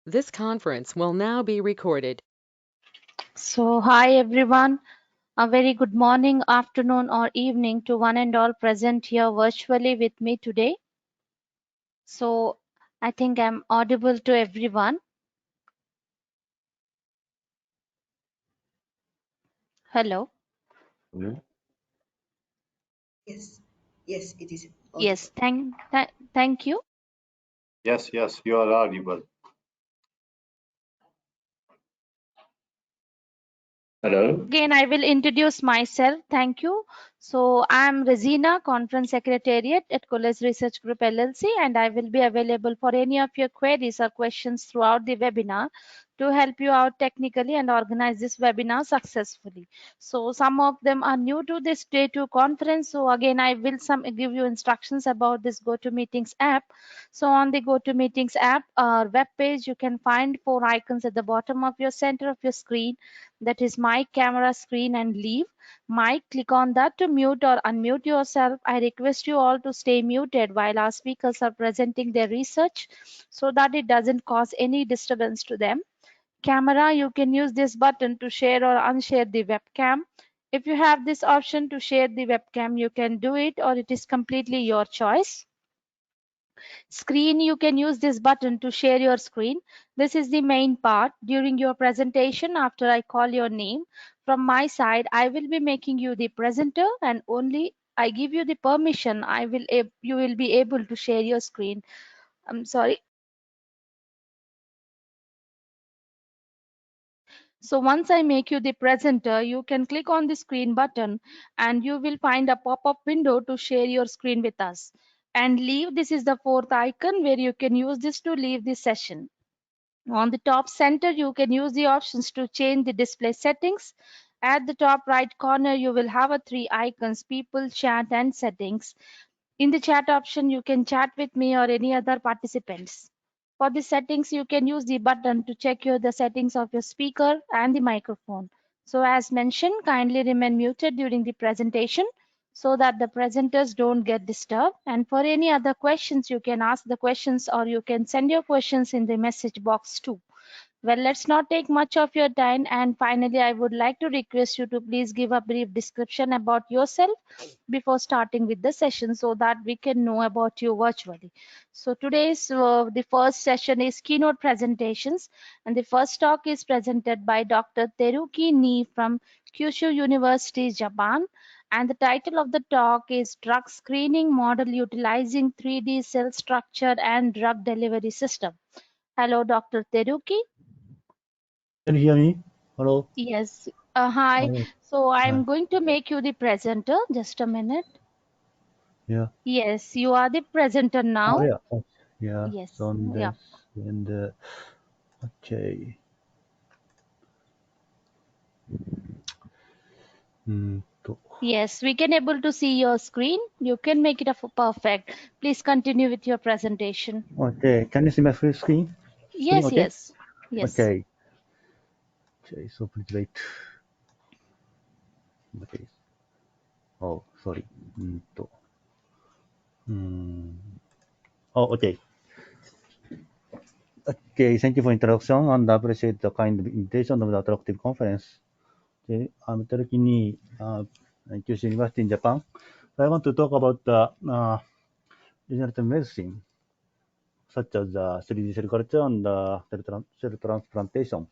This conference will now be recorded. So, hi everyone. A very good morning, afternoon, or evening to one and all present here virtually with me today. So, I think I'm audible to everyone. Hello. Yes, yes, it is Yes, audible. thank you. Yes, you are audible. Hello. Again, I will introduce myself. Thank you. So, I'm Resina, Conference Secretariat at Coalesce Research Group LLC, and I will be available for any of your queries or questions throughout the webinar to help you out technically and organize this webinar successfully. So, some of them are new to this day 2 conference. So, again, I will give you instructions about this GoToMeetings app. So, on the GoToMeetings app web page, you can find 4 icons at the bottom of your center of your screen, that is my camera screen and leave. Mic, click on that to mute or unmute yourself. I request you all to stay muted while our speakers are presenting their research so that it doesn't cause any disturbance to them. Camera, you can use this button to share or unshare the webcam. If you have this option to share the webcam, you can do it, or it is completely your choice. Screen, you can use this button to share your screen. This is the main part. During your presentation, after I call your name, from my side, I will be making you the presenter, and only I give you the permission, you will be able to share your screen. I'm sorry. So once I make you the presenter, you can click on the screen button and you will find a pop-up window to share your screen with us. And leave, this is the fourth icon where you can use this to leave the session. On the top center, you can use the options to change the display settings. At the top right corner, you will have a 3 icons: people, chat, and settings. In the chat option, you can chat with me or any other participants. For the settings, you can use the button to check the settings of your speaker and the microphone. So as mentioned, kindly remain muted during the presentation so that the presenters don't get disturbed. And for any other questions, you can ask the questions or you can send your questions in the message box too. Well, let's not take much of your time. And finally, I would like to request you to please give a brief description about yourself before starting with the session so that we can know about you virtually. So today's the first session is keynote presentations, and the first talk is presented by Dr. Teruki Nii from Kyushu University, Japan. And the title of the talk is Drug Screening Model Utilizing 3D Cell Structure and Drug Delivery System. Hello, Dr. Teruki. Can you hear me? Hello? Yes. Hi. Oh, So hi. I'm going to make you the presenter. Just a minute. Yeah. Yes, you are the presenter now. Oh, yeah. Oh, yeah. Yes. On Yeah. this and okay. うーんと Yes, we can able to see your screen. You can make it a perfect. Please continue with your presentation. Okay. Can you see my full screen? Screen, Yes, okay? yes, yes. Okay. Okay. So please wait. Okay. Oh, sorry. うーんと。うーん。Oh, okay. Okay. Thank you for introduction and appreciate the kind invitation of the attractive conference. Okay. I'm Teruki Nii, Kyushu University in Japan. I want to talk about the regenerative medicine, such as 3D cell culture and cell transplantation.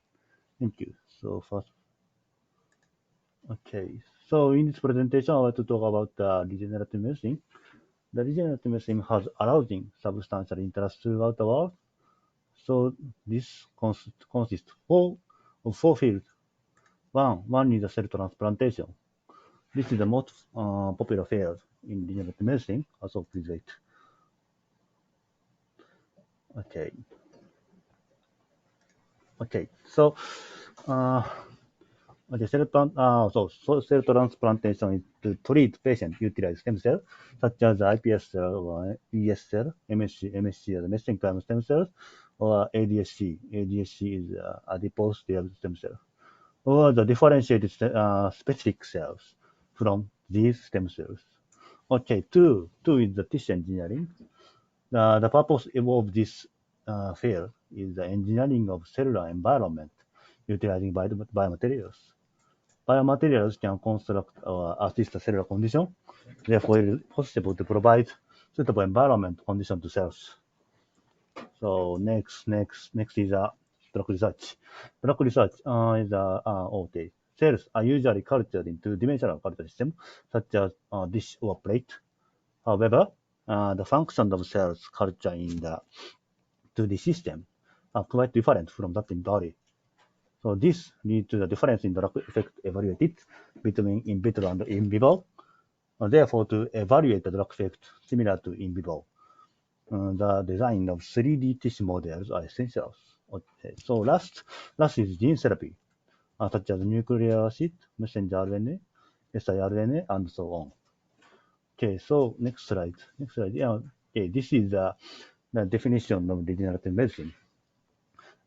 Thank you. So first, okay. So in this presentation, I want to talk about regenerative medicine. The regenerative medicine has arousing substantial interest throughout the world. So this consists of four fields. One is the cell transplantation. This is the most popular field in regenerative medicine. Also, please wait. Okay. Okay. So, uh, okay, cell transplantation is to treat patients utilizing stem cells, such as iPS cell or ES cell, MSC is mesenchymal stem cells, or ADSC. ADSC is adipose derived stem cell, or the differentiated specific cells from these stem cells. Okay, two is the tissue engineering. The purpose of this field is the engineering of cellular environment utilizing biomaterials. Biomaterials can construct or assist the cellular condition. Therefore, it is possible to provide suitable environment condition to cells. So next is drug research. Drug research is okay. Cells are usually cultured in two-dimensional culture system, such as dish or plate. However, the function of cells culture in the 2D system are quite different from that in body. So this leads to the difference in drug effect evaluated between in vitro and in vivo. Therefore, to evaluate the drug effect similar to in vivo, the design of 3D tissue models are essential. Okay. So last is gene therapy, such as nucleic acid, messenger RNA, siRNA, and so on. Okay, so next slide. Yeah, okay, this is the definition of regenerative medicine.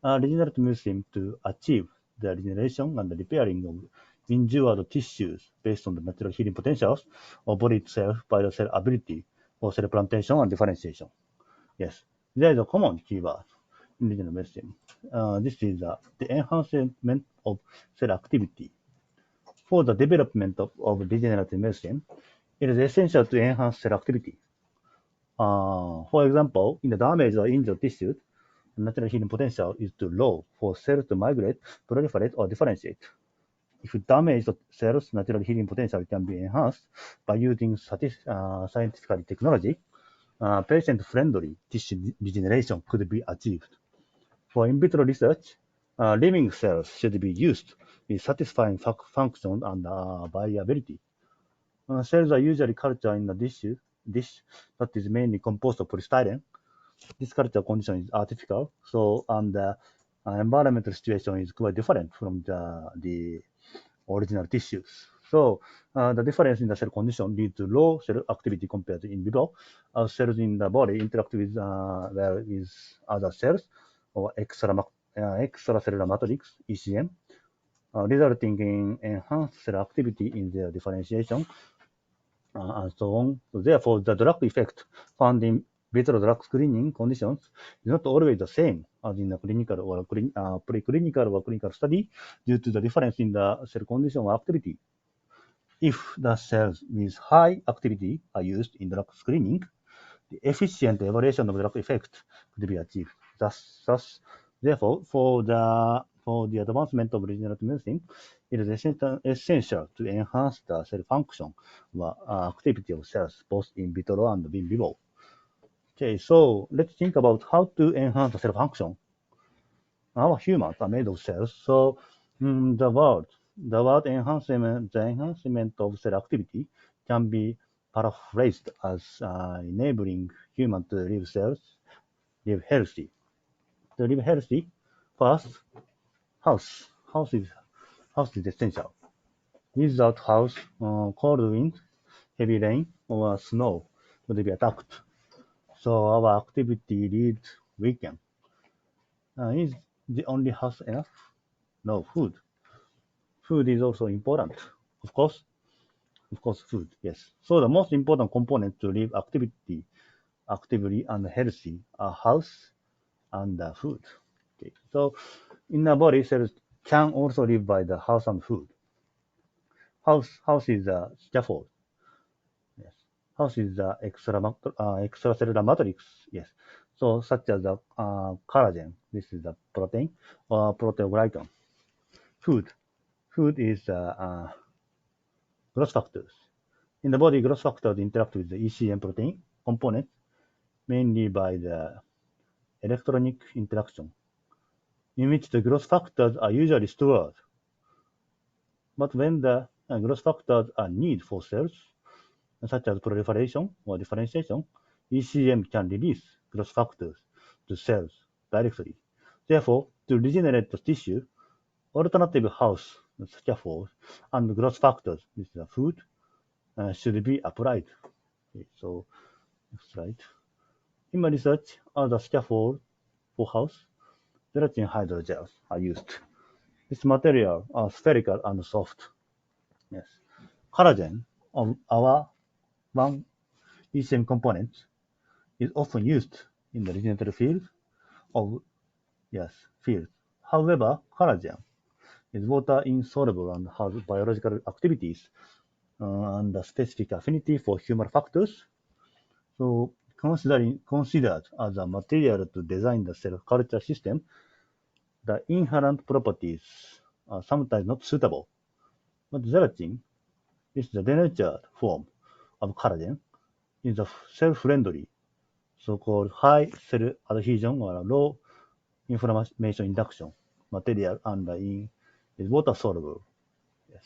Regenerative medicine to achieve the regeneration and the repairing of injured tissues based on the natural healing potentials of body itself by the cell ability for cell plantation and differentiation. Yes, there is a common keyword in regenerative medicine. This is the enhancement of cell activity. For the development of regenerative medicine, it is essential to enhance cell activity. For example, in the damaged or injured tissue, natural healing potential is too low for cells to migrate, proliferate, or differentiate. If damaged cells, natural healing potential can be enhanced by using scientific technology. Patient-friendly tissue regeneration could be achieved. For in vitro research, living cells should be used with satisfying function and viability. Cells are usually cultured in a dish that is mainly composed of polystyrene. This culture condition is artificial, so and the environmental situation is quite different from the original tissues. So the difference in the cell condition leads to low cell activity compared to in vivo. Cells in the body interact with other cells or extracellular matrix (ECM), resulting in enhanced cell activity in their differentiation and so on. So therefore, the drug effect found in vitro drug screening conditions is not always the same as in a clinical or preclinical or clinical study due to the difference in the cell condition or activity. If the cells with high activity are used in drug screening, the efficient evaluation of drug effect could be achieved. Therefore, for the advancement of regenerative medicine, it is essential to enhance the cell function or activity of cells, both in vitro and in vivo. Okay, so let's think about how to enhance the cell function. Our humans are made of cells, so the word enhancement of cell activity can be paraphrased as enabling humans to live healthy. To live healthy, first, house. House is essential. Without house, cold wind, heavy rain, or snow would be attacked. So our activity leads weaken. Is the only house enough? No, food. Food is also important. Of course, food, yes. So the most important component to live actively and healthy are house and food. Okay. So in the body, cells can also live by the house and food. House is a scaffold. Yes. House is the extracellular matrix. Yes. So such as the collagen. This is the protein or proteoglycan. Food. Food is growth factors. In the body, growth factors interact with the ECM protein component mainly by the electronic interaction, in which the growth factors are usually stored. But when the growth factors are needed for cells, such as proliferation or differentiation, ECM can release growth factors to cells directly. Therefore, to regenerate the tissue, alternative house scaffolds and growth factors, this is the food, should be applied. Okay, so next slide. In my research, as a scaffold for house, gelatin hydrogels are used. This material are spherical and soft. Yes. Collagen, our one ECM component, is often used in the regenerative field of yes, fields. However, collagen is water insoluble and has biological activities and a specific affinity for human factors. So, considered as a material to design the cell culture system, the inherent properties are sometimes not suitable. But gelatin is the denatured form of collagen, is a cell-friendly, so-called high cell adhesion or low inflammation induction material and is water soluble. Yes.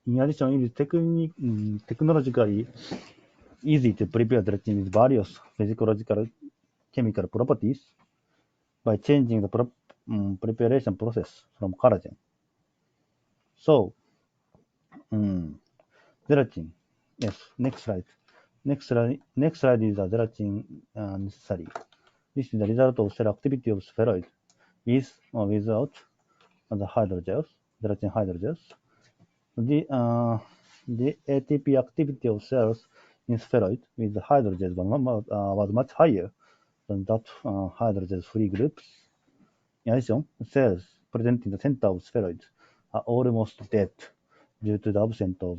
In addition, it is technologically easy to prepare gelatin with various physiological chemical properties by changing the preparation process from collagen. So, gelatin. Yes, next slide. Next slide is the gelatin necessary. This is the result of cell activity of spheroid with or without the hydrogels, gelatin hydrogels. The ATP activity of cells in spheroid with the hydrogels was much higher than that hydrogel-free groups. In addition, cells present in the center of spheroids are almost dead due to the absence of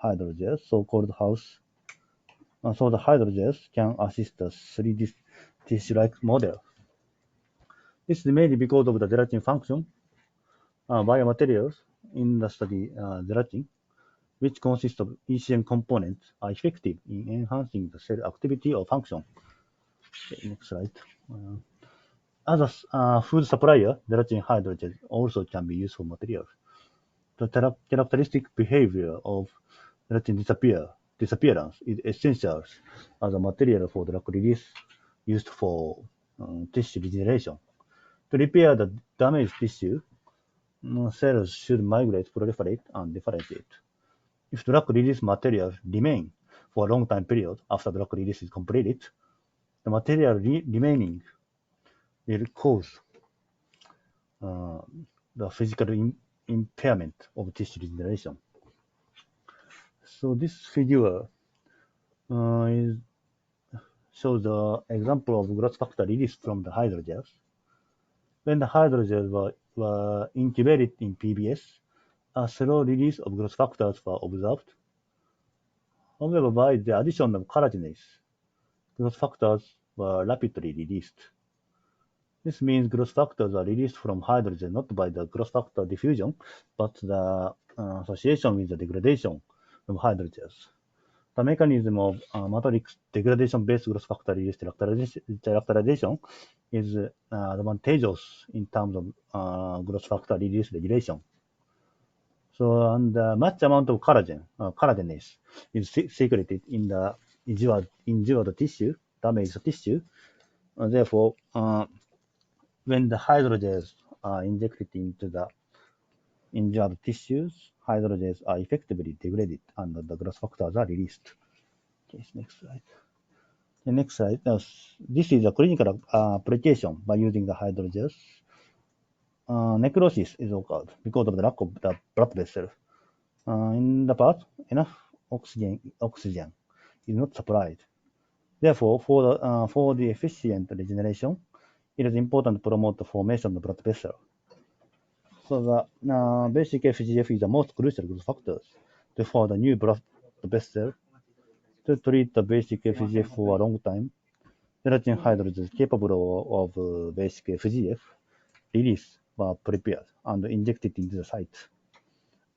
hydrogels, so-called house. So the hydrogels can assist the 3D tissue-like model. This is mainly because of the gelatin function. Biomaterials in the study gelatin, which consists of ECM components, are effective in enhancing the cell activity or function. Okay, next slide. As a food supplier, gelatin hydrogel also can be useful materials. The characteristic behavior of gelatin disappearance is essential as a material for drug release used for tissue regeneration. To repair the damaged tissue, cells should migrate, proliferate, and differentiate. If drug release materials remain for a long time period after drug release is completed, the material remaining will cause the physical impairment of tissue regeneration. So this figure shows the example of growth factor release from the hydrogels. When the hydrogels were incubated in PBS, a slow release of growth factors were observed. However, by the addition of collagenase, growth factors were rapidly released. This means growth factors are released from hydrogen not by the growth factor diffusion, but the association with the degradation of hydrogens. The mechanism of matrix degradation-based growth factor release characterization is advantageous in terms of growth factor release regulation. So, and much amount of collagenase is secreted in the injured tissue, damaged tissue. Therefore, when the hydrogens are injected into the injured tissues, hydrogens are effectively degraded and the growth factors are released. Okay, next slide. The next slide. Now, this is a clinical application by using the hydrogels. Necrosis is occurred because of the lack of the blood vessel. In the part, enough oxygen is not supplied. Therefore, for the efficient regeneration, it is important to promote the formation of blood vessel. So the basic FGF is the most crucial growth factor to form the new blood vessel. To treat the basic FGF for a long time, gelatin hydrogels capable of basic FGF release were prepared and injected into the site.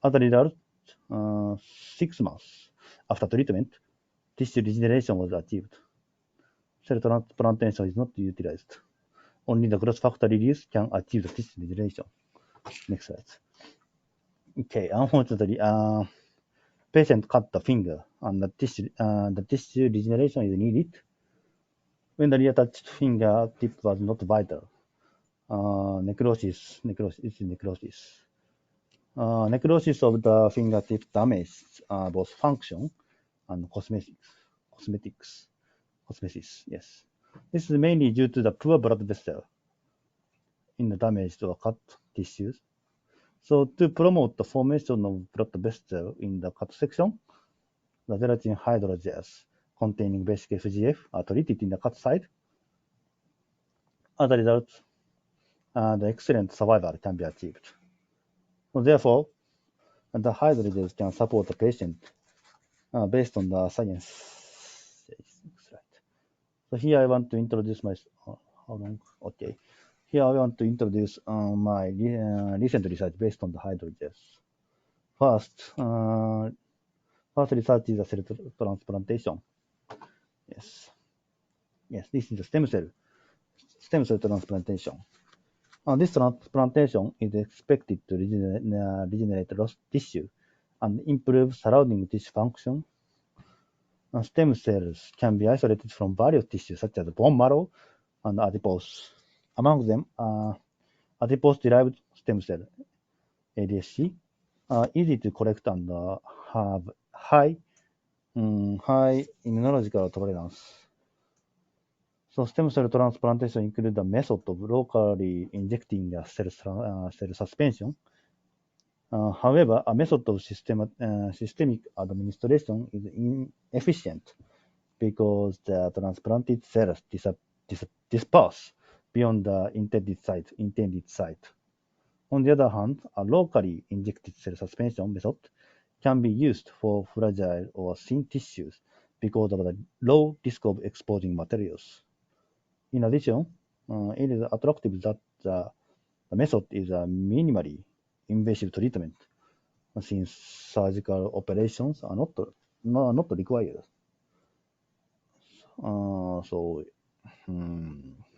As a result, 6 months after treatment, tissue regeneration was achieved. Cell transplantation is not utilized. Only the growth factor release can achieve the tissue regeneration. Next slide. Okay, unfortunately, patient cut the finger and the tissue regeneration is needed. When the reattached finger tip was not vital, necrosis. Necrosis of the fingertip damaged both function and cosmetics. Yes. This is mainly due to the poor blood vessel in the damaged or cut tissues. So to promote the formation of blood vessel in the cut section, the gelatin hydrogels containing basic FGF are treated in the cut site. As a result, the excellent survival can be achieved. So therefore, the hydrogels can support the patient based on the science. So here I want to introduce my, how long? Okay. Here I want to introduce my recent research based on the hydrogels. First research is the cell transplantation. Yes. Yes, this is the stem cell transplantation. This transplantation is expected to regenerate lost tissue and improve surrounding tissue function. Stem cells can be isolated from various tissues such as bone marrow and adipose. Among them, adipose-derived stem cell (ADSC) are easy to collect and have high immunological tolerance. So stem cell transplantation includes the method of locally injecting a cell suspension. However, a method of systemic administration is inefficient because the transplanted cells disperse beyond the intended site. On the other hand, a locally injected cell suspension method can be used for fragile or thin tissues because of the low risk of exposing materials. In addition, it is attractive that the method is a minimally invasive treatment, since surgical operations are not required.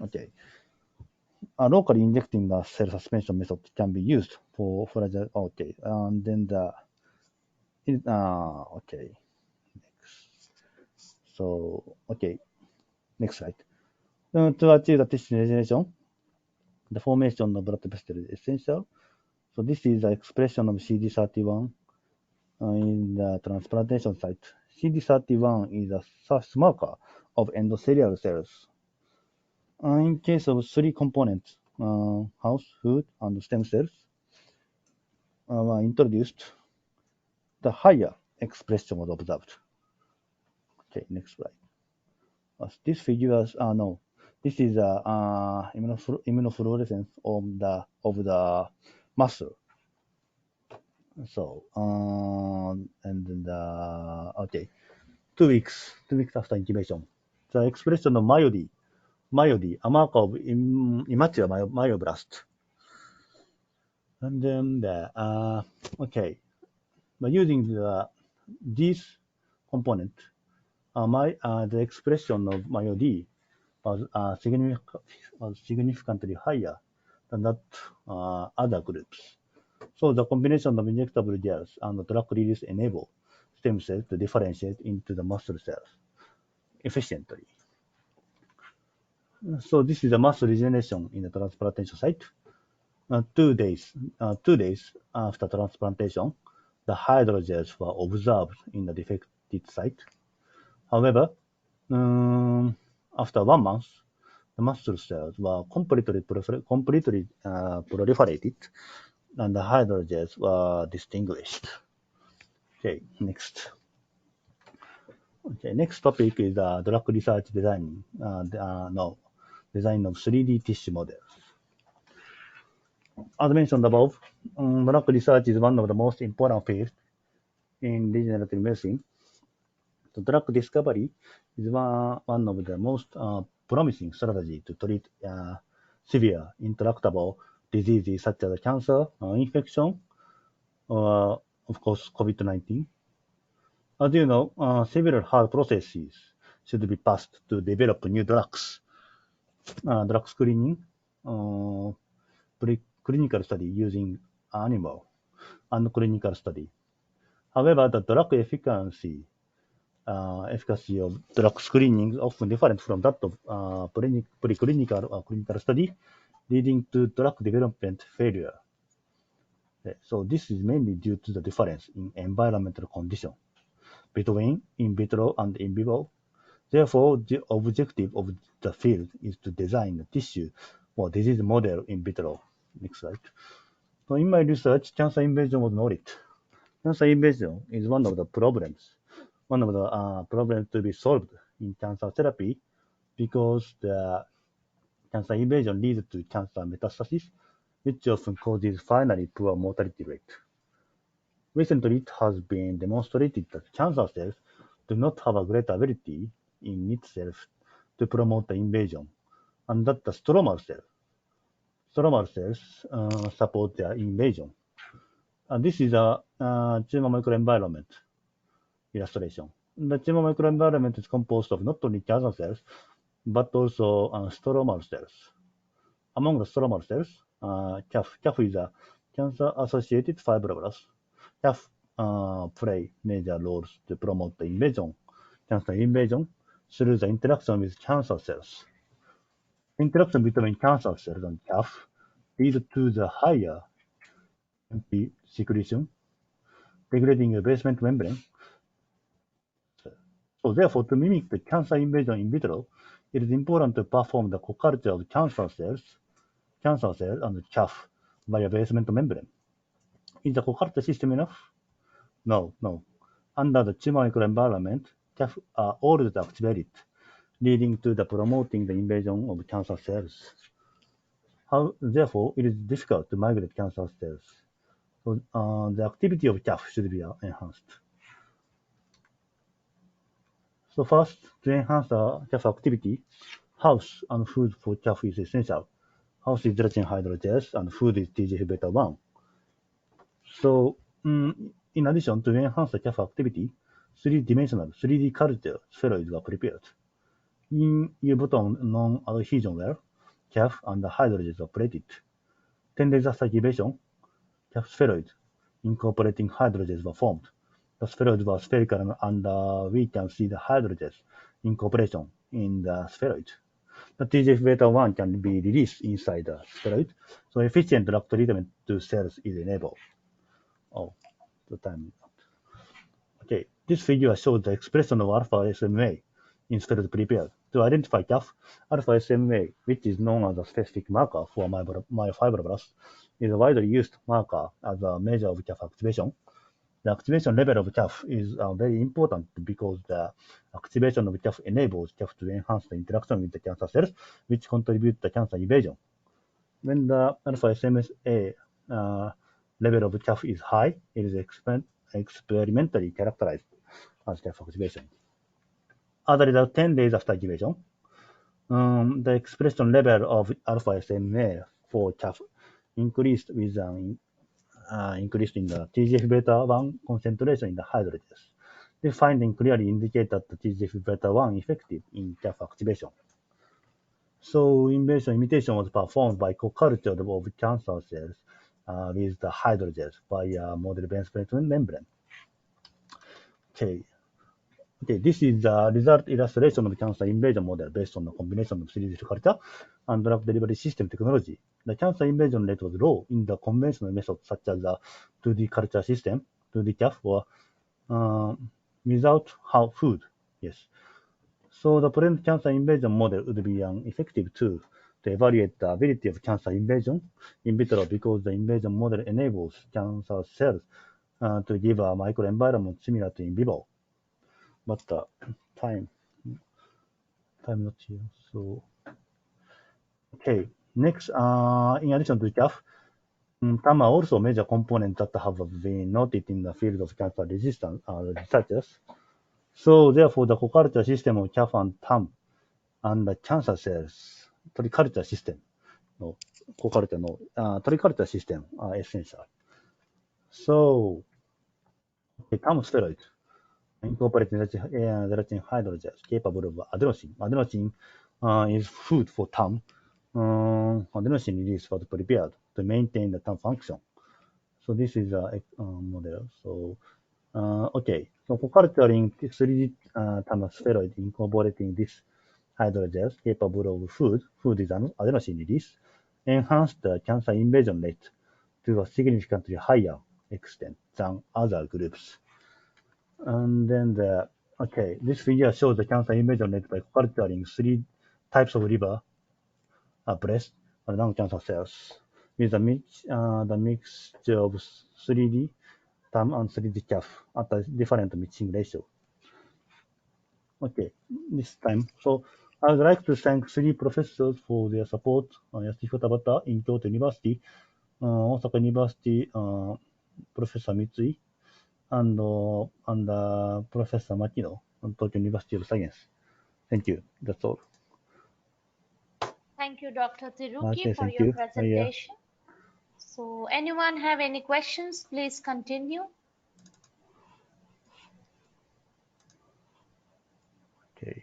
Okay. Locally injecting the cell suspension method can be used for fragile. Okay, and then okay. Next slide. To achieve the tissue regeneration, the formation of blood vessel is essential. So this is the expression of CD31 in the transplantation site. CD31 is a source marker of endothelial cells. In case of three components, house, food, and stem cells, were introduced, the higher expression was observed. Okay, next slide. This figures, this is immunofluorescence of the muscle. So, and then okay, 2 weeks after incubation, the expression of myodi, a marker of immature myoblast. And then by using these component, the expression of myodi was significantly higher than that other groups. So the combination of injectable gels and drug release enable stem cells to differentiate into the muscle cells efficiently. So this is the muscle regeneration in the transplantation site. 2 days after transplantation, the hydrogels were observed in the defected site. However, after 1 month, the muscle cells were completely proliferated, and the hydrogels were distinguished. Okay, next. Okay, next topic is drug research design. Design of 3D tissue models. As mentioned above, drug research is one of the most important fields in regenerative medicine. The drug discovery is one of the most promising strategies to treat severe intractable diseases such as cancer, infection, or of course COVID-19. As you know, several hard processes should be passed to develop new drugs. Drug screening, preclinical study using animal, and clinical study. However, the drug efficacy of drug screening is often different from that of preclinical or clinical study, leading to drug development failure. So this is mainly due to the difference in environmental condition between in vitro and in vivo. Therefore, the objective of the field is to design a tissue or disease model in vitro. Next slide. So in my research, cancer invasion was noted. Cancer invasion is one of the problems to be solved in cancer therapy because the cancer invasion leads to cancer metastasis, which often causes finally poor mortality rate. Recently, it has been demonstrated that cancer cells do not have a great ability in itself to promote the invasion, and that the stromal cells support their invasion. This is a tumor microenvironment illustration. The tumor microenvironment is composed of not only cancer cells, but also stromal cells. Among the stromal cells, CAF is a cancer-associated fibroblast. CAF play major roles to promote the cancer invasion, through the interaction with cancer cells. Interaction between cancer cells and CAF leads to the higher MP secretion, degrading the basement membrane. So therefore, to mimic the cancer invasion in vitro, it is important to perform the co-culture of cancer cells and CAF via basement membrane. Is the co-culture system enough? No. Under the tumor microenvironment, CAF are always activated, leading to the promoting the invasion of cancer cells. Therefore, it is difficult to migrate cancer cells. So the activity of CAF should be enhanced. So first, to enhance the CAF activity, house and food for CAF is essential. House is gelatin hydrogels and food is TGF-beta 1. So in addition, to enhance the CAF activity, three-dimensional 3D culture spheroids were prepared. In U-bottom non-adhesion where CAF and the hydrogels are plated. 10 days after incubation, CAF spheroids incorporating hydrogels were formed. The spheroids were spherical and we can see the hydrogels incorporation in the spheroid. The TGF-beta 1 can be released inside the spheroid, so efficient drug treatment to cells is enabled. The time. Okay, this figure shows the expression of alpha SMA in spheroid prepared. To identify CAF, alpha SMA, which is known as a specific marker for myofibroblast, is a widely used marker as a measure of CAF activation. The activation level of CAF is very important because the activation of CAF enables CAF to enhance the interaction with the cancer cells, which contribute to cancer invasion. When the alpha SMA level of CAF is high, it is experimentally characterized as CAF activation. As a result, 10 days after activation, the expression level of alpha SMA for CAF increased with an increase in the TGF-beta 1 concentration in the hydrogels. This finding clearly indicates that the TGF-beta 1 is effective in CAF activation. So invasion imitation was performed by co-culture of cancer cells with the hydrogels via model basement membrane. Okay, this is the result illustration of cancer invasion model based on the combination of 3D cell culture and drug delivery system technology. The cancer invasion rate was low in the conventional methods such as the 2D culture system, 2D CAF, or without food. Yes. So the present cancer invasion model would be an effective tool to evaluate the ability of cancer invasion in vitro because the invasion model enables cancer cells to give a microenvironment similar to in vivo. But time not here. So okay, next, in addition to CAF, TAM are also major components that have been noted in the field of cancer resistance researchers. So therefore, the co-culture system of CAF and TAM and the cancer cells triculture system no co-culture no triculture system are essential. So the TAM spheroids incorporating gelatin hydrogels capable of adenosine. Adenosine is food for TAM. Adenosine release was prepared to maintain the TAM function. So this is a model. So okay, so co-culturing 3D TAM spheroid incorporating this hydrogels capable of food is an adenosine release, enhance the cancer invasion rate to a significantly higher extent than other groups. And then this figure shows the cancer invasion rate by culturing 3 types of liver, breast, and lung cancer cells with the mixture of 3D TAM and 3D CAF at a different mixing ratio. Okay, this time, so I would like to thank 3 professors for their support. Yasuhiko Tabata in Kyoto University, Osaka University, Professor Mitsui, and Professor Makino from Tokyo University of Science. Thank you. That's all. Thank you, Dr. Tiruki, Okay, for thank your you. presentation. So anyone have any questions? Please continue. Okay.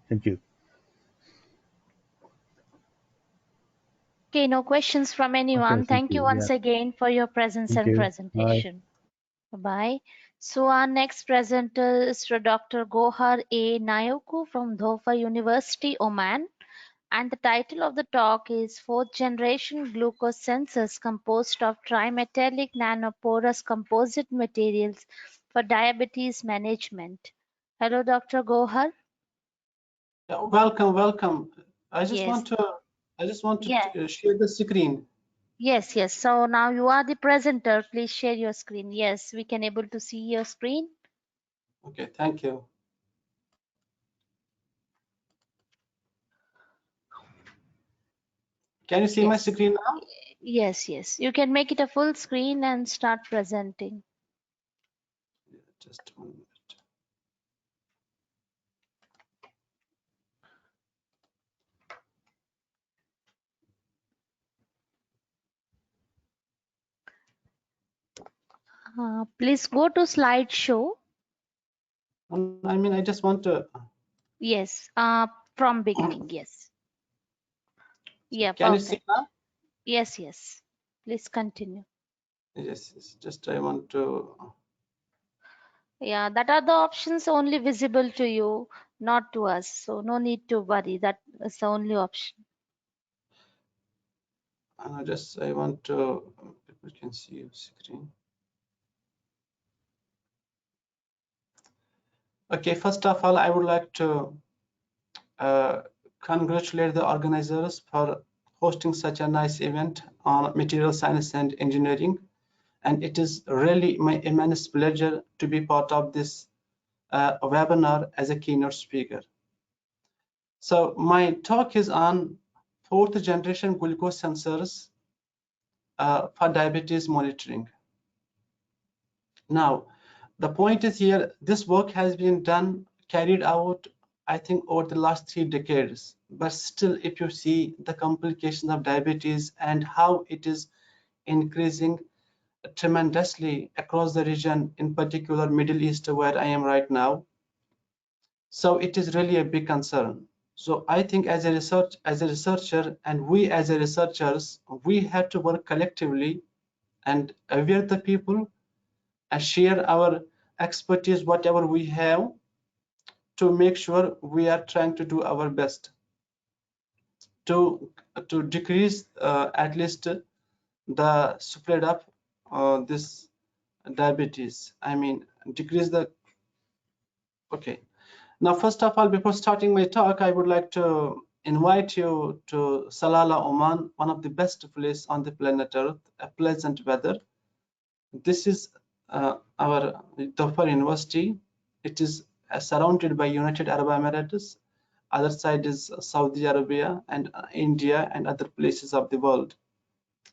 Thank you. Okay, no questions from anyone. Okay, thank Thank you you. once again for your presence Thank and you. Bye. presentation. Bye. So our next presenter is Dr. Gohar A. Nayoku from Dhofar University, Oman. And the title of the talk is Fourth Generation Glucose Sensors Composed of Trimetallic Nanoporous Composite Materials for Diabetes Management. Hello, Dr. Gohar. Welcome, welcome. I just Yes. want to Yes. share the screen. Yes, yes. So now you are the presenter. Please share your screen. Yes, we can able to see your screen. Okay, thank you. Can you see my Yes. screen now? Yes, yes. You can make it a full screen and start presenting. Just 1 minute. Please go to slideshow. I mean, I just want to. Yes, from beginning. Yes. Yeah, Can you see perfect. now? Yes, yes. Please continue. Yes, yes. Just I want to. Yeah, that are the options only visible to you, not to us. So no need to worry. That is the only option. I want to. People can see your screen. Okay, first of all, I would like to congratulate the organizers for hosting such a nice event on material science and engineering. And it is really my immense pleasure to be part of this webinar as a keynote speaker. So my talk is on fourth generation glucose sensors for diabetes monitoring. Now, the point is here, this work has been carried out, I think, over the last 3 decades. But still, if you see the complications of diabetes and how it is increasing tremendously across the region, in particular Middle East, where I am right now. So it is really a big concern. So I think as a researcher, and we as a researchers, we have to work collectively and aware the people and share our expertise, whatever we have, to make sure we are trying to do our best to decrease at least the spread of this diabetes. I mean, decrease the. Okay. Now, first of all, before starting my talk, I would like to invite you to Salalah, Oman, one of the best places on the planet Earth, a pleasant weather. This is our Dhofar University. It is surrounded by United Arab Emirates. Other side is Saudi Arabia and India and other places of the world.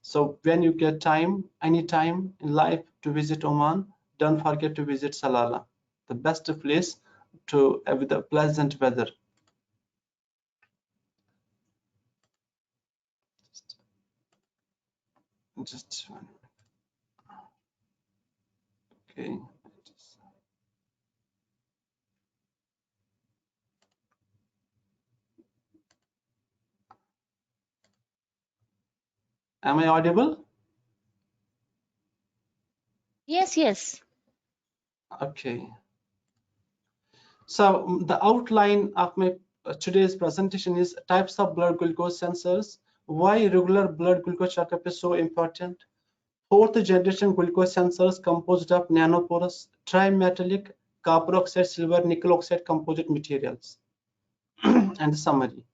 So when you get time, any time in life to visit Oman, don't forget to visit Salalah, the best place to with a pleasant weather. Just one. Okay. Am I audible? Yes, yes. Okay. So the outline of my today's presentation is types of blood glucose sensors, why regular blood glucose checkup is so important, fourth generation glucose sensors composed of nanoporous, trimetallic, copper oxide, silver, nickel oxide composite materials, and summary.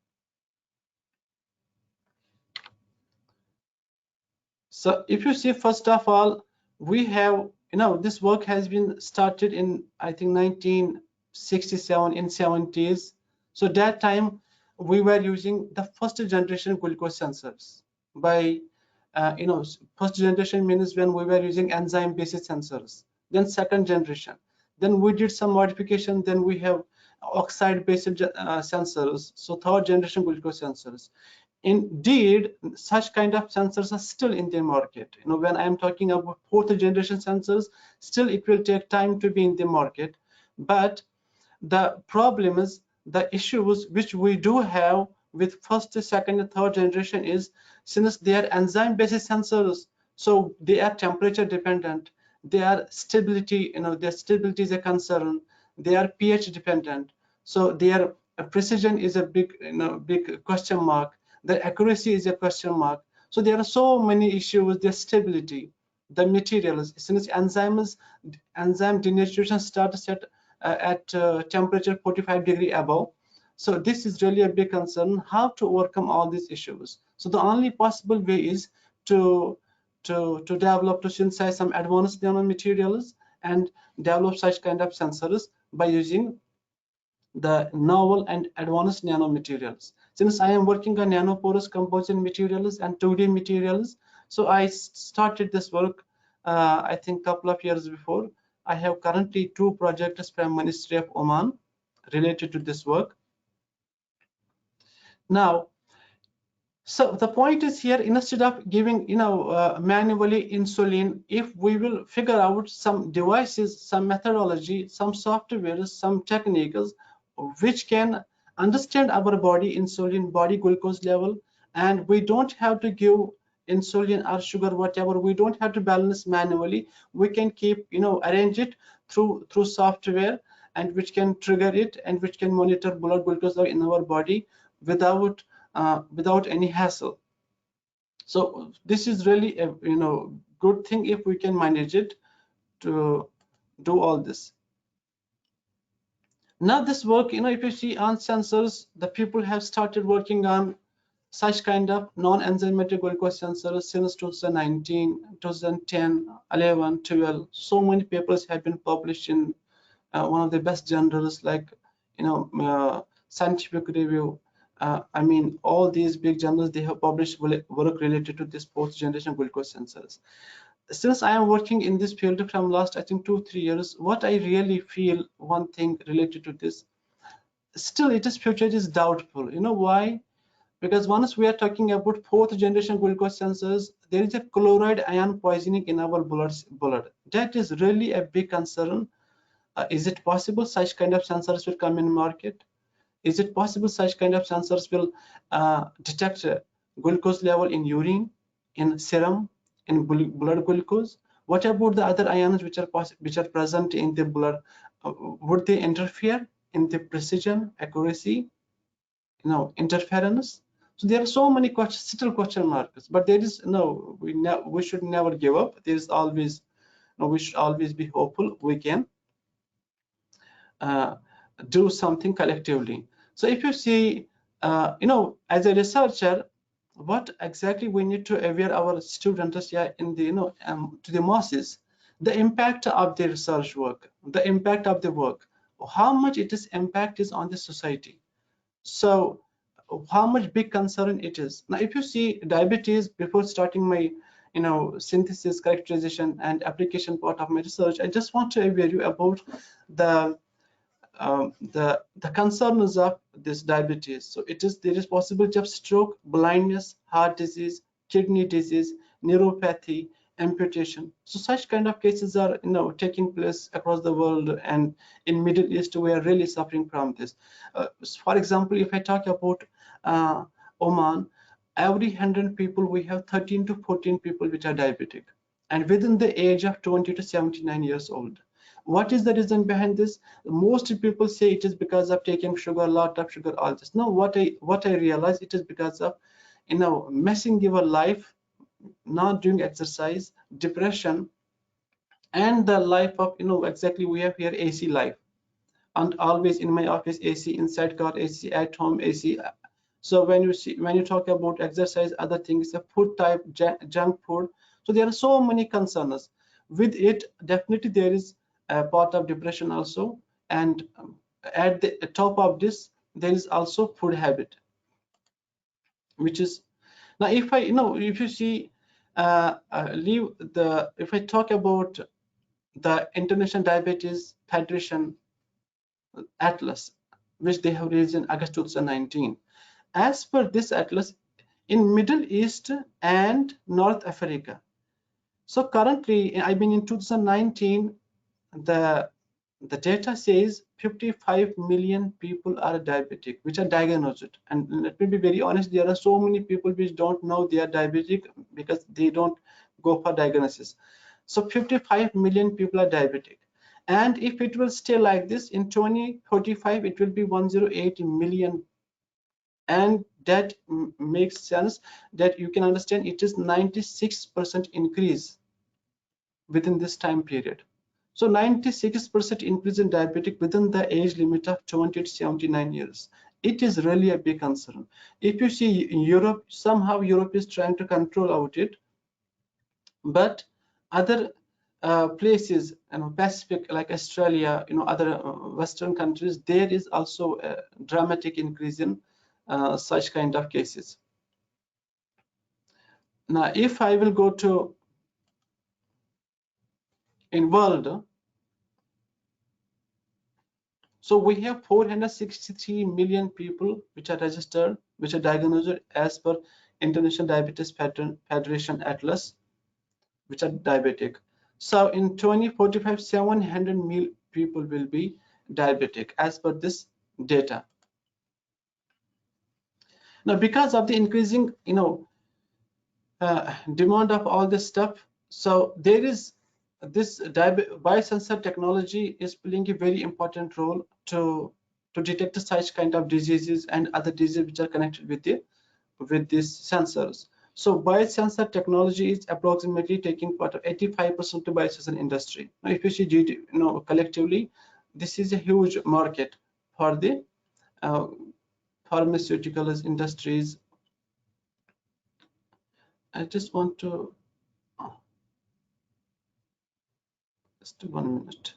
So if you see, first of all, we have this work has been started in, I think, 1967, in 70s. So that time we were using the first generation glucose sensors. By first generation means when we were using enzyme based sensors, then second generation, then we did some modification, then we have oxide based sensors, so third generation glucose sensors. Indeed, such kind of sensors are still in the market. When I am talking about fourth generation sensors, still it will take time to be in the market. But the problem is, the issues which we do have with first, second, and third generation is, since they are enzyme based sensors, so they are temperature dependent, their stability, their stability is a concern, they are pH dependent, so their precision is a big question mark, the accuracy is a question mark. So there are so many issues with their stability, the materials, since enzyme denaturation starts at temperature 45 degree above. So this is really a big concern, how to overcome all these issues. So the only possible way is to develop, to synthesize some advanced nanomaterials and develop such kind of sensors by using the novel and advanced nanomaterials. Since I am working on nanoporous composite materials and 2D materials, so I started this work I think couple of years before. I have currently 2 projects from Ministry of Oman related to this work. Now, so the point is here, instead of giving manually insulin, if we will figure out some devices, some methodology, some software, some techniques which can understand our body insulin, body glucose level, and we don't have to give insulin or sugar, whatever, we don't have to balance manually, we can keep arrange it through software, and which can trigger it and which can monitor blood glucose level in our body without any hassle. So this is really a good thing if we can manage it to do all this. Now this work, if you see on sensors, the people have started working on such kind of non-enzymatic glucose sensors since 2019, 2010, 11, 12. So many papers have been published in one of the best journals like Scientific Review. I mean, all these big journals, they have published work related to this fourth generation glucose sensors. Since I am working in this field from last, I think 2-3 years, what I really feel, one thing related to this, still its future is doubtful. Why? Because once we are talking about fourth generation glucose sensors, there is a chloride ion poisoning in our blood. That is really a big concern. Is it possible such kind of sensors will come in market? Is it possible such kind of sensors will detect glucose level in urine, in serum, in blood glucose? What about the other ions which are present in the blood? Would they interfere in the precision, accuracy, interference? So there are so many still question marks, but there is we should never give up. There is always we should always be hopeful we can do something collectively. So if you see, as a researcher, what exactly we need to aware our students in the to the masses, the impact of the research work, the impact of the work, how much impact is on the society. So how much big concern it is. Now if you see diabetes, before starting my synthesis, characterization and application part of my research, I just want to aware you about the concerns of this diabetes. So there is possibility of stroke, blindness, heart disease, kidney disease, neuropathy, amputation. So such kind of cases are taking place across the world, and in Middle East we are really suffering from this. For example, if I talk about Oman, every 100 people we have 13 to 14 people which are diabetic, and within the age of 20 to 79 years old. What is the reason behind this? Most people say it is because of taking sugar, a lot of sugar, all this. No, what I realize, it is because of messing your life, not doing exercise, depression, and the life of exactly we have here AC life, and always in my office AC, inside car AC, at home AC. So when you talk about exercise, other things, food type, junk food, so there are so many concerns. with it definitely there is a part of depression also, and at the top of this there is also food habit, which is now if I if you see if I talk about the International Diabetes Federation Atlas, which they have released in August 2019. As per this atlas, in Middle East and North Africa, so currently, I mean in 2019, the data says 55 million people are diabetic, which are diagnosed. And let me be very honest, there are so many people which don't know they are diabetic because they don't go for diagnosis. So 55 million people are diabetic. And if it will stay like this, in 2045, it will be 108 million. And that makes sense that you can understand it is 96% increase within this time period. So 96% increase in diabetic within the age limit of 20 to 79 years. It is really a big concern. If you see in Europe, somehow Europe is trying to control out it, but other places, Pacific like Australia, other Western countries, there is also a dramatic increase in such kind of cases. Now, if I will go to in world, so we have 463 million people which are registered, which are diagnosed as per International Diabetes Federation Atlas, which are diabetic. So in 2045, 700 million people will be diabetic as per this data. Now, because of the increasing, demand of all this stuff, so there is this biosensor technology is playing a very important role to detect such kind of diseases and other diseases which are connected with these sensors. So biosensor technology is approximately taking part of 85% of the biosensor industry. Now, if you see, collectively, this is a huge market for the pharmaceuticals industries. I just want to just 1 minute.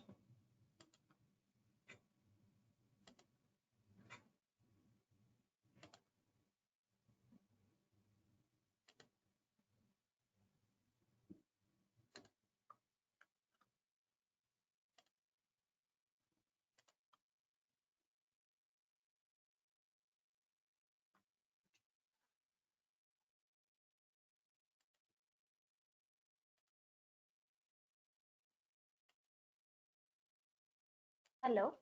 Hello.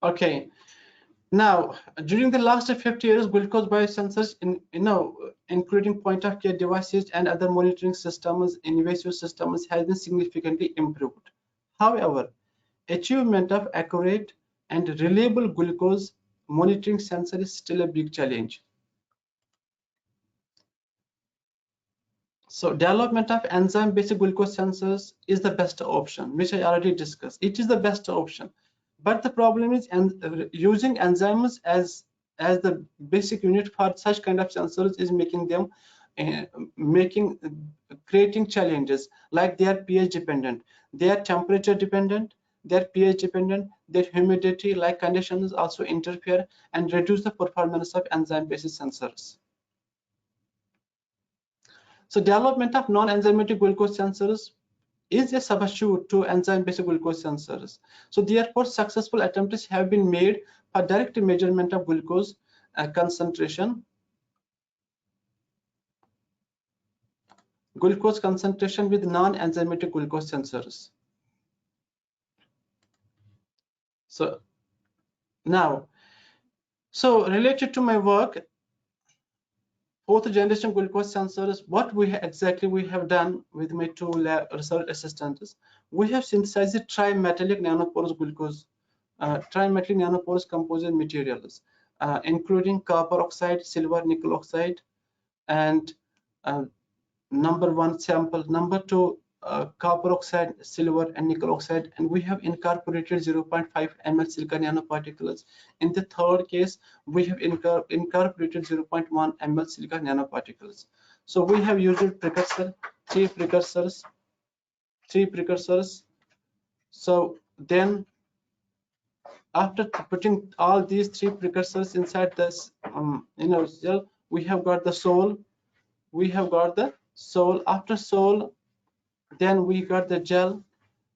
Okay. Now, during the last 50 years, glucose biosensors, including point-of-care devices and other monitoring systems, invasive systems, has been significantly improved. However, achievement of accurate and reliable glucose monitoring sensor is still a big challenge. So development of enzyme-based glucose sensors is the best option, which I already discussed. It is the best option, but the problem is using enzymes as the basic unit for such kind of sensors is making them creating challenges, like they are pH dependent, they are temperature dependent, they are pH dependent, their humidity like conditions also interfere and reduce the performance of enzyme-based sensors. So development of non-enzymatic glucose sensors is a substitute to enzyme-based glucose sensors. So therefore, successful attempts have been made for direct measurement of glucose concentration with non-enzymatic glucose sensors. So now, related to my work, fourth generation glucose sensors, what exactly we have done with my two research assistants, we have synthesized trimetallic nanoporous glucose, trimetallic nanoporous composite materials, including copper oxide, silver, nickel oxide, and number one sample, number two, copper oxide, silver, and nickel oxide, and we have incorporated 0.5 ml silica nanoparticles. In the third case, we have incorporated 0.1 ml silica nanoparticles. So we have used precursor, three precursors, 3 precursors. So then after putting all these 3 precursors inside this gel, we have got the soul. We have got the soul. After soul, then we got the gel.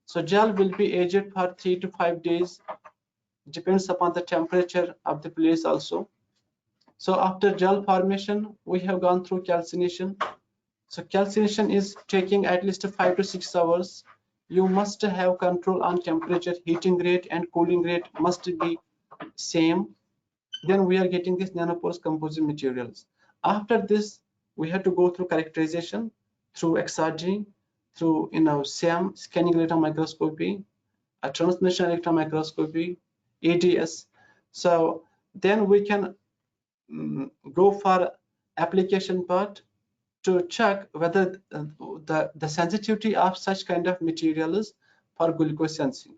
So gel will be aged for 3 to 5 days, depends upon the temperature of the place also. So after gel formation, we have gone through calcination. So calcination is taking at least 5 to 6 hours. You must have control on temperature, heating rate and cooling rate must be same. Then we are getting this nanoporous composite materials. After this, we have to go through characterization through XRD, through SEM, scanning electron microscopy, a transmission electron microscopy, ADS. So then we can go for application part to check whether the sensitivity of such kind of materials for glucose sensing.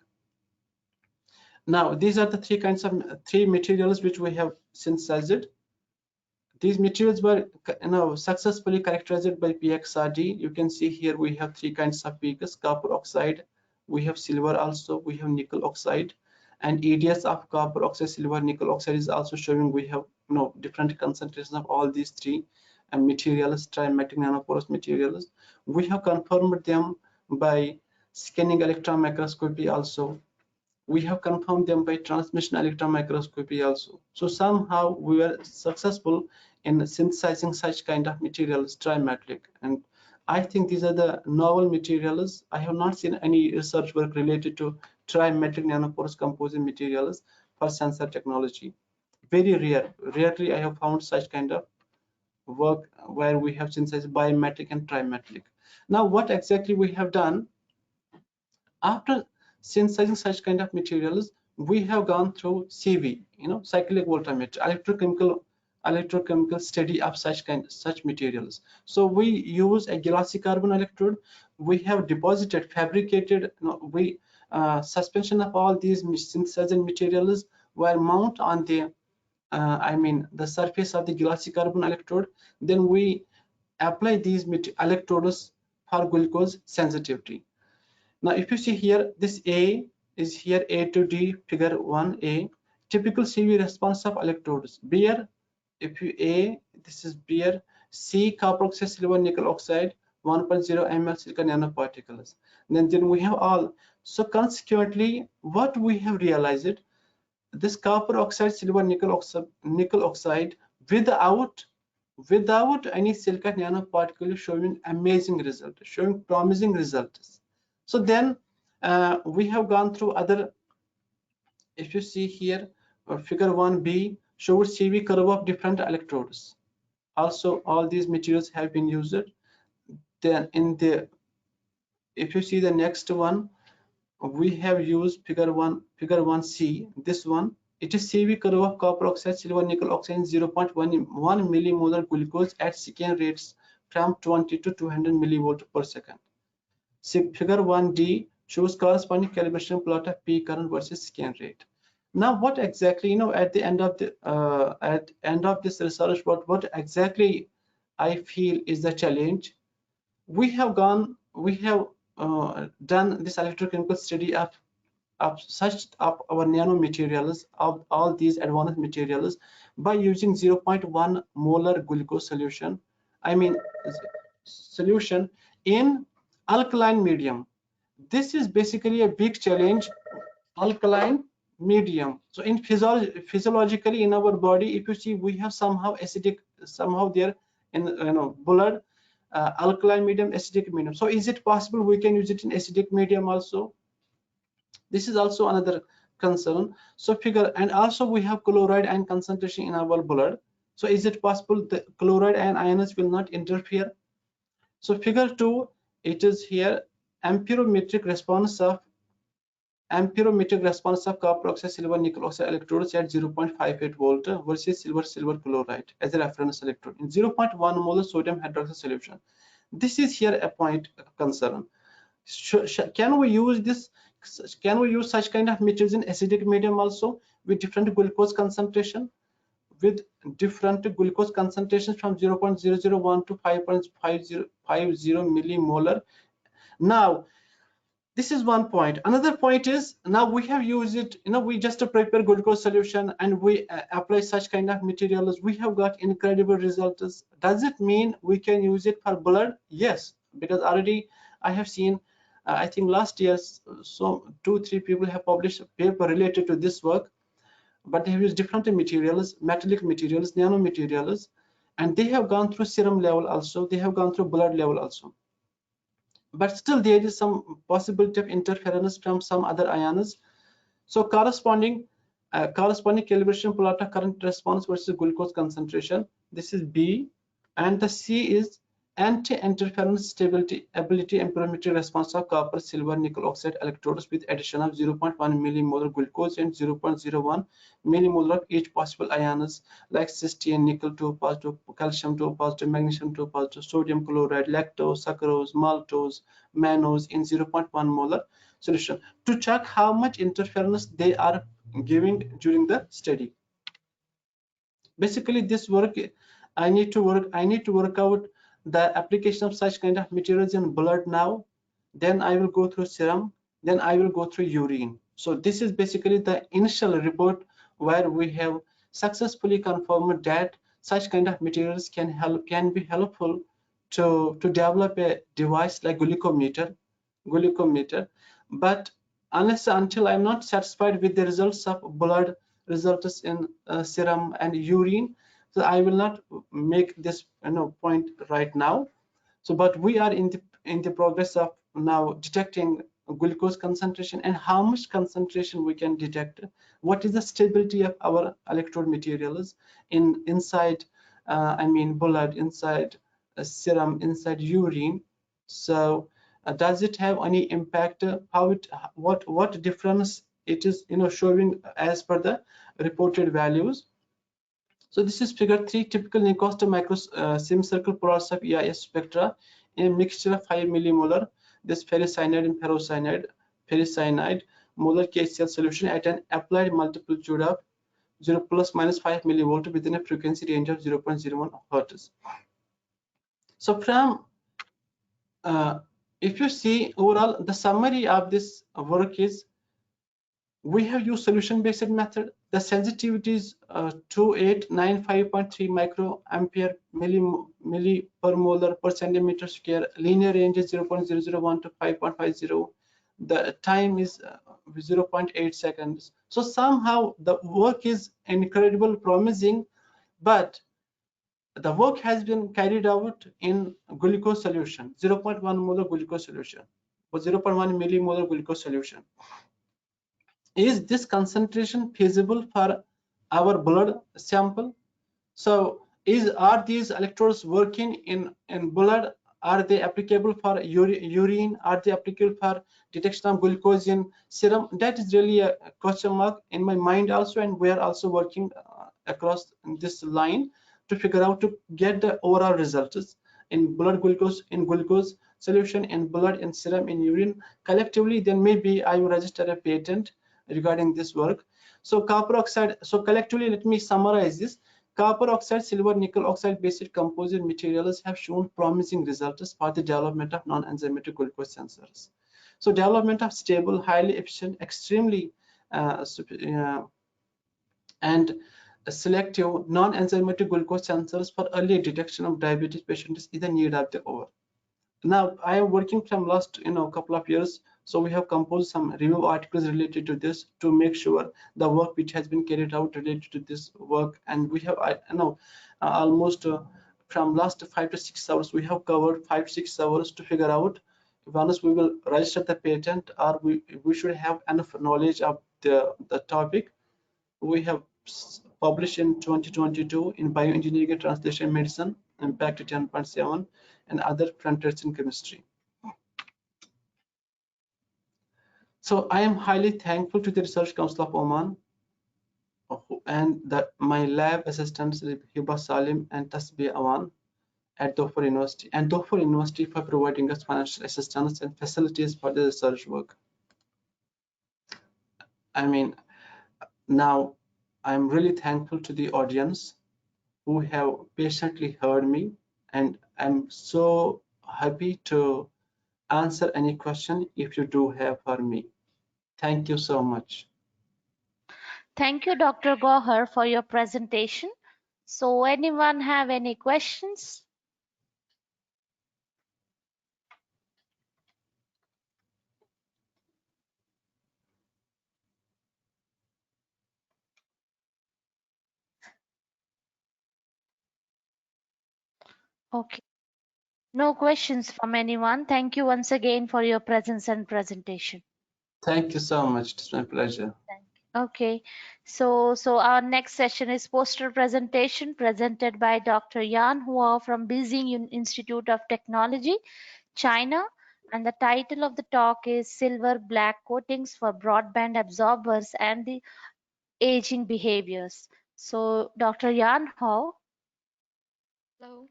Now these are the three materials which we have synthesized. These materials were successfully characterized by PXRD. You can see here we have 3 kinds of peaks: copper oxide, we have silver also, we have nickel oxide, and EDS of copper oxide, silver, nickel oxide is also showing we have different concentrations of all these 3 materials, trimetallic nanoporous materials. We have confirmed them by scanning electron microscopy also. We have confirmed them by transmission electron microscopy also. So somehow we were successful in synthesizing such kind of materials, trimetallic. And I think these are the novel materials. I have not seen any research work related to trimetallic nanoporous composite materials for sensor technology. Very rare. Rarely I have found such kind of work where we have synthesized bimetallic and trimetallic. Now what exactly we have done after synthesizing such kind of materials, we have gone through CV, cyclic voltammetry, electrochemical study of such materials. So we use a glassy carbon electrode. We have deposited, fabricated, suspension of all these synthesized materials were mounted on the surface of the glassy carbon electrode. Then we apply these electrodes for glucose sensitivity. Now, if you see here, this A is here A to D, figure 1A, typical CV response of electrodes. Beer, if you A, this is beer, C, copper oxide, silver, nickel oxide, 1.0 ml silicon nanoparticles. Then we have all. So consequently, what we have realized, this copper oxide, silver, nickel oxide without any silicon nanoparticle showing amazing result, showing promising results. So then we have gone through other. If you see here, figure 1b shows CV curve of different electrodes. Also, all these materials have been used. Then if you see the next one, we have used figure 1c. This one, it is CV curve of copper oxide, silver, nickel oxide, 0.1 millimolar glucose at scan rates from 20 to 200 millivolt per second. Figure 1d shows corresponding calibration plot of peak current versus scan rate. Now, what exactly, at the end of this research, what exactly I feel is the challenge? We have done this electrochemical study of our nanomaterials, of all these advanced materials, by using 0.1 molar glucose solution. Solution in alkaline medium. This is basically a big challenge, alkaline medium. So in physiologically in our body, if you see, we have somehow acidic, somehow there in blood, alkaline medium, acidic medium. So is it possible we can use it in acidic medium also? This is also another concern. So and also we have chloride ion concentration in our blood. So is it possible the chloride and ions will not interfere? So figure 2, it is here amperometric response of copper oxide, silver, nickel oxide electrodes at 0.58 volt versus silver chloride as a reference electrode in 0.1 molar sodium hydroxide solution. This is here a point of concern. Can we use this? Can we use such kind of materials in acidic medium also with different glucose concentration? With different glucose concentrations from 0.001 to 5.50 millimolar. Now, This is one point. Another point is, now we have used it, we just prepare glucose solution and we apply such kind of materials. We have got incredible results. Does it mean we can use it for blood? Yes, because already I have seen, I think last year, so 2-3 people have published a paper related to this work, but they have used different materials, metallic materials, nanomaterials, and they have gone through serum level also, they have gone through blood level also. But still there is some possibility of interference from some other ions. So corresponding calibration plot of current response versus glucose concentration. This is B, and the C is anti-interference stability ability and perimetric response of copper, silver, nickel oxide electrodes with addition of 0.1 millimolar glucose and 0.01 millimolar of each possible ions like cysteine, nickel 2 positive, calcium 2 positive, magnesium 2 positive, sodium chloride, lactose, sucrose, maltose, mannose in 0.1 molar solution to check how much interference they are giving during the study. Basically this work, I need to work out the application of such kind of materials in blood now, then I will go through serum, then I will go through urine. So this is basically the initial report where we have successfully confirmed that such kind of materials can be helpful to develop a device like glucometer. But until I'm not satisfied with the results of blood results in serum and urine, so I will not make this point right now. So but we are in the progress of now detecting glucose concentration and how much concentration we can detect, what is the stability of our electrode materials inside I mean blood, inside serum, inside urine. So does it have any impact, what difference it is showing as per the reported values. So this is figure 3, typical Nicosta micro semicircle polars of EIS spectra in a mixture of 5 millimolar this ferricyanide and ferricyanide molar KCl solution at an applied multitude of 0 plus minus 5 millivolt within a frequency range of 0.01 hertz. So from if you see overall, the summary of this work is we have used solution-based method. The sensitivity is 2895.3 microampere milli per molar per centimeter square. Linear range is 0.001 to 5.50. The time is 0.8 seconds. So somehow the work is incredible, promising, but the work has been carried out in glucose solution, 0.1 molar glucose solution or 0.1 millimolar glucose solution. Is this concentration feasible for our blood sample? So are these electrodes working in blood? Are they applicable for urine? Are they applicable for detection of glucose in serum? That is really a question mark in my mind also, and we are also working across this line to figure out to get the overall results in blood glucose, in glucose solution, in blood, in serum, in urine. Collectively, then maybe I will register a patent regarding this work. So copper oxide, so collectively let me summarize this. Copper oxide, silver, nickel oxide based composite materials have shown promising results for the development of non-enzymatic glucose sensors. So development of stable, highly efficient, extremely and selective non-enzymatic glucose sensors for early detection of diabetes patients is the need of the hour. Now I am working from last couple of years, so we have composed some review articles related to this to make sure the work which has been carried out related to this work, and we have almost from last 5 to 6 hours we have covered 5-6 hours to figure out once we will register the patent, or we should have enough knowledge of the topic. We have published in 2022 in bioengineering and translation medicine, impact 10.7, and other frontiers in chemistry. So I am highly thankful to the Research Council of Oman and my lab assistants Hiba Salim and Tasbih Awan at Dhofar University, and Dhofar University for providing us financial assistance and facilities for the research work. I mean, now I'm really thankful to the audience who have patiently heard me, and I'm so happy to answer any question if you do have for me. Thank you so much. Thank you, Dr. Gohar, for your presentation. So anyone have any questions? Okay. No questions from anyone. Thank you once again for your presence and presentation. Thank you so much. It's my pleasure. Okay, so our next session is poster presentation presented by Dr. Yan Hua from Beijing Institute of Technology, China, and the title of the talk is Silver Black Coatings for Broadband Absorbers and the Aging Behaviors. So Dr. Yan Hua, Hello.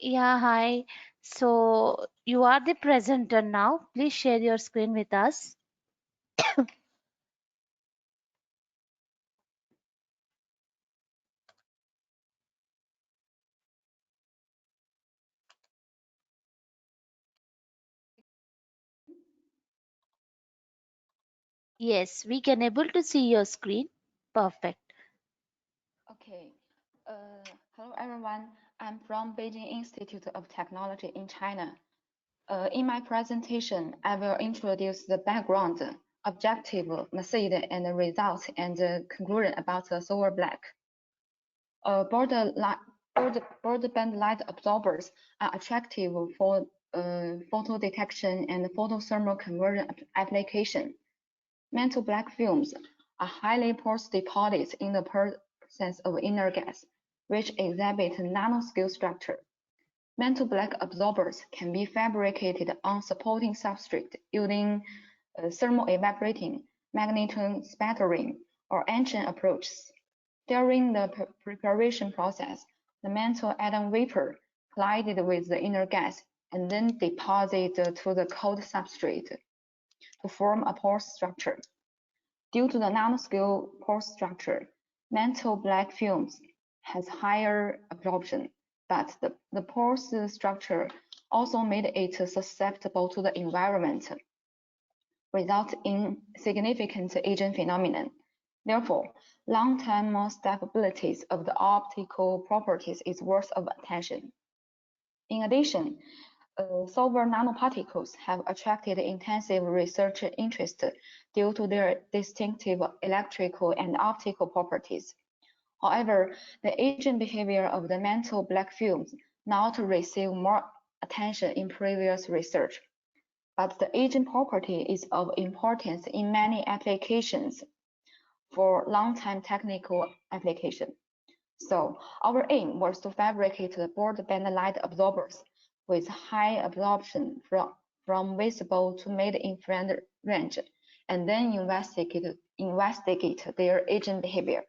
yeah, hi. So you are the presenter now. Please share your screen with us. Yes, we can able to see your screen. Perfect. Okay. Hello, everyone. I'm from Beijing Institute of Technology in China. In my presentation, I will introduce the background, objective, method, and the results, and the conclusion about the silver black. Broadband light absorbers are attractive for photo detection and photothermal conversion application. Metal black films are highly porous deposits in the presence of inner gas, which exhibit nanoscale structure. Metal black absorbers can be fabricated on supporting substrate using thermal evaporating, magneton spattering, or etching approaches. During the preparation process, the metal atom vapor collided with the inner gas and then deposited to the cold substrate to form a porous structure. Due to the nanoscale pore structure, metal black films has higher absorption, but the porous structure also made it susceptible to the environment, result in significant aging phenomenon. Therefore, long-term stability of the optical properties is worth of attention. In addition, silver nanoparticles have attracted intensive research interest due to their distinctive electrical and optical properties. However, the aging behavior of the metal black films not receive more attention in previous research, but the aging property is of importance in many applications for long-time technical application. So our aim was to fabricate the broadband light absorbers with high absorption from visible to mid-infrared range, and then investigate their aging behavior.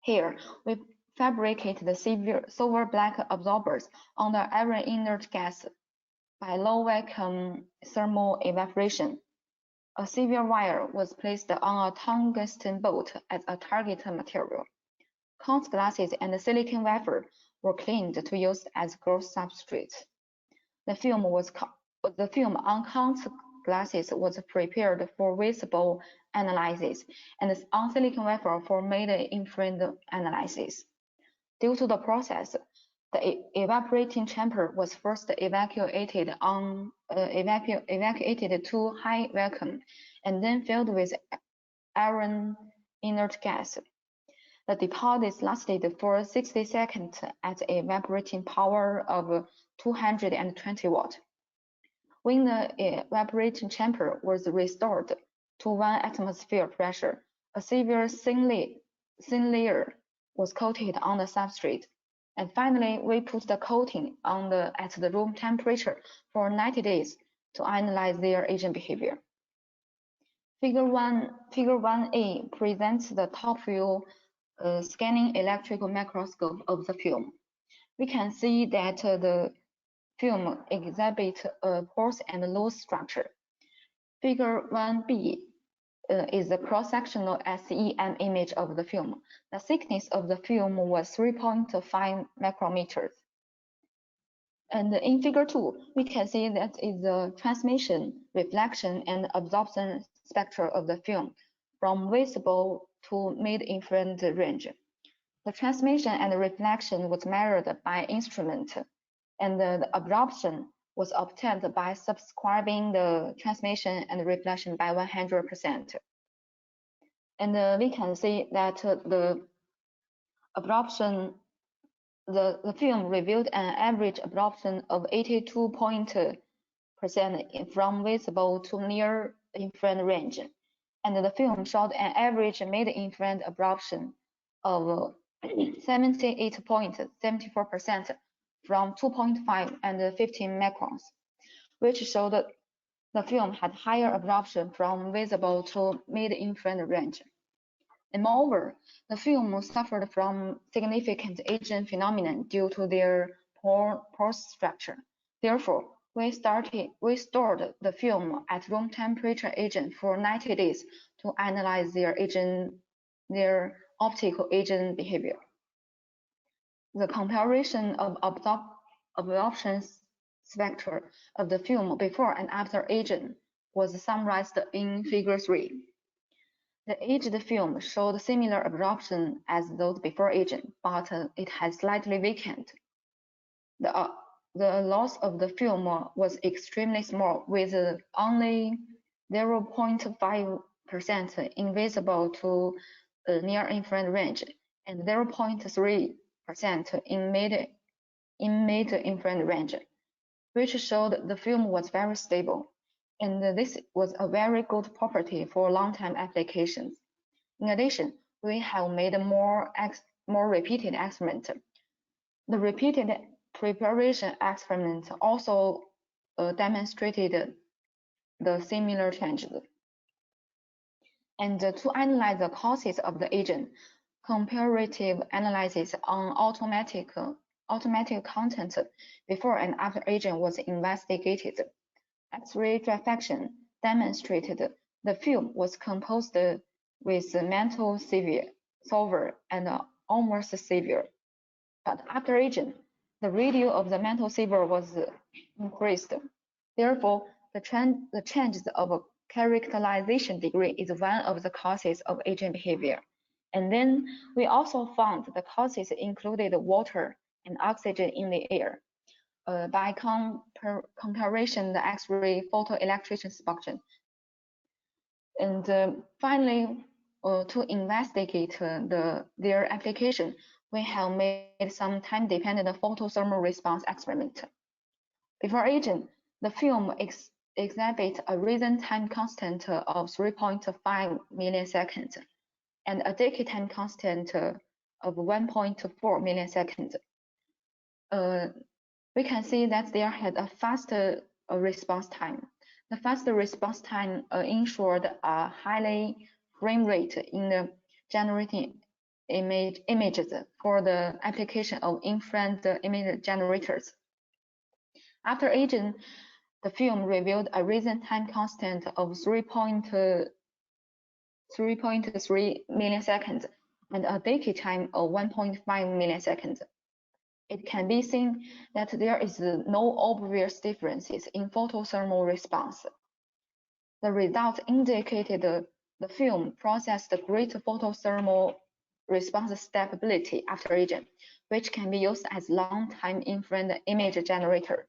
Here, we fabricate the silver black absorbers under iron inert gas by low vacuum thermal evaporation. A silver wire was placed on a tungsten bolt as a target material. Count glasses and silicon wafer were cleaned to use as growth substrate. The film on count glasses was prepared for visible analysis and on silicon wafer for mid-infrared analysis. Due to the process, the evaporating chamber was first evacuated to high vacuum and then filled with iron inert gas. The deposits lasted for 60 seconds at a evaporating power of 220 watts. When the evaporating chamber was restored to 1 atmosphere pressure, a severe thin layer was coated on the substrate. And finally, we put the coating at the room temperature for 90 days to analyze their aging behavior. Figure 1A presents the top view scanning electrical microscope of the film. We can see that the film exhibits a porous and loose structure. Figure 1B is a cross-sectional SEM image of the film. The thickness of the film was 3.5 micrometers. And in figure 2, we can see that is the transmission, reflection, and absorption spectra of the film from visible to mid-infrared range. The transmission and reflection was measured by instrument, and the absorption was obtained by subscribing the transmission and reflection by 100%. And we can see that the absorption, the film revealed an average absorption of 82% from visible to near infrared range, and the film showed an average mid-infrared absorption of 78.74% from 2.5 and 15 microns, which showed that the film had higher absorption from visible to mid-infrared range. And moreover, the film suffered from significant aging phenomenon due to their poor structure. Therefore, we stored the film at room temperature agent for 90 days to analyze their optical agent behavior. The comparison of absorption spectra of the film before and after aging was summarized in figure 3. The aged film showed similar absorption as those before aging, but it had slightly weakened. The loss of the film was extremely small, with only 0.5% invisible to near infrared range and 0.3% in mid infrared range, which showed the film was very stable, and this was a very good property for long-time applications. In addition, we have made more repeated experiments. The repeated preparation experiment also demonstrated the similar changes. And to analyze the causes of the agent, comparative analysis on automatic content before and after agent was investigated. X-ray diffraction demonstrated the film was composed with metal silver and almost silver, but after aging, the ratio of the metal silver was increased. Therefore, the changes of characterization degree is one of the causes of aging behavior. And then we also found the causes included water and oxygen in the air. By comparison, the X-ray photoelectricity spectrum. And finally, to investigate their application, we have made some time-dependent photothermal response experiment. Before aging, the film exhibits a recent time constant of 3.5 milliseconds and a decay time constant of 1.4 milliseconds. We can see that they had a faster response time. The faster response time ensured a high frame rate in the generating images for the application of infrared image generators. After aging, the film revealed a recent time constant of 3.3 milliseconds and a decay time of 1.5 milliseconds. It can be seen that there is no obvious differences in photothermal response. The result indicated the film possessed great photothermal response stability after aging, which can be used as long-time infrared image generator.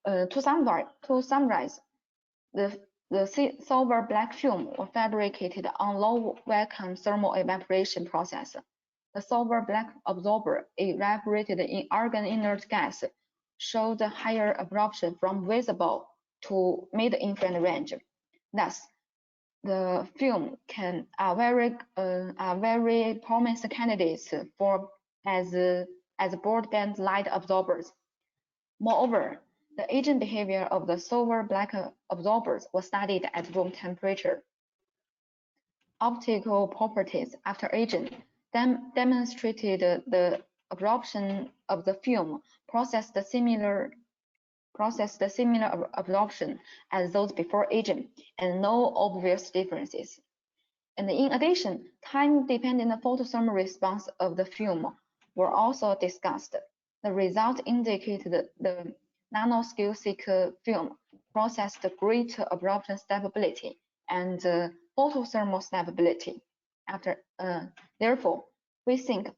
To summarize, the silver black film was fabricated on low vacuum thermal evaporation process. The silver black absorber evaporated in argon inert gas showed higher absorption from visible to mid-infrared range. Thus, the film are very promising candidates for as broadband light absorbers. Moreover, the aging behavior of the silver black absorbers was studied at room temperature. Optical properties after aging demonstrated the absorption of the film processed similar absorption as those before aging, and no obvious differences. And in addition, time-dependent photothermal response of the film were also discussed. The result indicated the nanoscale-thick film possessed great absorption stability and photothermal stability. Therefore, we think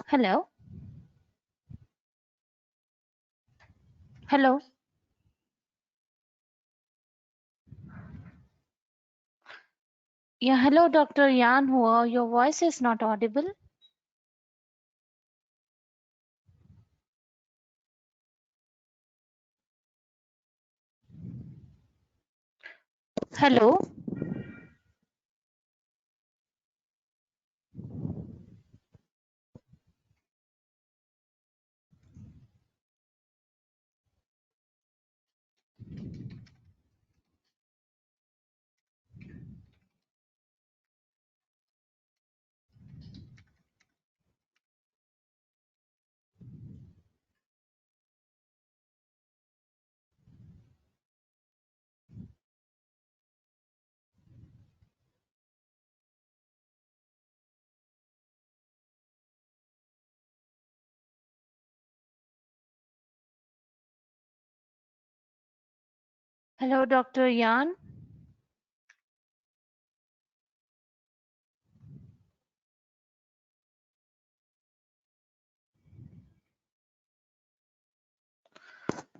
Hello. Hello. Yeah, hello, Dr. Yan Hua. Your voice is not audible. Hello. Hello, Dr. Yan.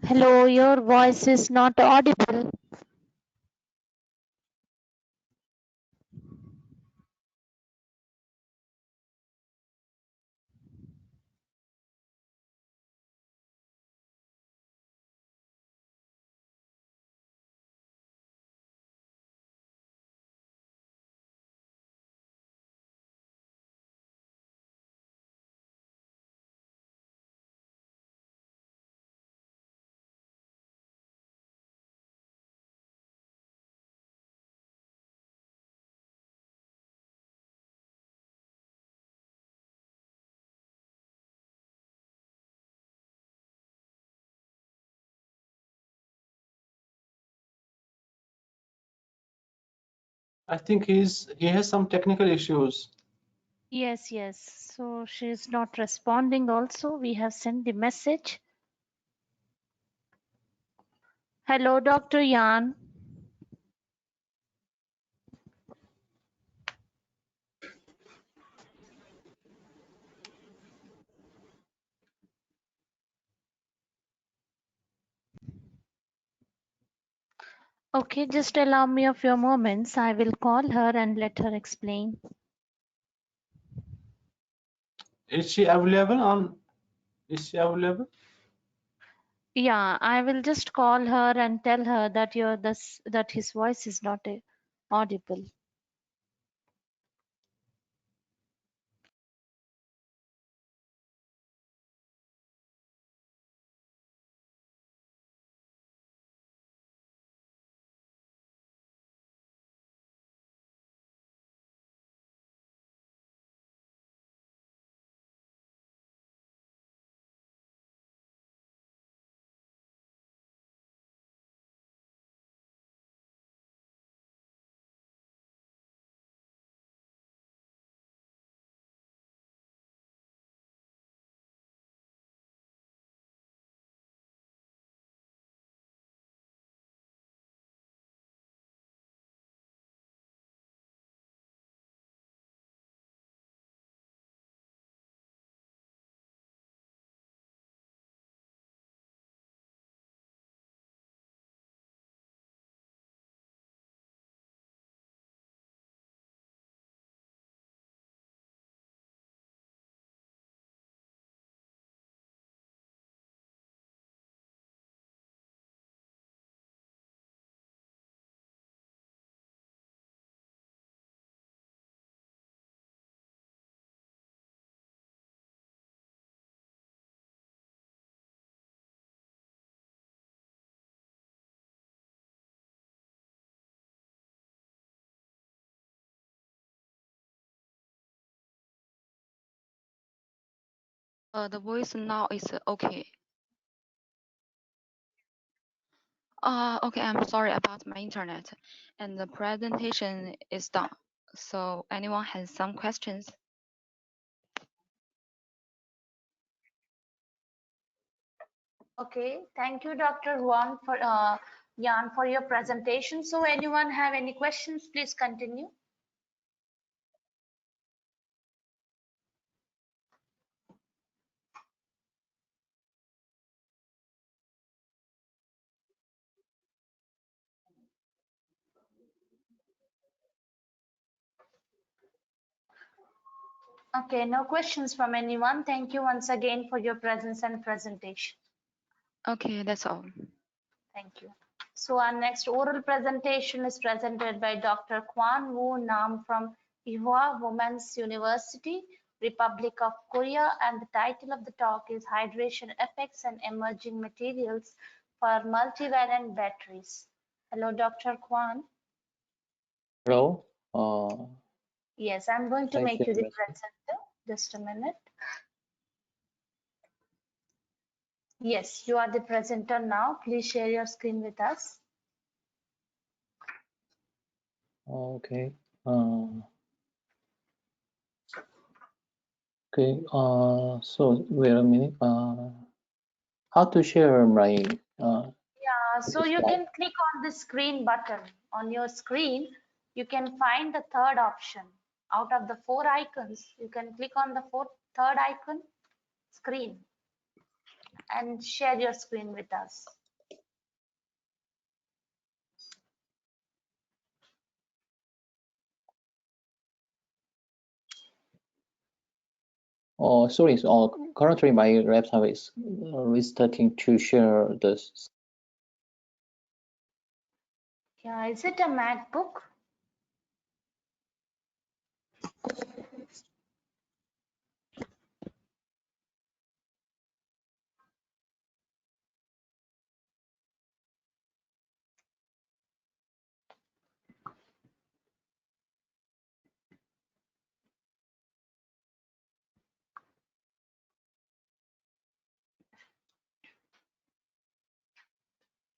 Hello, your voice is not audible. I think he has some technical issues. Yes, yes. So she's not responding also. We have sent the message. Hello, Dr. Yan. Okay, just allow me a few moments. I will call her and let her explain. Is she available on? Is she available? Yeah, I will just call her and tell her that that his voice is not audible. The voice now is okay. Okay, I'm sorry about my internet. And the presentation is done. So anyone has some questions? Okay, thank you, Dr. Yan, for your presentation. So anyone have any questions, please continue. Okay, no questions from anyone. Thank you once again for your presence and presentation. Okay, that's all. Thank you. So our next oral presentation is presented by Dr. Kwan Woo Nam from Ewha Women's University, Republic of Korea, and the title of the talk is Hydration Effects and Emerging Materials for Multivalent Batteries. Hello, Dr. Kwan. Hello. Yes, I'm going to Thank make you the you. presenter. Just a minute. Yes, you are the presenter now. Please share your screen with us. Okay. Okay. So wait a minute. How to share my Yeah, so you can click on the screen button. On your screen, you can find the third option. Out of the 4 icons, you can click on the third icon, screen, and share your screen with us. Oh, sorry. Currently my laptop is restarting to share this. Yeah, is it a MacBook?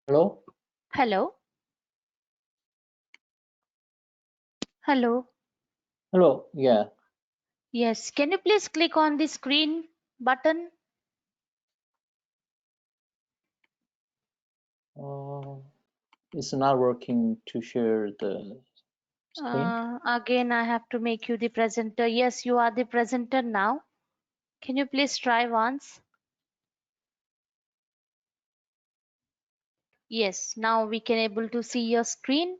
Hello. Hello. Hello. Hello. Yeah. Yes, can you please click on the screen button? It's not working to share the screen. Again, I have to make you the presenter. Yes, you are the presenter now. Can you please try once? Yes, now we can able to see your screen.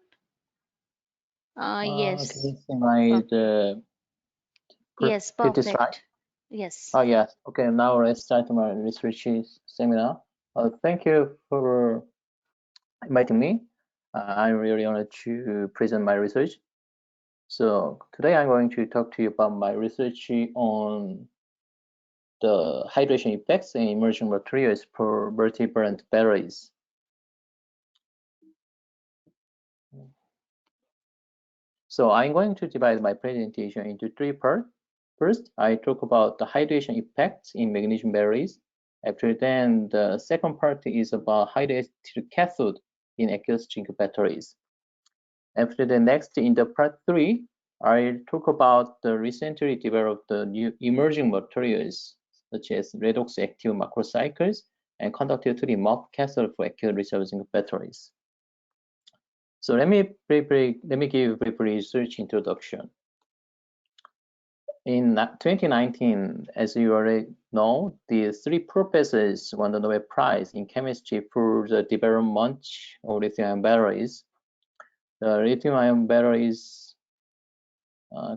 Yes. Can you see my Yes, previous slide? perfect. Yes. Oh, yes. Okay, now let's start my research seminar. Thank you for inviting me. I'm really honored to present my research. So today I'm going to talk to you about my research on the hydration effects in emerging materials for multivalent batteries. So I'm going to divide my presentation into 3 parts. First, I talk about the hydration effects in magnesium batteries. After then, the second part is about hydrated cathode in acoustic batteries. After the next, in the part 3, I'll talk about the recently developed new emerging materials such as redox active macrocycles and conductive 3 MOF cathode for acute recharging batteries. So let me give a brief research introduction. In 2019, as you already know, the 3 professors won the Nobel Prize in chemistry for the development of lithium-ion batteries. The lithium-ion batteries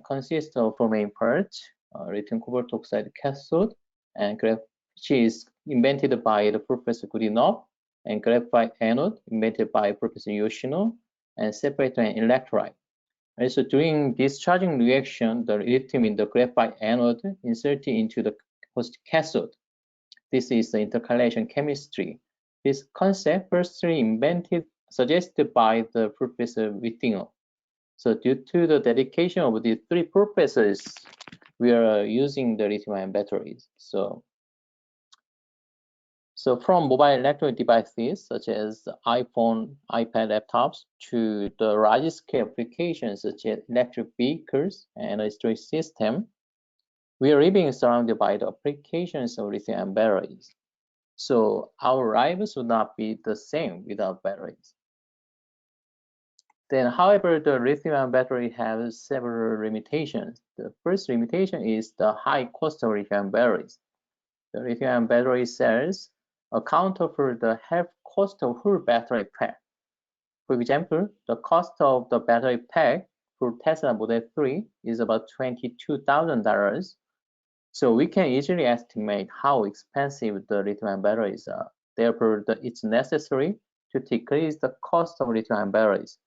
consist of 4 main parts: lithium cobalt oxide cathode, and which is invented by the Professor Goodenough, and graphite anode invented by Professor Yoshino, and separator and electrolyte. And so during this charging reaction, the lithium in the graphite anode inserted into the positive cathode. This is the intercalation chemistry. This concept firstly suggested by the Professor Wittinger. So due to the dedication of the 3 professors, we are using the lithium-ion batteries. So So from mobile electronic devices such as iPhone, iPad, laptops to the large-scale applications such as electric vehicles and a storage system, we are living surrounded by the applications of lithium batteries. So our lives would not be the same without batteries. Then, however, the lithium battery has several limitations. The first limitation is the high cost of lithium batteries. The lithium battery cells account for the half cost of whole battery pack. For example, the cost of the battery pack for Tesla Model 3 is about $22,000. So we can easily estimate how expensive the lithium batteries are. Therefore, it's necessary to decrease the cost of lithium batteries.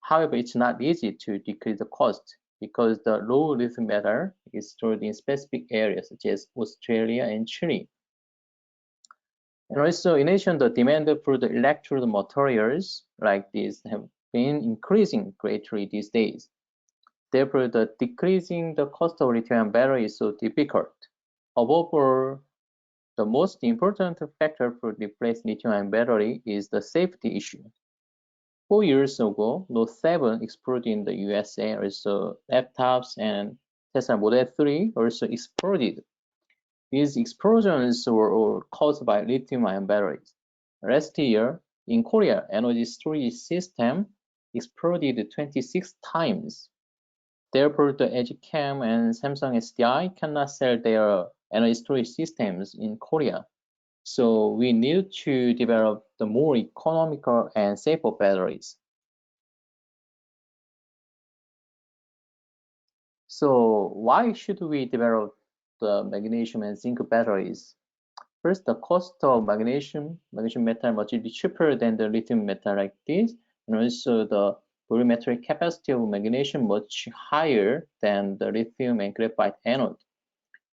However, it's not easy to decrease the cost because the low lithium metal is stored in specific areas such as Australia and Chile. And also, in addition, the demand for the electrode materials like this have been increasing greatly these days. Therefore, the decreasing the cost of lithium battery is so difficult. Above all, the most important factor for replacing lithium battery is the safety issue. 4 years ago, Note 7 exploded in the USA. Also, laptops and Tesla Model 3 also exploded. These explosions were all caused by lithium-ion batteries. Last year, in Korea, energy storage system exploded 26 times. Therefore, the Edgecam and Samsung SDI cannot sell their energy storage systems in Korea. So we need to develop the more economical and safer batteries. So why should we develop the magnesium and zinc batteries? First, the cost of magnesium metal much cheaper than the lithium metal like this, and also the volumetric capacity of magnesium much higher than the lithium and graphite anode.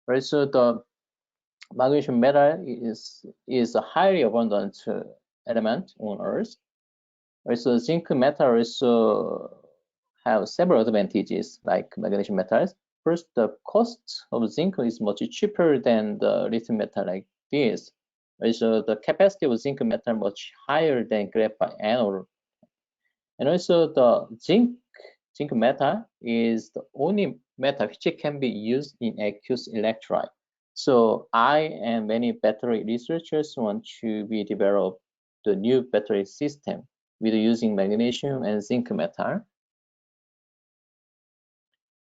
Also, the magnesium metal is a highly abundant element on Earth. Also, zinc metal also have several advantages like magnesium metals. First, the cost of zinc is much cheaper than the lithium metal like this. Also, the capacity of zinc metal much higher than graphite anode. And also, the zinc metal is the only metal which can be used in aqueous electrolyte. So I and many battery researchers want to develop the new battery system with using magnesium and zinc metal.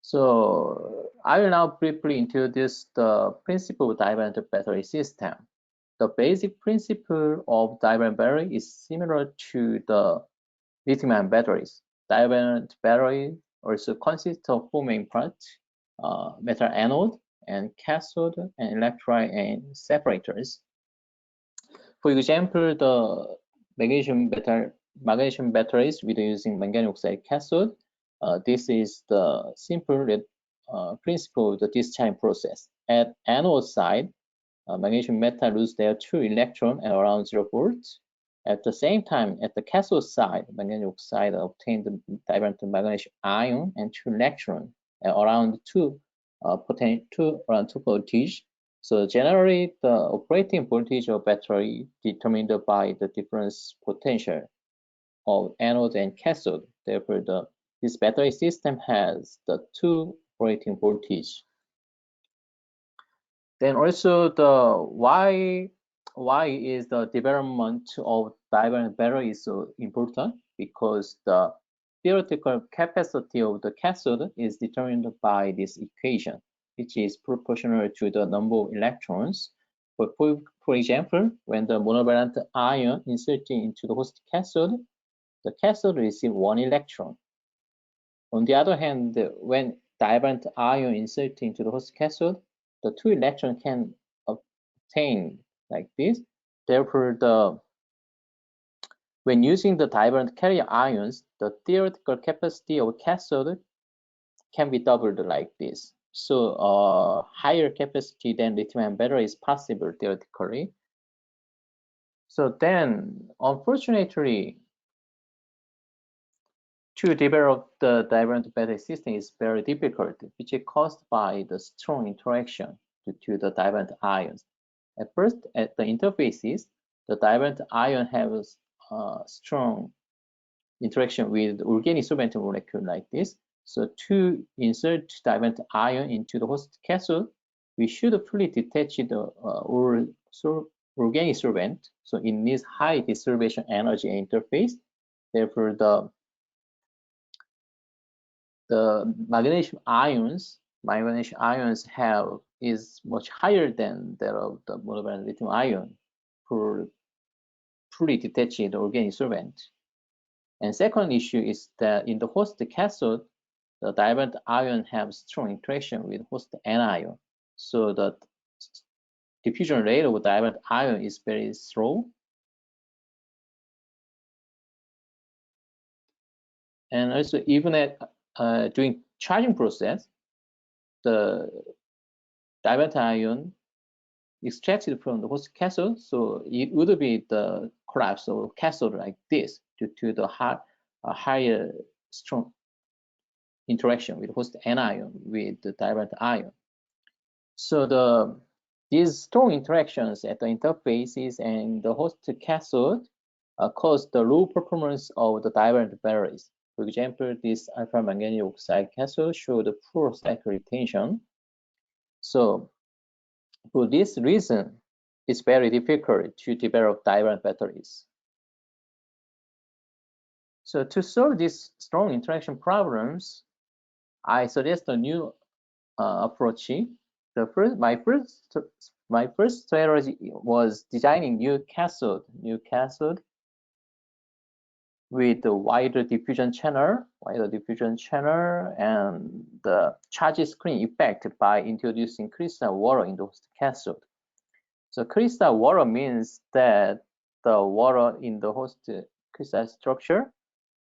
So I will now briefly introduce the principle of divalent battery system. The basic principle of divalent battery is similar to the lithium-ion batteries. Divalent battery also consists of four main parts: metal anode and cathode and electrolyte and separators. For example, the magnesium batteries with using manganese oxide cathode. This is the simple principle of the discharge process. At anode side, magnesium metal lose their 2 electrons at around 0 volts. At the same time, at the cathode side, manganese oxide obtained the divalent magnesium ion and 2 electrons at around 2 voltage. So generally, the operating voltage of battery determined by the difference potential of anode and cathode. Therefore, this battery system has the 2 operating voltage. Then also the why is the development of divalent battery so important? Because the theoretical capacity of the cathode is determined by this equation, which is proportional to the number of electrons. For example, when the monovalent ion inserted into the host cathode, the cathode receives 1 electron. On the other hand, when divalent ion inserted into the host cathode, the 2 electrons can obtain like this. Therefore, when using the divalent carrier ions, the theoretical capacity of cathode can be doubled like this. So higher capacity than lithium battery is possible theoretically. So then, unfortunately, to develop the divalent battery system is very difficult, which is caused by the strong interaction due to the divalent ions. At first, at the interfaces, the divalent ion has strong interaction with organic solvent molecule like this. So to insert divalent ion into the host cathode, we should fully detach the organic solvent. So it needs high dissolution energy interface. Therefore, the magnesium ions is much higher than that of the monovalent lithium ion for fully detaching the organic solvent. And second issue is that in the host cathode, the divalent ion have strong interaction with host anion. So the diffusion rate of divalent ion is very slow. And also even at during charging process, the divalent ion extracted from the host cathode, so it would be the collapse of cathode like this due to the higher strong interaction with host anion with the divalent ion. So these strong interactions at the interfaces and the host cathode cause the low performance of the divalent batteries. For example, this alpha manganese oxide cathode showed poor cycle retention. So for this reason, it's very difficult to develop divalent batteries. So to solve these strong interaction problems, I suggest a new approach. My first strategy was designing new cathode with the wider diffusion channel and the charge screen effect by introducing crystal water in the host cathode. So crystal water means that the water in the host crystal structure.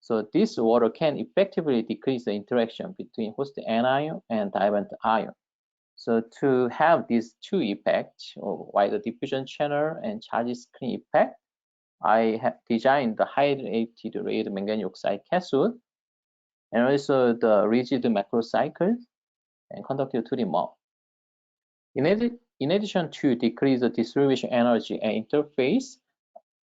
So this water can effectively decrease the interaction between host anion and divalent ion. So to have these two effects, or wider diffusion channel and charge screen effect, I have designed the hydrated red manganese oxide cathode and also the rigid macrocycle and conductive 2D MOS. In addition to decrease the distribution energy and interface,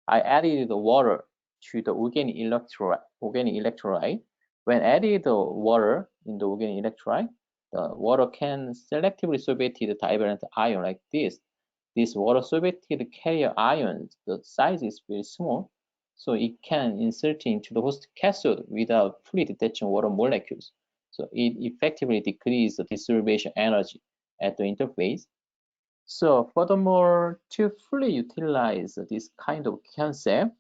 I added the water to the organic electrolyte. When added the water in the organic electrolyte, the water can selectively sorbate the divalent ion like this. This water sorbated carrier ions, the size is very small, so it can insert into the host cathode without fully detaching water molecules. So it effectively decreases the dissolution energy at the interface. So furthermore, to fully utilize this kind of concept,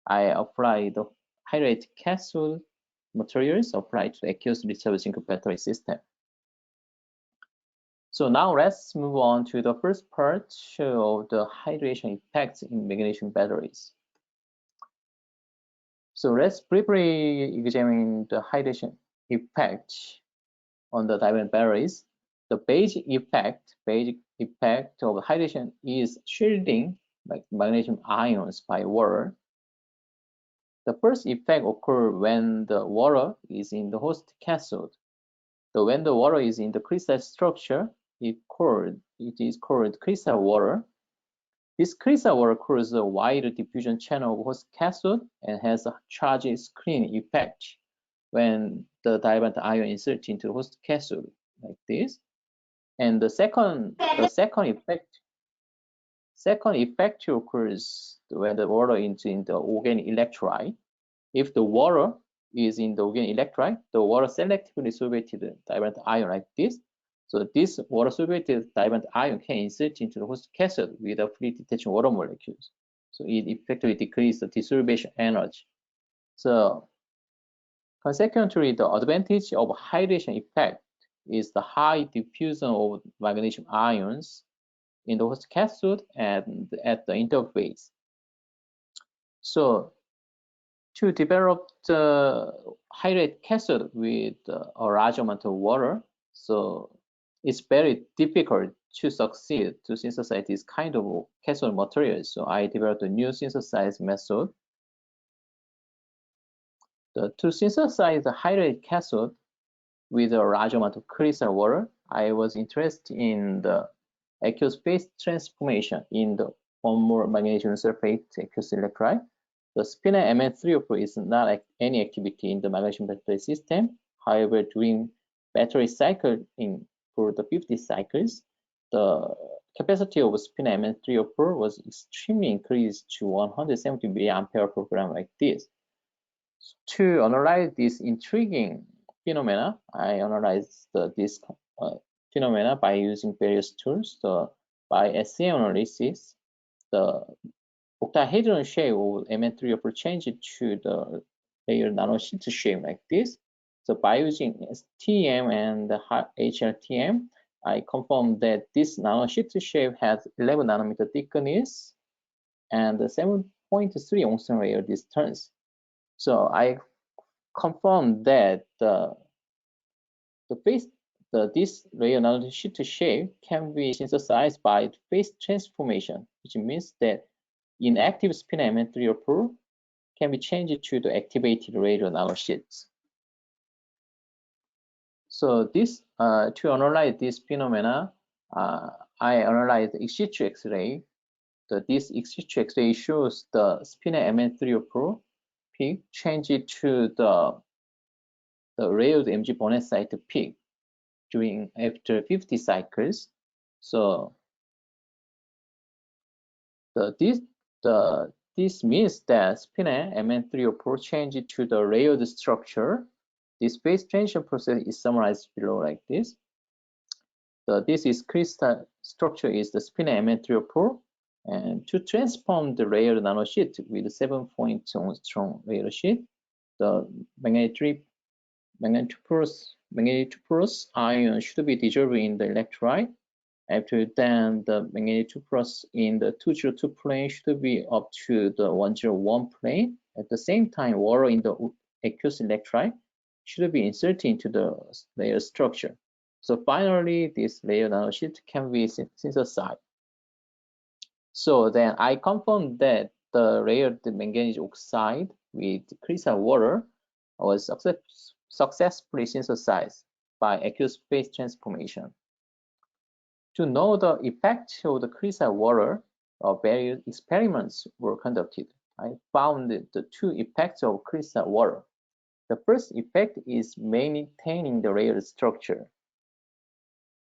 I apply the hydrated cathode materials applied to the aqueous rechargeable zinc battery system. So now let's move on to the first part of the hydration effects in magnesium batteries. So let's briefly examine the hydration effect on the divalent batteries. The basic effect of hydration is shielding magnesium ions by water. The first effect occurs when the water is in the host cathode. So when the water is in the crystal structure, it is called crystal water. This crystal water causes a wider diffusion channel of host cathode and has a charge screen effect when the divalent ion inserted into the host cathode like this. And the second effect occurs when the water is in the organic electrolyte. If the water is in the organic electrolyte, the water selectively sorbated the divalent ion like this. So this water sorbated divalent ion can insert into the host cathode without fully detaching water molecules. So it effectively decreases the dissolution energy. So consequently, the advantage of hydration effect is the high diffusion of magnesium ions in the host cathode and at the interface. So to develop the hydrated cathode with a large amount of water, so it's very difficult to succeed to synthesize this kind of cathode materials. So I developed a new synthesize method. To synthesize the hydrated cathode with a large amount of crystal water, I was interested in the aqueous phase transformation in the one more magnesium sulfate aqueous electrolyte. The spinel Mn3O4 is not any activity in the magnesium battery system. However, during battery cycling for the 50 cycles, the capacity of spinel Mn3O4 was extremely increased to 170 milliampere per gram like this. To analyze this intriguing phenomena, I analyzed this phenomena by using various tools. By assay analysis, the octahedron shape of Mn3O4 changed to the layer nanosheet shape like this. So by using STM and HLTM, I confirmed that this nanosheet shape has 11 nanometer thickness and 7.3 angstrom layer distance. So I confirmed that this layer nanosheet shape can be synthesized by phase transformation, which means that inactive spinel Mn3O4 can be changed to the activated layer nanosheets. So this to analyze this phenomena, I analyzed ex situ X-ray. This ex situ X-ray shows the spinel Mn3O4 peak changed to the layered Mg bonnet site peak during after 50 cycles. So this means that spinel Mn3O4 changed to the layered structure. This phase transition process is summarized below like this. This is crystal structure is the spinel Mn3O4, and to transform the layered nanosheet with 7.0 angstrom layer sheet, the magnetite plus ion should be dissolved in the electrolyte. After then, the magnetite plus in the 202 plane should be up to the 101 plane. At the same time, water in the aqueous electrolyte should be inserted into the layer structure. So finally, this layer nanosheet can be synthesized. So then I confirmed that the layered manganese oxide with crystal water was successfully synthesized by aqueous phase transformation. To know the effect of the crystal water, various experiments were conducted. I found the two effects of crystal water. The first effect is maintaining the layered structure.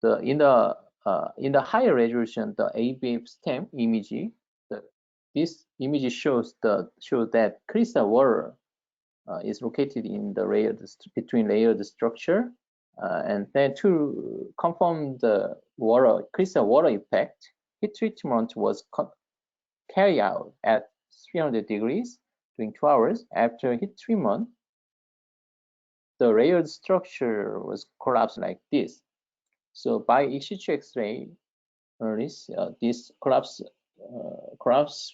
In the higher resolution, the ABF stem image, this image shows that crystal water is located in the between layered structure, and then to confirm the crystal water effect, heat treatment was carried out at 300 degrees during 2 hours. After heat treatment, the layered structure was collapsed like this. So by ex situ X-ray analysis, this collapsed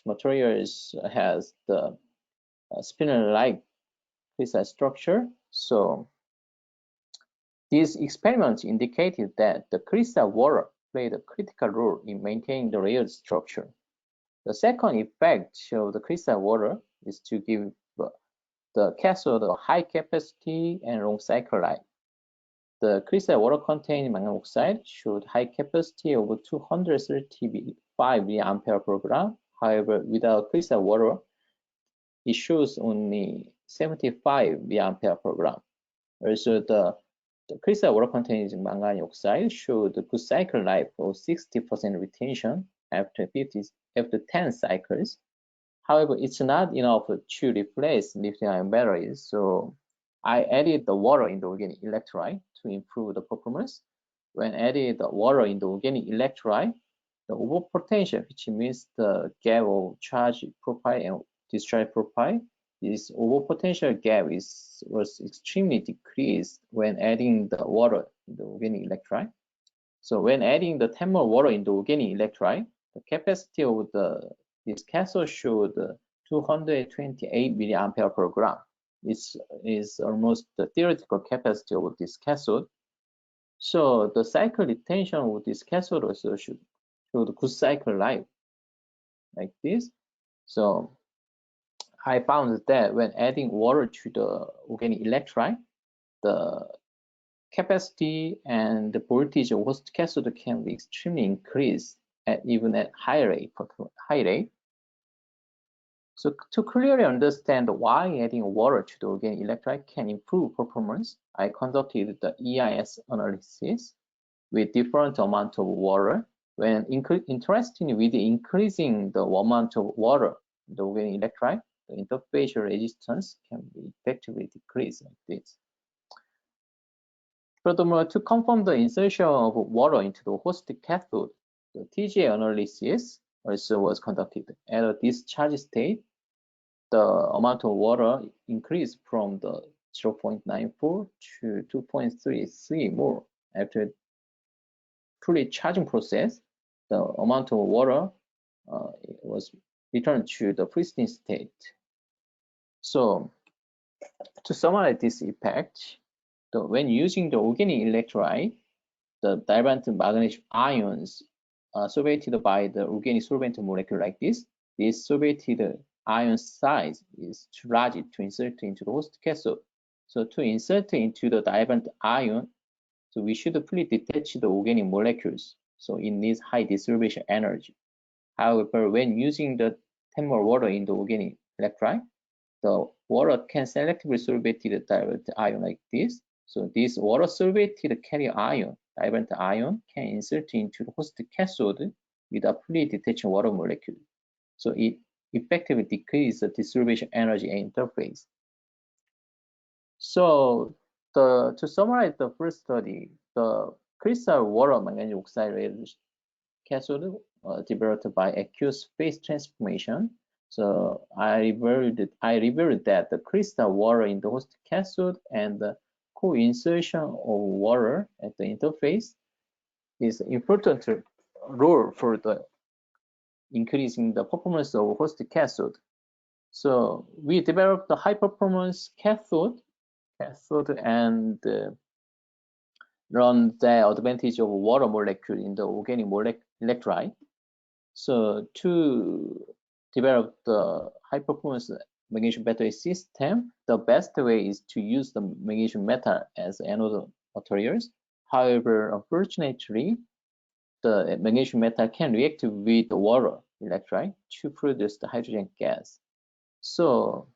materials has the spinel-like crystal structure. So these experiments indicated that the crystal water played a critical role in maintaining the layered structure. The second effect of the crystal water is to give the cathode a high capacity and long cycle life. The crystal water containing manganese oxide showed high capacity of 235 milliampere per gram. However, without crystal water, it shows only 75 milliampere per gram. Also, the crystal water containing manganese oxide showed a good cycle life of 60% retention after 10 cycles. However, it's not enough to replace lithium-ion batteries, so I added the water in the organic electrolyte to improve the performance. When added the water in the organic electrolyte, the overpotential, which means the gap of charge profile and discharge profile, this overpotential gap was extremely decreased when adding the water in the organic electrolyte. So when adding the 10 mole water in the organic electrolyte, the capacity of this cathode showed 228 milliampere per gram. This is almost the theoretical capacity of this cathode. So the cycle retention of this cathode also showed good cycle life, like this. So I found that when adding water to the organic electrolyte, the capacity and the voltage of host cathode can be extremely increased even at high rate. So to clearly understand why adding water to the organic electrolyte can improve performance, I conducted the EIS analysis with different amount of water. When interested with increasing the amount of water in the organic electrolyte, the interfacial resistance can be effectively decreased like this. Furthermore, to confirm the insertion of water into the host cathode, the TGA analysis also was conducted. At a discharge state, the amount of water increased from the 0.94 to 2.33 more. After fully charging process, the amount of water was returned to the pristine state. So to summarize this effect, when using the organic electrolyte, the dilute magnesium ions solvated by the organic solvent molecule like this solvated ion size is too large to insert into the host cathode. So to insert into the dilute ion, so we should fully detach the organic molecules. So it needs high dissolution energy. However, when using the 10 mole water in the organic electrolyte, the water can selectively solvate the dilute ion like this. So this water solvated carrier ion, dilute ion, can insert into the host cathode with a fully detached water molecule. So it effectively decreases the dissolution energy interface. So to summarize the first study, the crystal water manganese oxide cathode developed by aqueous phase transformation. So I revealed that the crystal water in the host cathode and the co-insertion of water at the interface is important role for the increasing the performance of host cathode. So we developed the high performance cathode and run the advantage of water molecule in the organic electrolyte. So to develop the high performance magnesium battery system, the best way is to use the magnesium metal as anode materials. However, unfortunately, the magnesium metal can react with the water electrolyte to produce the hydrogen gas. So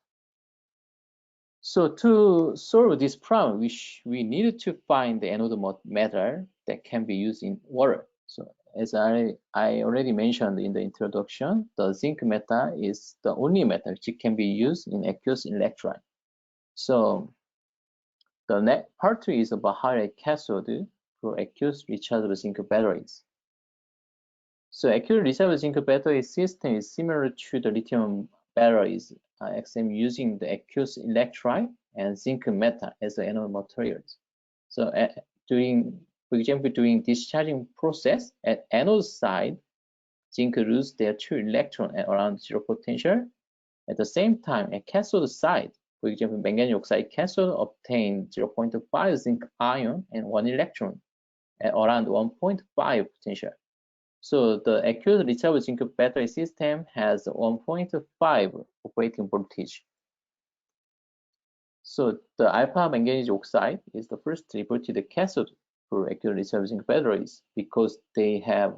to solve this problem, we needed to find the anode metal that can be used in water. So as I already mentioned in the introduction, the zinc metal is the only metal which can be used in aqueous electrolyte. So the next part 2 is about high cathode for aqueous rechargeable zinc batteries. So aqueous rechargeable zinc battery system is similar to the lithium batteries, except using the aqueous electrolyte and zinc metal as the anode materials. So for example, during discharging process at anode side, zinc lose their 2 electrons at around 0 potential. At the same time, at cathode side, for example, manganese oxide cathode obtain 0.5 zinc ion and 1 electron at around 1.5 potential. So the aqueous rechargeable zinc battery system has 1.5 operating voltage. So the alpha manganese oxide is the first reported cathode for aqueous rechargeable zinc batteries because they have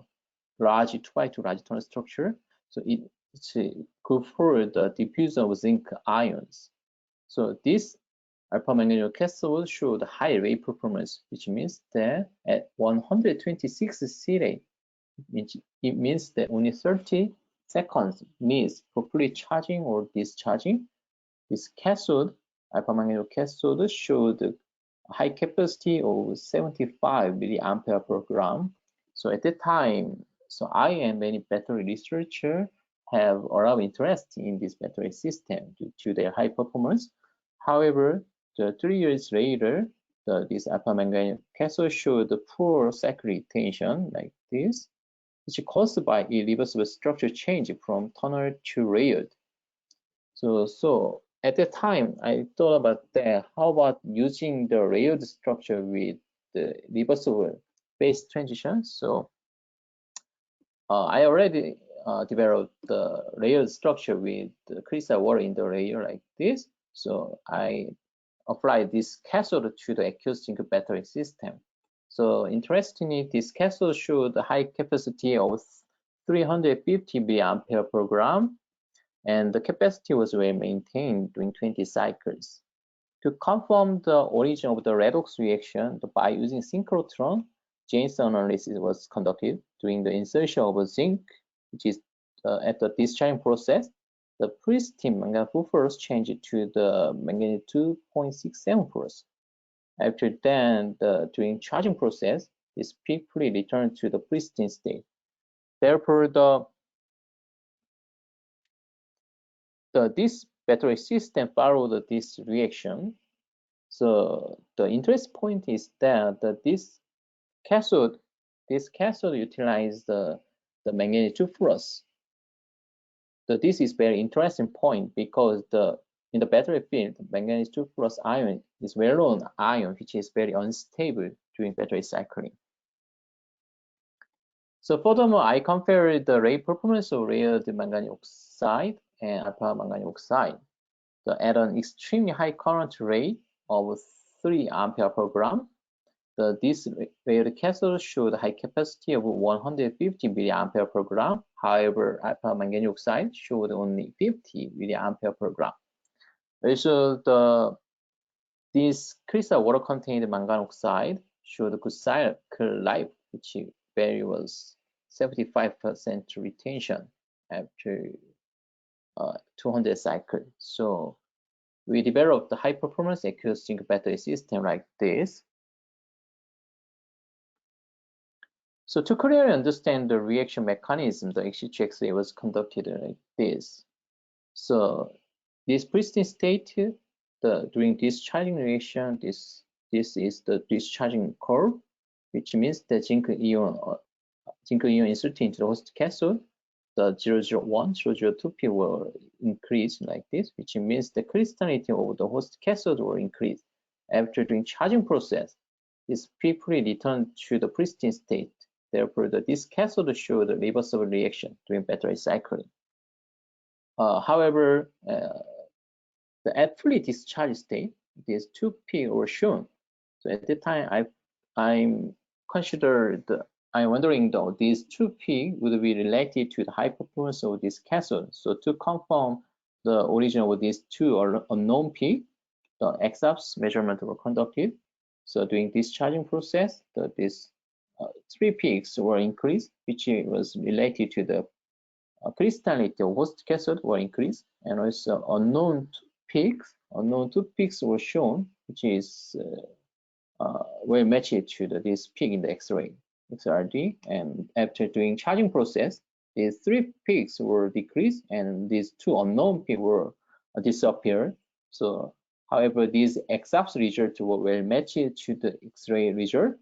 large 2x2 large tunnel structure. So it's good for the diffusion of zinc ions. So this alpha manganese cathode showed high rate performance, which means that at 126 C rate, it means that only 30 seconds needs for fully charging or discharging. This cathode, alpha manganese cathode, showed a high capacity of 75 milliampere per gram. So at that time, so I and many battery researchers have a lot of interest in this battery system due to their high performance. However, 3 years later, this alpha manganese cathode showed poor circulation like this, which is caused by irreversible structure change from tunnel to layered. So at that time, I thought about that. How about using the layered structure with the reversible phase transition? So I already developed the layered structure with the crystal water in the layer like this. So I apply this cathode to the aqueous zinc battery system. So interestingly, this cathode showed a high capacity of 350 milliampere per gram, and the capacity was well maintained during 20 cycles. To confirm the origin of the redox reaction by using synchrotron, Janssen analysis was conducted during the insertion of zinc, which is at the discharging process. The pristine manganese phosphorus changed to the manganese 2.67%. After then, during charging process, this peacefully returned to the pristine state. Therefore, this battery system followed this reaction. So the interest point is that this cathode utilized the manganese 2+. So this is very interesting point because in the battery field, manganese 2+ ion is well-known ion which is very unstable during battery cycling. So furthermore, I compared the rate performance of layered manganese oxide and alpha manganese oxide. So at an extremely high current rate of 3 ampere per gram, this layered cathode showed a high capacity of 150 milliampere per gram. However, alpha manganese oxide showed only 50 milliampere per gram. Also, this crystal water-contained manganese oxide showed good cycle life, which value was 75% retention after 200 cycles. So we developed the high-performance aqueous zinc battery system like this. So to clearly understand the reaction mechanism, the X-ray was conducted like this. So this pristine state, during discharging reaction, this is the discharging curve, which means the zinc ion inserted into the host cathode, the 001, 002P will increase like this, which means the crystallinity of the host cathode will increase. After doing charging process, this peacefully returned to the pristine state. Therefore, this cathode showed a reversible reaction during battery cycling. However, at fully discharged state, these two peaks were shown. So at that time, I'm wondering though these two peaks would be related to the high performance of this cathode. So to confirm the origin of these two unknown peaks, the X-ups measurement were conducted. So during discharging process, these 3 peaks were increased, which was related to the crystallinity of host cathode were increased, and also unknown 2 peaks were shown, which is well matched to this peak in the X-ray, XRD. And after doing charging process, these 3 peaks were decreased, and these 2 unknown peaks were disappeared. So, however, these X-ups results were well matched to the X-ray result.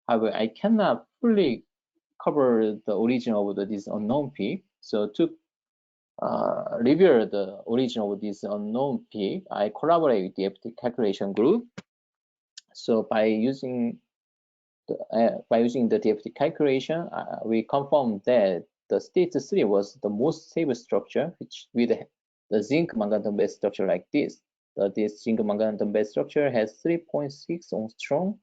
However, I cannot fully cover the origin of this unknown peak. So to reveal the origin of this unknown peak, I collaborate with the FT calculation group. So by using the DFT calculation, we confirmed that the state 3 was the most stable structure, which with the zinc manganese base structure like this. This zinc manganese base structure has 3.6 angstrom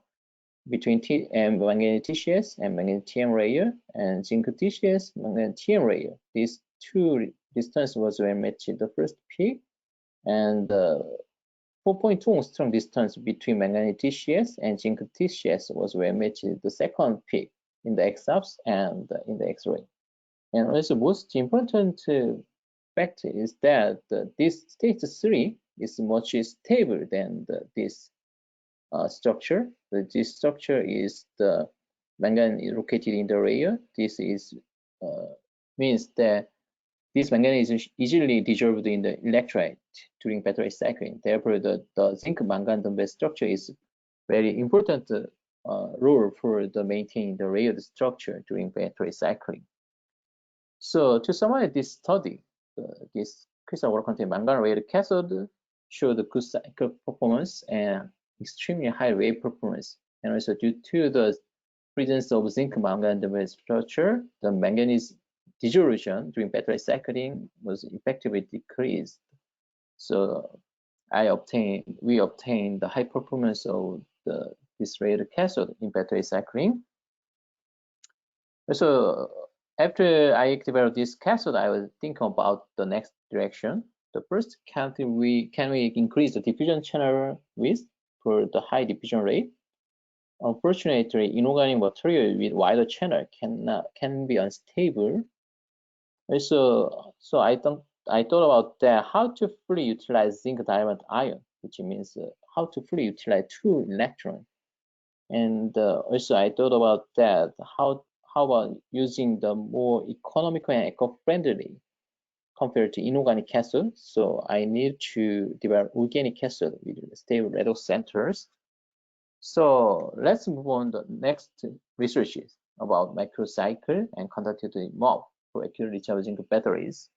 between manganese TCS and manganese TM layer, and zinc TCS manganese TM layer. These two distance was well matched the first peak, and 4.2 angstrom distance between manganese TCS and zinc TCS was well matched the second peak in the X-ups and in the X-ray. And also most important fact is that this state 3 is much stable than this structure. This structure is the manganese located in the layer. This is means that this manganese is easily dissolved in the electrolyte during battery cycling. Therefore, the zinc manganese base structure is very important role for the maintaining the layered structure during battery cycling. So to summarize this study, this crystal water contained manganese layered cathode showed good cycle performance and extremely high wave performance. And also due to the presence of zinc manganese structure, the manganese dissolution during battery cycling was effectively decreased. So we obtain the high performance of this rare cathode in battery cycling. So after I developed this cathode, I was thinking about the next direction. The first, can we increase the diffusion channel width for the high diffusion rate? Unfortunately, inorganic material with wider channel can be unstable. Also, so I thought about that, how to fully utilize zinc diamond ion, which means how to fully utilize 2 electrons. And also I thought about that, how about using the more economical and eco-friendly compared to inorganic cathode. So I need to develop organic cathode with stable redox centers. So let's move on to the next researches about microcycle and conductivity MOF for accurately charging batteries.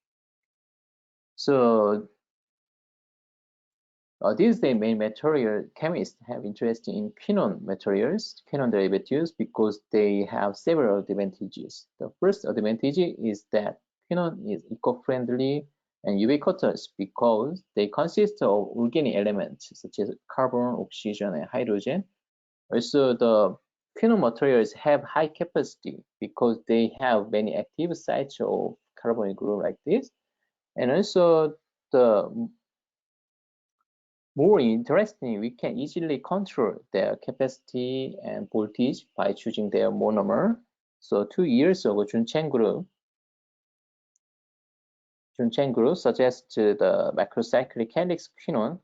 So these days, main material chemists have interest in quinone materials, quinone derivatives, because they have several advantages. The first advantage is that quinone is eco-friendly and ubiquitous because they consist of organic elements such as carbon, oxygen, and hydrogen. Also, the quinone materials have high capacity because they have many active sites of carbonyl group like this. And also, the more interesting, we can easily control their capacity and voltage by choosing their monomer. So 2 years ago, Junchen group suggests the macrocyclic helix quinone,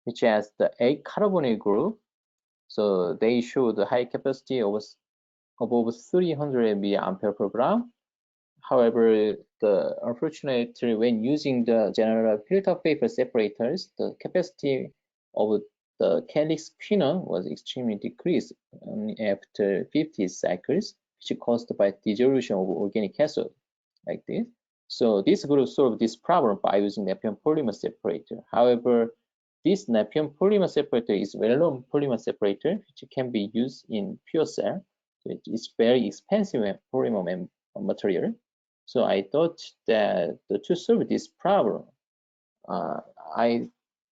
which has the 8 carbonyl group. So they show the high capacity of above 300 milliampere per gram. However, unfortunately, when using the general filter paper separators, the capacity of the helix quinone was extremely decreased after 50 cycles, which caused by dissolution of organic cathode, like this. So this group solved this problem by using neodymium polymer separator. However, this neodymium polymer separator is well-known polymer separator, which can be used in pure cell. So it's very expensive polymer material. So I thought that to solve this problem, I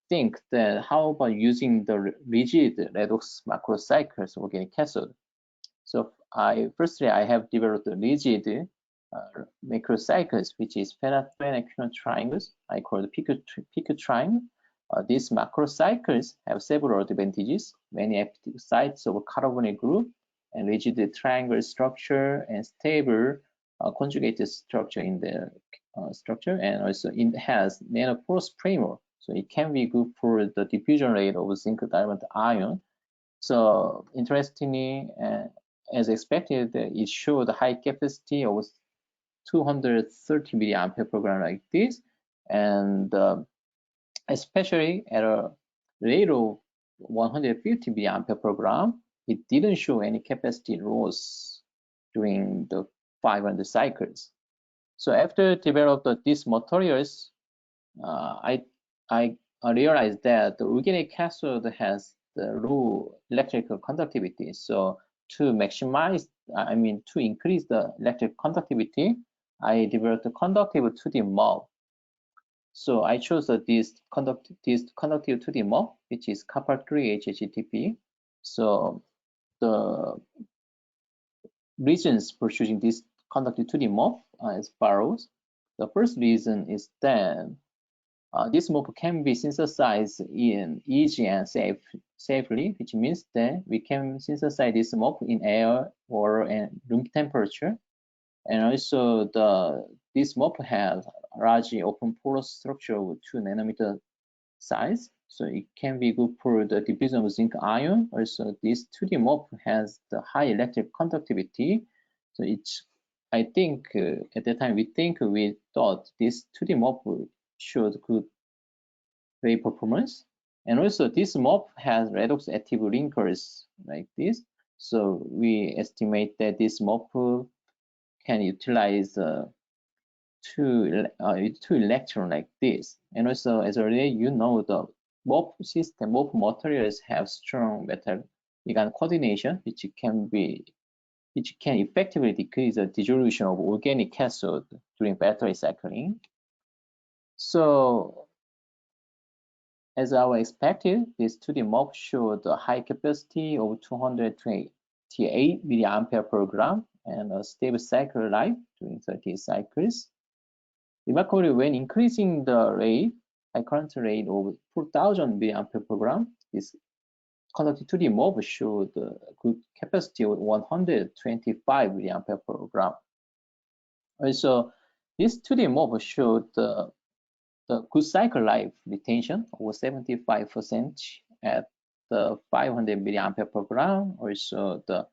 think that how about using the rigid redox macrocycles organic cathode. So firstly I have developed the rigid macrocycles, which is phenanthrene and quinone triangles. I call the PQ triangle. These macrocycles have several advantages: many active sites of carbonyl group, and rigid triangle structure, and stable conjugated structure in the structure, and also it has nanoporous primer, so it can be good for the diffusion rate of zinc diamond ion. So interestingly, as expected, it showed high capacity of 230 milliampere per gram like this, and especially at a rate of 150 milliampere per gram, it didn't show any capacity loss during the 500 cycles. So after developing these materials, I realized that the organic cathode has the low electrical conductivity. So to increase the electric conductivity, I developed a conductive 2D MOF. So I chose this conductive 2D MOF, which is copper 3 HHTP. So the reasons for choosing this conductive 2D MOF are as follows. The first reason is that this MOF can be synthesized in easy and safely, which means that we can synthesize this MOF in air, water, and room temperature. And also this MOF has a large open porous structure with 2 nanometer size, so it can be good for the diffusion of zinc ion. Also, this 2D MOF has the high electric conductivity, so I think at the time we thought this 2D MOF showed good ray performance. And also this MOF has redox active linkers like this, so we estimate that this MOF can utilize two electrons like this. And also, as already you know, the MOF system, MOF materials have strong metal-ligand coordination, which can effectively decrease the dissolution of organic cathode during battery cycling. So As our expected, this 2D MOB showed a high capacity of 228 milliampere per gram and a stable cycle life during 30 cycles. Remarkably, when increasing the rate, high current rate of 4,000 milliampere per gram, this conducted 2D MOB showed a good capacity of 125 milliampere per gram. Also, this 2D MOB showed the good cycle life retention over 75% at the 500 milliampere per gram. Also, the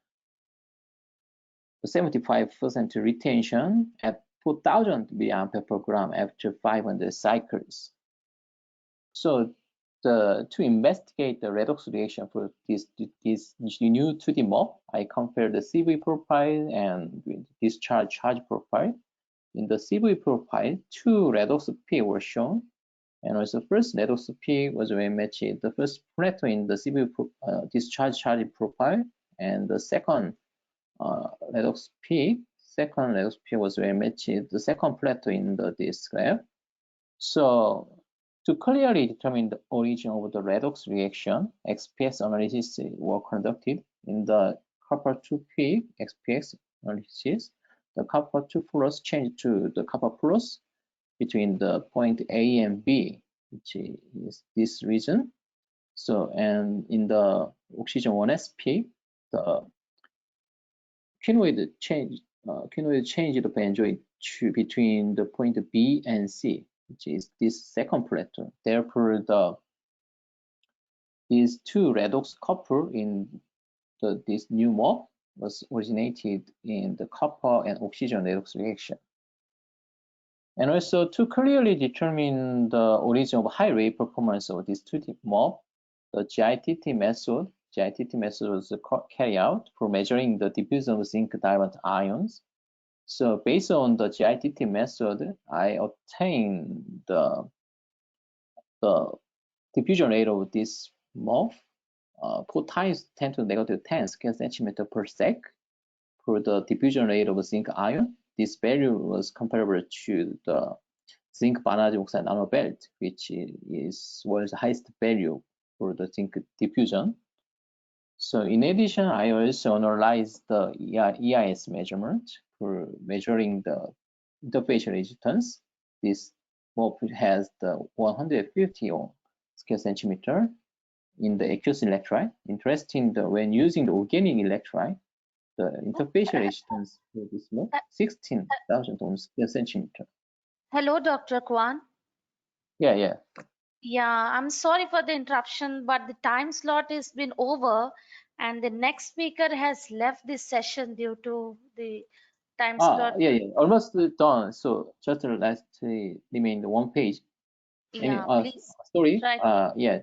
75% retention at 4,000 milliampere per gram after 500 cycles. So, to investigate the redox reaction for this new 2D MOB, I compared the CV profile and discharge charge profile. In the CV profile, 2 redox peaks were shown, and also first redox peak was when matched the first plateau in the CV discharge charge profile, and the second redox peak was when matched the second plateau in this graph. So to clearly determine the origin of the redox reaction, XPS analysis were conducted. In the kappa 2 peak XPS analysis, the kappa 2 plus changed to the kappa plus between the point A and B, which is this region. So, and in the oxygen 1s peak, the quinoid changed the benzoate between the point B and C, which is this second plateau. Therefore, these 2 redox couple in this new MOB was originated in the copper and oxygen redox reaction. And also, to clearly determine the origin of high rate performance of this 2D MOB, the GITT method was carried out for measuring the diffusion of zinc diamond ions. So based on the GITT method, I obtained the diffusion rate of this MOB 4 times 10 to the negative 10 square centimeter per sec for the diffusion rate of zinc ion. This value was comparable to the zinc vanadium oxide nanobelt, which was the highest value for the zinc diffusion. So in addition, I also analyzed the EIS measurement for measuring the interfacial resistance. This MOB has the 150 square centimeter in the aqueous electrolyte. Interesting, when using the organic electrolyte, the interfacial resistance for this MOB 16,000 square centimeter. Hello, Dr. Kwan. Yeah. Yeah, I'm sorry for the interruption, but the time slot has been over, and the next speaker has left this session due to the time slot. Yeah, almost done. So just lastly remain 1 page. Yeah, please. Sorry. Try. Yeah.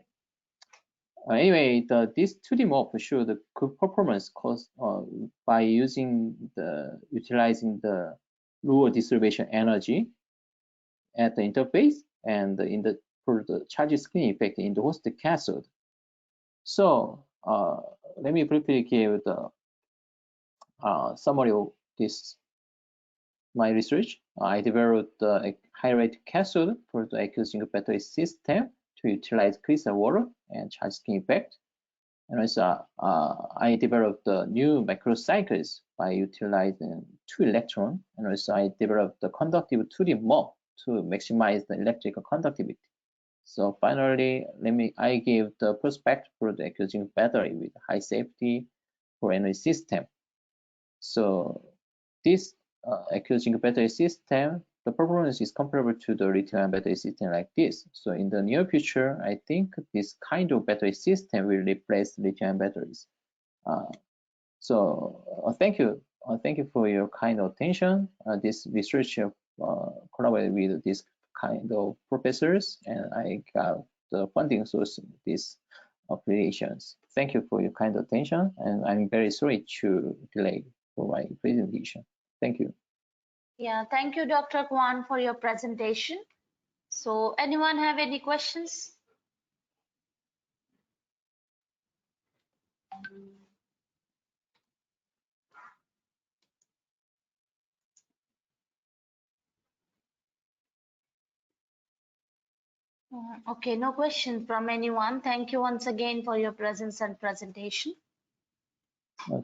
Anyway, this 2D MOB showed the good performance caused by utilizing the lower distribution energy at the interface and for the charge screening effect in the host cathode. So let me briefly give the summary of my research. I developed a high-rate cathode for the aqueous zinc battery system to utilize crystal water and charge skin effect. And also, I developed the new microcycles by utilizing 2 electrons. And also, I developed the conductive 2D MOB to maximize the electrical conductivity. So finally, I gave the prospect for the aqueous zinc battery with high safety for energy system. So this aqueous zinc battery system, the performance is comparable to the lithium battery system like this. So in the near future, I think this kind of battery system will replace lithium batteries. Thank you. Thank you for your kind attention. This research collaborated with this kind of professors, and I got the funding source of these applications. Thank you for your kind attention, and I'm very sorry to delay for my presentation. Thank you. Yeah, thank you, Dr. Kwan, for your presentation. So anyone have any questions? Okay, no question from anyone. Thank you once again for your presence and presentation.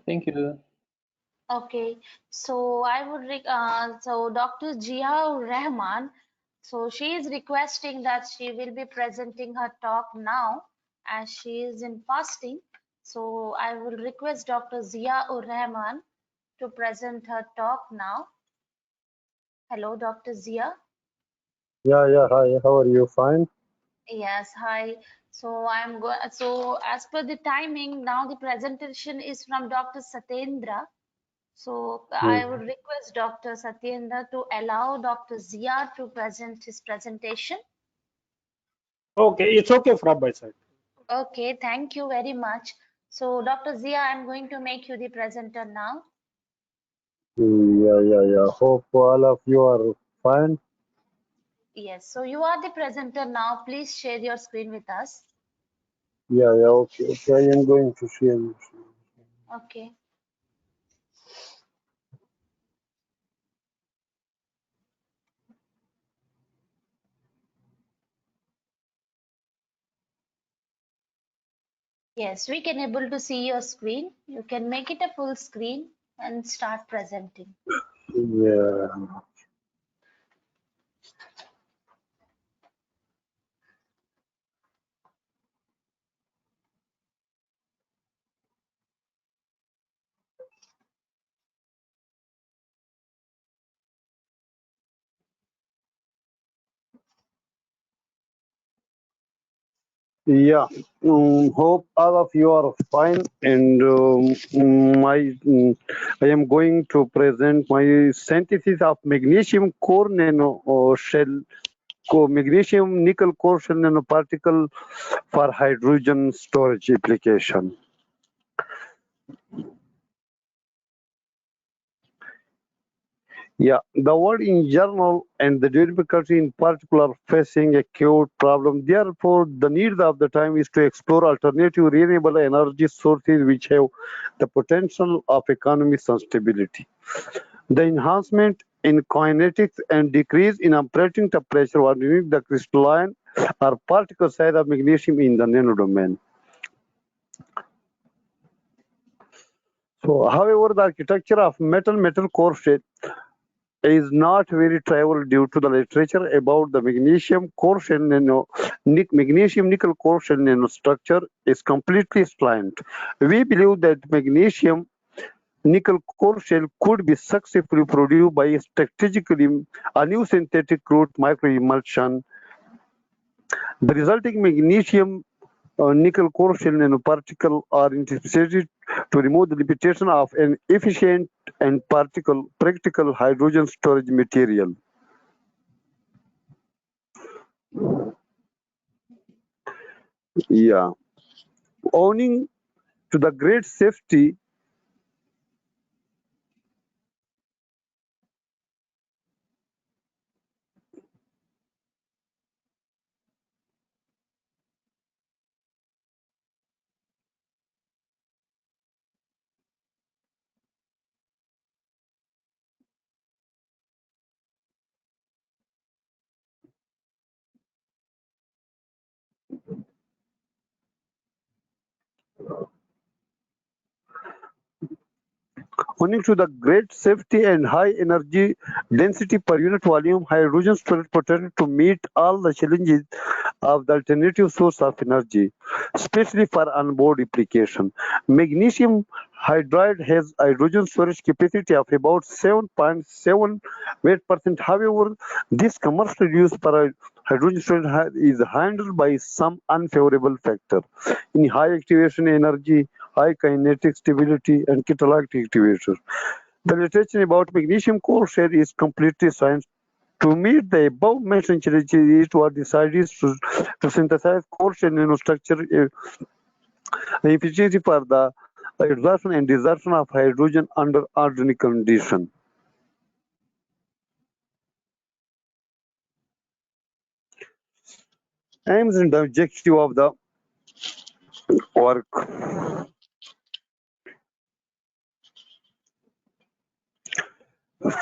Thank you. Okay, so I would so Dr. Zia Rahman, so she is requesting that she will be presenting her talk now as she is in fasting. So I will request Dr. Zia Rahman to present her talk now. Hello, Dr. Zia. Yeah, hi, how are you? Fine? Yes, hi. So I'm going. So as per the timing, now the presentation is from Dr. Satyendra. So I would request Dr. Satyendra to allow Dr. Zia to present his presentation. Okay, it's okay from my side. Okay, thank you very much. So Dr. Zia, I'm going to make you the presenter now. Yeah. Hope all of you are fine. Yes, so you are the presenter now. Please share your screen with us. Yeah, okay. I am going to share. Okay. Yes, we can able to see your screen. You can make it a full screen and start presenting. Yeah. Yeah, hope all of you are fine. And I am going to present my synthesis of magnesium core nano shell, magnesium nickel core shell nanoparticle for hydrogen storage application. Yeah, the world in general and the developing country in particular facing a acute problem. Therefore, the need of the time is to explore alternative renewable energy sources which have the potential of economic sustainability. The enhancement in kinetics and decrease in operating temperature will limit the crystalline or particle size of magnesium in the nanodomain. So, however, the architecture of metal core shell is not very trivial due to the literature about the magnesium core shell magnesium nickel core shell nanostructure is completely slant. We believe that magnesium nickel core shell could be successfully produced by strategically a new synthetic route microemulsion. The resulting magnesium nickel core shell nanoparticle are anticipated to remove the limitation of an efficient and practical hydrogen storage material. Yeah, owing to the great safety. Owing to the great safety and high energy density per unit volume, hydrogen storage potential to meet all the challenges of the alternative source of energy, especially for onboard application. Magnesium hydride has hydrogen storage capacity of about 7.78%. However, this commercial use for hydrogen storage is handled by some unfavorable factor in high activation energy, high kinetic stability, and catalytic activation. The literature about magnesium core shell is completely science. To meet the above mentioned challenges, it was decided to synthesize core shell nanostructure efficiency for the absorption and desorption of hydrogen under ordinary conditions. Aims and objective of the work.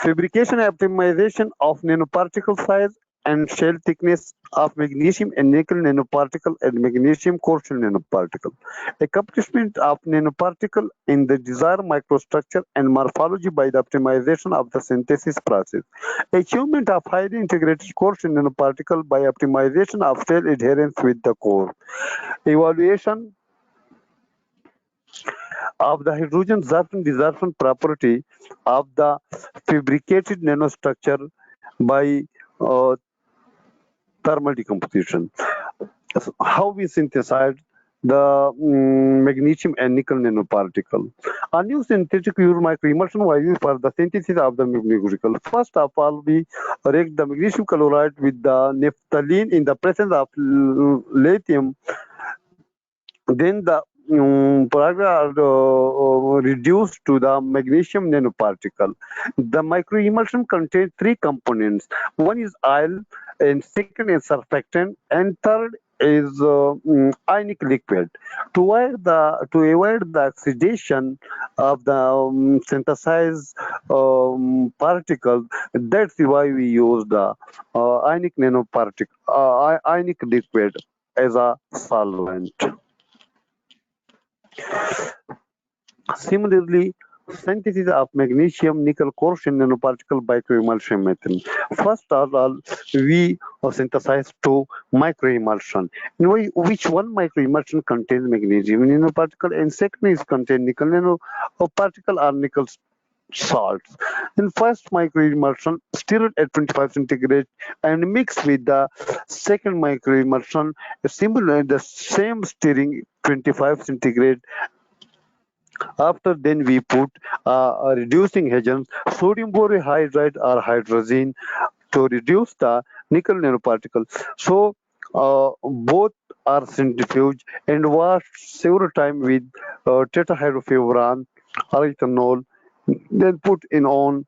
Fabrication optimization of nanoparticle size and shell thickness of magnesium and nickel nanoparticle and magnesium quotient nanoparticle. Accomplishment of nanoparticle in the desired microstructure and morphology by the optimization of the synthesis process. Achievement of highly integrated quotient nanoparticle by optimization of cell adherence with the core. Evaluation of the hydrogen absorption property of the fabricated nanostructure by thermal decomposition. How we synthesize the magnesium and nickel nanoparticle. A new synthetic use microemulsion was used for the synthesis of the magnesium. First of all, we react the magnesium chloride with the naphthalene in the presence of lithium. Then the products are reduced to the magnesium nanoparticle. The microemulsion contains three components. One is oil, and second is surfactant, and third is ionic liquid. To avoid the oxidation of the synthesized particle, that's why we use the ionic liquid as a solvent. Similarly, synthesis of magnesium nickel quotient nanoparticle by microemulsion method. First of all, we synthesize two microemulsion. In which one microemulsion contains magnesium nanoparticle and second is contain nickel nanoparticle or nickel salts. In first microemulsion, stirred at 25 centigrade and mixed with the second microemulsion, similar the same stirring 25 centigrade. After then we put a reducing agent, sodium borohydride or hydrazine, to reduce the nickel nanoparticle. So both are centrifuged and washed several times with tetrahydrofuran or ethanol, then put in on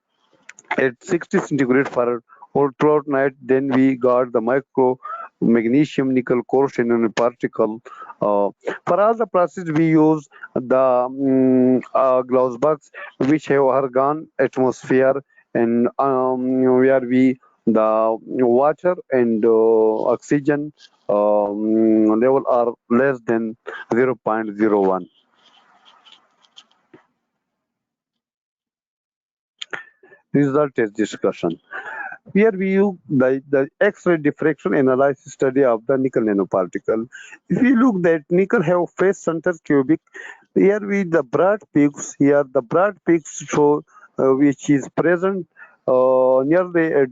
at 60 centigrade for or throughout night. Then we got the micro magnesium nickel quotient nanoparticle. For all the process we use the gloves box which have argon atmosphere and where we the water and oxygen level are less than 0.01. Result is discussion. Here we use the X-ray diffraction analysis study of the nickel nanoparticle. If you look that nickel have face center cubic, here we the broad peaks. Here the broad peaks show which is present nearly at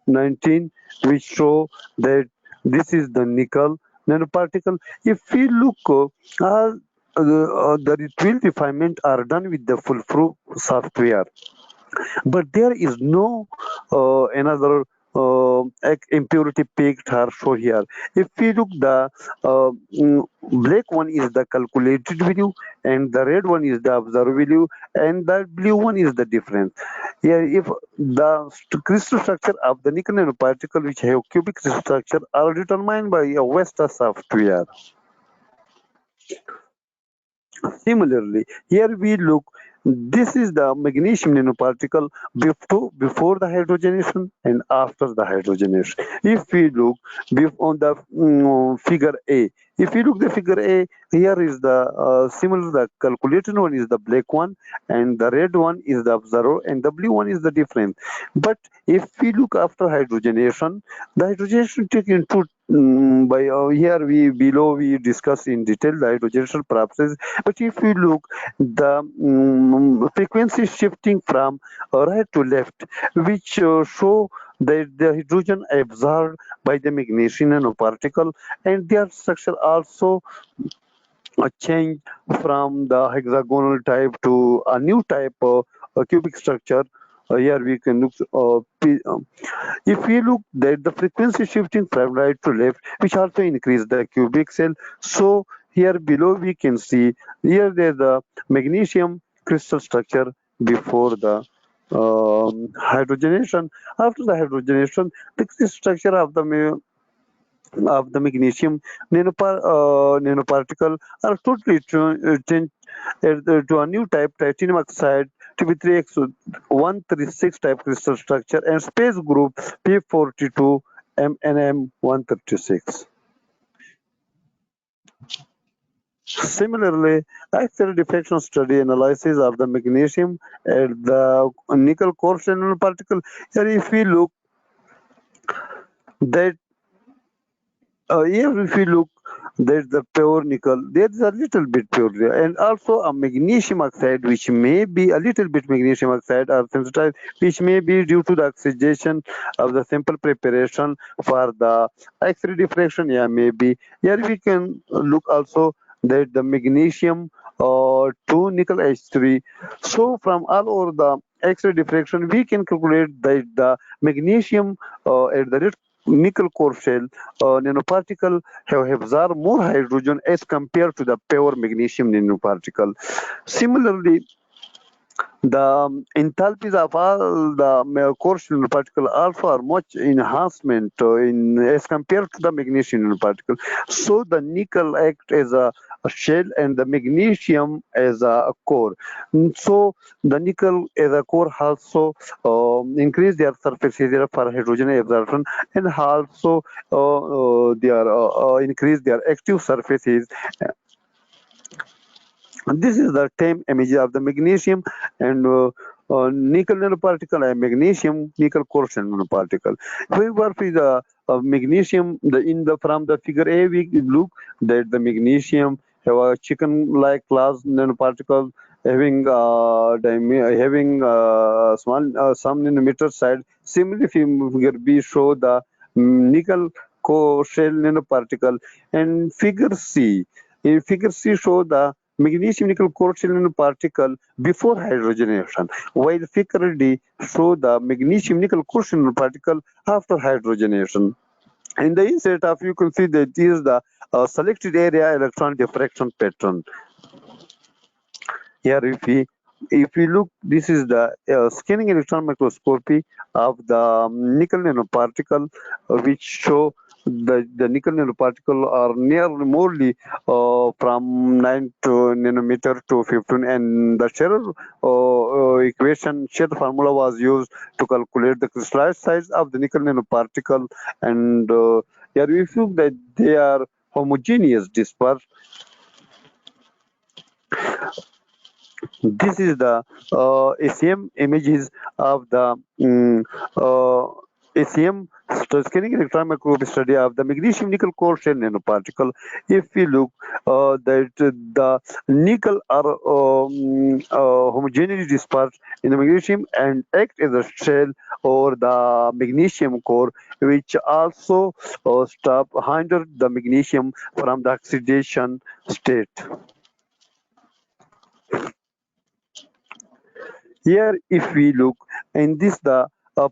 19, which show that this is the nickel nanoparticle. If we look, the field refinement are done with the full proof software, but there is no another impurity peaked or show here. If we look, the black one is the calculated value and the red one is the observed value and the blue one is the difference. Here, if the crystal structure of the nickel nanoparticle which have cubic crystal structure are determined by a Vesta software. Similarly, here we look, this is the magnesium nanoparticle before the hydrogenation and after the hydrogenation. If we look on the figure A, if you look the figure A, here is the similar, the calculated one is the black one and the red one is the observed and the blue one is the difference. But if we look after hydrogenation, the hydrogenation take into by here below we discuss in detail the hydrogenation process. But if we look the frequency shifting from right to left, which show that the hydrogen absorbed by the magnesium nanoparticle and their structure also change from the hexagonal type to a new type of cubic structure. Here we can look if we look that the frequency shifting from right to left, which also increase the cubic cell. So here below we can see here there's the magnesium crystal structure before the hydrogenation. After the hydrogenation, the crystal structure of the magnesium nanoparticle are totally changed to a new type, titanium oxide TB3X 136 type crystal structure and space group P42 MNM 136. Similarly, X-ray diffraction study analysis of the magnesium at the nickel core channel particle. Here, if we look that here, if we look there's the pure nickel, there is a little bit pure there, and also a magnesium oxide, which may be a little bit magnesium oxide or sensitized, which may be due to the oxidation of the simple preparation for the X-ray diffraction. Yeah, maybe. Here we can look also that the magnesium 2 nickel H3. So from all over the X-ray diffraction, we can calculate that the magnesium at the nickel core shell nanoparticle have absorbed more hydrogen as compared to the pure magnesium nanoparticle. Similarly, the enthalpies of all the core shell nanoparticle also are much enhancement in as compared to the magnesium nanoparticle. So the nickel act as a shell and the magnesium as a core. So the nickel as a core also increase their surface area for hydrogen absorption and also increase their active surfaces. This is the same image of the magnesium and nickel nanoparticle and magnesium nickel core shell nanoparticle. However, for the magnesium, from the figure A, we look that the magnesium have a chicken-like glass nanoparticle having small some nanometer side. Similarly, figure B show the nickel core shell nanoparticle, and figure C. In figure C show the magnesium nickel core shell nanoparticle before hydrogenation, while figure D show the magnesium nickel core shell nanoparticle after hydrogenation. In the insert of you can see that is the selected area electron diffraction pattern. Here, if we look, this is the scanning electron microscopy of the nickel nanoparticle, which show the nickel nanoparticle are morely from 9 to nanometer to 15, and the Scherer equation, Scherer formula was used to calculate the crystallized size of the nickel nanoparticle, and here we feel that they are homogeneous dispersed. This is the ACM images of the ACM scanning electron microscopy study of the magnesium nickel core shell nanoparticle. If we look that the nickel are homogeneously dispersed in the magnesium and act as a shell or the magnesium core, which also hinder the magnesium from the oxidation state. Here, if we look in this, the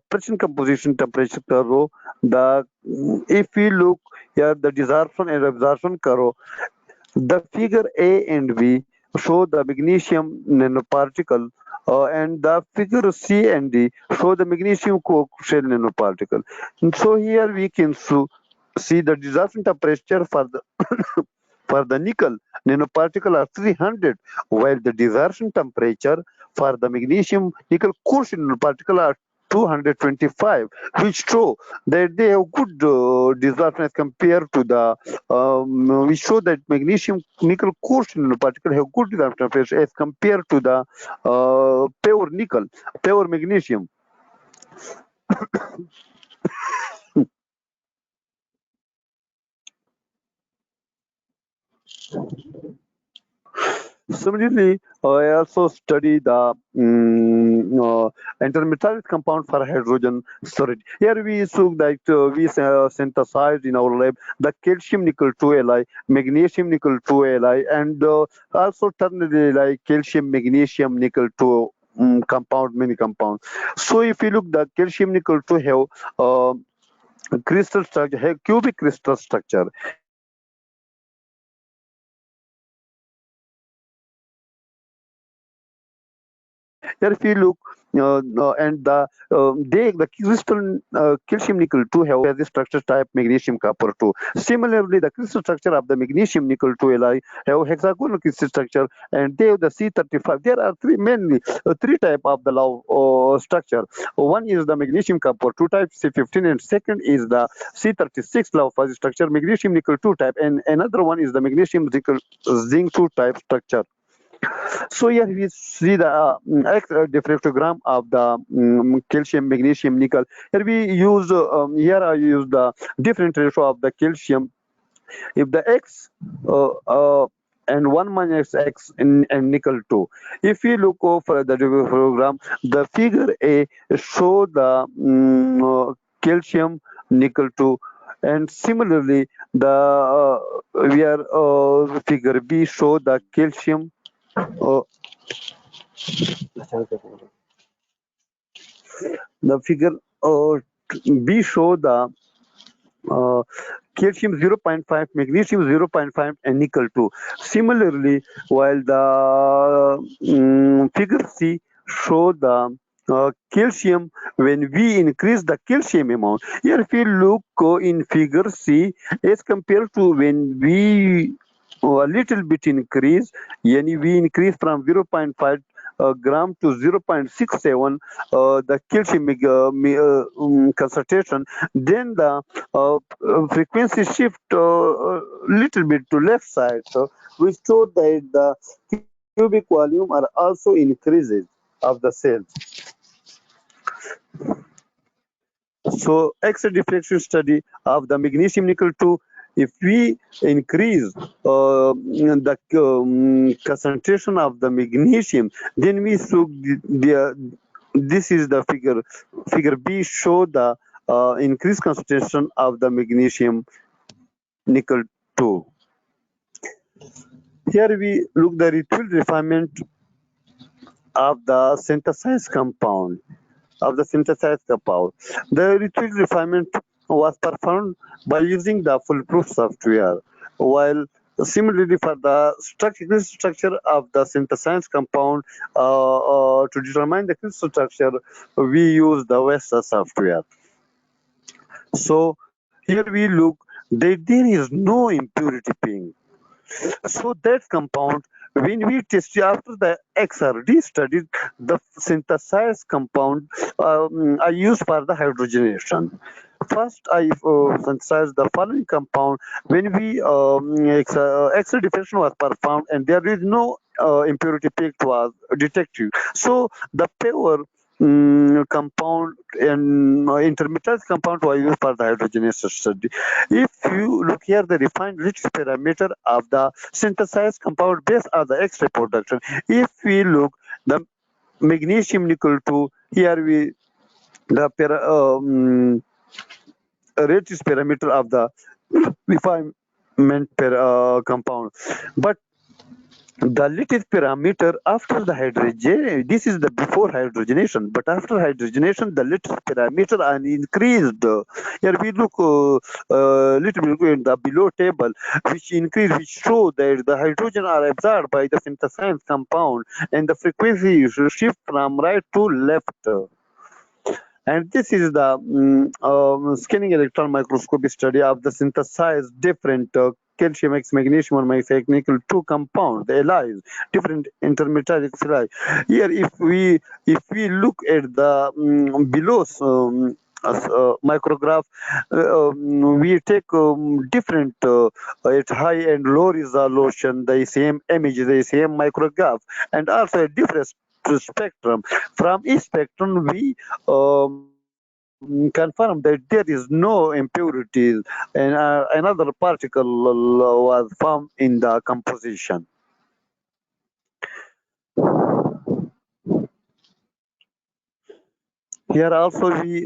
pressure composition temperature curve, the if we look here, the desorption and absorption curve, the figure A and B show the magnesium nanoparticle, and the figure C and D show the magnesium shell nanoparticle. And so here we can see the desorption temperature for the for the nickel nanoparticle are 300, while the desorption temperature for the magnesium nickel core shell nanoparticle are 225, which show that they have good desorption as compared to the we show that magnesium nickel core shell nanoparticle have good desorption temperature as compared to the pure nickel, pure magnesium. Similarly, I also study the intermetallic compound for hydrogen storage. Here we saw that we synthesized in our lab the calcium nickel 2 Li, magnesium nickel 2 Li, and also ternary like calcium magnesium nickel 2 compound, many compounds. So if you look, the calcium nickel 2 have crystal structure, have cubic crystal structure. Here, if you look, and the crystal calcium nickel 2 have the structure type magnesium copper 2. Similarly, the crystal structure of the magnesium nickel 2 Li have hexagonal crystal structure, and they have the C35. There are mainly three type of the love structure. One is the magnesium copper 2 type C15, and second is the C36 love fuzzy structure magnesium nickel 2 type, and another one is the magnesium zinc 2 type structure. So here we see the diffractogram of the calcium, magnesium, nickel. Here we use here I use the different ratio of the calcium. If the X and 1 minus X and nickel 2. If we look over the diffractogram, the figure A show the calcium, nickel 2. And similarly, the we are figure B show the calcium. The figure B show the calcium 0.5, magnesium 0.5, and nickel 2. Similarly, while the figure C show the calcium when we increase the calcium amount. Here, if you look in figure C, as compared to when we a little bit increase, yani we increase from 0.5 gram to 0.67 the calcium concentration, then the frequency shift little bit to left side. So we show that the cubic volume are also increases of the cells. So X-ray diffraction study of the magnesium nickel 2, if we increase the concentration of the magnesium, then we should this is the figure B show the increased concentration of the magnesium nickel 2. Here we look the ritual refinement of the synthesized compound. The ritual refinement was performed by using the foolproof software, while similarly for the structure of the synthesized compound to determine the crystal structure, we use the VESA software. So here we look that there is no impurity ping. So that compound, when we test after the XRD study, the synthesized compound I use for the hydrogenation. First, I synthesize the following compound. When we X-ray diffraction was performed, and there is no impurity peak was detected. So the pure compound and intermediate compound was used for the hydrogenation study. If you look here, the refined rich parameter of the synthesized compound based on the X-ray production. If we look the magnesium nickel 2, here we the rate is parameter of the refinement compound, but the latest parameter after the hydrogen, this is the before hydrogenation, but after hydrogenation, the latest parameter are increased. Here we look little bit in the below table, which increase, which show that the hydrogen are absorbed by the synthesized compound, and the frequency shift from right to left. And this is the scanning electron microscopy study of the synthesized different calcium X magnesium or nickel 2 compound, the allies, different intermediate allies. Here, if we look at the below micrograph, we take different at high and low resolution, the same image, the same micrograph, and also a different spectrum. From each spectrum, we confirm that there is no impurities, and another particle was found in the composition. Here also we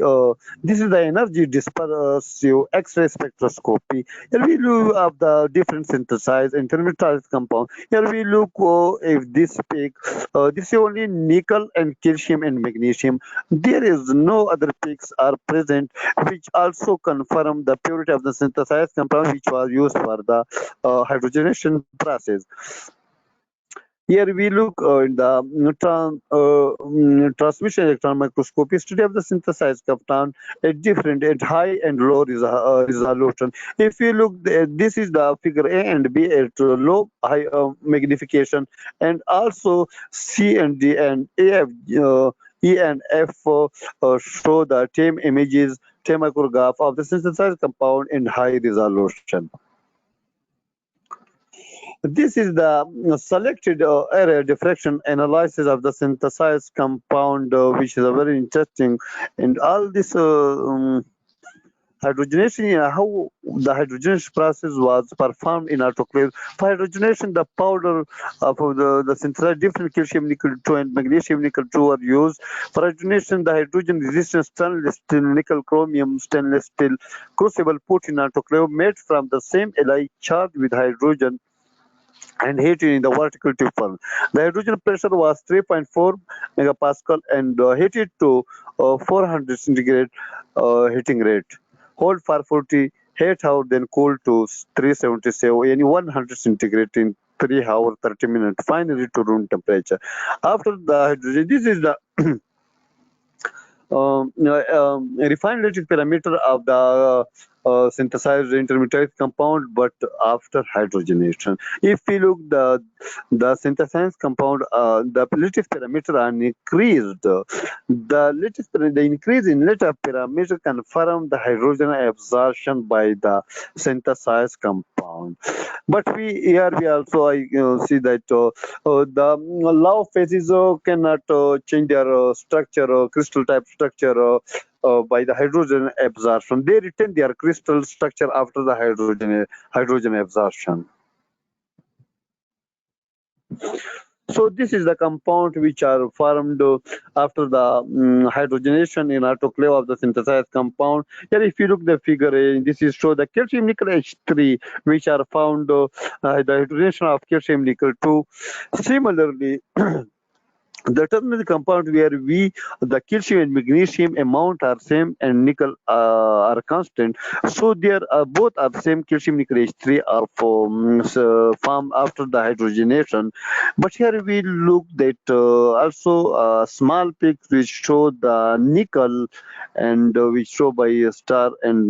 this is the energy dispersive X-ray spectroscopy. Here we look at the different synthesized intermediate compound. Here we look if this peak, this is only nickel and calcium and magnesium. There is no other peaks are present, which also confirm the purity of the synthesized compound, which was used for the hydrogenation process. Here we look in the transmission electron microscopy study of the synthesized compound at high and low resolution. If you look, this is the figure A and B at low high magnification, and also C and D and E and F show the same images, same micrograph of the synthesized compound in high resolution. This is the selected area diffraction analysis of the synthesized compound, which is a very interesting. And all this hydrogenation, how the hydrogenation process was performed in autoclave. For hydrogenation, the powder of the synthesized different calcium nickel 2 and magnesium nickel 2 are used. For hydrogenation, the hydrogen resistant stainless steel nickel chromium stainless steel crucible put in autoclave made from the same alloy charged with hydrogen and heated in the vertical tube furnace. The hydrogen pressure was 3.4 megapascal and heated to 400 centigrade heating rate. Hold for 48 hours, then cool to 377 and 100 centigrade in 3 hours 30 minutes. Finally to room temperature. After the hydrogen, this is the refined lattice parameter of the synthesized intermediate compound, but after hydrogenation. If we look the synthesized compound, the lattice parameter are increased. The increase in lattice parameter confirm the hydrogen absorption by the synthesized compound. But we also see that the law phases cannot change their structure, crystal type structure by the hydrogen absorption. They retain their crystal structure after the hydrogen absorption. So this is the compound which are formed after the hydrogenation in autoclave of the synthesized compound. Here, if you look the figure A, this is show the calcium nickel H3, which are found the hydrogenation of calcium nickel 2. Similarly, the terminal compound where the calcium and magnesium amount are same and nickel are constant, so there are both are same calcium nickel H3 are formed after the hydrogenation. But here we look that also small peaks which show the nickel and which show by a star, and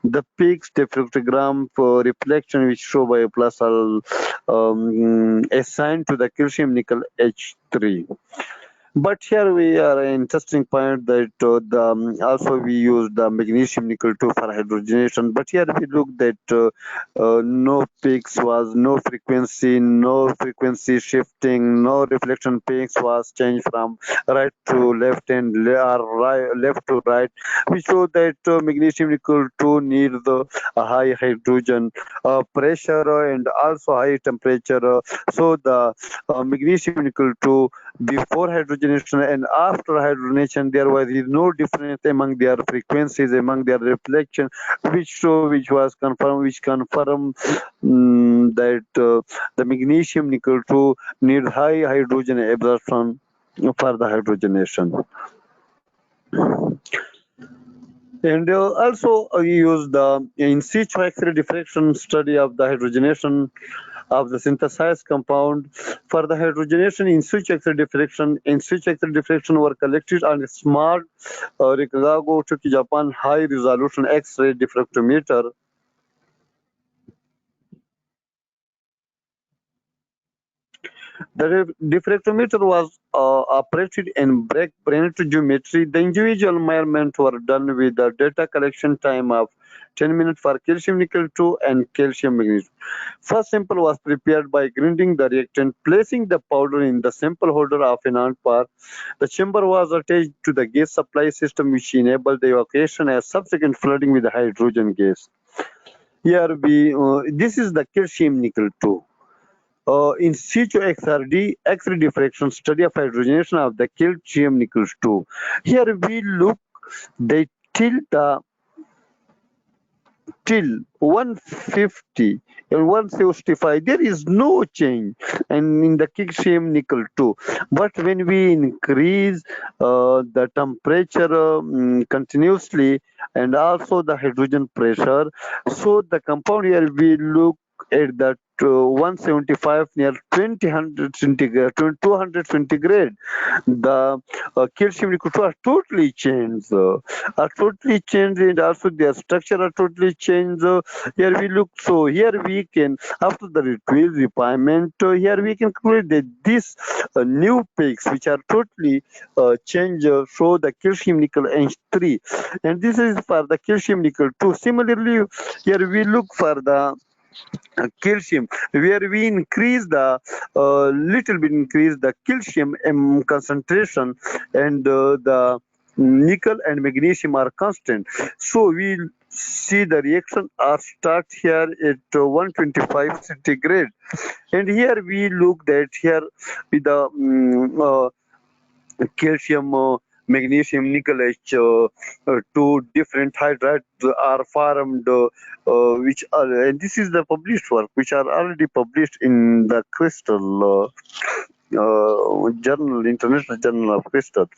the peaks diffractogram for reflection which show by a plus assigned to the calcium nickel H3. But here we are an interesting point that also we use the magnesium nickel 2 for hydrogenation. But here we look that no peaks was no frequency shifting, no reflection peaks was changed from right to left and left to right. We show that magnesium nickel 2 needs a high hydrogen pressure and also high temperature. So the magnesium nickel 2 before hydrogenation and after hydrogenation there was no difference among their frequencies, among their reflection, which confirm that the magnesium nickel 2 needs high hydrogen absorption for the hydrogenation. And also we use the in situ X-ray diffraction study of the hydrogenation of the synthesized compound. For the hydrogenation in situ X-ray diffraction were collected on a small Rikago, Japan high resolution X-ray diffractometer. The diffractometer was operated in brain geometry. The individual measurements were done with the data collection time of 10 minutes for calcium nickel 2 and calcium magnesium. First sample was prepared by grinding the reactant, placing the powder in the sample holder of an non-par. The chamber was attached to the gas supply system, which enabled the evacuation and subsequent flooding with the hydrogen gas. Here this is the calcium nickel 2. In situ XRD, X-ray diffraction study of hydrogenation of the calcium nickel 2. Here we look they till 150 and 165 there is no change and in the calcium nickel 2, but when we increase the temperature continuously and also the hydrogen pressure, so the compound here we look at the 175 near 200 centigrade. The calcium liquid are totally changed. And also their structure are totally changed. Here we look, so here we can, after the refinement, here we can conclude that these new peaks which are totally changed show the calcium nickel H3, and this is for the calcium nickel 2. Similarly, here we look for the calcium, where we increase the little bit increase the calcium concentration, and the nickel and magnesium are constant. So we see the reaction are start here at 125 centigrade, and here we look that here with the calcium, magnesium, nickel H, two different hydrides are formed, which are, and this is the published work, which are already published in the crystal journal, International Journal of Crystal.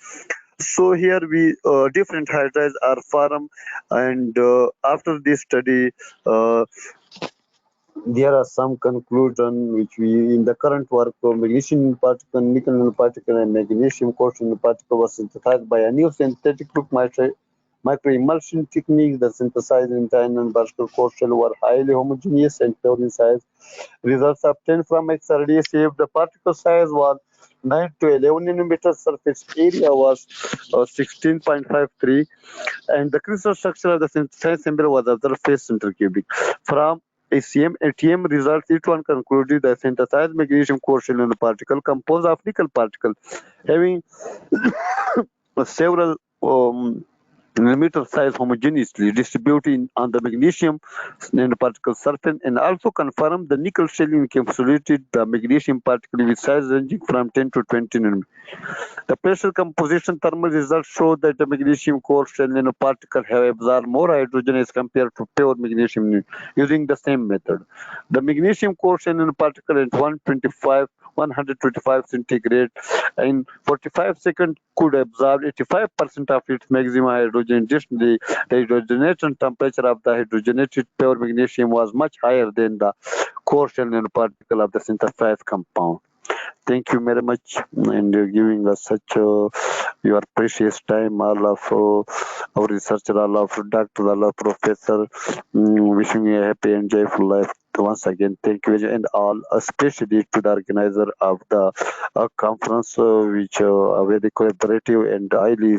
So here we different hydrides are formed, and after this study, there are some conclusion which we in the current work magnesium particle, nickel particle, and magnesium quotient particle was synthesized by a new synthetic group microemulsion technique. The synthesized entire and particle quotient were highly homogeneous and pure in size. Results obtained from XRD saved the particle size was 9 to 11 nanometers, surface area was 16.53, and the crystal structure of the synthesized sample was observed phase center cubic. From ATM results, each one concluded that synthesized magnesium quotient in the particle composed of nickel particle having several millimeter size homogeneously distributed on the magnesium nanoparticle surface, and also confirmed the nickel shell encapsulated the magnesium particle with size ranging from 10 to 20 nanometers. The pressure composition thermal results show that the magnesium core shell nanoparticle have absorbed more hydrogen as compared to pure magnesium using the same method. The magnesium core shell nanoparticle at 125 centigrade in 45 seconds could absorb 85% of its maximum hydrogen. Additionally, the hydrogenation temperature of the hydrogenated pure magnesium was much higher than the core shell nanoparticle of the synthesized compound. Thank you very much, and giving us such your precious time, all of our researcher, all of doctor, all of professor. Wishing you a happy and joyful life. Once again, thank you, and all, especially to the organizer of the conference, which are very collaborative, and highly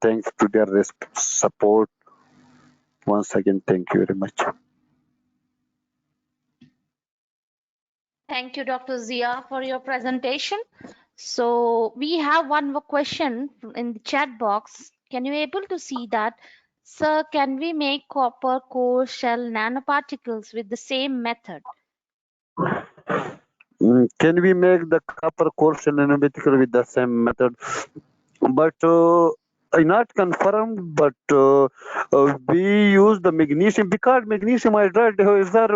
thanks to their support. Once again, thank you very much. Thank you, Dr. Zia, for your presentation. So we have one more question in the chat box. Can you able to see that? Sir, can we make copper core shell nanoparticles with the same method? Can we make the copper core shell nanoparticle with the same method? But I not confirmed, but we use the magnesium because magnesium hydride is there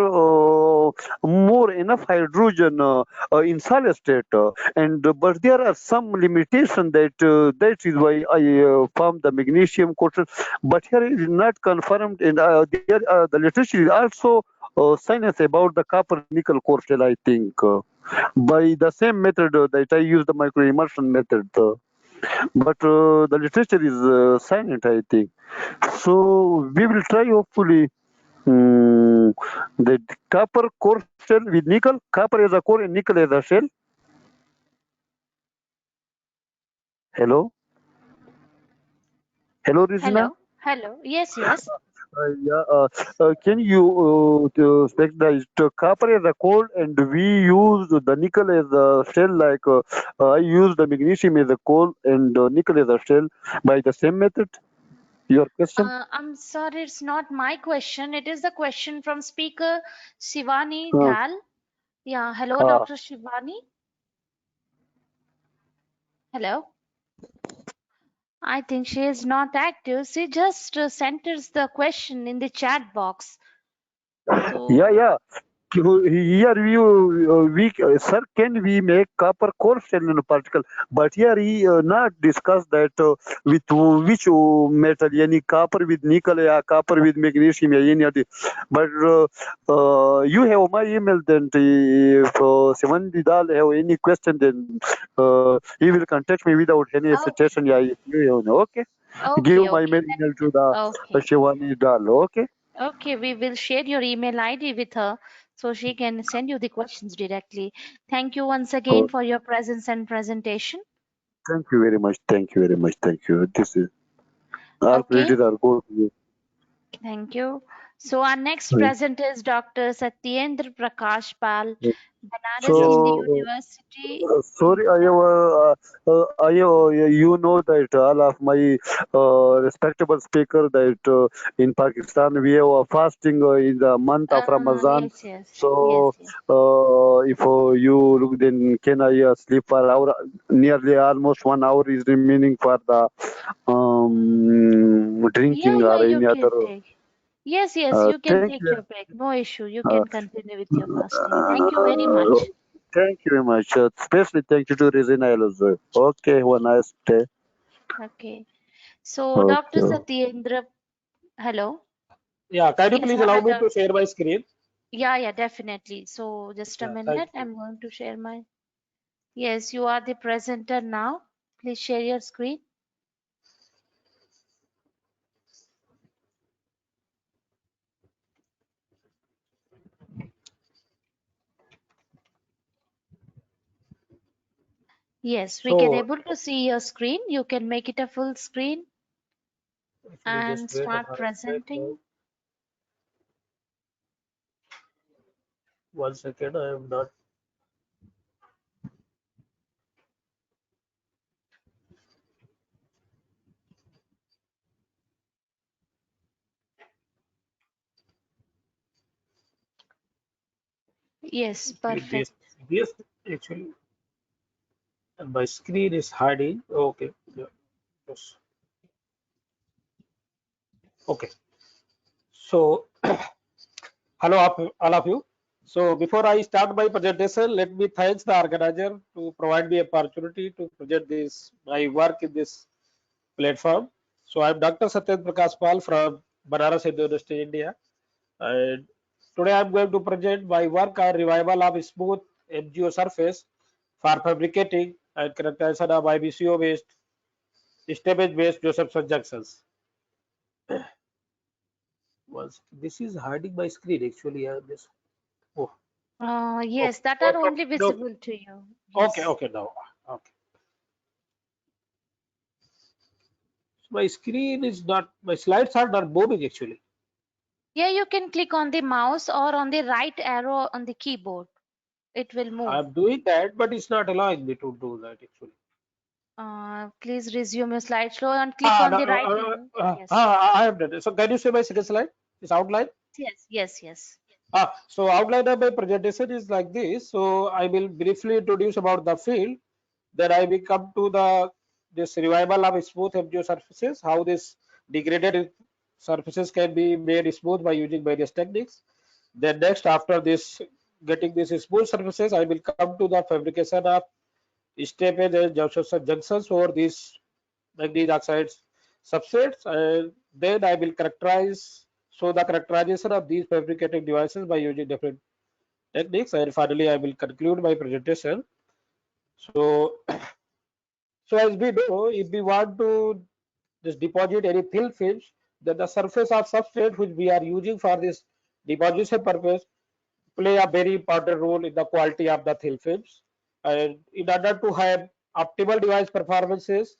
more enough hydrogen in solid state, and but there are some limitation that that is why I found the magnesium quotient. But here it is not confirmed, and there the literature is also science about the copper nickel core shell. I think by the same method that I use the microemulsion method. But the literature is silent, I think. So we will try, hopefully, the copper core shell with nickel, copper as a core and nickel as a shell. Hello? Hello, Rizna? Hello. Yes, yes. Can you specify copper as a core, and we use the nickel as a shell, like I use the magnesium as a core and nickel as a shell by the same method? Your question? I'm sorry, it's not my question. It is the question from speaker Shivani Dal. Yeah, hello, Dr. Shivani. Hello. I think she is not active. She just centers the question in the chat box. So, Yeah. here sir, can we make copper core shell nanoparticle? But here he not discuss that with which metal, any copper with nickel, or copper with magnesium, or any other. But you have my email. Then if Sevan Vidal have any question, then he will contact me without any hesitation. Yeah, if you know, okay. Give Okay, my okay, email to the okay. Shivani Dal. Okay. Okay, we will share your email ID with her so she can send you the questions directly. Thank you once again Oh, for your presence and presentation. thank you very much. Thank you very much. Thank you. This is all Okay, credit are go to you. thank you. So our next presenter is Dr. Satyendra Prakash Pal, So, Banaras Hindu University. sorry, you know that all of my respectable speaker that in Pakistan we have a fasting in the month of Ramadan. Yes, yes, yes, So, yes. if you look, then can I sleep for hour? Nearly almost 1 hour is remaining for the Yeah, drinking yeah, or you any can other. take. Yes, yes, you can Thank take you. your break. No issue. You Uh, can continue with your fasting. Thank you very much. Thank you very much. Especially thank you to Regina also. Okay, have a nice day. Okay. So, Dr. Okay. Satyendra, hello. Yeah, can you Yes, please I allow had me a, to share my screen? yeah, yeah, definitely. So, just a Yeah, thank minute. you. I'm going to share my, yes, you are the presenter now. Please share your screen. Yes, we can So, able to see your screen. You can make it a full screen actually, and just wait for start a second. presenting. 1 second, I am not. Yes, Actually, perfect. this actually, and my screen is hiding. Okay, yeah, yes. Okay. So, hello, all of you. So, before I start my presentation, let me thank the organizer to provide me opportunity to present this my work in this platform. So, I am Dr. Satyendra Prakash Pal from Banaras University, India. And today I'm going to present my work on revival of smooth MgO surface for fabricating and characterization of IBCO based stamage based Josephson junctions. Once this is hiding my screen actually. This, oh, Yes, okay, that are only no, visible to you. okay, Yes. okay, now, okay. So my screen is not, my slides are not moving actually. Yeah, you can click on the mouse or on the right arrow on the keyboard. It will move. I'm doing that, but it's not allowing me to do that actually. Please resume your slideshow and click on No, the right arrow. Yes. I have done it. So can you see my second slide? This outline? Yes, yes, yes. So outline of my presentation is like this. So I will briefly introduce about the field. Then I will come to the this revival of smooth MgO surfaces, how this degraded surfaces can be made smooth by using various techniques. Then next, after this getting this smooth surfaces, I will come to the fabrication of stepage and junctions over these manganese oxides substrates, and then I will characterize so the characterization of these fabricated devices by using different techniques, and finally I will conclude my presentation. So, so as we know, if we want to just deposit any thin films, then the surface of substrate which we are using for this deposition purpose play a very important role in the quality of the thin films. And in order to have optimal device performances,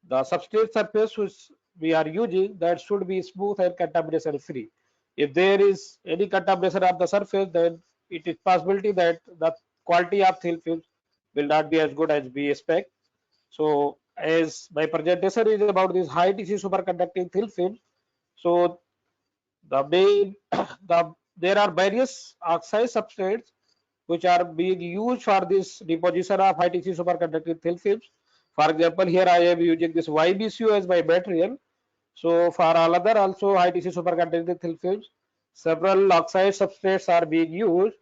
the substrate surface which we are using that should be smooth and contamination free. If there is any contamination of the surface, then it is possibility that the quality of thin films will not be as good as we expect. So as my presentation is about this high TC superconducting thin films, so the main there are various oxide substrates which are being used for this deposition of high TC superconducting thin films. For example, here I am using this YBCO as my material. So for all other also high TC superconducting thin films, several oxide substrates are being used.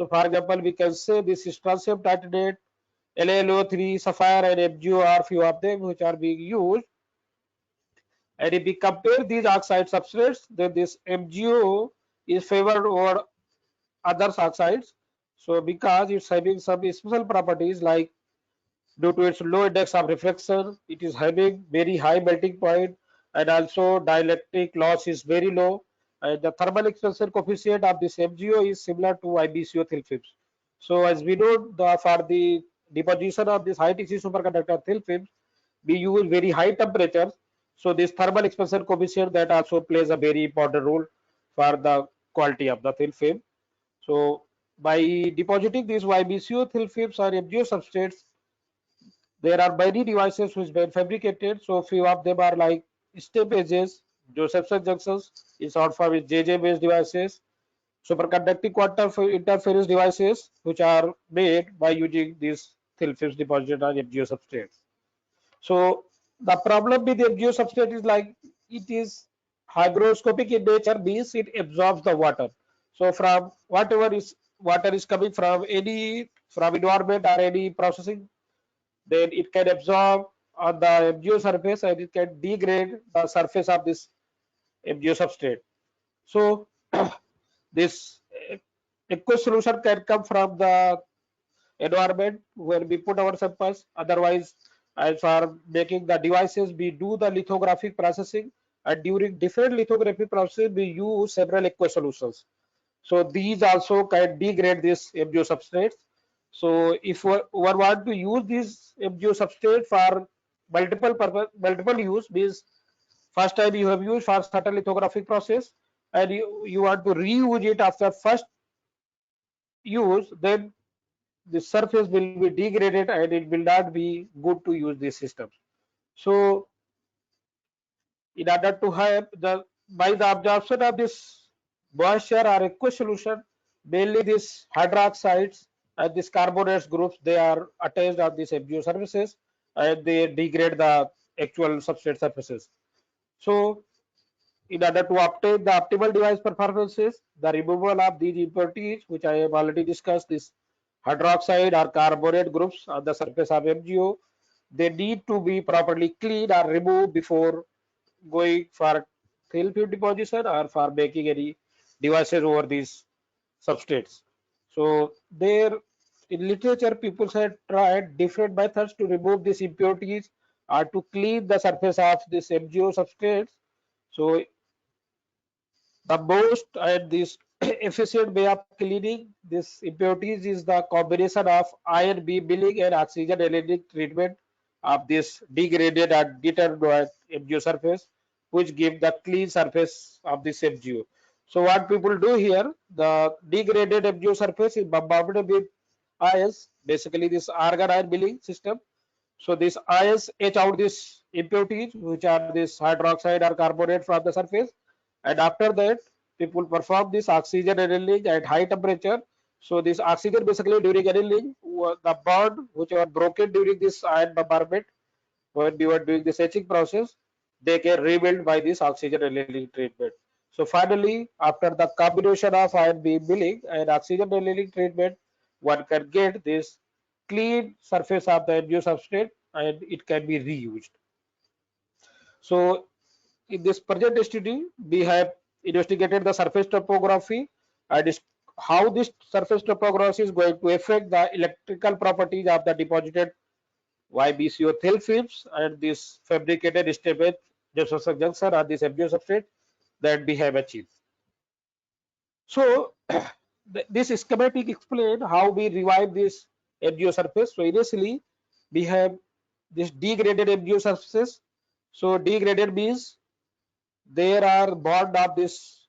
So for example, we can say this is strontium titanate, LaLO3, sapphire, and MgO are few of them which are being used. And if we compare these oxide substrates, then this MgO is favored over other oxides. So because it's having some special properties like due to its low index of reflection, it is having very high melting point, and also dielectric loss is very low. And the thermal expansion coefficient of this MgO is similar to IBCO thin films. So as we know, for the deposition of this high TC superconductor thin films, we use very high temperatures. So this thermal expansion coefficient that also plays a very important role for the quality of the thin film. So by depositing these YBCO thin films or MgO substrates, there are many devices which been fabricated. So few of them are like step edges, Josephson junctions, in short form is JJ based devices, superconducting quantum interference devices, which are made by using these thin films deposited on MgO substrates. So the problem with MgO substrate is like it is hygroscopic in nature, means it absorbs the water. So from whatever is water is coming from any from environment or any processing, then it can absorb on the MgO surface and it can degrade the surface of this MgO substrate. So this aqueous solution can come from the environment where we put our samples. Otherwise, as for making the devices, we do the lithographic processing, and during different lithographic processes, we use several aqueous solutions. So these also can degrade this MgO substrates. So if one want to use this MgO substrate for multiple purpose, multiple use, means first time you have used for certain lithographic process, and you want to reuse it after first use, then the surface will be degraded and it will not be good to use these systems. So in order to have the by the absorption of this moisture or aqueous solution, mainly these hydroxides and these carbonates groups, they are attached on these MgO surfaces and they degrade the actual substrate surfaces. So in order to obtain the optimal device performances, the removal of these impurities, which I have already discussed, this hydroxide or carbonate groups on the surface of MgO, they need to be properly cleaned or removed before going for thin film deposition or for making any devices over these substrates. So there in literature, people have tried different methods to remove these impurities or to clean the surface of this MgO substrates. So the most and this efficient way of cleaning these impurities is the combination of iron beam milling and oxygen analytic treatment of this degraded and deteriorated MgO surface, which give the clean surface of this MgO. So what people do here, the degraded MgO surface is bombarded with ions, basically this argon ion milling system. So this ions etch out these impurities, which are this hydroxide or carbonate from the surface, and after that people perform this oxygen annealing at high temperature. So this oxygen basically during annealing, the bond which were broken during this ion bombardment when we were doing this etching process, they get rebuilt by this oxygen annealing treatment. So finally, after the combination of ion beam milling and oxygen annealing treatment, one can get this clean surface of the MgO substrate and it can be reused. So in this project study, we have investigated the surface topography and how this surface topography is going to affect the electrical properties of the deposited YBCO thin films and this fabricated stable Josephson junction or this MgO substrate that we have achieved. So this schematic explain how we revive this MgO surface. So initially we have this degraded MgO surfaces. So degraded means there are bond of this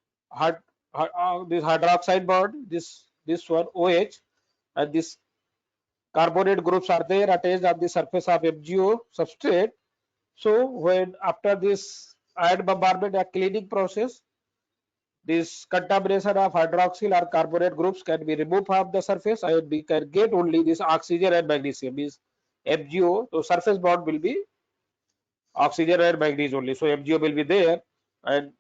this hydroxide bond, this one OH, and this carbonate groups are there attached on the surface of MgO substrate. So when after this ion bombardment or cleaning process, this contamination of hydroxyl or carbonate groups can be removed from the surface and we can get only this oxygen and magnesium, is MgO. So surface bond will be oxygen and magnesium only. So MgO will be there, and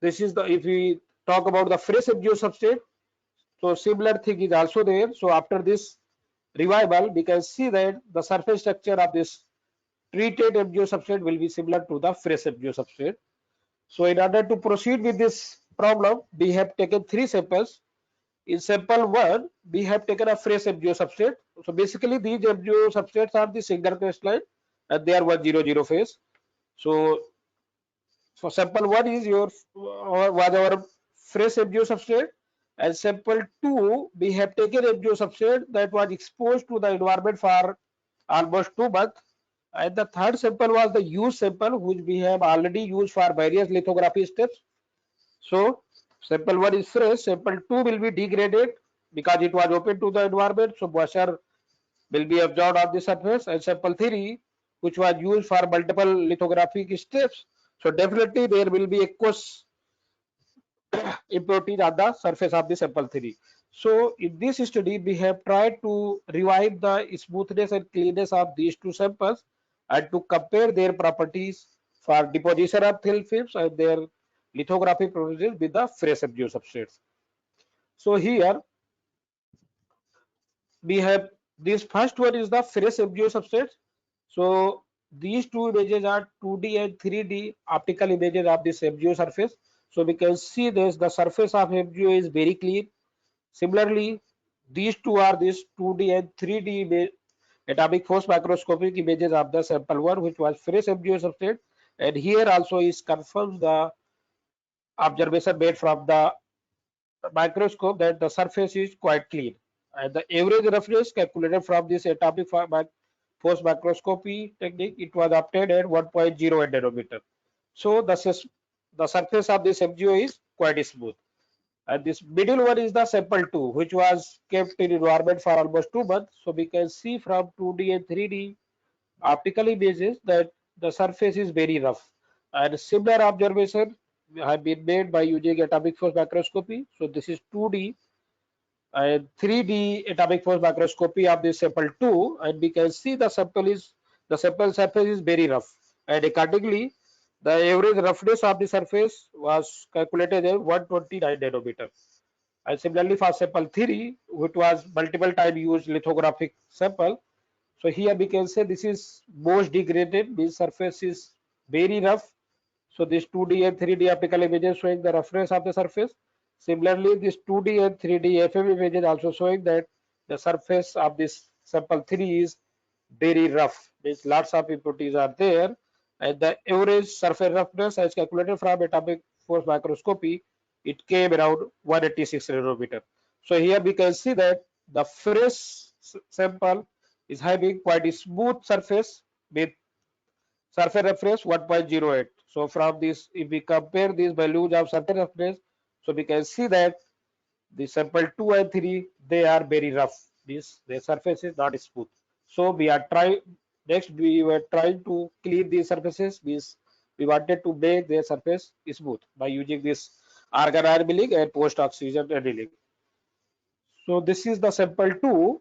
this is the, if we talk about the fresh MgO substrate, So similar thing is also there. So after this revival, we can see that the surface structure of this treated FGO substrate will be similar to the fresh FGO substrate. So in order to proceed with this problem, we have taken 3 samples. In sample 1, we have taken a fresh FGO substrate. So basically these FGO substrates are the single crystalline and they are 100 phase. So for sample 1 is your was our fresh FGO substrate, and sample 2 we have taken FGO substrate that was exposed to the environment for almost 2 months, and the third sample was the used sample which we have already used for various lithography steps. So sample 1 is fresh, sample 2 will be degraded because it was open to the environment, so moisture will be absorbed on the surface, and sample 3 which was used for multiple lithographic steps, so definitely there will be aqueous impurities on the surface of the sample 3. So in this study we have tried to revive the smoothness and cleanness of these two samples and to compare their properties for deposition of thin films and their lithographic properties with the fresh FGO substrates. So here we have this first one is the fresh FGO substrate. So these two images are 2D and 3D optical images of this FGO surface. So we can see this, the surface of FGO is very clean. Similarly, these two are this 2D and 3D atomic force microscopic images of the sample 1 which was fresh FGO substrate, and here also is confirms the observation made from the microscope that the surface is quite clean, and the average roughness calculated from this atomic force microscopy technique, it was obtained at 1.0 nanometer. So the surface of this FGO is quite smooth. And this middle one is the sample 2 which was kept in environment for almost 2 months. So we can see from 2D and 3D optical images that the surface is very rough, and similar observation have been made by using atomic force microscopy. So this is 2D and 3D atomic force microscopy of this sample 2, and we can see the sample surface is very rough, and accordingly the average roughness of the surface was calculated at 129 nanometer. And similarly for sample 3 which was multiple time used lithographic sample, so here we can say this is most degraded, means surface is very rough. So this 2D and 3D optical images showing the roughness of the surface. Similarly, this 2D and 3D FM images also showing that the surface of this sample 3 is very rough. Means lots of impurities are there, and the average surface roughness as calculated from atomic force microscopy, it came around 186 nanometer. So here we can see that the fresh sample is having quite a smooth surface with surface roughness 1.08. So from this, if we compare these values of surface roughness, so we can see that the sample 2 and 3 they are very rough. This the surface is not smooth. So we are trying next we were trying to clean these surfaces. We wanted to make their surface smooth by using this argon iron milling and post oxygen annealing. So this is the sample 2.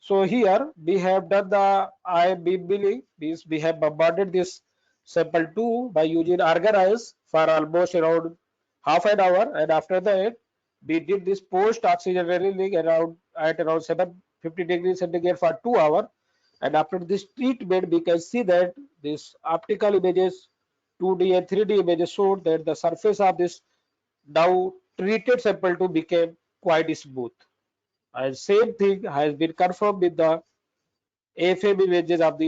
So here we have done the ion beam milling, means we have bombarded this sample 2 by using argon ions for almost around half an hour, and after that we did this post oxygen annealing at around 750 degrees centigrade for 2 hours, and after this treatment we can see that this optical images 2D and 3D images showed that the surface of this now treated sample 2 became quite smooth. And same thing has been confirmed with the AFM images of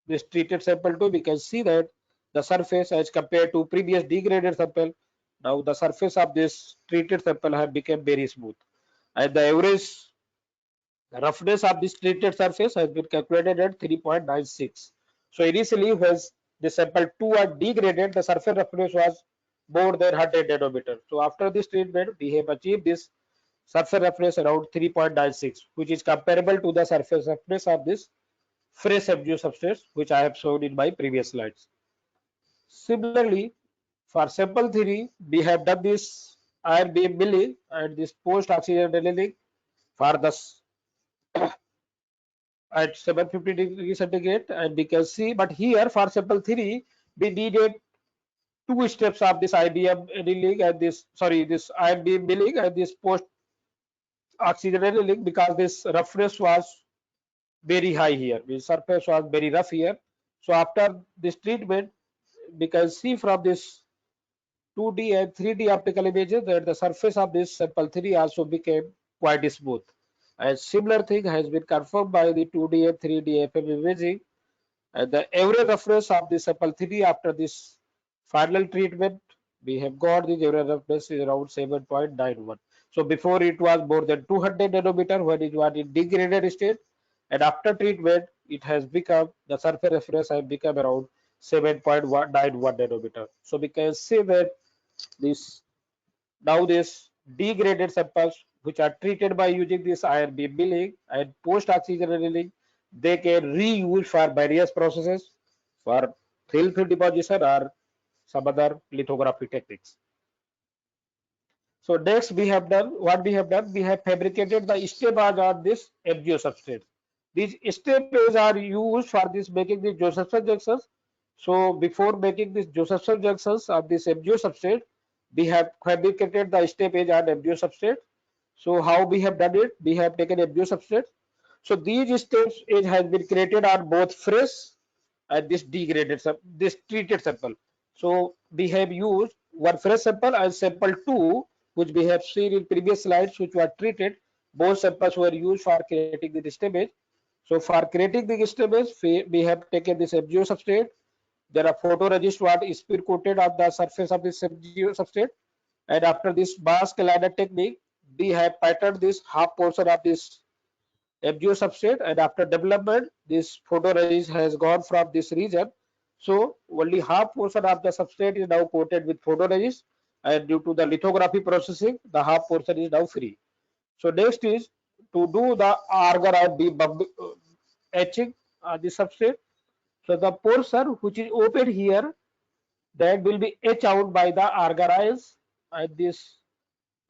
this treated sample 2. We can see that the surface as compared to previous degraded sample, now the surface of this treated sample have become very smooth, and the average roughness of this treated surface has been calculated at 3.96. So initially when the sample 2 are degraded, the surface roughness was more than 100 nanometer. So after this treatment we have achieved this surface roughness around 3.96, which is comparable to the surface roughness of this fresh FGO substrates which I have shown in my previous slides. Similarly, for sample 3 we have done this iron beam milling and this post oxygen annealing for the at 750 degrees centigrade, and we can see, but here for sample 3 we needed 2 steps of this IBM annealing and this iron beam milling and this post oxygen annealing because this roughness was very high here. The surface was very rough here. So after this treatment, we can see from this 2D and 3D optical images that the surface of this sample 3 also became quite smooth. And similar thing has been confirmed by the 2D and 3D FM imaging. And the average roughness of the sample 3 after this final treatment, we have got the average roughness is around 7.91. So before it was more than 200 nanometer when it was in degraded state, and after treatment it has become, the surface roughness has become around 7.91 nanometer. So we can say that this now this degraded samples which are treated by using this iron beam milling and post oxygen annealing, they can reuse for various processes for thin film deposition or some other lithography techniques. So next we have done what we have done. We have fabricated the stebars on this FGO substrate. These stebars are used for this making the Josephson junctions. So before making this Josephson junctions on this FGO substrate, we have fabricated the step edge on FGO substrate. So how we have done it? We have taken FGO substrate. So these steps edge has been created on both fresh and this degraded this treated sample. So we have used one fresh sample and sample 2 which we have seen in previous slides which were treated. Both samples were used for creating the stemage. So for creating the stemage, we have taken this FGO substrate. There are photoresist what is spin coated on the surface of this FGO substrate. And after this mask liner technique, we have patterned this half portion of this FGO substrate, and after development, this photoresist has gone from this region. So only half portion of the substrate is now coated with photoresist, and due to the lithography processing, the half portion is now free. So next is to do the agar or etching on the substrate. So the portion which is open here, that will be etched out by the agar ions, and this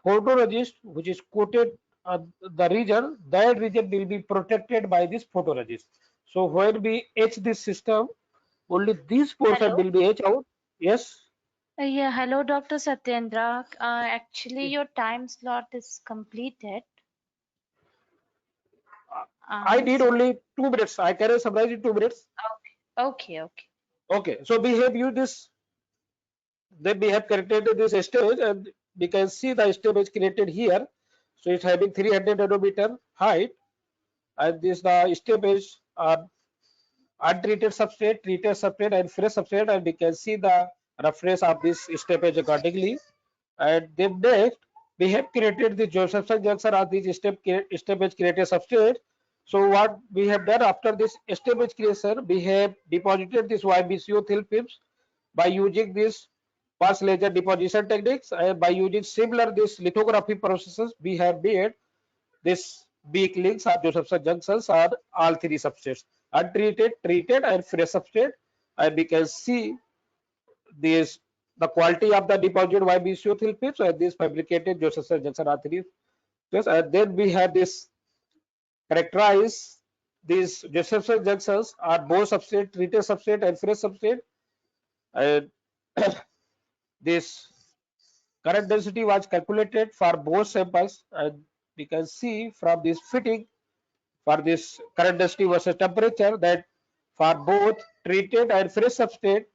photoresist which is coated the region, that region will be protected by this photoresist. So when we etch this system, only this portion Hello. will be etched out. Yes. Yeah, hello, Dr. Satyendra. Actually, your time slot is completed. I need So, only 2 minutes. I can summarize in 2 minutes. okay. Okay. So we have used this. Then we have created this stage, and we can see the stage created here. So it's having 300 nanometer height, and this the stage are untreated substrate, treated substrate, and fresh substrate, and we can see the roughness of this steppage accordingly. And then next, we have created the Josephson junction of this steppage created substrate. So what we have done after this steppage creation, we have deposited this YBCO thin films by using this pulse laser deposition techniques, and by using similar this lithography processes, we have made this weak links or Josephson junctions are all three substrates: untreated, treated, and fresh substrate. And we can see this the quality of the deposited YBCO thin films and this fabricated Josephson junction are three. Yes, and then we have this characterize these Josephson junctions are both substrate, treated substrate, and fresh substrate. And this current density was calculated for both samples, and we can see from this fitting for this current density versus temperature that for both treated and fresh substrate,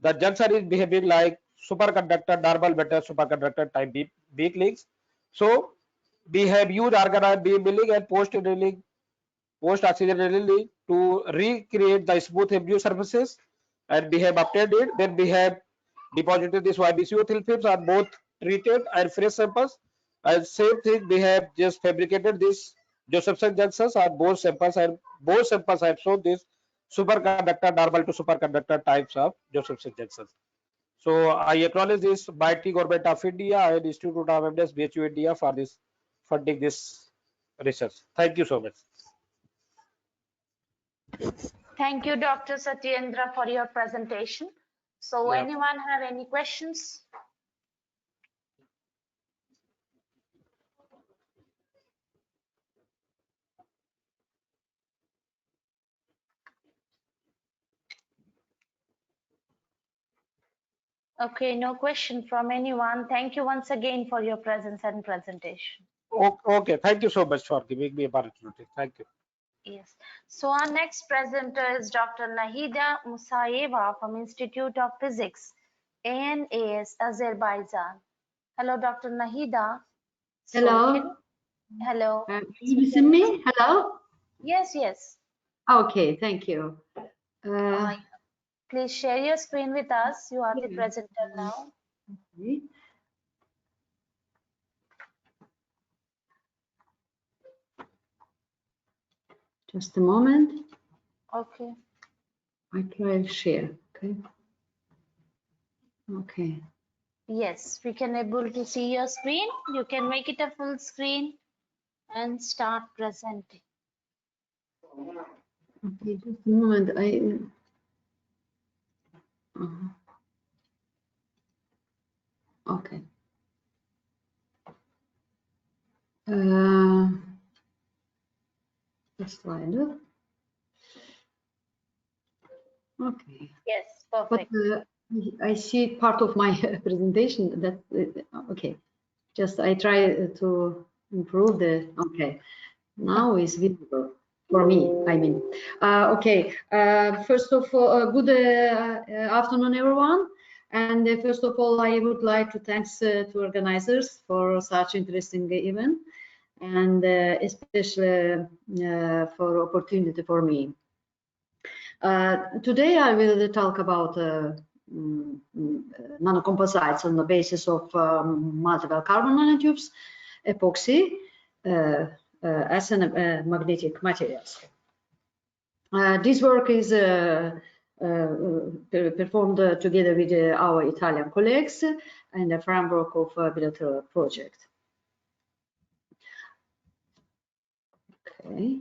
the junction is behaving like superconductor, normal metal superconductor type weak links. So we have used argon beam milling and post annealing, post oxygen annealing to recreate the smooth FGO surfaces, and we have obtained it. Then we have deposited this YBCO thin films on both treated and fresh samples. And same thing, we have just fabricated this Josephson junctions on both samples, and both samples have shown this superconductor, normal to superconductor types of Josephson junctions. So I acknowledge this mighty government of India and Institute of Evidence BHU India for this funding this research. Thank you so much. Thank you, Dr. Satyendra, for your presentation. So, Yeah. anyone have any questions? Okay, no question from anyone. Thank you once again for your presence and presentation. Okay, thank you so much for giving me opportunity. Thank you. Yes. So our next presenter is Dr. Nahida Musayeva from Institute of Physics, ANAS, Azerbaijan. Hello, Dr. Nahida. Hello. Hello. Can you listen me? Hello. Yes, yes. Okay, thank you. Please share your screen with us. You are the Yeah. presenter now. Okay. Just a moment. Okay. I try to share. Okay. Okay. Yes, we can able to see your screen. You can make it a full screen and start presenting. Okay, just a moment. Okay. The slider. Okay. Yes, But perfect. I see part of my presentation. That okay. Just I try to improve the. Okay. Now is visible for me, I mean. Okay, first of all, good afternoon, everyone. And first of all, I would like to thank to organizers for such interesting event, and especially for opportunity for me. Today, I will talk about nanocomposites on the basis of multiple carbon nanotubes, epoxy, as magnetic materials. This work is performed together with our Italian colleagues in the framework of a bilateral project. Okay.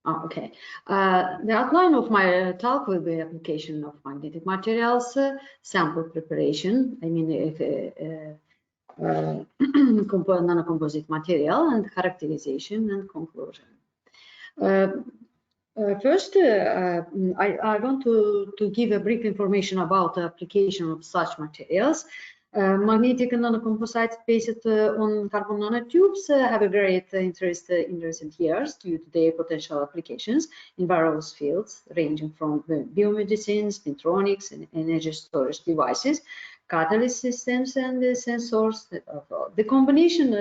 Okay. The outline of my talk will be application of magnetic materials, sample preparation, I mean, nanocomposite material, and characterization and conclusion. First, I want to give a brief information about the application of such materials. Magnetic nanocomposites based on carbon nanotubes have a great interest in recent years due to their potential applications in various fields, ranging from biomedicine, spintronics, and energy storage devices, catalyst systems, and sensors. The combination,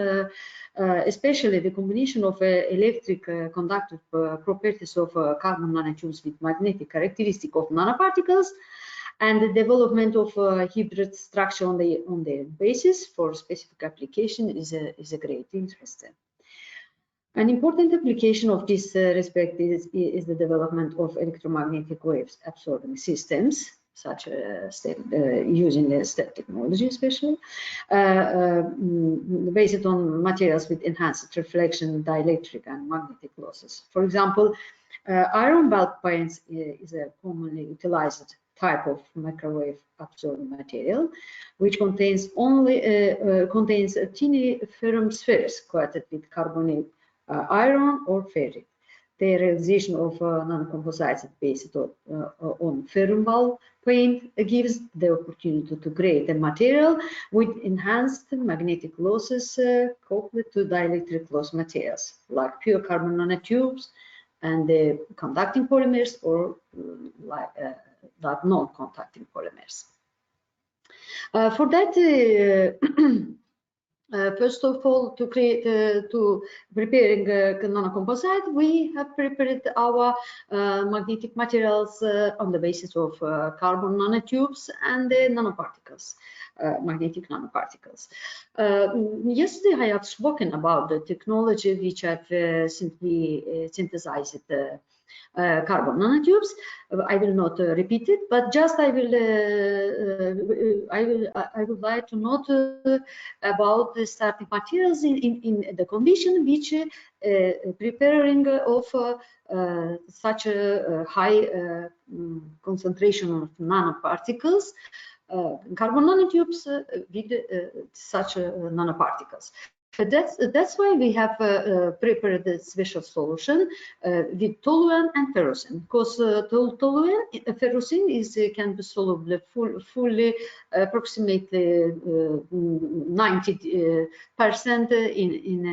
especially the combination of electric conductive properties of carbon nanotubes with magnetic characteristic of nanoparticles, and the development of hybrid structure on their basis for specific application is a great interest. An important application of this respect is the development of electromagnetic waves absorbing systems, such as using the STEP technology, especially based on materials with enhanced reflection, dielectric, and magnetic losses. For example, iron bulk paints is a commonly utilized type of microwave absorbing material, which contains contains teeny ferrum spheres coated with carbonate iron or ferrite. The realization of nanocomposites based on ferrum bulk paint gives the opportunity to create a material with enhanced magnetic losses coupled to dielectric loss materials like pure carbon nanotubes and the conducting polymers or like non-contacting polymers. For that, first of all, to preparing nanocomposite, we have prepared our magnetic materials on the basis of carbon nanotubes and the nanoparticles, magnetic nanoparticles. Yesterday, I have spoken about the technology which I've simply synthesized carbon nanotubes. I will not repeat it, but just I would like to note about the starting materials in the condition which preparing of such a high concentration of nanoparticles, carbon nanotubes with such nanoparticles. That's why we have prepared a special solution with toluene and ferrocene, because toluene, ferrocene can be soluble fully, approximately 90% in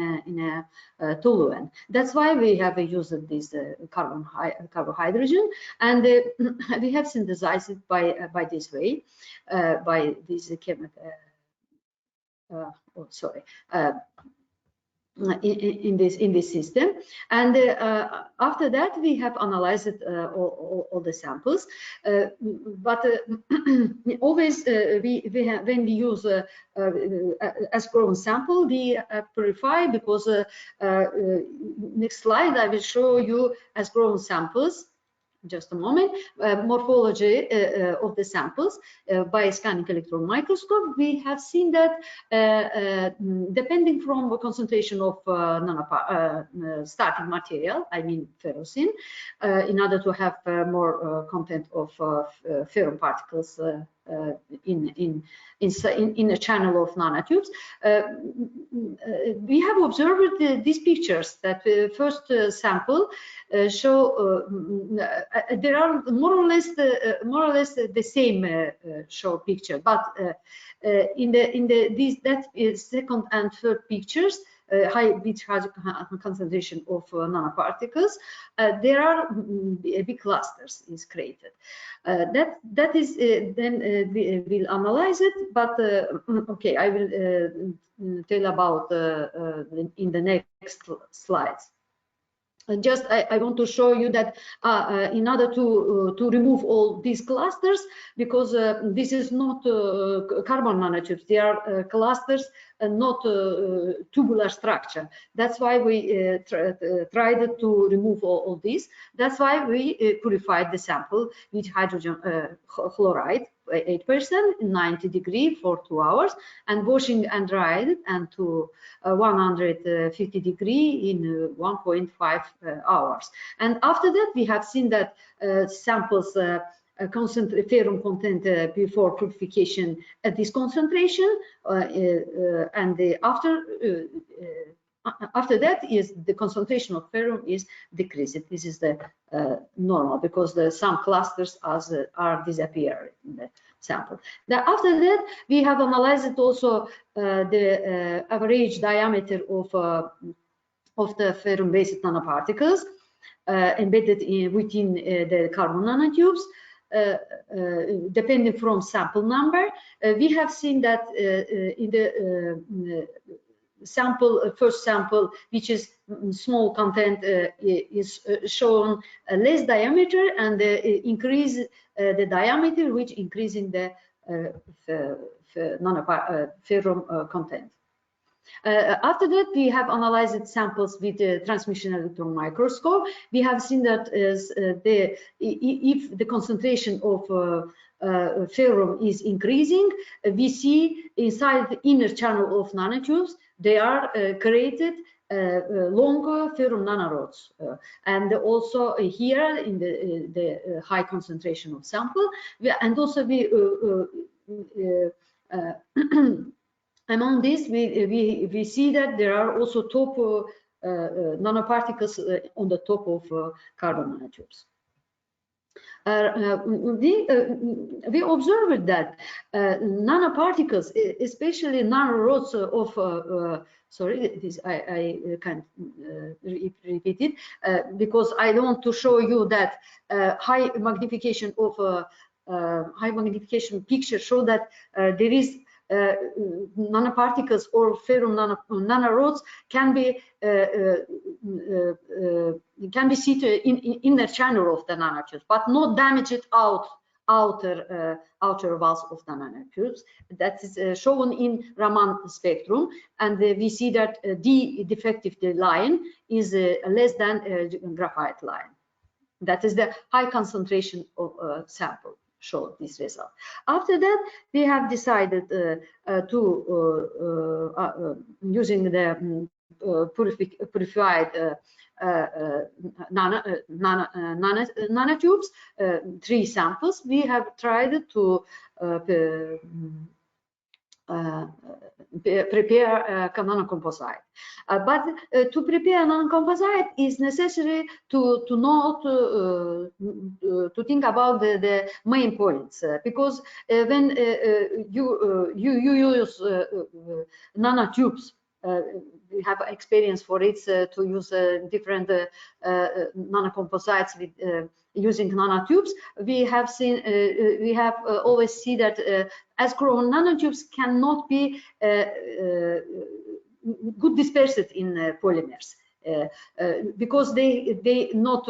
a toluene. That's why we have used this carbon hydrogen, and we have synthesized it by this way, by this chemical. In this system, and after that we have analyzed all the samples, but always when we use as grown sample, we purify, because next slide I will show you as grown samples. Just a moment. Morphology of the samples by scanning electron microscope. We have seen that depending from the concentration of starting material, I mean ferrocene, in order to have more content of ferrum particles in a channel of nanotubes, we have observed these pictures that first sample show there are more or less the same show picture, but in that is second and third pictures, high concentration of nanoparticles, there are big clusters is created. That is then we will analyze it, but okay, I will tell about in the next slides. Just I want to show you that in order to remove all these clusters, because this is not carbon nanotubes, they are clusters and not tubular structure. That's why we tried to remove all this. That's why we purified the sample with hydrogen chloride 8%, 90 degrees for 2 hours, and washing and dried it and to 150 degrees in 1.5 hours. And after that, we have seen that samples ferrum content before purification at this concentration, and after that is the concentration of ferrum is decreased. This is the normal, because some clusters are disappearing in the sample. After that, we have analyzed also the average diameter of the ferrum-based nanoparticles embedded within the carbon nanotubes. Depending from sample number, we have seen that in the first sample, which is small content, is shown less diameter, and increase the diameter, which increasing the ferrum content. After that, we have analyzed samples with the transmission electron microscope. We have seen that if the concentration of ferrum is increasing, we see inside the inner channel of nanotubes, they are created longer ferrum nanorods, and also here in the high concentration of sample, and also we among this we see that there are also top nanoparticles on the top of carbon nanotubes. We observed that nanoparticles, especially nanorods of sorry, this I can't repeat it because I want to show you that high magnification of high magnification picture show that there is nanoparticles or ferrum nanorods can be seen in inner channel of the nanotubes, but not damaged outer walls of the nanotubes. That is shown in Raman spectrum, and we see that the defective line is less than graphite line. That is the high concentration of sample show this result. After that, we have decided to using the purified nanotubes, 3 samples. We have tried to prepare nanocomposite. But to prepare nanocomposite is necessary to note, to think about the main points, because when you use nanotubes, we have experience for it to use different nanocomposites with using nanotubes. We have seen, we have always see that as grown nanotubes cannot be good dispersed in polymers because they not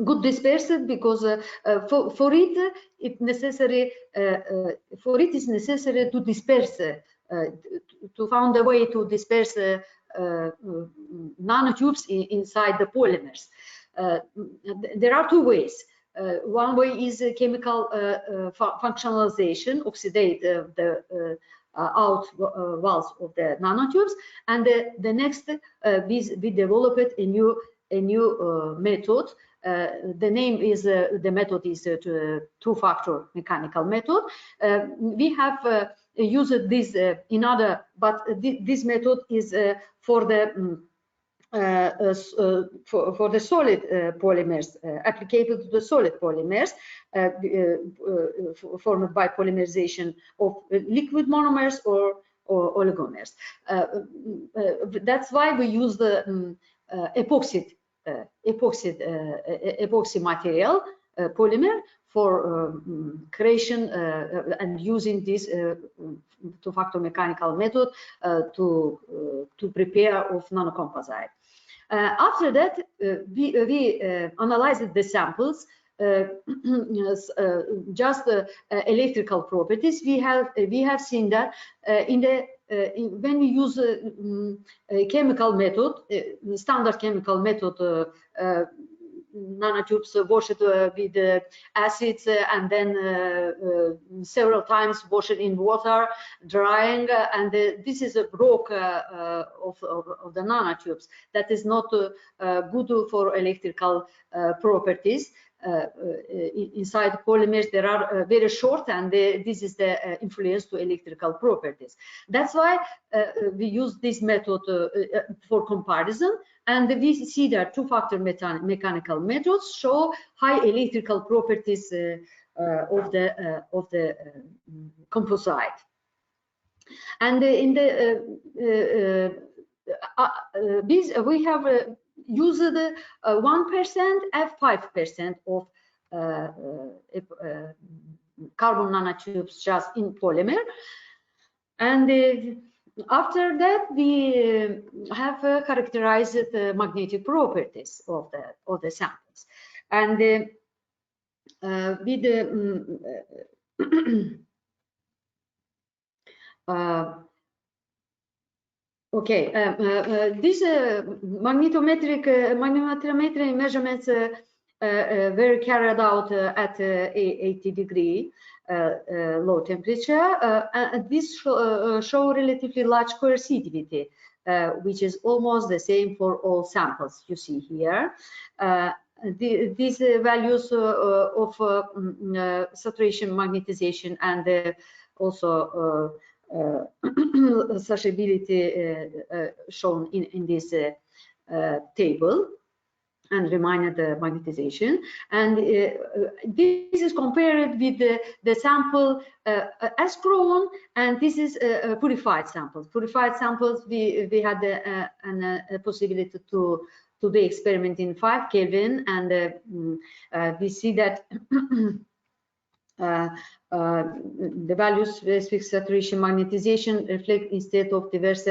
good dispersed, because for it is necessary to disperse, to find a way to disperse nanotubes inside the polymers. There are two ways. One way is chemical functionalization, oxidate the out walls of the nanotubes, and the next we developed a new method. The name is the method is two-factor mechanical method. We have used this in other, but this method is for the solid polymers, applicable to the solid polymers formed by polymerization of liquid monomers or oligomers. That's why we use the epoxy material polymer for creation and using this two-factor mechanical method to prepare of nanocomposite. After that, we analyzed the samples, just electrical properties. We have seen that when we use a chemical method, standard chemical method, nanotubes washed with acids and then several times washed in water, drying, and this is a broke of the nanotubes. That is not good for electrical properties. Inside polymers there are very short, and this is the influence to electrical properties. That's why we use this method for comparison, and we see that two-factor mechanical methods show high electrical properties of the composite. And in the we have used 1% and 5% of carbon nanotubes just in polymer, and after that we have characterized the magnetic properties of the samples, and with the okay, these magnetometry measurements were carried out at 80 degree low temperature, and this show relatively large coercitivity, which is almost the same for all samples you see here. These values of saturation, magnetization, and also sociability shown in this table, and reminded the magnetization, and this is compared with the sample as grown, and this is purified samples. Purified samples, we had a possibility to do experiment in 5 Kelvin, and we see that the values specific saturation, magnetization reflect instead of diverse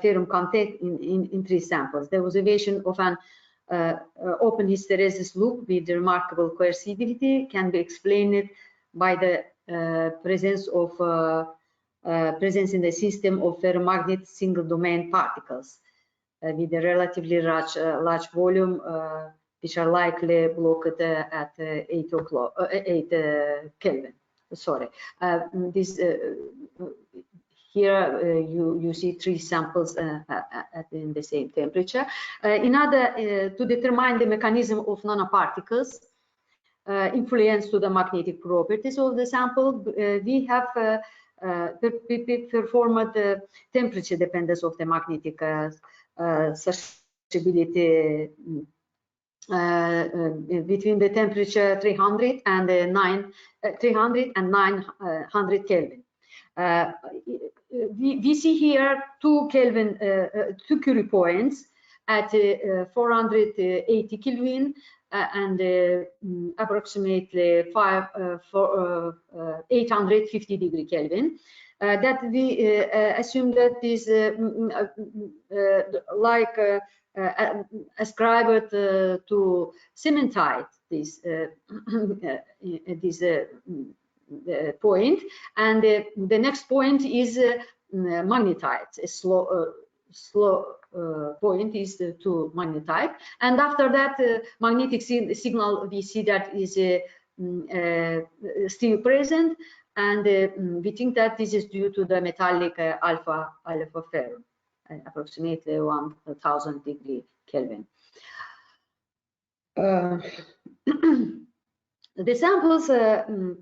ferrum content in 3 samples. The observation of an open hysteresis loop with remarkable coercivity can be explained by the presence in the system of ferromagnet single domain particles with a relatively large volume, which are likely blocked at 8 Kelvin. Sorry, this here you see 3 samples in the same temperature. In order to determine the mechanism of nanoparticles influence to the magnetic properties of the sample, we have performed the temperature dependence of the magnetic susceptibility between the temperature 300 and 900 Kelvin. We see here 2 Curie points at 480 Kelvin and approximately 850 degree Kelvin. That we assume that this ascribed to cementite, this point, and the next point is magnetite. A slow point is to magnetite, and after that magnetic signal we see that is still present, and we think that this is due to the metallic alpha ferrum, approximately 1000 degree Kelvin. The samples, the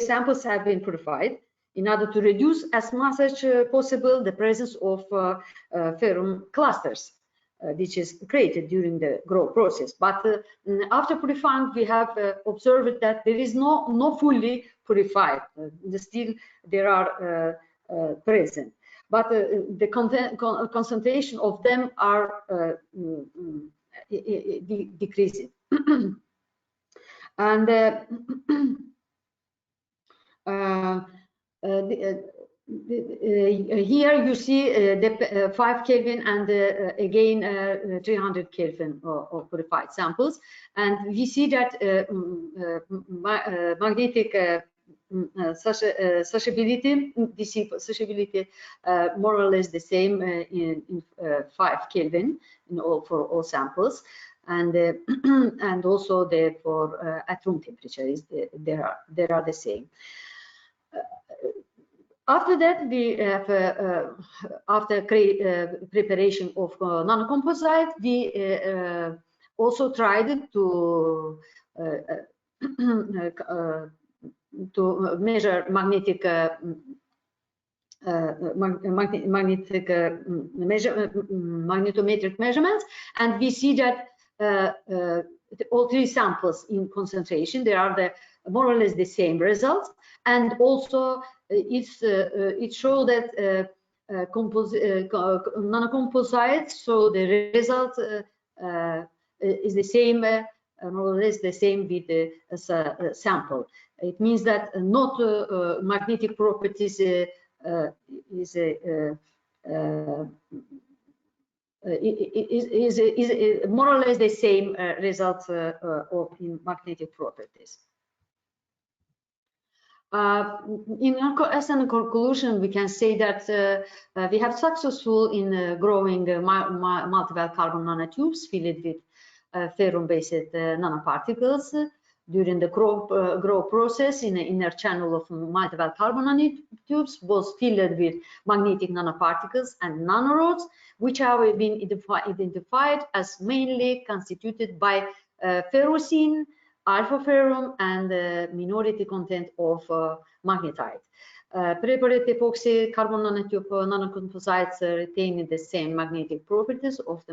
samples have been purified in order to reduce as much as possible the presence of ferrum clusters, which is created during the growth process. But after purifying, we have observed that there is no fully purified. Still, there are present, but the concentration of them are decreasing. And here you see the 5 Kelvin and again 300 Kelvin of purified samples, and we see that magnetic susceptibility, DC susceptibility, more or less the same in 5 Kelvin for all samples, and and also for at room temperature they are the same. After that, we have after preparation of nanocomposite, we also tried to measure magnetic magnetometric measurements, and we see that all 3 samples in concentration, they are more or less the same results, and also it shows that nanocomposites, so the result is the same, more or less the same with the sample. It means that not magnetic properties is more or less the same results of in magnetic properties. As a conclusion, we can say that we have successful in growing multiple carbon nanotubes filled with ferrum-based nanoparticles during the growth process in the inner channel of multiple carbon nanotubes, both filled with magnetic nanoparticles and nanorods, which have been identified as mainly constituted by ferrocene, alpha ferrum, and minority content of magnetite. Preparate epoxy carbon nanotube nanocomposites retain the same magnetic properties of the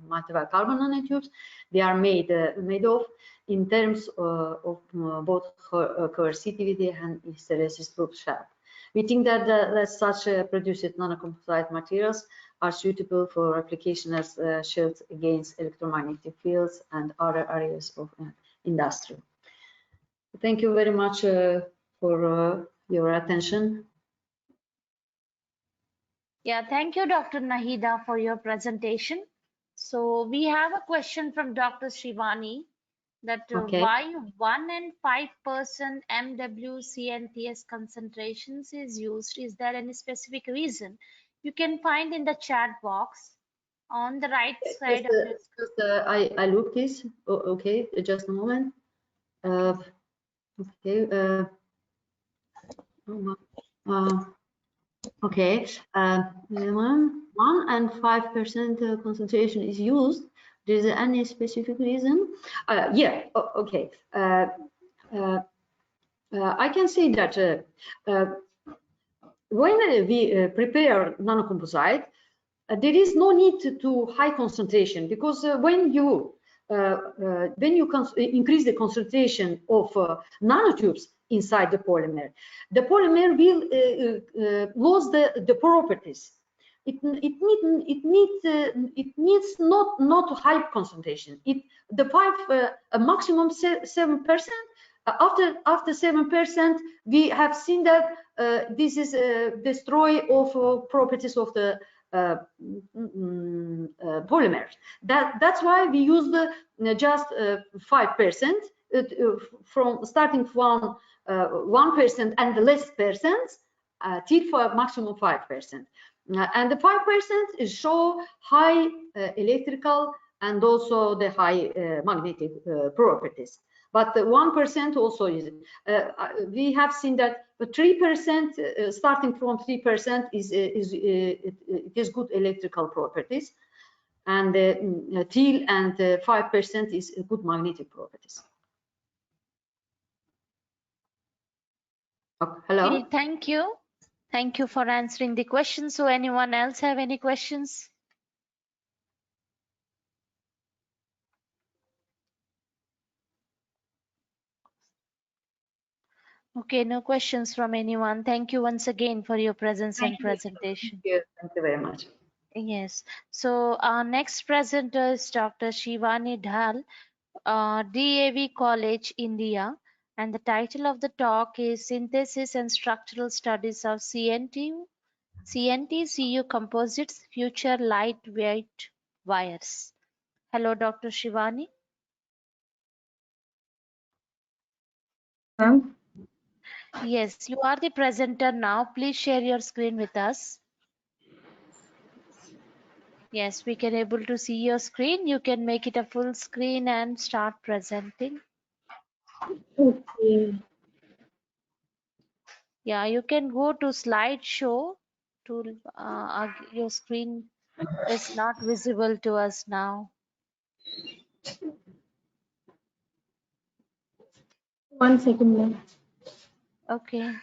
multiple carbon nanotubes they are made of in terms of both coercivity and hysteresis proof shell. We think that such produced nanocomposite materials are suitable for application as shields against electromagnetic fields and other areas of industry. Thank you very much for your attention. Yeah, thank you, Dr. Nahida, for your presentation. So we have a question from Dr. Shivani that why 1 and 5% MWCNTS concentrations is used. Is there any specific reason? You can find in the chat box on the right side of the screen. I look this. Okay, just a moment. Okay. Okay. 1 and 5% concentration is used. There is any specific reason? Yeah. Okay. I can say that when we prepare nanocomposite, there is no need to high concentration, because when you increase the concentration of nanotubes inside the polymer will lose the properties. It needs not high concentration. A maximum 7%. After 7%, we have seen that this is destroy of properties of the polymers. That's why we use just 5% from starting from 1% and the less percent till for maximum 5%. And the 5% show high electrical and also the high magnetic properties. But the 1% also is, we have seen that the 3%, starting from 3% is good electrical properties, and till and 5% is good magnetic properties. Oh, hello. Okay, thank you. Thank you for answering the question. So anyone else have any questions? Okay, no questions from anyone. Thank you once again for your presence and presentation. Thank you very much. Yes. So our next presenter is Dr. Shivani Dhal, DAV College, India. And the title of the talk is Synthesis and Structural Studies of CNT-CU Composites Future Lightweight Wires. Hello, Dr. Shivani. Yes, you are the presenter now. Please share your screen with us. Yes, we can able to see your screen. You can make it a full screen and start presenting. Okay. Yeah, you can go to slideshow. Your screen is not visible to us now. One second, ma'am. Okay.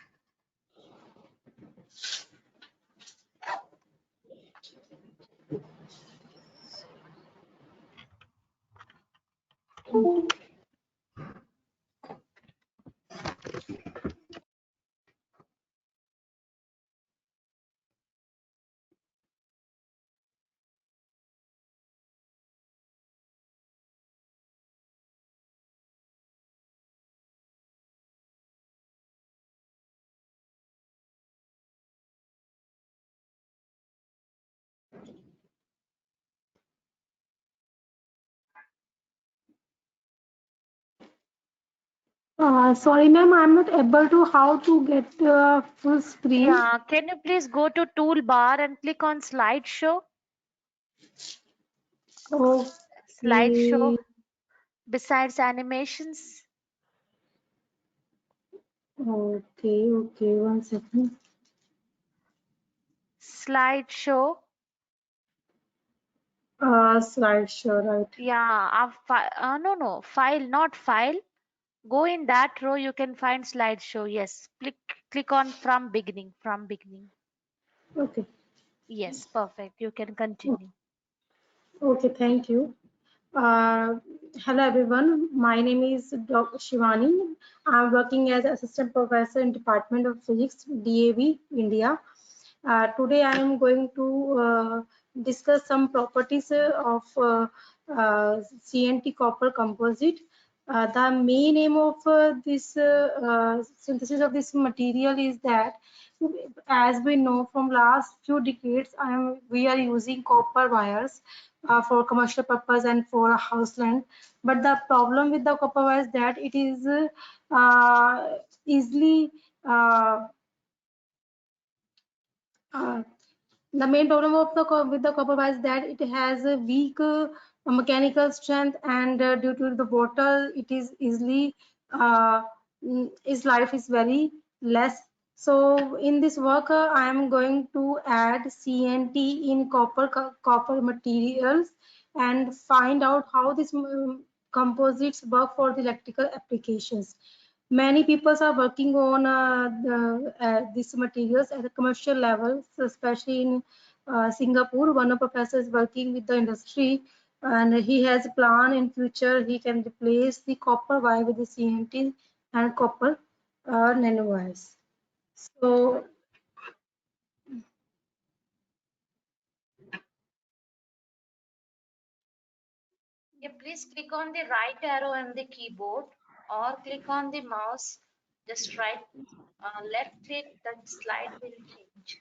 Sorry, ma'am, I'm not able to how to get full screen. Yeah, can you please go to toolbar and click on slideshow? Okay. Slideshow besides animations. Okay, one second. Slideshow. Slideshow, right? Yeah, no, file, not file. Go in that row, you can find slideshow. Yes, click on from beginning. Okay. Yes, perfect. You can continue. Okay, thank you. Hello everyone, my name is Dr. Shivani. I'm working as assistant professor in Department of Physics, DAV, India. Today I am going to discuss some properties of CNT copper composite. The main aim of this synthesis of this material is that, as we know from last few decades, we are using copper wires for commercial purpose and for houseland. But the problem with the copper wire is that it is easily the main problem of with the copper wire is that it has a weak mechanical strength, and due to the water, it is easily its life is very less. So in this work, I am going to add CNT in copper materials and find out how these composites work for the electrical applications. Many people are working on these materials at a commercial level, especially in Singapore. One of professor is working with the industry, and he has a plan in future he can replace the copper wire with the CNT and copper nanowires. So Yeah, please click on the right arrow on the keyboard or click on the mouse. Just right, left click, that slide will change.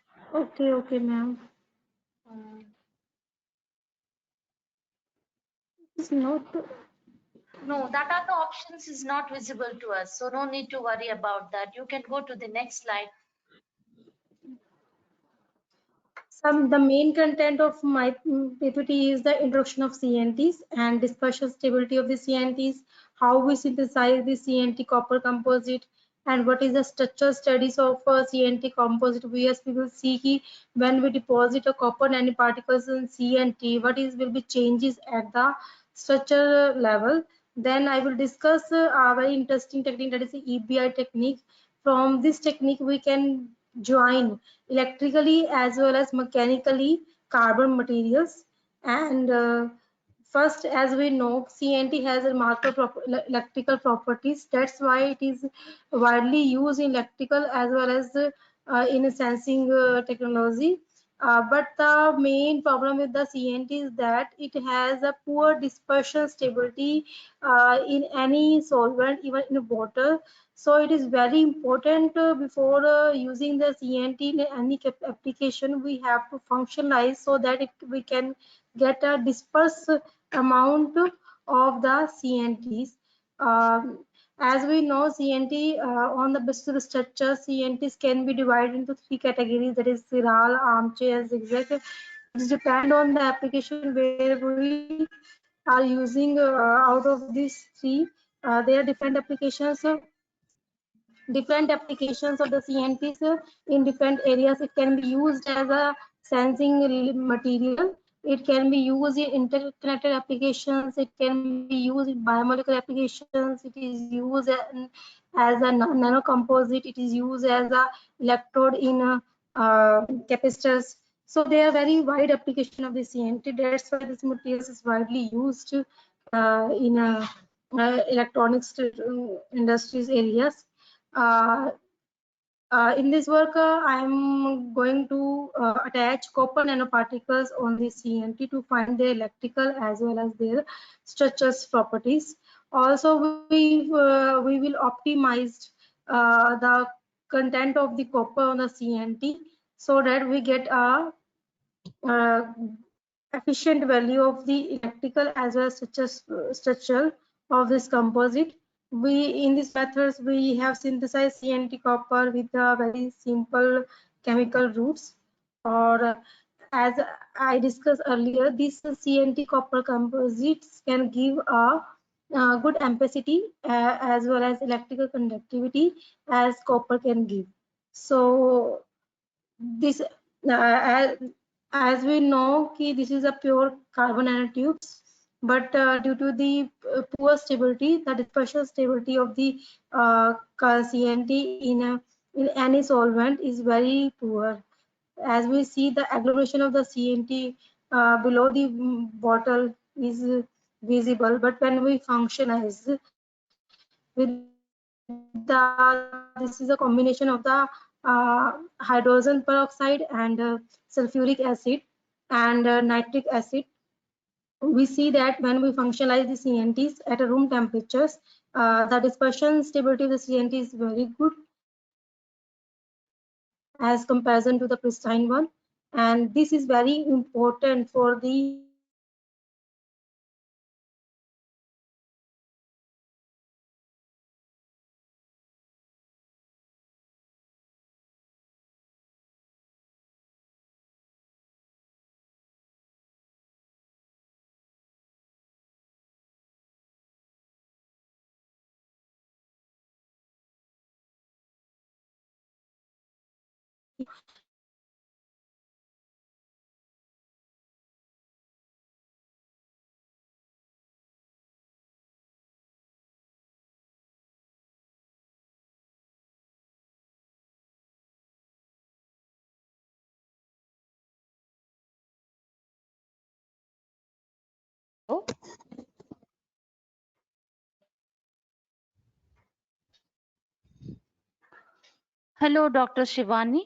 okay, ma'am. It's not. No, that are the options is not visible to us. So no need to worry about that. You can go to the next slide. The main content of my PPT is the introduction of CNTs and dispersion stability of the CNTs, how we synthesize the CNT copper composite, and what is the structural studies of CNT composite. We will see when we deposit a copper nanoparticles in CNT, what is will be changes at the structure level. Then I will discuss a very interesting technique, that is the EBI technique. From this technique, we can join electrically as well as mechanically carbon materials. And first, as we know, CNT has remarkable electrical properties. That's why it is widely used in electrical as well as in sensing technology. But the main problem with the CNT is that it has a poor dispersion stability in any solvent, even in water. So it is very important before using the CNT in any application, we have to functionalize so that we can get a dispersed amount of the CNTs. As we know, CNT on the basis of the structure, CNTs can be divided into three categories, that is spiral, armchair, and zigzag. It depends on the application where we are using out of these three. There are different applications of the CNTs in different areas. It can be used as a sensing material. It can be used in interconnected applications. It can be used in biomolecular applications. It is used as a nano composite. It is used as a electrode in capacitors. So they are very wide application of the CNT. That's why this material is widely used in electronics industries areas. uh, in this work, I'm going to attach copper nanoparticles on the CNT to find their electrical as well as their structures properties. Also, we will optimize the content of the copper on the CNT so that we get a uh, efficient value of the electrical as well as structural of this composite. We in these methods we have synthesized CNT copper with very simple chemical routes, or as I discussed earlier, these CNT copper composites can give a good ampacity as well as electrical conductivity as copper can give. So this as we know this is a pure carbon nanotubes, but due to the poor stability, the dispersion stability of the CNT in any solvent is very poor. As we see, the agglomeration of the CNT below the bottle is visible, but when we functionize with this is a combination of the hydrogen peroxide and sulfuric acid and nitric acid. We see that when we functionalize the CNTs at a room temperatures, the dispersion stability of the CNT is very good as comparison to the pristine one, and this is very important for the Hello, Dr. Shivani.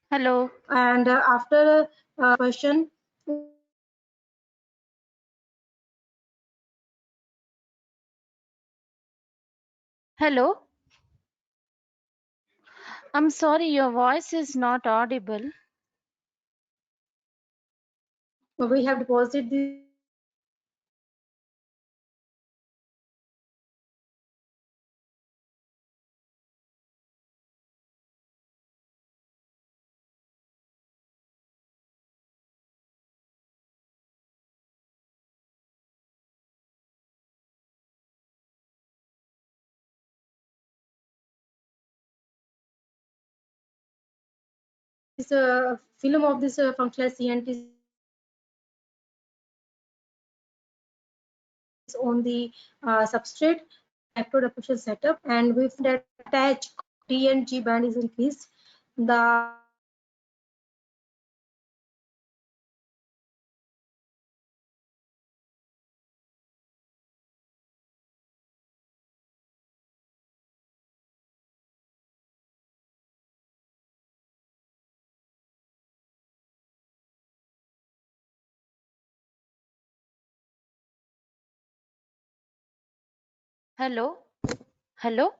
Hello. And after question, Hello. I'm sorry, your voice is not audible. we have deposited the this film of this functional CNT on the substrate electrode setup, and we found that attached D and G band is increased. The Hello. Hello.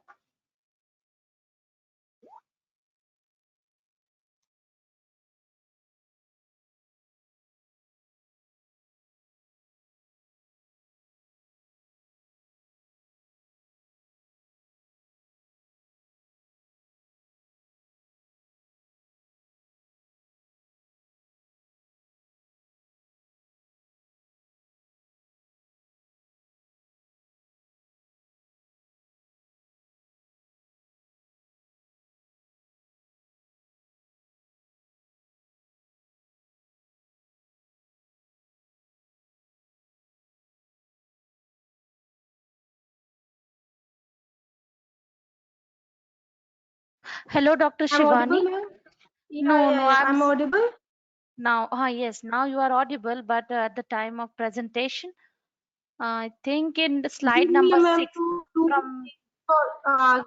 Hello, Dr. I'm audible, Shivani. ma'am? No, no, I'm audible. now. Yes, now you are audible, but at the time of presentation, I think in the slide Give me number a ma'am 6 from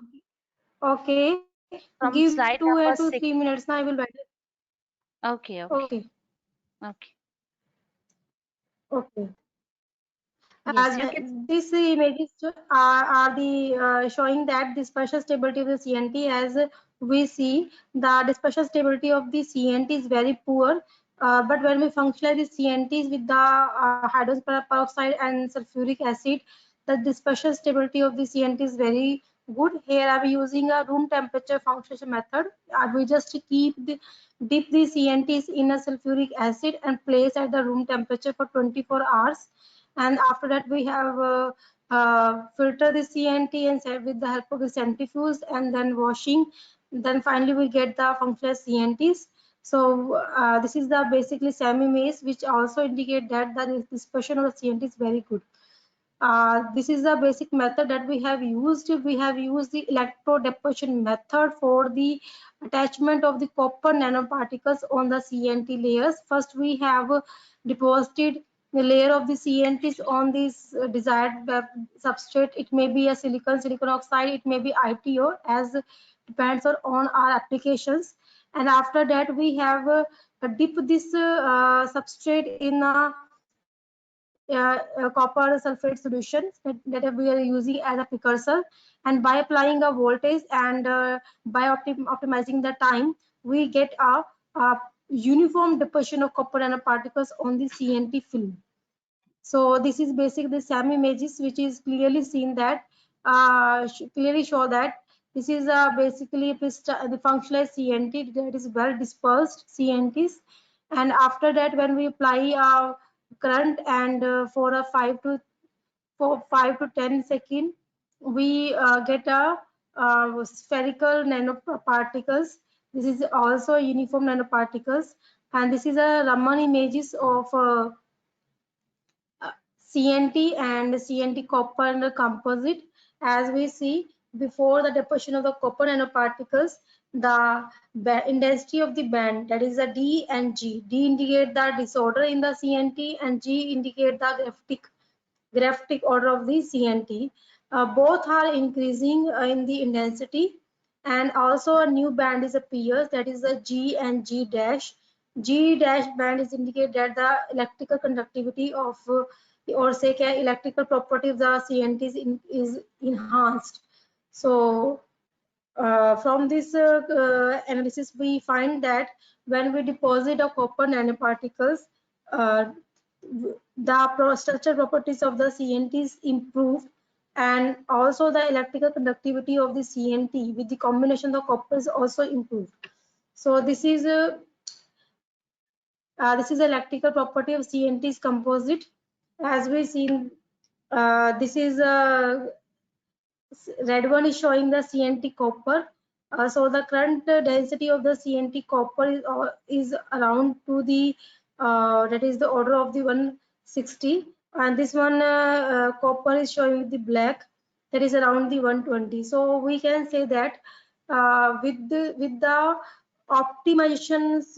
okay. from Give slide 2 number and 2 6. 3 minutes. Now I will wait. Okay, okay, Okay. okay. Okay. Yes, you can. These images are the showing that dispersion stability of the CNT. As we see, the dispersion stability of the CNT is very poor. But when we functionalize the CNTs with the hydrogen peroxide and sulfuric acid, the dispersion stability of the CNT is very good. Here I am using a room temperature functionation method. We just dip the CNTs in a sulfuric acid and place at the room temperature for 24 hours, and after that we have filter the CNT and set with the help of the centrifuge and then washing. Then finally we get the functional CNTs. So this is the basically semi maze, which also indicate that the dispersion of the CNT is very good. This is the basic method that we have used. We have used the electrode deposition method for the attachment of the copper nanoparticles on the CNT layers. First, we have deposited the layer of the CNTs on this desired substrate. It may be a silicon oxide, it may be ITO, as depends on our applications. And after that, we have dipped this substrate in a copper sulfate solution that we are using as a precursor, and by applying a voltage and by optimizing the time, we get a uniform deposition of copper nanoparticles on the CNT film. So this is basically the SAM images, which is clearly seen that clearly show that this is basically the functionalized CNT that is well dispersed CNTs. And after that, when we apply current and for a 5 to 10 second, we get a spherical nanoparticles. This is also uniform nanoparticles, and this is a Raman images of CNT and CNT copper composite. As we see, before the deposition of the copper nanoparticles, the intensity of the band, that is a D and G. D indicate the disorder in the CNT and G indicate the graphitic graphic order of the CNT. Both are increasing in the intensity, and also a new band is appears, that is the G and G dash. G dash band is indicate that the electrical conductivity of or say electrical property of the CNT is enhanced. So from this analysis, we find that when we deposit of copper nanoparticles, uh, the structural properties of the CNT is improved, and also the electrical conductivity of the CNT with the combination of copper is also improved. So this is electrical property of CNT's composite. As we seen, this is red one is showing the CNT copper. So the current density of the CNT copper is around to the that is the order of the 160, and this one copper is showing the black, that is around the 120. So we can say that with the optimizations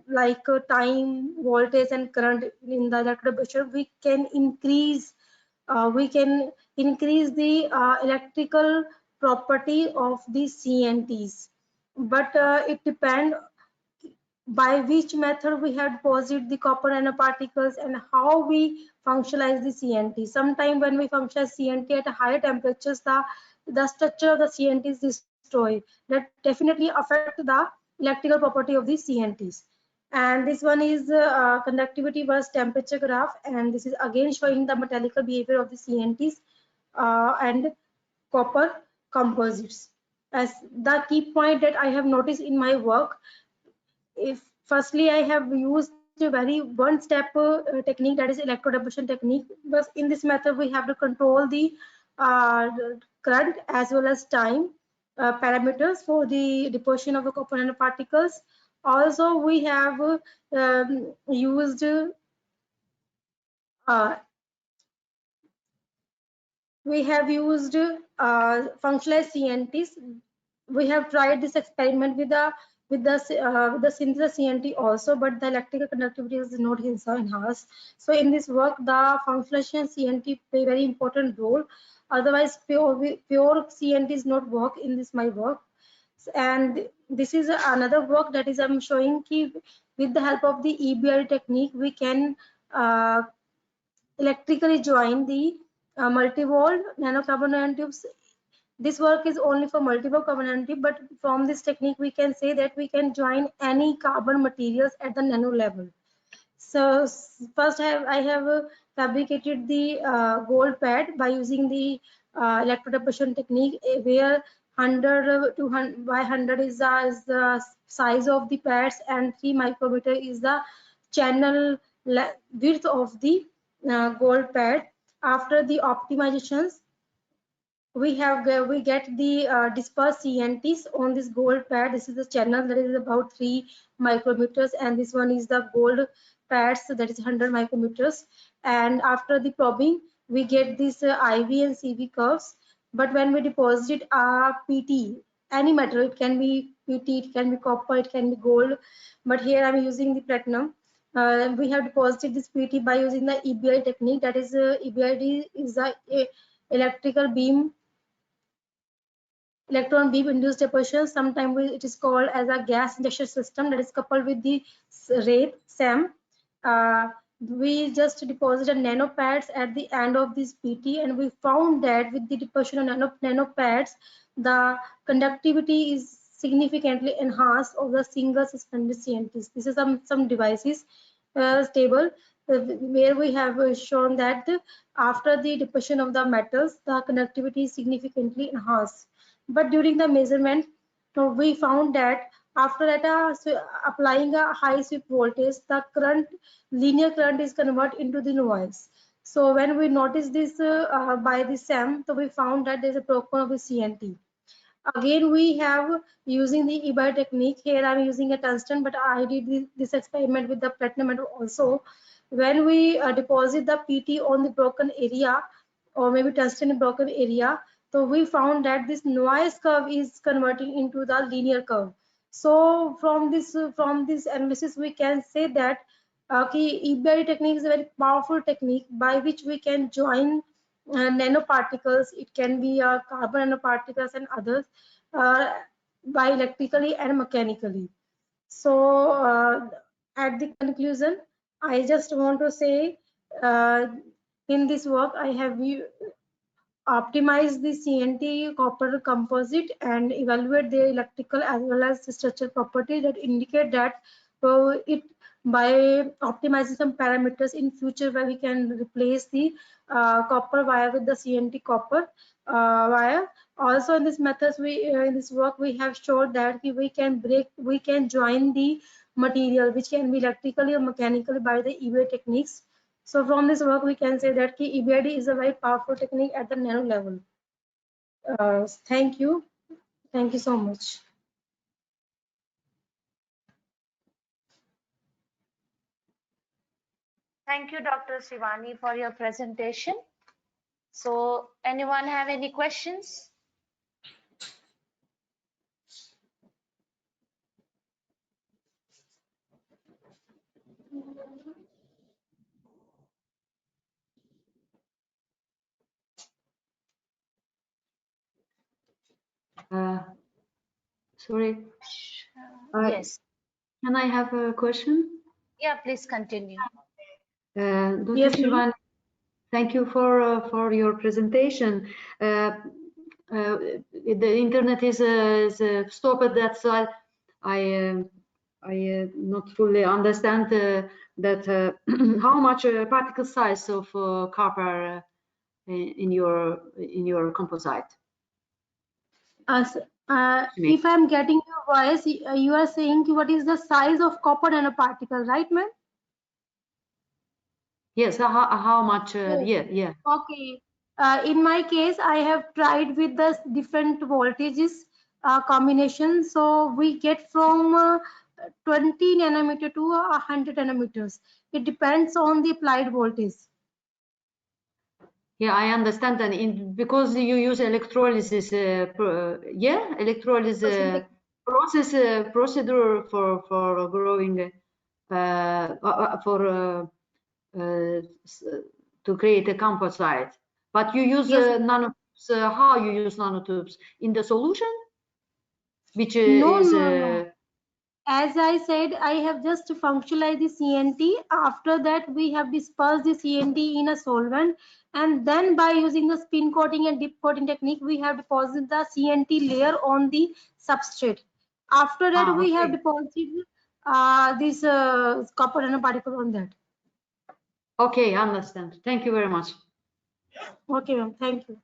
like time, voltage, and current in the electrode pressure, we can increase the electrical property of the CNTs. But it depends by which method we have deposited the copper nanoparticles and how we functionalize the CNT. Sometimes when we functionalize CNT at higher temperatures, the structure of the CNT is destroyed. That definitely affect the electrical property of the CNTs. And this one is conductivity versus temperature graph, and this is again showing the metallical behavior of the CNTs and copper composites. As the key point that I have noticed in my work, if firstly I have used a very one step technique, that is electrodeposition technique, but in this method we have to control the current as well as time parameters for the deposition of the copper nanoparticles. Also we have used functionalized CNTs. We have tried this experiment with the synthesis CNT also, but the electrical conductivity is not enhanced. So in this work, the functionalization CNT play a very important role. Otherwise, pure CNT is not work in this my work. And this is another work that is I'm showing with the help of the EBR technique, we can electrically join the multi-walled nanocarbon nanotubes. This work is only for multiple carbon nanotube, but from this technique we can say that we can join any carbon materials at the nano level. So first I have fabricated the gold pad by using the electrodeposition technique, where 100 to 100 by 100 is the size of the pads, and 3 micrometer is the channel width of the gold pad. After the optimizations, we get the dispersed CNTs on this gold pad. This is the channel that is about 3 micrometers, and this one is the gold pads, so that is 100 micrometers. And after the probing, we get this IV and CV curves. But when we deposit PT, any metal, it can be PT, it can be copper, it can be gold, but here I'm using the platinum. We have deposited this PT by using the EBI technique. That is EBID is the electron beam induced deposition. Sometimes it is called as a gas injection system, that is coupled with the rate SAM. We just deposited nanopads at the end of this PT, and we found that with the deposition of nanopads, the conductivity is significantly enhanced of the single suspended CNTs. This is some devices table where we have shown that after the deposition of the metals, the conductivity is significantly enhanced. But during the measurement, we found that after that applying a high sweep voltage, the linear current is converted into the noise. So when we notice this by the SAM, so we found that there is a broken of the CNT. Again, we have using the EBI technique. Here I'm using a tungsten, but I did this experiment with the platinum metal also. When we deposit the PT on the broken area, or maybe tungsten broken area, so we found that this noise curve is converting into the linear curve. So from this analysis, we can say that EBRD technique is a very powerful technique by which we can join nanoparticles. It can be carbon nanoparticles and others by electrically and mechanically. So at the conclusion, I just want to say in this work I have optimize the CNT copper composite and evaluate their electrical as well as structural property that indicate that it by optimizing some parameters in future where we can replace the copper wire with the CNT copper wire. Also in this methods in this work we have showed that we can join the material which can be electrically or mechanically by the EBRD techniques. So from this work, we can say that EBRD is a very powerful technique at the nano level. Thank you. Thank you so much. Thank you, Dr. Shivani, for your presentation. So anyone have any questions? Sorry. Yes. Can I have a question? Yeah, please continue. Dr. Yes, Shivani, thank you for your presentation. The internet is stopped. That's why I not fully understand that how much particle size of copper in your composite. If I'm getting your voice, you are saying what is the size of copper nanoparticle, right, ma'am? Yes. How much? Yes. Yeah. Okay. In my case, I have tried with the different voltages combination. So we get from 20 nanometer to 100 nanometers. It depends on the applied voltage. Yeah, I understand that because you use electrolysis, electrolysis procedure for growing to create a composite. But you use nanotubes. How you use nanotubes in the solution, which No. As I said, I have just functionalized the CNT. After that, we have dispersed the CNT in a solvent. And then by using the spin coating and dip coating technique, we have deposited the CNT layer on the substrate. After that, we have deposited this copper nanoparticle on that. Okay, I understand. Thank you very much. Okay, ma'am. Thank you.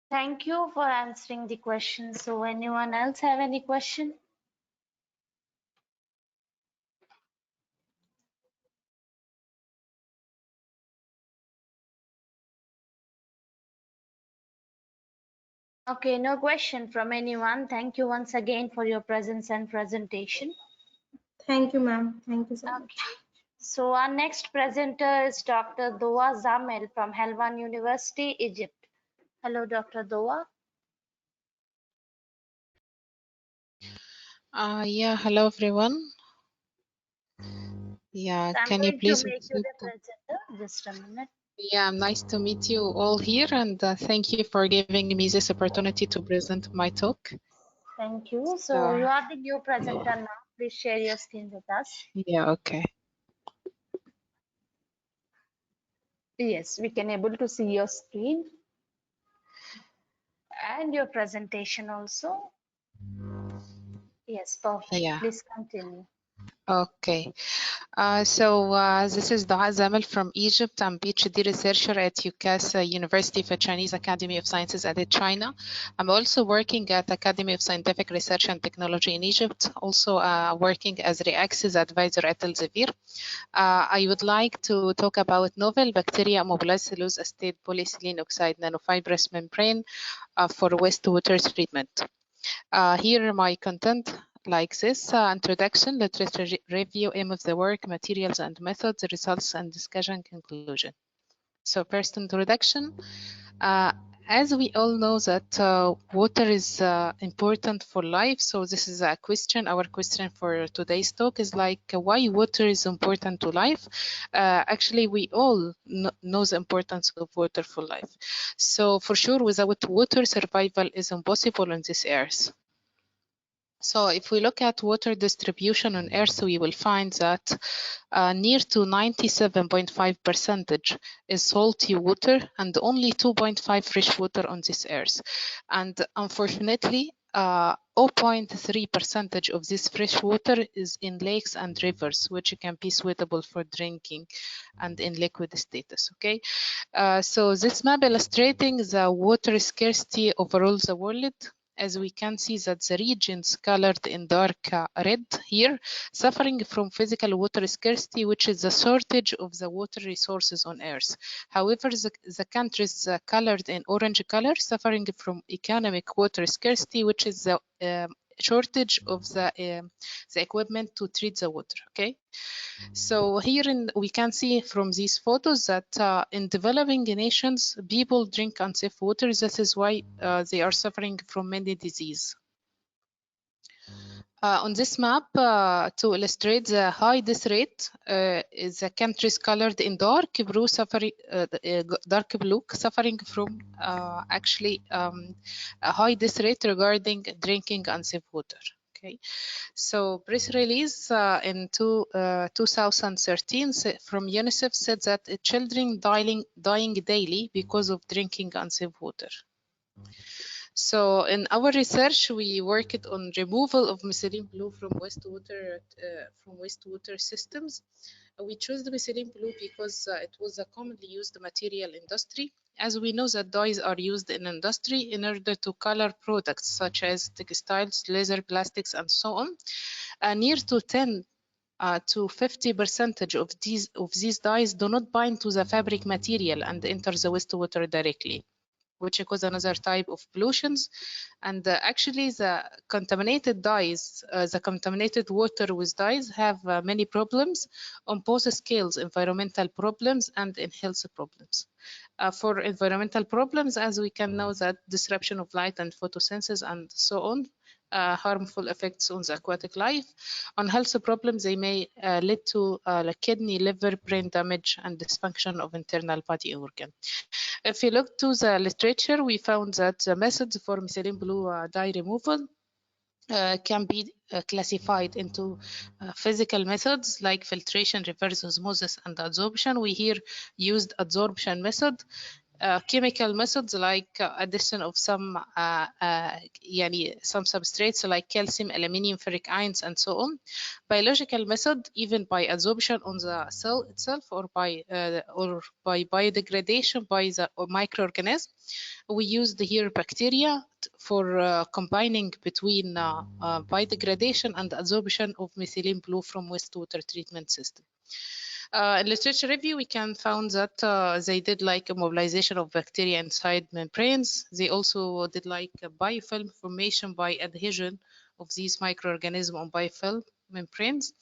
Thank you for answering the question. So anyone else have any question? Okay, no question from anyone. Thank you once again for your presence and presentation. Thank you, ma'am. Thank you so much. So our next presenter is Dr. Doa Zamel from Helwan University, Egypt. Hello, Dr. Doa. Yeah, hello everyone. Yeah, So can you please? make you the presenter? Just a minute. Yeah, nice to meet you all here, and thank you for giving me this opportunity to present my talk. Thank you. So you are the new presenter now. Please share your screen with us. Yeah, okay. Yes, we can able to see your screen and your presentation also. Yes, perfect. Yeah. Please continue. Okay. This is Doa Zamel from Egypt. I'm PhD researcher at UCAS University for Chinese Academy of Sciences at China. I'm also working at Academy of Scientific Research and Technology in Egypt, also working as REACS's advisor at Elsevier. I would like to talk about novel bacteria mobilized cellulose acetate polyethylene oxide nanofibrous membrane for wastewater treatment. Here are my content like this: introduction, literature review, aim of the work, materials and methods, results and discussion, conclusion. So first introduction. As we all know that water is important for life, so this is a question. Our question for today's talk is like why water is important to life. Actually, we all know the importance of water for life. So for sure, without water, survival is impossible on this earth. So if we look at water distribution on Earth, we will find that near to 97.5% is salty water and only 2.5 fresh water on this Earth. And unfortunately, 0.3% of this fresh water is in lakes and rivers, which can be suitable for drinking and in liquid status. Okay, so this map illustrating the water scarcity overall the world. As we can see that the regions colored in dark red here suffering from physical water scarcity, which is the shortage of the water resources on Earth. However, the countries colored in orange color suffering from economic water scarcity, which is the shortage of the equipment to treat the water. Okay, so here we can see from these photos that in developing nations, people drink unsafe water. This is why they are suffering from many diseases. On this map, to illustrate the high death rate, is the countries colored in dark blue suffering from actually a high death rate regarding drinking unsafe water. Okay, so press release in 2013 from UNICEF said that children dying daily because of drinking unsafe water. So in our research, we worked on removal of methylene blue from wastewater systems. We chose the methylene blue because it was a commonly used material industry. As we know that dyes are used in industry in order to color products such as textiles, leather, plastics, and so on. Near to 10 to 50% of these dyes do not bind to the fabric material and enter the wastewater directly, which cause another type of pollutions. And actually the contaminated dyes, the contaminated water with dyes have many problems on both scales, environmental problems and in health problems. For environmental problems, as we can know that disruption of light and photosynthesis and so on, harmful effects on the aquatic life. On health problems, they may lead to like kidney, liver, brain damage, and dysfunction of internal body organ. If you look to the literature, we found that the methods for methylene blue dye removal can be classified into physical methods like filtration, reverse osmosis, and adsorption. We here used adsorption method. Chemical methods like addition of some substrates like calcium, aluminium, ferric ions, and so on. Biological method, even by adsorption on the cell itself or by biodegradation by the microorganism. We used here bacteria for combining between biodegradation and adsorption of methylene blue from wastewater treatment system. In literature review, we can found that they did like a mobilization of bacteria inside membranes. They also did like a biofilm formation by adhesion of these microorganisms on biofilm membranes.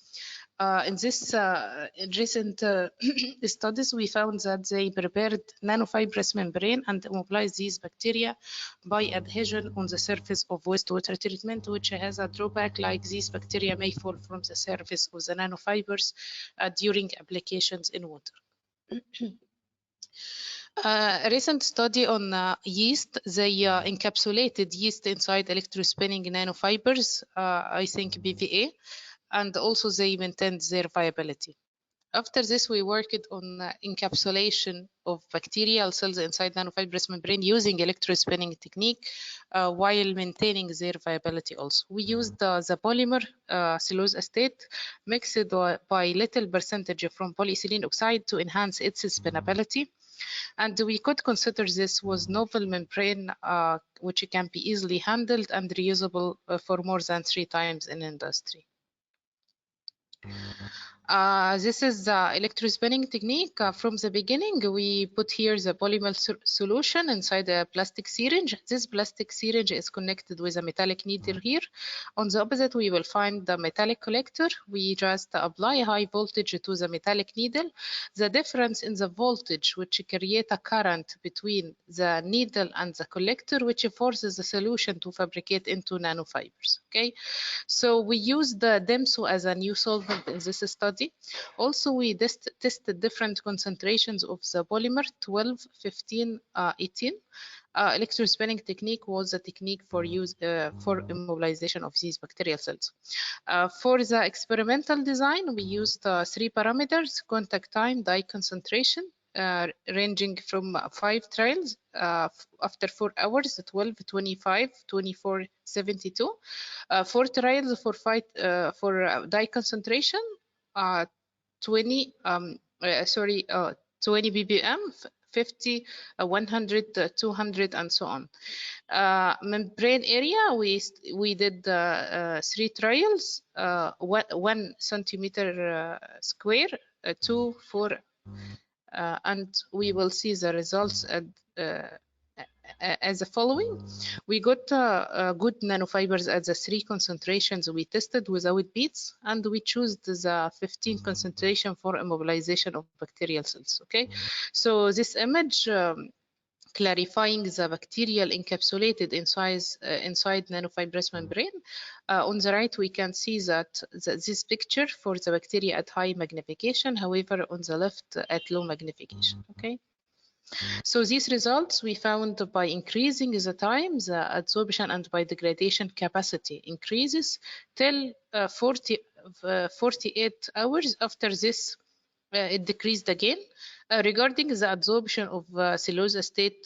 In this recent studies, we found that they prepared nanofibrous membrane and mobilized these bacteria by adhesion on the surface of wastewater treatment, which has a drawback like these bacteria may fall from the surface of the nanofibers during applications in water. A recent study on yeast, they encapsulated yeast inside electrospinning nanofibers, I think BVA, and also they maintained their viability. After this, we worked on encapsulation of bacterial cells inside nanofibrous membrane using electrospinning technique while maintaining their viability also. We used the polymer cellulose acetate mixed by little percentage from polyethylene oxide to enhance its spinability. And we could consider this was novel membrane which can be easily handled and reusable for more than 3 times in industry. This is the electrospinning technique. From the beginning, we put here the polymer solution inside a plastic syringe. This plastic syringe is connected with a metallic needle here. On the opposite, we will find the metallic collector. We just apply high voltage to the metallic needle. The difference in the voltage, which create a current between the needle and the collector, which forces the solution to fabricate into nanofibers. Okay, so we use the DEMSO as a new solvent in this study. Also, we tested different concentrations of the polymer, 12, 15, 18. Electrospinning technique was a technique for use for immobilization of these bacterial cells. For the experimental design, we used 3 parameters: contact time, dye concentration, ranging from 5 trials after 4 hours, 12, 25, 24, 72. 4 trials for dye concentration, 20 20 ppm, 50, 100, 200, and so on. Membrane area, we did 3 trials, 1 centimeter square, 2, 4, and we will see the results as the following. We got good nanofibers at the 3 concentrations we tested without beads, and we chose the 15 concentration for immobilization of bacterial cells. Okay, so this image clarifying the bacterial encapsulated inside nanofibrous membrane. On the right, we can see that this picture for the bacteria at high magnification, however, on the left at low magnification. Okay. So these results we found by increasing the time, the adsorption and biodegradation capacity increases till 48 hours. After this, it decreased again. Regarding the adsorption of cellulose state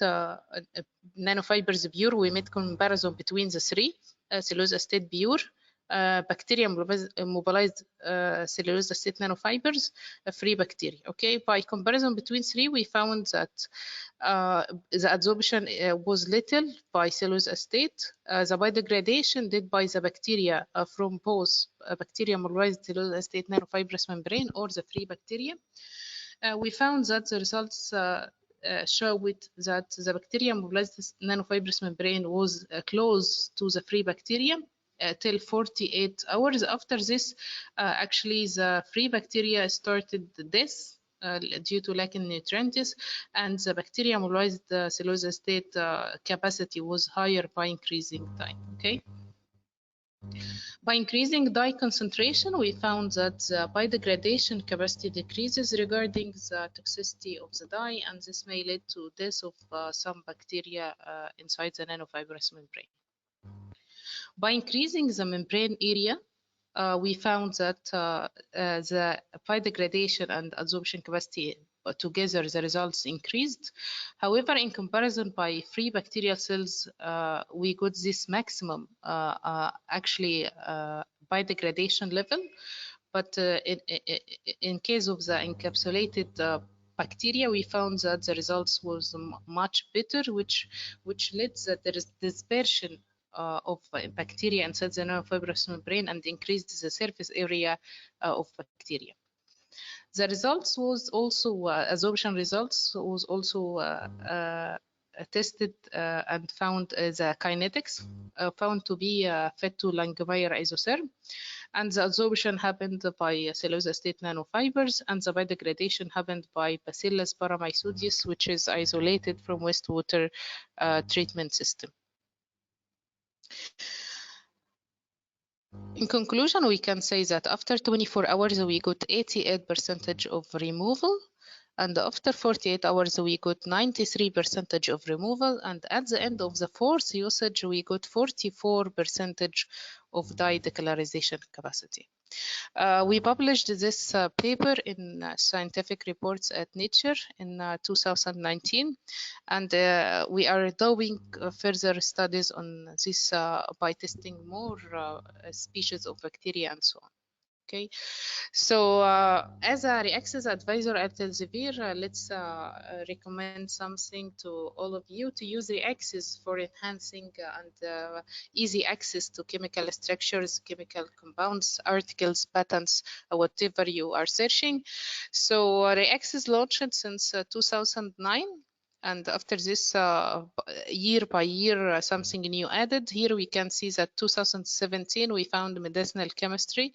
nanofibers pure, we made comparison between the 3 cellulose state pure, bacteria mobilized cellulose state nanofibers, free bacteria. Okay, by comparison between 3, we found that the adsorption was little by cellulose state. The biodegradation did by the bacteria from both bacteria mobilized cellulose state nanofibrous membrane or the free bacteria. We found that the results showed that the bacteria mobilized nanofibrous membrane was close to the free bacteria till 48 hours. After this, actually the free bacteria started death due to lack in nutrients, and the bacteria mobilized cellulose state capacity was higher by increasing time. Okay. By increasing dye concentration, we found that the biodegradation capacity decreases regarding the toxicity of the dye, and this may lead to death of some bacteria inside the nanofibrous membrane. By increasing the membrane area, we found that the biodegradation and adsorption capacity together, the results increased. However, in comparison by free bacterial cells, we got this maximum actually biodegradation level. But in case of the encapsulated bacteria, we found that the results was much better, which led that there is dispersion of bacteria inside the nanofibrous membrane and increased the surface area of bacteria. The results was also adsorption results was also tested and found the kinetics found to be fed to Langmuir isotherm, and the adsorption happened by cellulose state nanofibers, and the biodegradation happened by Bacillus paramyxoides, which is isolated from wastewater treatment system. In conclusion, we can say that after 24 hours, we got 88% of removal, and after 48 hours, we got 93% of removal, and at the end of the 4th usage, we got 44% of dye decolorization capacity. We published this paper in scientific reports at Nature in 2019, and we are doing further studies on this by testing more species of bacteria and so on. Okay, so as a Reaxis advisor at Elsevier, let's recommend something to all of you to use Reaxis for enhancing and easy access to chemical structures, chemical compounds, articles, patents, whatever you are searching. So Reaxis launched since 2009. And after this, year by year, something new added. Here we can see that 2017, we found medicinal chemistry.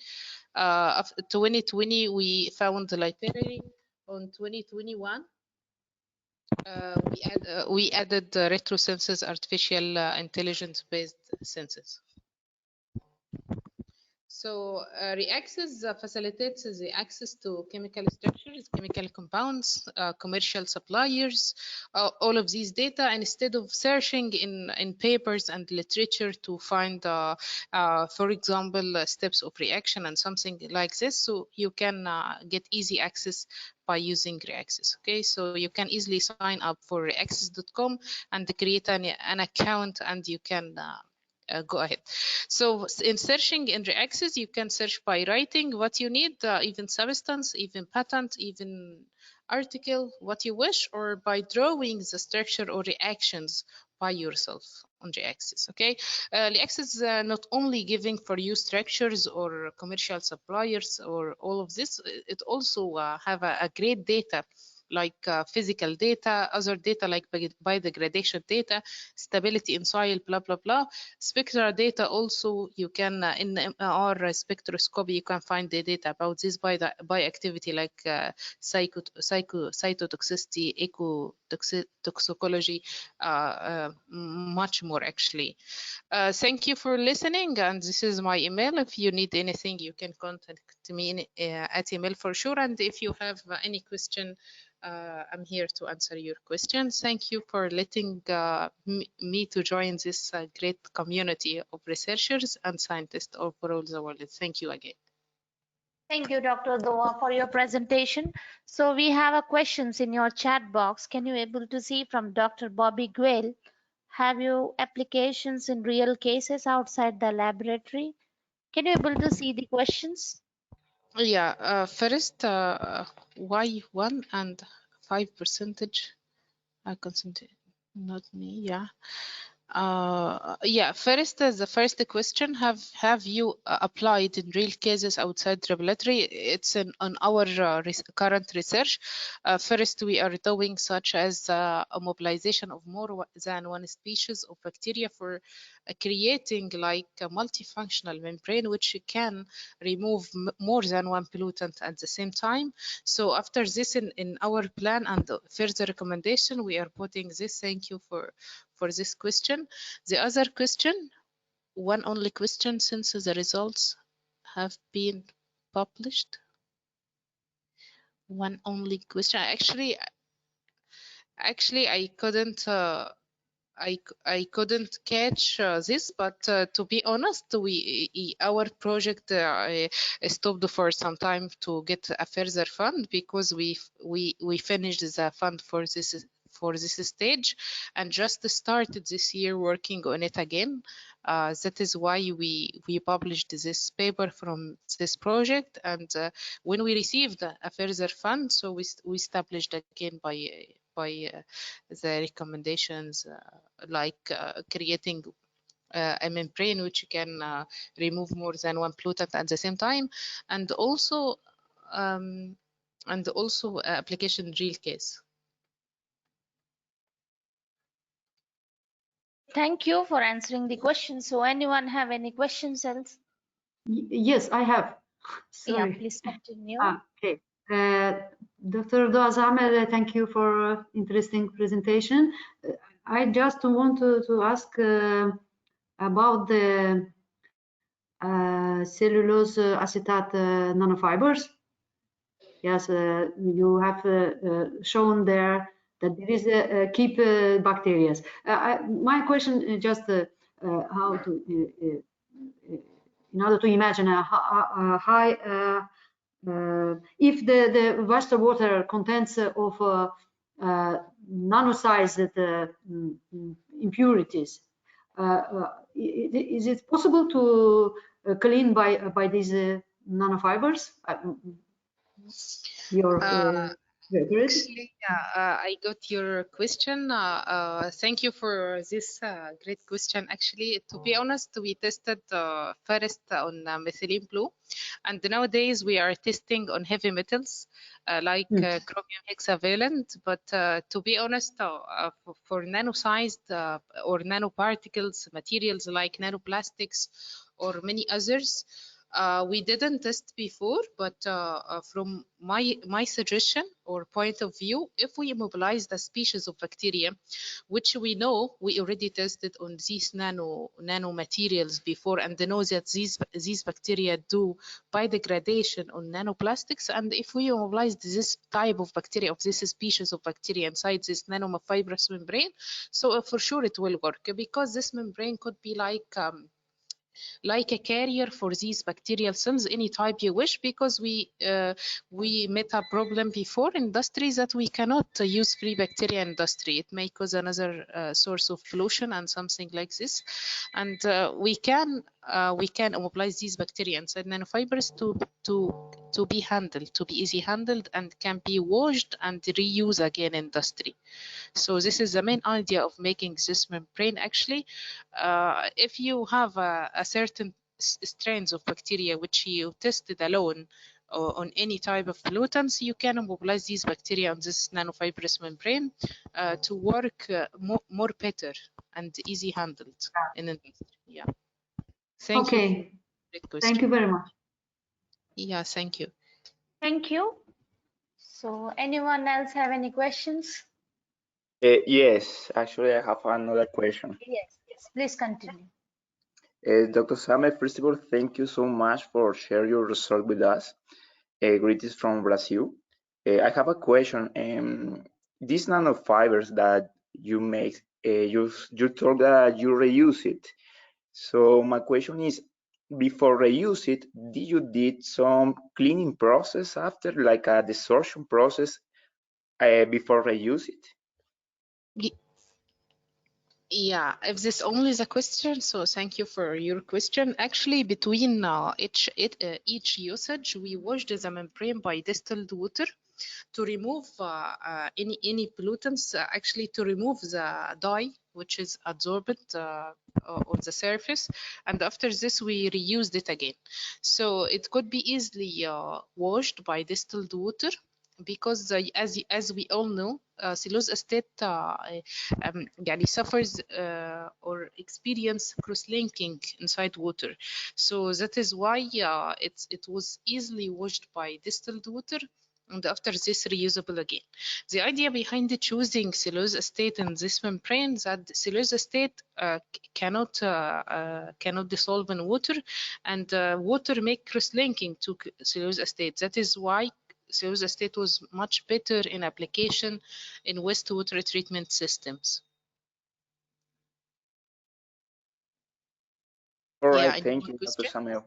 2020, we found the library. On 2021, we added retro senses, artificial intelligence-based senses. So Reaxis facilitates the access to chemical structures, chemical compounds, commercial suppliers, all of these data, instead of searching in papers and literature to find, for example, steps of reaction and something like this. So you can get easy access by using Reaxis. Okay, so you can easily sign up for reaxis.com and create an account, and you can go ahead. So in searching in Reaxis, you can search by writing what you need, even substance, even patent, even article, what you wish, or by drawing the structure or reactions by yourself on Reaxis. Okay, Reaxis is not only giving for you structures or commercial suppliers or all of this, it also have a great data, like physical data, other data like biodegradation data, stability in soil, blah, blah, blah. Spectral data also, you can, in our spectroscopy, you can find the data about this bioactivity like cytotoxicity, ecotoxicology, much more actually. Thank you for listening, and this is my email. If you need anything, you can contact me at email for sure. And if you have any question, I'm here to answer your questions. Thank you for letting me to join this great community of researchers and scientists all over the world. Thank you again. Thank you, Dr. Doa, for your presentation. So we have a questions in your chat box. Can you able to see from Dr. Bobby Guel? Have you applications in real cases outside the laboratory? Can you able to see the questions? Yeah, first, why 1 and 5%? I concentrate, not me, yeah. Yeah, first, the first question, have you applied in real cases outside laboratory? It's on our current research. First, we are doing such as a mobilization of more than one species of bacteria for creating like a multifunctional membrane which can remove more than one pollutant at the same time. So after this, in our plan and further recommendation, we are putting this. Thank you for this question. The other question, one only question since the results have been published. One only question. Actually, I couldn't. I couldn't catch this, but to be honest, our project stopped for some time to get a further fund because we finished the fund for this stage and just started this year working on it again. That is why we published this paper from this project, and when we received a further fund, so we established again by the recommendations like creating a membrane which can remove more than one pollutant at the same time, and also application real case. Thank you for answering the question. So anyone have any questions else? Yes, I have. Sorry. Yeah, please continue. Okay. Dr. Doazamel, thank you for interesting presentation. I just want to ask about the cellulose acetate nanofibers. Yes, you have shown there that there is a keep bacteria. My question is just how to, in order to imagine a high, if the water water contains of nano-sized impurities, is it possible to clean by these nanofibers? Your Actually, I got your question. Thank you for this great question. Actually, to be honest, we tested first on methylene blue, and nowadays we are testing on heavy metals like chromium hexavalent. But to be honest, for nano-sized or nanoparticles materials like nanoplastics or many others, we didn't test before, but from my suggestion or point of view, if we immobilize the species of bacteria, which we know we already tested on these nano materials before, and know that these bacteria do biodegradation on nanoplastics, and if we immobilize this type of bacteria of this species of bacteria inside this nanofibrous membrane, so for sure it will work, because this membrane could be like a carrier for these bacterial cells, any type you wish, because we met a problem before in industries that we cannot use free bacteria industry. It may cause another source of pollution and something like this, and we can immobilize these bacteria inside nanofibers to be handled, to be easy handled, and can be washed and reused again in industry. So this is the main idea of making this membrane. Actually, if you have a certain strains of bacteria which you tested alone or on any type of pollutants, you can immobilize these bacteria on this nanofibrous membrane to work more better and easy handled in industry. Yeah. Thank you. Okay. Thank you very much. Yeah, thank you. Thank you. So anyone else have any questions? Yes, actually, I have another question. Yes, please continue. Dr. Samer, first of all, thank you so much for sharing your result with us. Greetings from Brazil. I have a question. These nanofibers that you make, you told that you reuse it. So my question is, before reuse it, did you did some cleaning process after, like a desorption process before reuse it? Yeah, if this only is a question, so thank you for your question. Actually, between each usage, we washed the membrane by distilled water to remove any pollutants, actually to remove the dye which is absorbed on the surface, and after this we reused it again. So it could be easily washed by distilled water, because as we all know, cellulose acetate يعني suffers or experience cross-linking inside water. So that is why it was easily washed by distilled water, and after this reusable again. The idea behind choosing cellulose acetate in this membrane is that cellulose acetate cannot dissolve in water, and water make cross-linking to cellulose acetate. That is why cellulose acetate was much better in application in wastewater treatment systems. All right, Yeah, thank you, Dr. Samuel.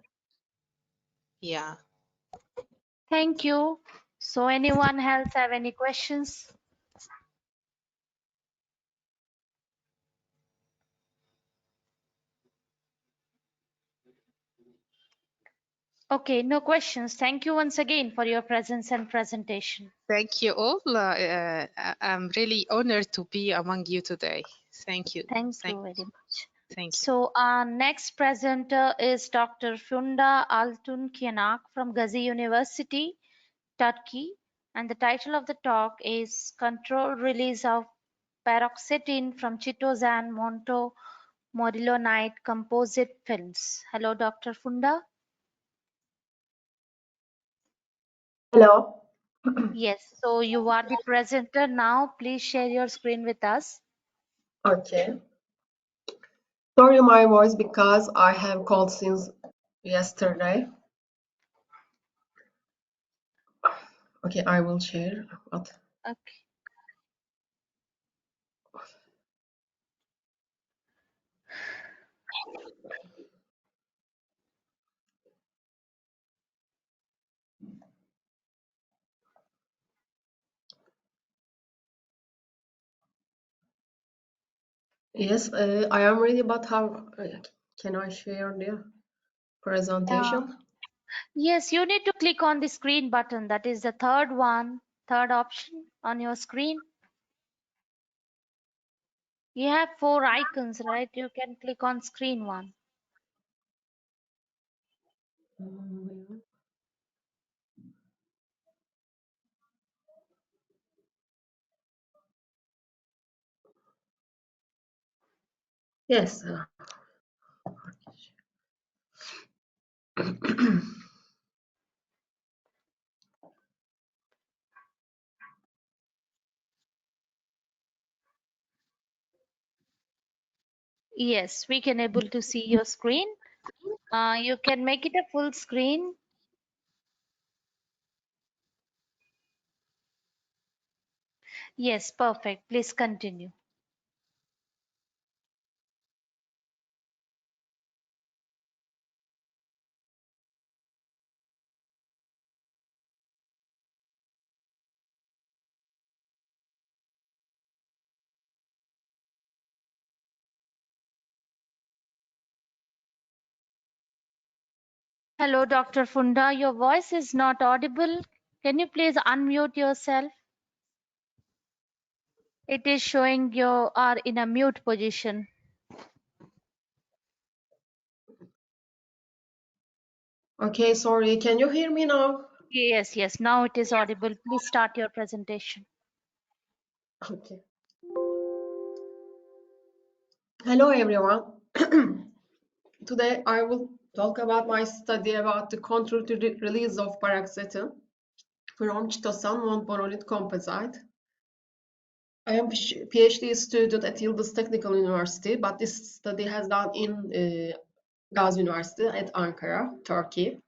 Yeah. Thank you. So anyone else have any questions? Okay, no questions. Thank you once again for your presence and presentation. Thank you all. I'm really honored to be among you today. Thank you. Thank you very much. Thank you. So our next presenter is Dr. Funda Altun Kianak from Gazi University, Turkey. And the title of the talk is Controlled Release of Paroxetine from Chitosan Monto-Modilonide Composite Films. Hello, Dr. Funda. Hello. Yes, so you are the presenter now. Please share your screen with us. Okay. Sorry my voice because I have cold since yesterday. Okay, I will share what. Okay. Yes, I am ready, but how can I share the presentation? Yes, you need to click on the screen button. That is the third one, third option on your screen. You have 4 icons, right? You can click on screen one. Yes. Yes, we can able to see your screen. You can make it a full screen. Yes, perfect. Please continue. Hello, Dr. Funda. Your voice is not audible. Can you please unmute yourself? It is showing you are in a mute position. Okay, sorry. Can you hear me now? Yes, yes. Now it is audible. Please start your presentation. Okay. Hello, everyone. Today I will talk about my study about the controlled release of paroxetine from chitosan monopolyl composite. I am PhD student at Yıldız Technical University, but this study has done in Gazi University at Ankara, Turkey.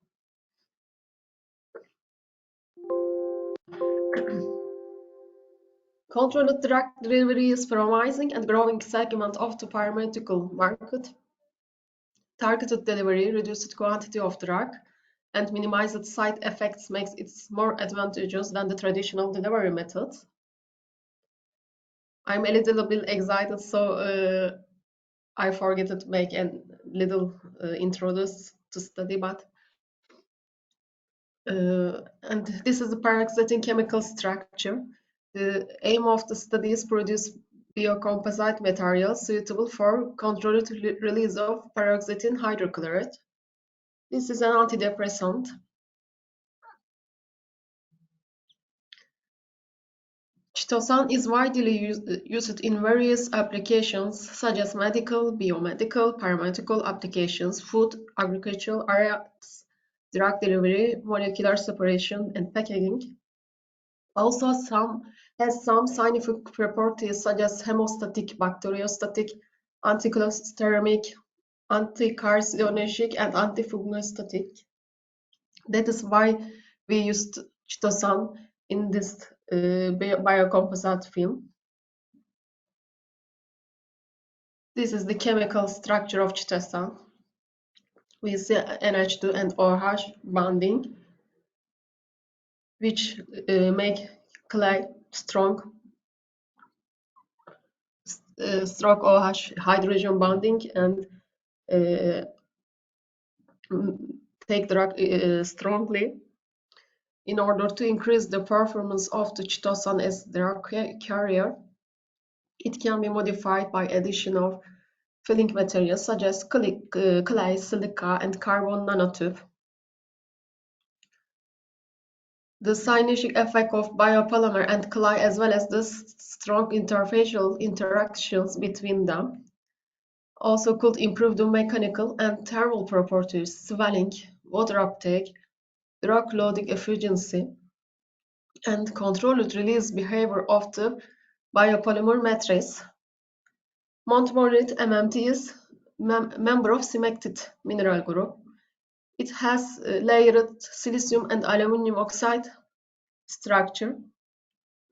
Controlled drug delivery is promising and growing segment of the pharmaceutical market. Targeted delivery, reduced quantity of drug, and minimized side effects makes it more advantageous than the traditional delivery methods. I'm a little bit excited, so I forget to make a little introduce to study, but and this is the paroxetine chemical structure. The aim of the study is produce biocomposite materials suitable for controlled release of paroxetine hydrochloride. This is an antidepressant. Chitosan is widely used in various applications such as medical, biomedical, pharmaceutical applications, food, agricultural areas, drug delivery, molecular separation, and packaging. Also, has some scientific properties such as hemostatic, bacteriostatic, anticholesteric, anticarcinogenic, and antifungostatic. That is why we used chitosan in this biocomposite film. This is the chemical structure of chitosan. We see NH2 and OH bonding, which make clay strong OH hydrogen bonding and take drug strongly in order to increase the performance of the chitosan as drug carrier. It can be modified by addition of filling materials such as clay, silica, and carbon nanotube. The synergistic effect of biopolymer and clay, as well as the strong interfacial interactions between them, also could improve the mechanical and thermal properties, swelling, water uptake, drug loading efficiency, and controlled release behavior of the biopolymer matrix. Montmorillonite MMT is member of cemented mineral group. It has layered silicium and aluminum oxide structure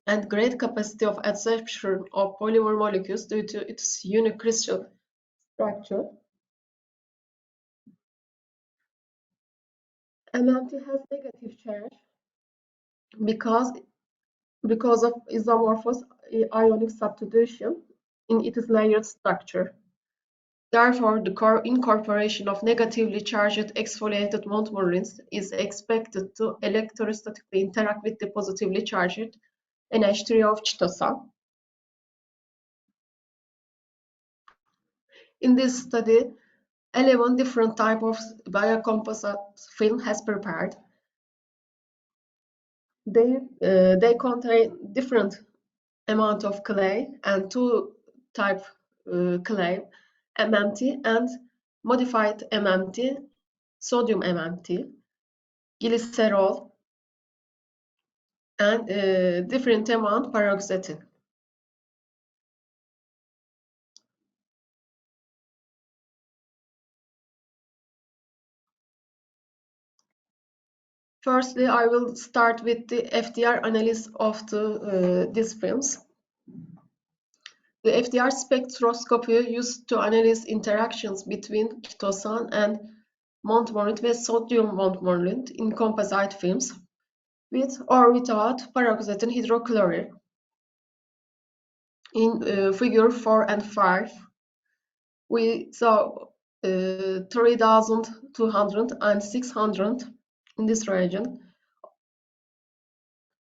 and great capacity of adsorption of polymer molecules due to its unique crystal structure. MMT has negative charge because of isomorphous ionic substitution in its layered structure. Therefore, the incorporation of negatively charged exfoliated montmorillons is expected to electrostatically interact with the positively charged NH3 of chitosan. In this study, 11 different types of biocomposite film has prepared. They contain different amount of clay and two type clay, MMT and modified MMT, sodium MMT, glycerol, and different amount paroxetine. Firstly, I will start with the FDR analysis of these films. The FDR spectroscopy used to analyze interactions between chitosan and montmorillon ve sodium montmorillon in composite films with or without paroxetine hydrochloride. In figure 4 and 5, we saw 3,200 and 600 in this region.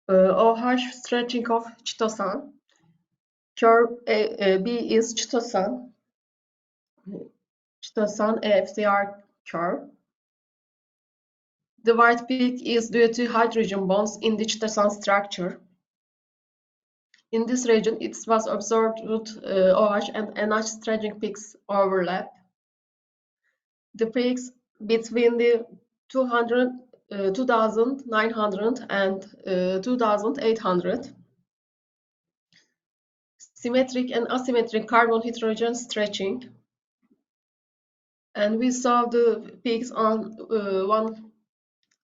OH stretching of chitosan. Curve B is chitosan FDR curve. The white peak is due to hydrogen bonds in the chitosan structure. In this region, it was observed with OH and NH stretching peaks overlap. The peaks between the 2,900 and 2,800. Symmetric and asymmetric carbon-hydrogen stretching. And we saw the peaks on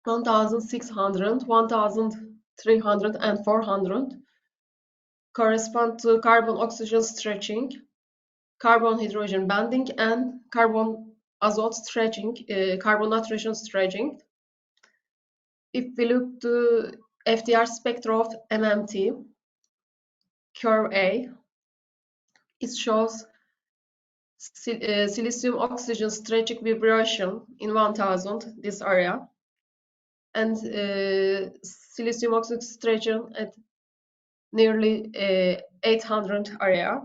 1,600, 1,300, and 400 correspond to carbon-oxygen stretching, carbon-hydrogen bonding, and carbon-azote stretching, carbon-nitrogen stretching. If we look to FDR spectra of MMT, curve A, it shows silicium oxygen stretching vibration in 1000, this area, and silicium oxygen stretching at nearly 800 area,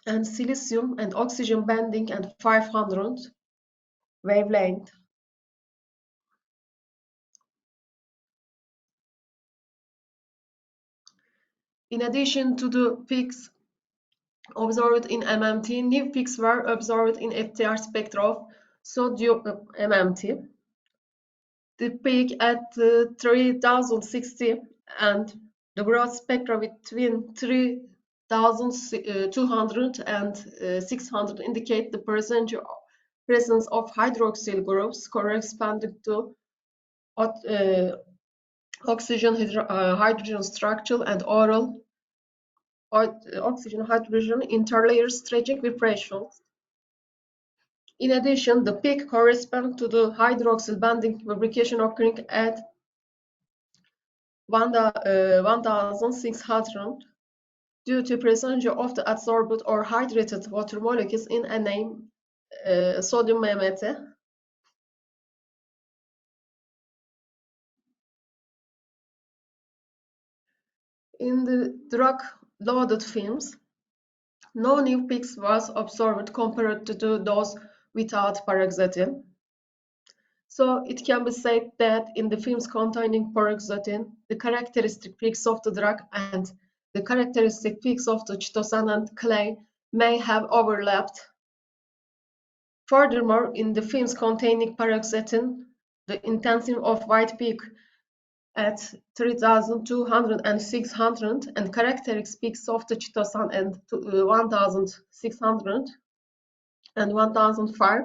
and silicium and oxygen bending at 500 wavelength. In addition to the peaks observed in MMT, new peaks were observed in FDR spectra of sodium MMT. The peak at 3060 and the growth spectra between 3,200 and 600 indicate the presence of hydroxyl groups corresponding to oxygen hydrogen structure and oral oxygen hydrogen interlayer stretching vibrations. In addition, the peak corresponds to the hydroxyl bonding lubrication occurring at 1,600 due to presence of the adsorbed or hydrated water molecules in a name sodium MMT. In the drug-loaded films, no new peaks was observed compared to those without paroxetine. So it can be said that in the films containing paroxetine, the characteristic peaks of the drug and the characteristic peaks of the chitosan and clay may have overlapped. Furthermore, in the films containing paroxetine, the intensity of white peak at 3,200 and 600 and characteristic peaks of the chitosan and 1,600 and 1,005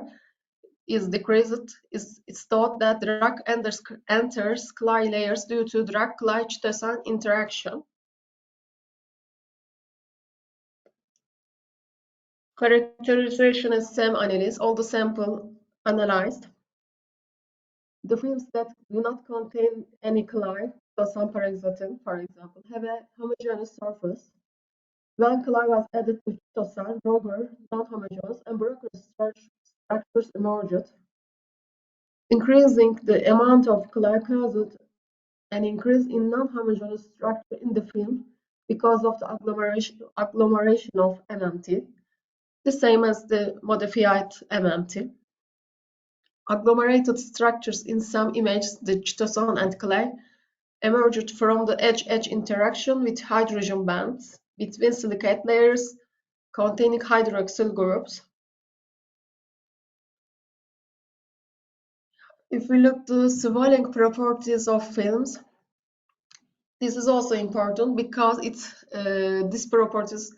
is decreased. It's thought that drug enters clay layers due to drug-clay chitosan interaction. Characterization and SEM analysis, all the sample analyzed. The films that do not contain any clay, chitosan paroxetine, for example, have a homogeneous surface. When clay was added to chitosan, longer, non-homogeneous, and broken structures emerged. Increasing the amount of clay caused an increase in non-homogeneous structure in the film because of the agglomeration of MMT, the same as the modified MMT. Agglomerated structures in some images, the chitosan and clay, emerged from the edge-edge interaction with hydrogen bands between silicate layers containing hydroxyl groups. If we look at the swelling properties of films, this is also important because these properties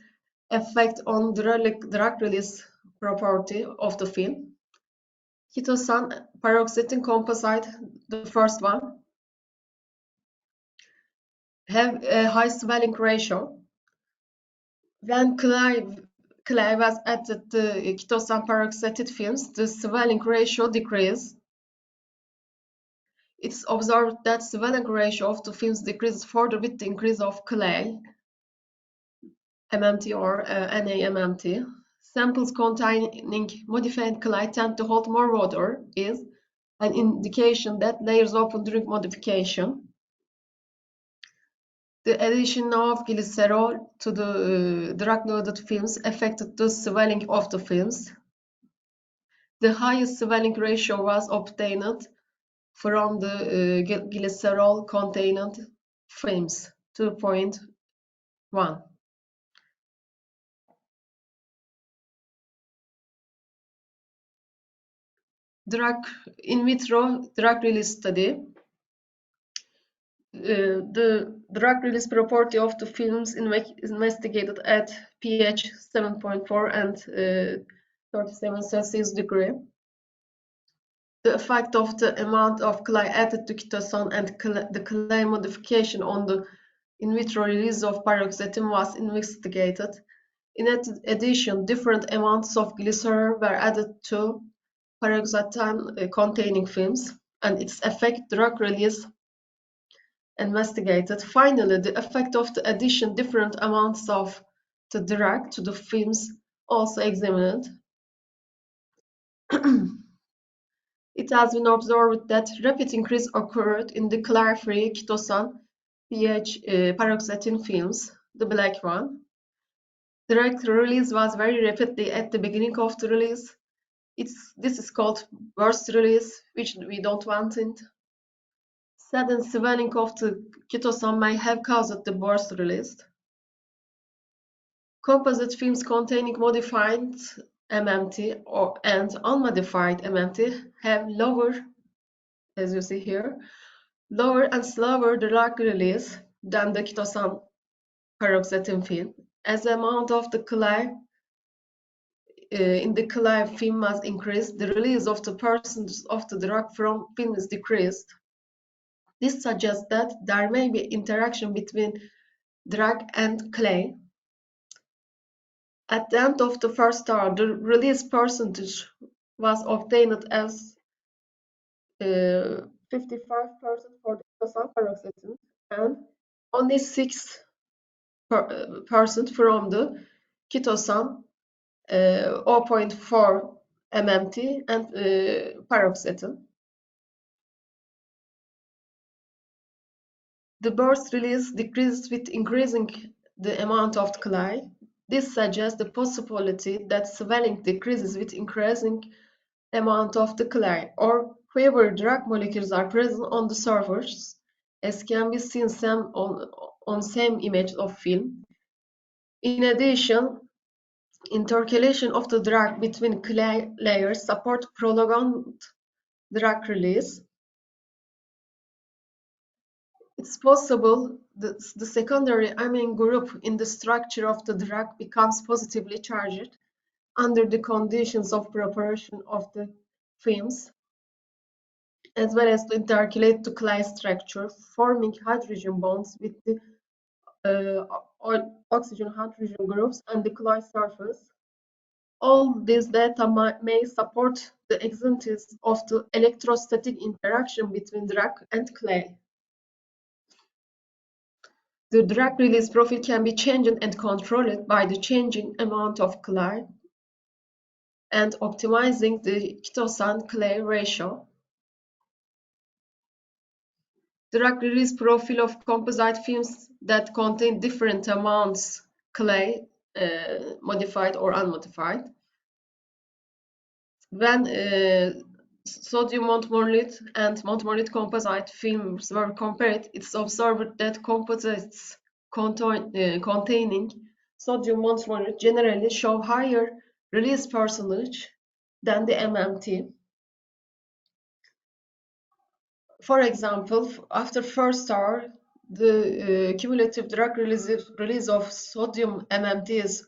affect on drug release property of the film. Chitosan paroxetine composite, the first one, have a high swelling ratio. When clay was added to chitosan paroxetine films, the swelling ratio decreased. It's observed that swelling ratio of the films decreases further with the increase of clay, MMT or NaMMT. Samples containing modified clay tend to hold more water, is an indication that layers open during modification. The addition of glycerol to the drug-loaded films affected the swelling of the films. The highest swelling ratio was obtained from the glycerol-contained films, 2.1. In vitro drug release study. The drug release property of the films investigated at pH 7.4 and 37 Celsius degree. The effect of the amount of clay added to chitosan and the clay modification on the in vitro release of paroxetine was investigated. In addition, different amounts of glycerol were added to paroxetine containing films, and its effect drug release investigated. Finally, the effect of the addition different amounts of the drug to the films also examined. It has been observed that rapid increase occurred in the clay-free chitosan pH paroxetine films, the black one. Drug release was very rapidly at the beginning of the release. This is called burst release, which we don't want it. Sudden swelling of the chitosan may have caused the burst release. Composite films containing modified MMT and unmodified MMT have lower, as you see here, lower and slower drug release than the chitosan paroxetine film. As the amount of the clay in the clay film was increased, the release of the percentage of the drug from film is decreased. This suggests that there may be interaction between drug and clay. At the end of the first hour, the release percentage was obtained as 55% for the chitosan paroxetine and only 6% from the chitosan 0.4 MMT and paroxetine. The burst release decreases with increasing the amount of clay. This suggests the possibility that swelling decreases with increasing amount of the clay, or wherever drug molecules are present on the surface, as can be seen on same image of film. In addition, intercalation of the drug between clay layers support prolonged drug release. It's possible that the secondary amine group in the structure of the drug becomes positively charged under the conditions of preparation of the films, as well as to intercalate to clay structure, forming hydrogen bonds with the oxygen-hydrogen groups and the clay surface. All these data may support the existence of the electrostatic interaction between drug and clay. The drug release profile can be changed and controlled by the changing amount of clay and optimizing the chitosan-clay ratio. Drug release profile of composite films that contain different amounts clay, modified or unmodified. When sodium montmorillonite and montmorillonite composite films were compared, it's observed that composites containing sodium montmorillonite generally show higher release percentage than the MMT. For example, after first hour, the cumulative drug release of sodium MMT is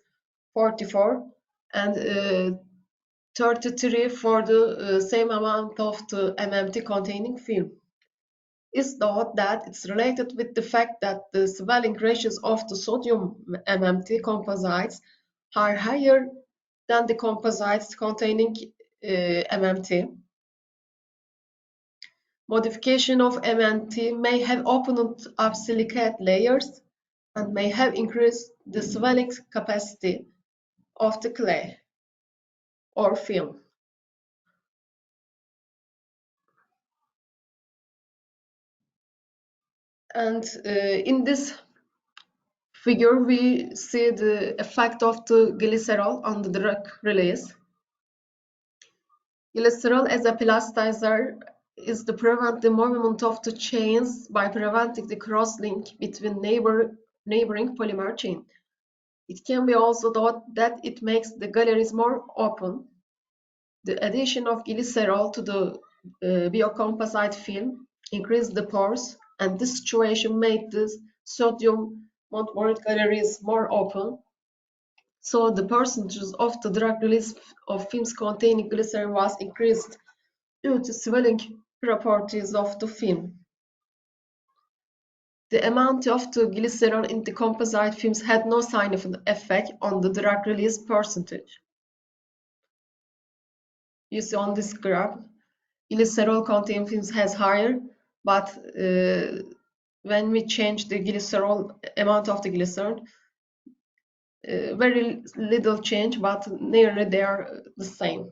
44 and 33 for the same amount of the MMT containing film. It's thought that it's related with the fact that the swelling ratios of the sodium MMT composites are higher than the composites containing MMT. Modification of MMT may have opened up silicate layers and may have increased the swelling capacity of the clay or film. And in this figure, we see the effect of the glycerol on the drug release. Glycerol as a plasticizer is to prevent the movement of the chains by preventing the cross-link between neighboring polymer chain. It can be also thought that it makes the galleries more open. The addition of glycerol to the biocomposite film increased the pores, and this situation made the sodium montmorillonite galleries more open. So the percentages of the drug release of films containing glycerin was increased due to swelling properties of the film. The amount of the glycerol in the composite films had no significant effect on the drug release percentage. You see on this graph, glycerol containing films has higher, but when we change the glycerol amount of the glycerin, very little change, but nearly they are the same,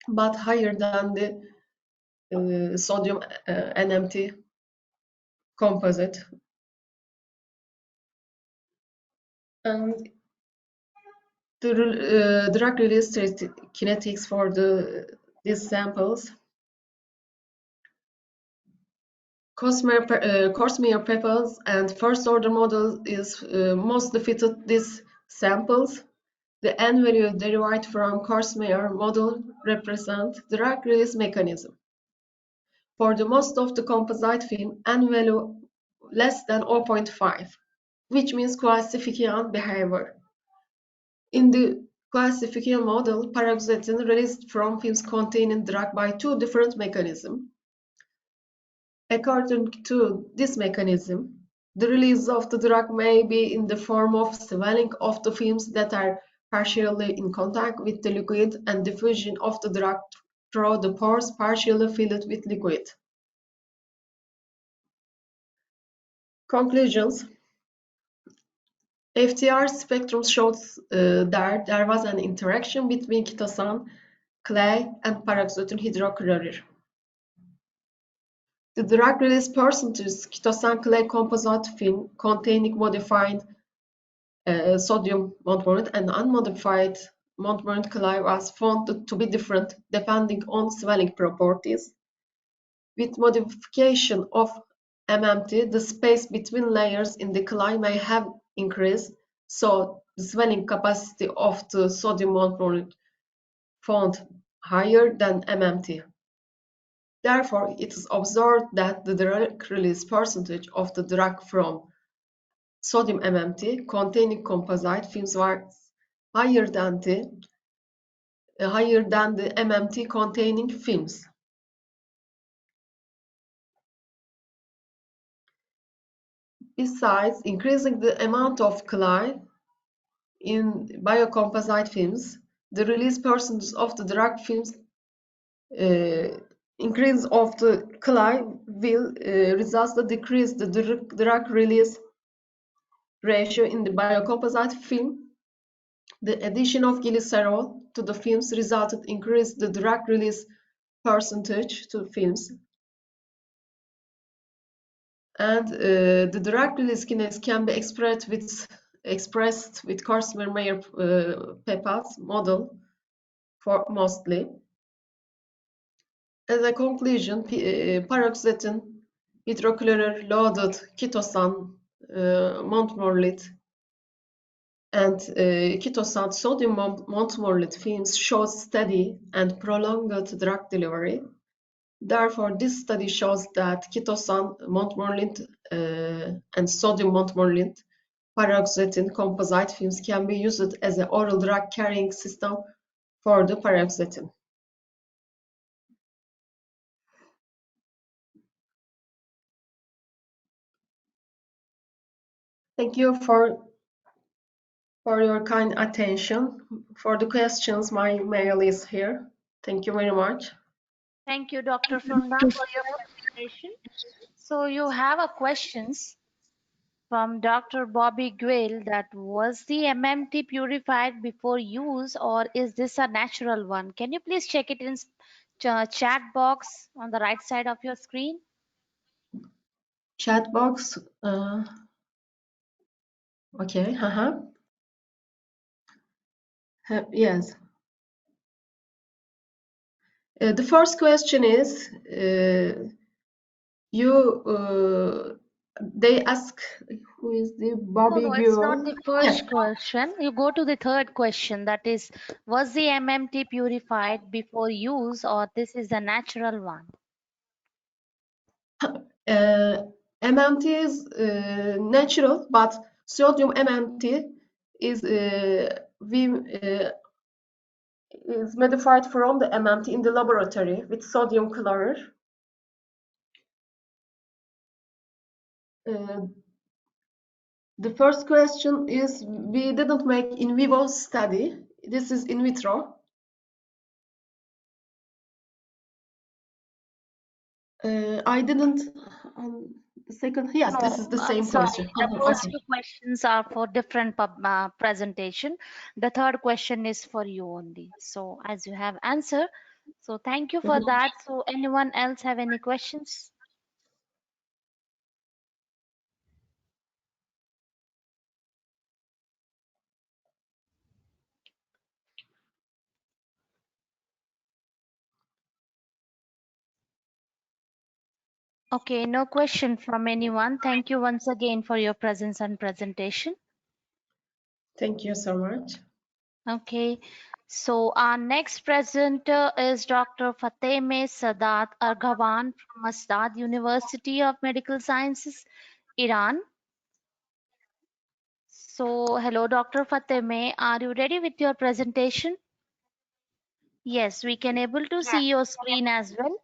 but higher than the sodium NMT composite. And the drug release kinetics for these samples. Coarse-Meyer Pepper's and first-order model is mostly fitted these samples. The N value derived from Coarse-Meyer model represent the drug release mechanism. For the most of the composite film, N value less than 0.5, which means classification behavior. In the classification model, paroxetine released from films containing drug by two different mechanisms. According to this mechanism, the release of the drug may be in the form of swelling of the films that are partially in contact with the liquid and diffusion of the drug through the pores partially filled with liquid. Conclusions. FTR spectrum shows that there was an interaction between chitosan, clay, and paroxetine hydrochloride. The drug release percentage chitosan clay composite film containing modified sodium montmorillonite and unmodified montmorillonite clay was found to be different depending on swelling properties. With modification of MMT, the space between layers in the clay may have increased, so the swelling capacity of the sodium montmorillonite found higher than MMT. Therefore, it is observed that the drug release percentage of the drug from sodium MMT containing composite films was higher than the MMT containing films. Besides increasing the amount of clay in biocomposite films, the release percentage of the drug films increase of the clay will result to decrease the drug release ratio in the biocomposite film. The addition of glycerol to the films resulted increased the drug release percentage to films. And the drug release kinase can be expressed with Casimir-Mayer Pepaz model for mostly. As a conclusion, paroxetine, hydrochloride loaded chitosan, montmorillonite, and chitosan sodium montmorillonite films showed steady and prolonged drug delivery. Therefore, this study shows that chitosan montmorillonite and sodium montmorillonite paroxetine composite films can be used as an oral drug carrying system for the paroxetine. Thank you for your kind attention. For the questions, my mail is here. Thank you very much. Thank you, Dr. Funda, for your presentation. So you have a questions from Dr. Bobby Guale that was the MMT purified before use or is this a natural one? Can you please check it in chat box on the right side of your screen? Chat box. Okay. Yes. The first question is they ask who is the Bobby No, it's not Guale? the first question. You go to the third question. That is, was the MMT purified before use or this is a natural one? MMT is natural, but sodium MMT is is modified from the MMT in the laboratory with sodium chloride. The first question is we didn't make in vivo study. This is in vitro. I didn't. The second, yes, No, this is the same sorry. question. The first two questions are for different presentation. The third question is for you only. So as you have answer, so thank you for that. So anyone else have any questions? Okay, no question from anyone. Thank you once again for your presence and presentation. Thank you so much. Okay, so our next presenter is Dr. Fateme Sadat Arghawan from Masdad University of Medical Sciences, Iran. So, hello, Dr. Fateme. Are you ready with your presentation? Yes, we can able to see your screen as well.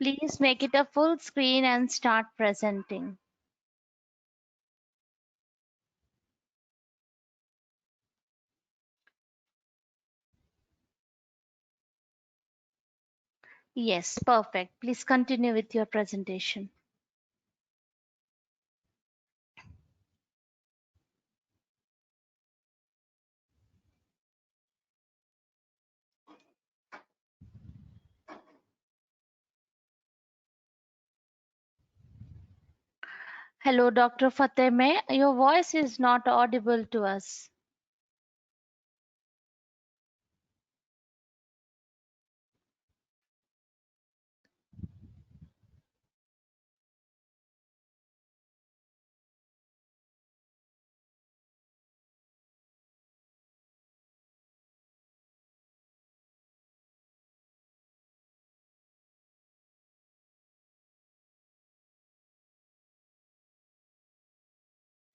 Please make it a full screen and start presenting. Yes, perfect. Please continue with your presentation. Hello, Dr. Fateme. Your voice is not audible to us.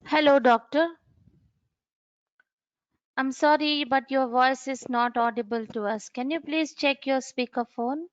Hello, doctor. I'm sorry, but your voice is not audible to us. Can you please check your speakerphone?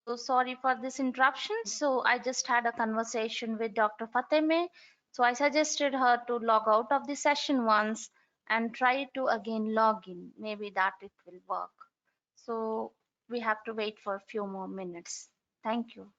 So sorry for this interruption. So I just had a conversation with Dr. Fateme. So I suggested her to log out of the session once and try to again log in. Maybe that it will work. So we have to wait for a few more minutes. Thank you.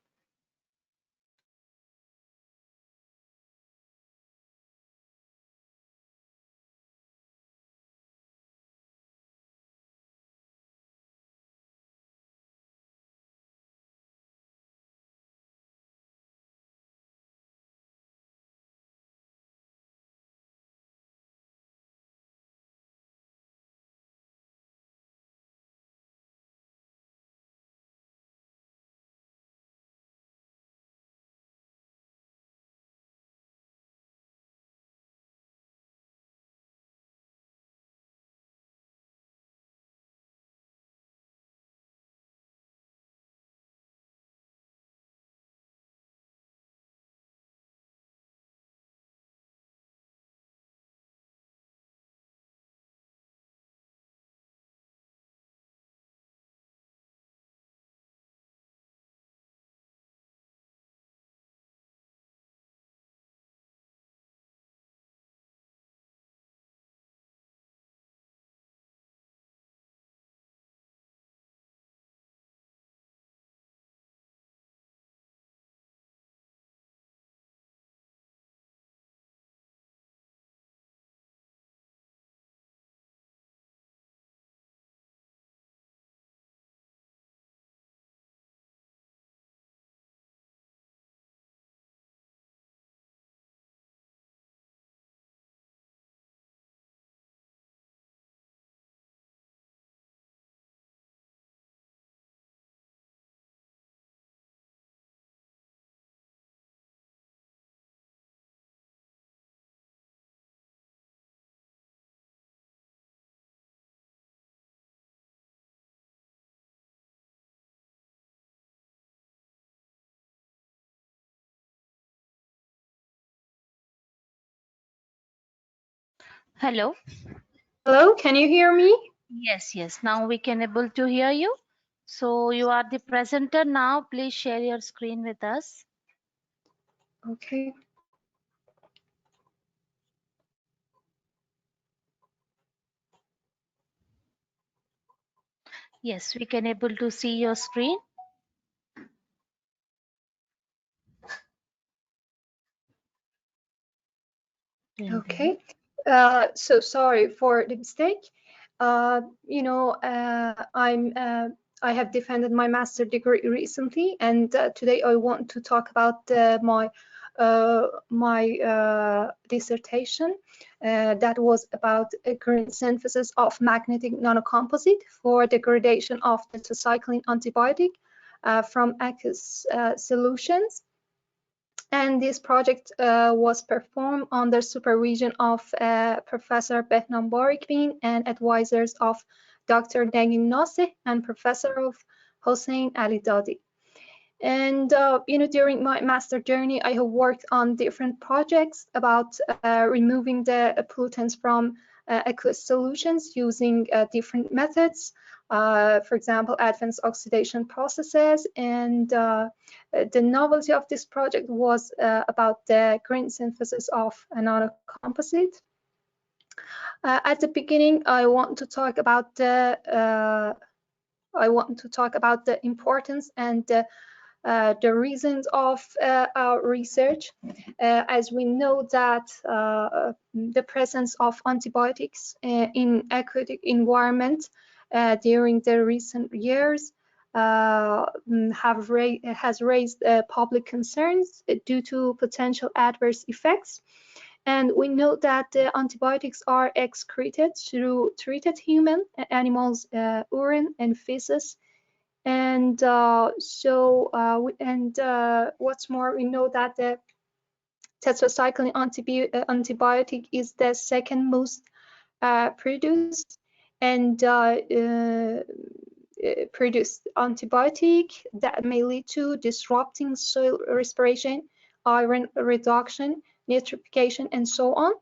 Hello. Hello, can you hear me? Yes. Now we can able to hear you. So you are the presenter now. Please share your screen with us. Okay. Yes, we can able to see your screen. Okay. So sorry for the mistake. I have defended my master degree recently, and today I want to talk about my dissertation that was about a current synthesis of magnetic nanocomposite for degradation of tetracycline antibiotic from aqueous solutions. And this project was performed under supervision of Professor Behnam Borikbin and advisors of Dr. Negin Naseh and Professor of Hossein Ali Dadi. And during my master journey, I have worked on different projects about removing the pollutants from aqueous solutions using different methods. For example, advanced oxidation processes. And the novelty of this project was about the green synthesis of a nanocomposite. At the beginning, I want to talk about the importance and the reasons of our research. As we know that the presence of antibiotics in aquatic environment during the recent years has raised public concerns due to potential adverse effects. And we know that the antibiotics are excreted through treated human animals' urine and feces. And what's more, we know that the tetracycline antibiotic is the second most produced and produced antibiotic that may lead to disrupting soil respiration, iron reduction, nitrification, and so on.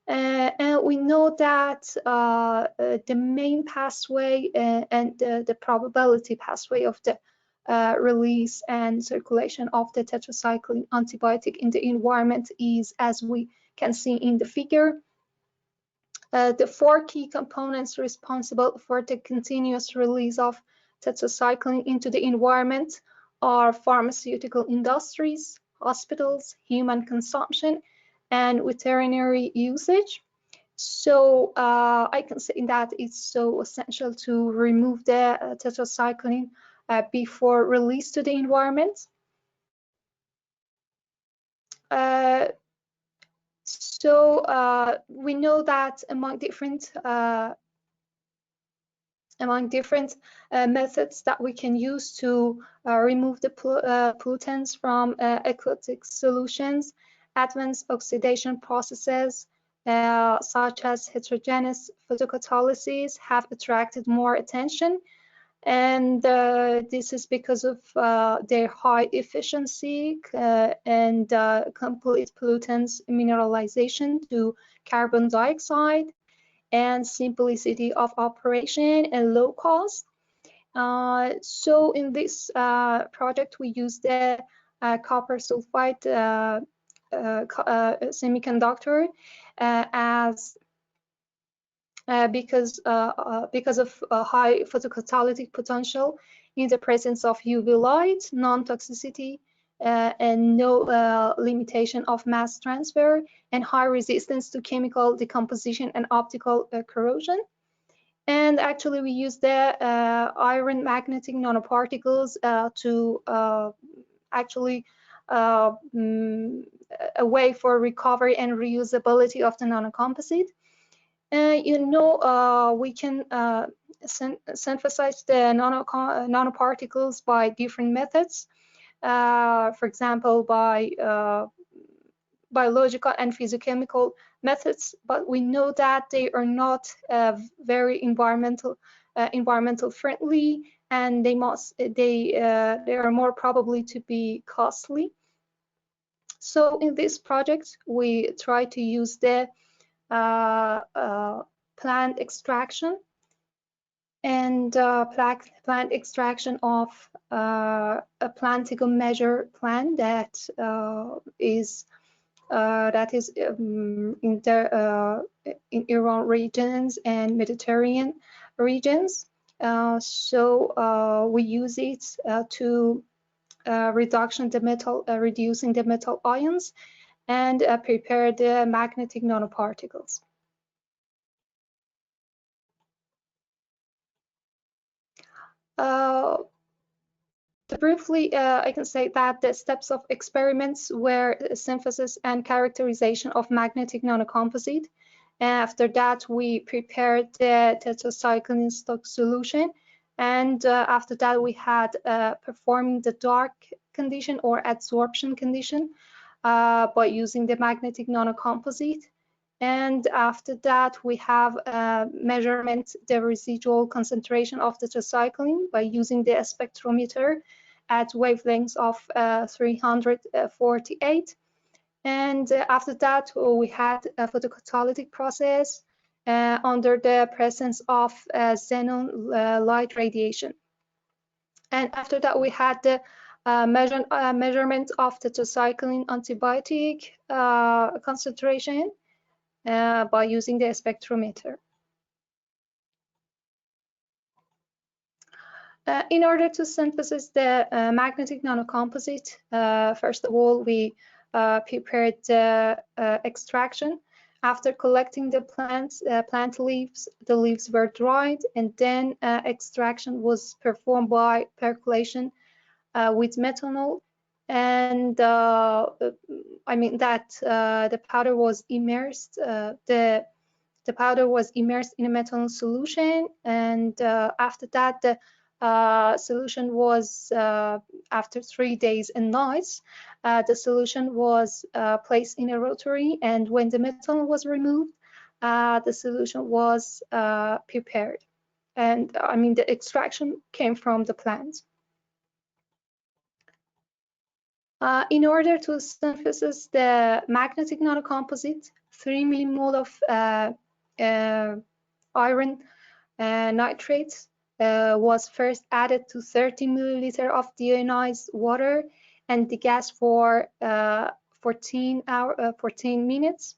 And we know that the main pathway and the probability pathway of the release and circulation of the tetracycline antibiotic in the environment is as we can see in the figure. The 4 key components responsible for the continuous release of tetracycline into the environment are pharmaceutical industries, hospitals, human consumption, and veterinary usage. So I can say that it's so essential to remove the tetracycline before release to the environment. We know that among different methods that we can use to remove the pollutants from aquatic solutions, advanced oxidation processes such as heterogeneous photocatalysis have attracted more attention, and this is because of their high efficiency and complete pollutants mineralization to carbon dioxide, and simplicity of operation and low cost. So in this project, we use the copper sulfide semiconductor as because of high photocatalytic potential in the presence of UV light, non-toxicity, and no limitation of mass transfer, and high resistance to chemical decomposition and optical corrosion. And actually, we use the iron magnetic nanoparticles to actually a way for recovery and reusability of the nanocomposite. We can synthesize the nanoparticles by different methods. For example, by biological and physiochemical methods, but we know that they are not very environmental friendly, and they are more probably to be costly. So in this project, we try to use the plant extraction and plant extraction of a plantigo measure plant that is in Iran regions and Mediterranean regions. We use it to reducing the metal ions and prepare the magnetic nanoparticles. Briefly, I can say that the steps of experiments were synthesis and characterization of magnetic nanocomposite. After that, we prepared the tetracycline stock solution, and after that, we had performing the dark condition or adsorption condition by using the magnetic nanocomposite. And after that, we have measurement the residual concentration of the tetracycline by using the spectrometer at wavelengths of 348. And after that, we had a photocatalytic process under the presence of xenon light radiation. And after that, we had the measurement of the tetracycline antibiotic concentration by using the spectrometer. In order to synthesize the magnetic nanocomposite, first of all, we prepared the extraction. After collecting the plant leaves, the leaves were dried, and then extraction was performed by percolation with methanol. And I mean that the powder was immersed. The powder was immersed in a methanol solution, and after that, the solution was after 3 days and nights. The solution was placed in a rotary, and when the methanol was removed, the solution was prepared. And I mean the extraction came from the plant. In order to synthesize the magnetic nanocomposite, 3 millimole of iron nitrate was first added to 30 milliliter of deionized water and degassed for 14 minutes.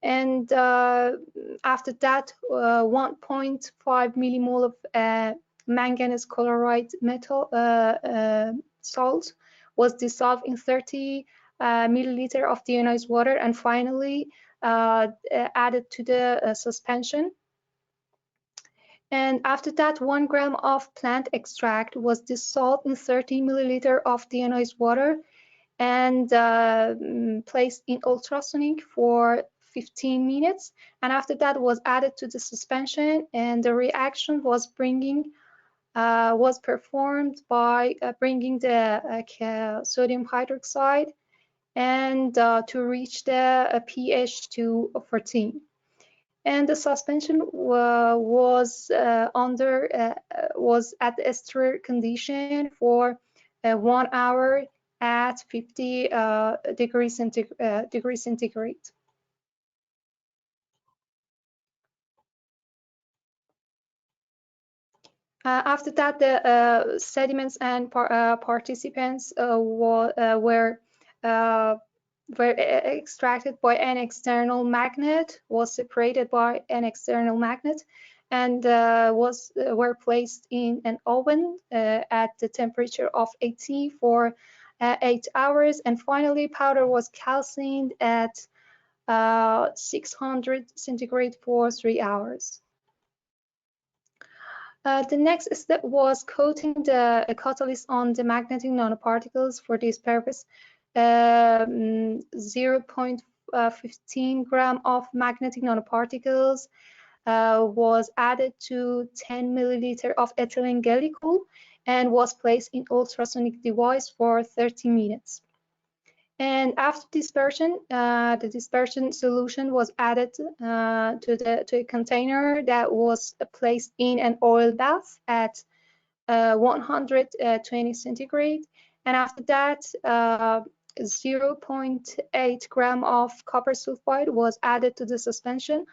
And after that, 1.5 millimole of manganese chloride metal salt was dissolved in 30 milliliter of deionized water and finally added to the suspension. And after that, 1 gram of plant extract was dissolved in 30 milliliter of deionized water and placed in ultrasonic for 15 minutes. And after that was added to the suspension, and the reaction was performed by bringing the sodium hydroxide and to reach the pH to 14. And the suspension was at the ester condition for 1 hour at 50 degrees centigrade. After that, the sediments and participants were extracted by an external magnet, was separated by an external magnet, and were placed in an oven at the temperature of 80 for 8 hours, and finally powder was calcined at 600 centigrade for 3 hours. The next step was coating the catalyst on the magnetic nanoparticles. For this purpose, 0.15 gram of magnetic nanoparticles was added to 10 milliliter of ethylene glycol and was placed in ultrasonic device for 30 minutes. And after dispersion, the dispersion solution was added to a container that was placed in an oil bath at 120 centigrade. And after that, 0.8 gram of copper sulfide was added to the suspension.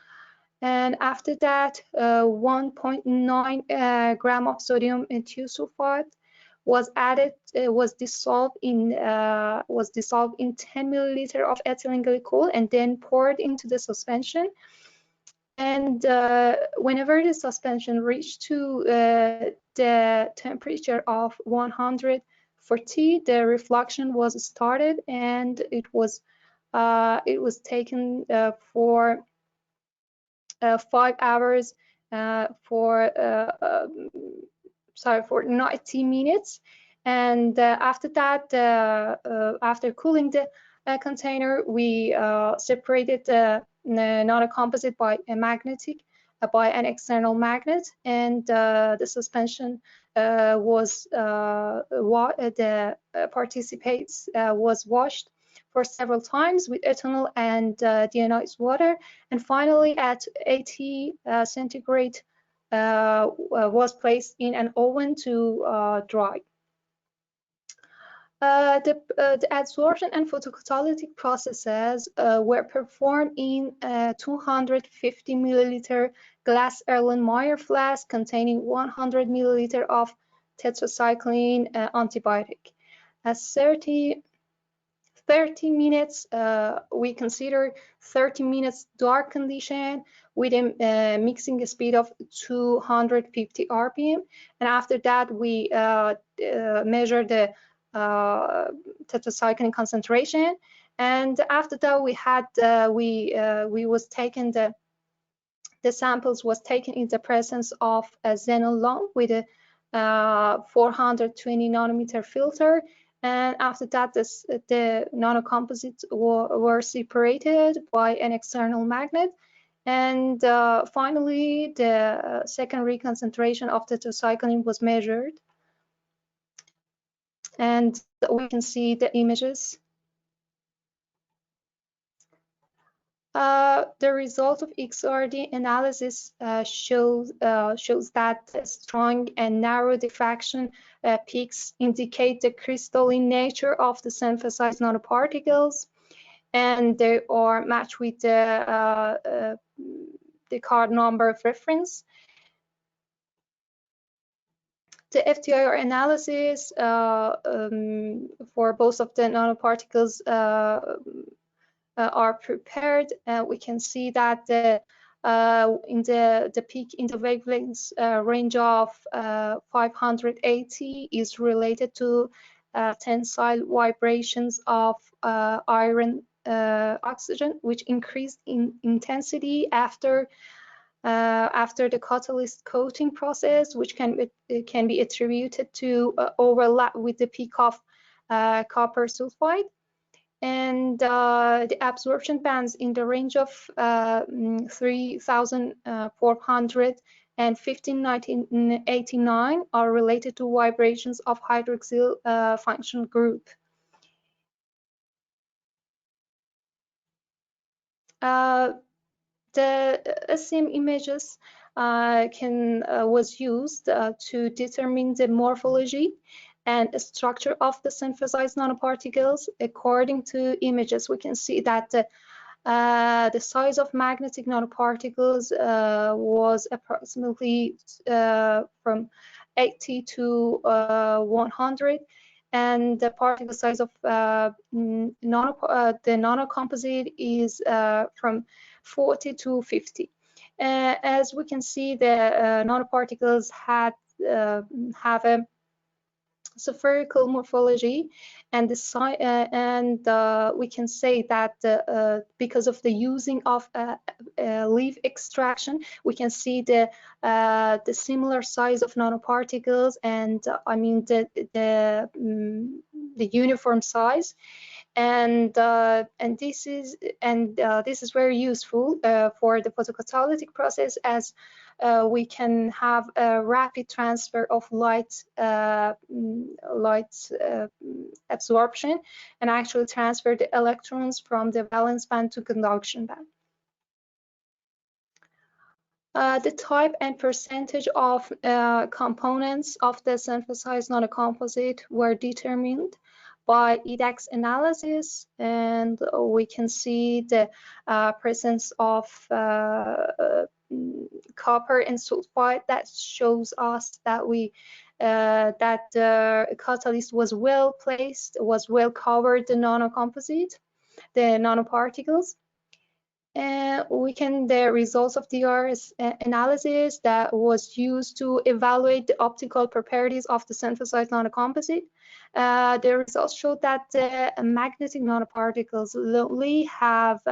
And after that, 1.9 gram of sodium thiosulfide was added, was dissolved in 10 milliliter of ethylene glycol and then poured into the suspension. And whenever the suspension reached to the temperature of 140, the reflection was started, and it was taken for 5 hours for 90 minutes. And after that, after cooling the container, we separated the nanocomposite by an external magnet, and the suspension the participants was washed for several times with ethanol and deionized water, and finally at 80 centigrade was placed in an oven to dry. The adsorption and photocatalytic processes were performed in a 250 milliliter glass Erlenmeyer flask containing 100 milliliter of tetracycline antibiotic. At 30 minutes, we consider 30 minutes dark condition with a mixing speed of 250 RPM, and after that we measure the tetracycline concentration, and after that we had the samples was taken in the presence of a xenon lump with a 420 nanometer filter, and after that the nanocomposites were separated by an external magnet, and finally the secondary concentration of tetracycline was measured, and we can see the images. The result of XRD analysis shows that strong and narrow diffraction peaks indicate the crystalline nature of the synthesized nanoparticles, and they are matched with the card number of reference. The FTIR analysis for both of the nanoparticles are prepared. We can see that in the peak in the wavelengths range of 580 is related to tensile vibrations of iron oxygen, which increased in intensity after the catalyst coating process, which can be attributed to overlap with the peak of copper sulfide. And the absorption bands in the range of 3,400 and 1589 are related to vibrations of hydroxyl functional group. The SEM images was used to determine the morphology and structure of the synthesized nanoparticles. According to images, we can see that the size of magnetic nanoparticles was approximately from 80 to 100, and the particle size of the nanocomposite is from 40 to 50. As we can see, the nanoparticles have a spherical morphology, and we can say that because of the using of leaf extraction, we can see the similar size of nanoparticles, and I mean the uniform size. And this is very useful for the photocatalytic process, as we can have a rapid transfer of light absorption and actually transfer the electrons from the valence band to conduction band. The type and percentage of components of the synthesized nanocomposite were determined by EDAX analysis, and we can see the presence of copper and sulfide. That shows us that that the catalyst was well placed, was well covered the nanocomposite, the nanoparticles. The results of the RS analysis that was used to evaluate the optical properties of the synthesized nanocomposite. The results showed that the magnetic nanoparticles only have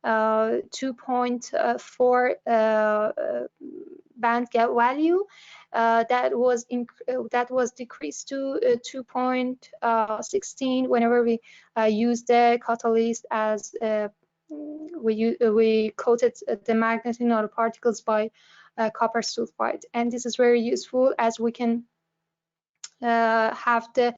2.4 band gap value that was decreased to 2.16 whenever we use the catalyst as we coated the magnetic nanoparticles by copper sulfide. And this is very useful, as we can have the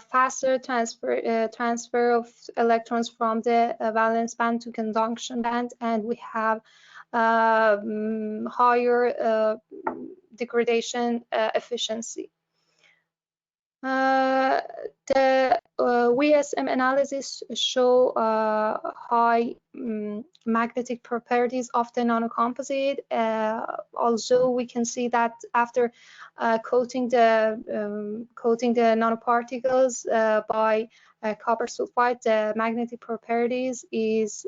faster transfer of electrons from the valence band to conduction band, and we have higher degradation efficiency. The VSM analysis show high magnetic properties of the nanocomposite. Also, we can see that after coating the nanoparticles by copper sulfide, the magnetic properties is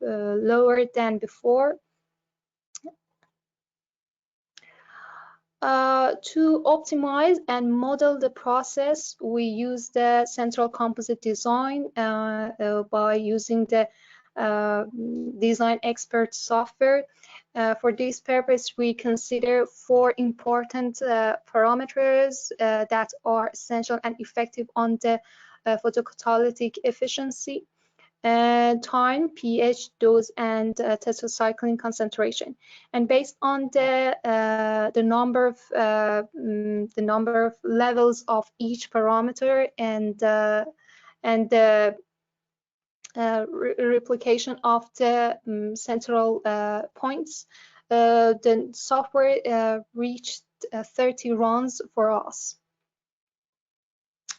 lower than before. To optimize and model the process, we use the central composite design by using the design expert software. For this purpose, we consider 4 important parameters that are essential and effective on the photocatalytic efficiency: time, pH, dose, and tetracycline concentration. And based on the number of levels of each parameter and the replication of the central points, the software reached 30 runs for us.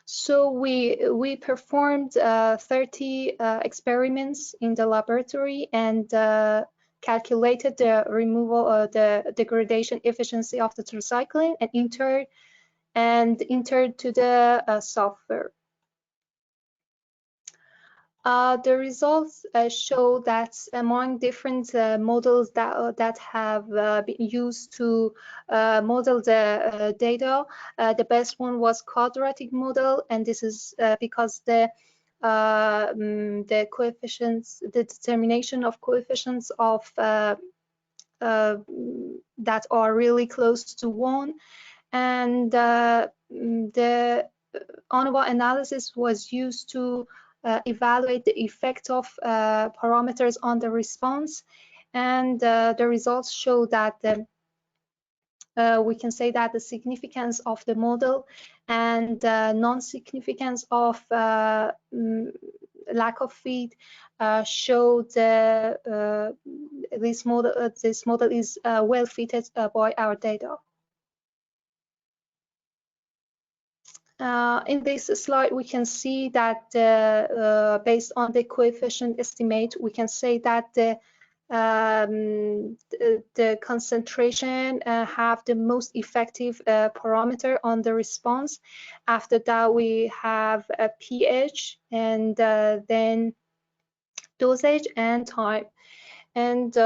So we performed 30 experiments in the laboratory and calculated the removal, the degradation efficiency of the tetracycline, and entered and entered to the software. The results show that among different models that have been used to model the data, the best one was quadratic model, and this is because the coefficients, the determination of coefficients of that are really close to 1, and the ANOVA analysis was used to evaluate the effect of parameters on the response, and the results show that we can say that the significance of the model and non-significance of lack of fit show the this model is well fitted by our data. In this slide, we can see that based on the coefficient estimate, we can say that the concentration have the most effective parameter on the response. After that, we have a pH, and then dosage and time. And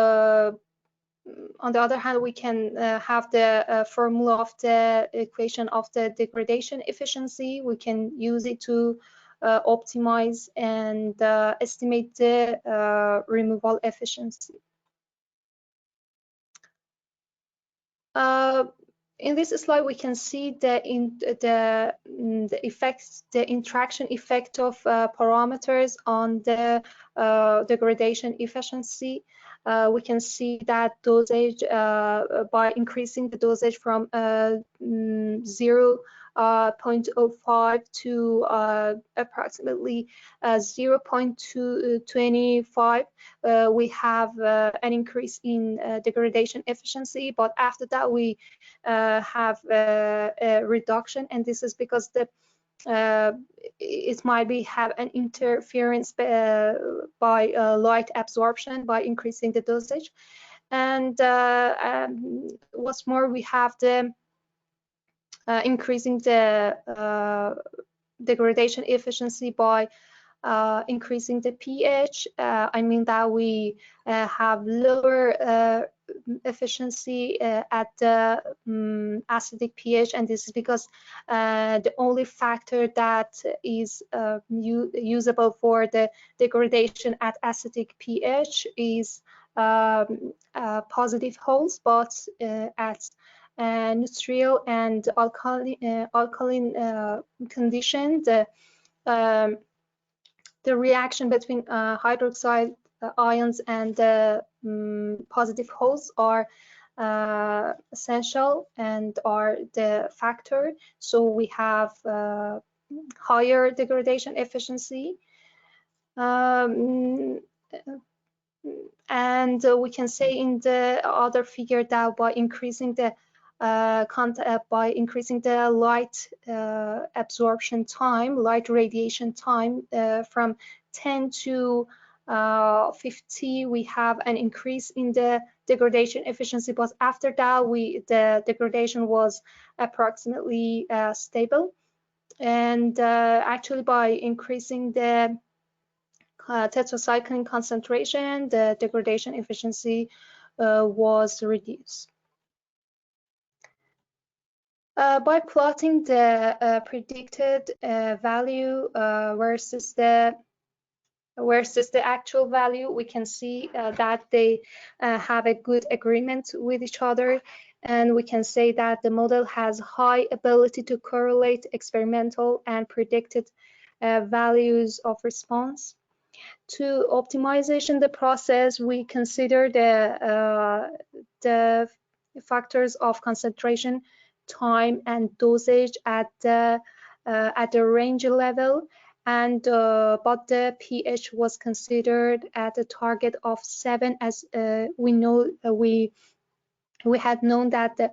on the other hand, we can have the formula of the equation of the degradation efficiency. We can use it to optimize and estimate the removal efficiency. In this slide, we can see the effects, the interaction effect of parameters on the degradation efficiency. We can see that dosage, by increasing the dosage from 0.05 to approximately 0.25, we have an increase in degradation efficiency, but after that we have a reduction, and this is because the it might be have an interference by light absorption by increasing the dosage. And what's more, we have the increasing the degradation efficiency by increasing the pH. I mean that we have lower efficiency at the acidic pH, and this is because the only factor that is usable for the degradation at acidic pH is positive holes, but at neutral and alkaline condition, the reaction between hydroxide ions and the positive holes are essential and are the factor. So we have higher degradation efficiency. And we can say in the other figure that by increasing the light absorption time, light radiation time from 10 to 50, we have an increase in the degradation efficiency, but after that the degradation was approximately stable. And actually by increasing the tetracycline concentration, the degradation efficiency was reduced. By plotting the predicted value versus the actual value, we can see that they have a good agreement with each other, and we can say that the model has high ability to correlate experimental and predicted values of response. To optimization the process, we consider the factors of concentration, time, and dosage at the range level, and but the pH was considered at a target of 7, as we know we had known that the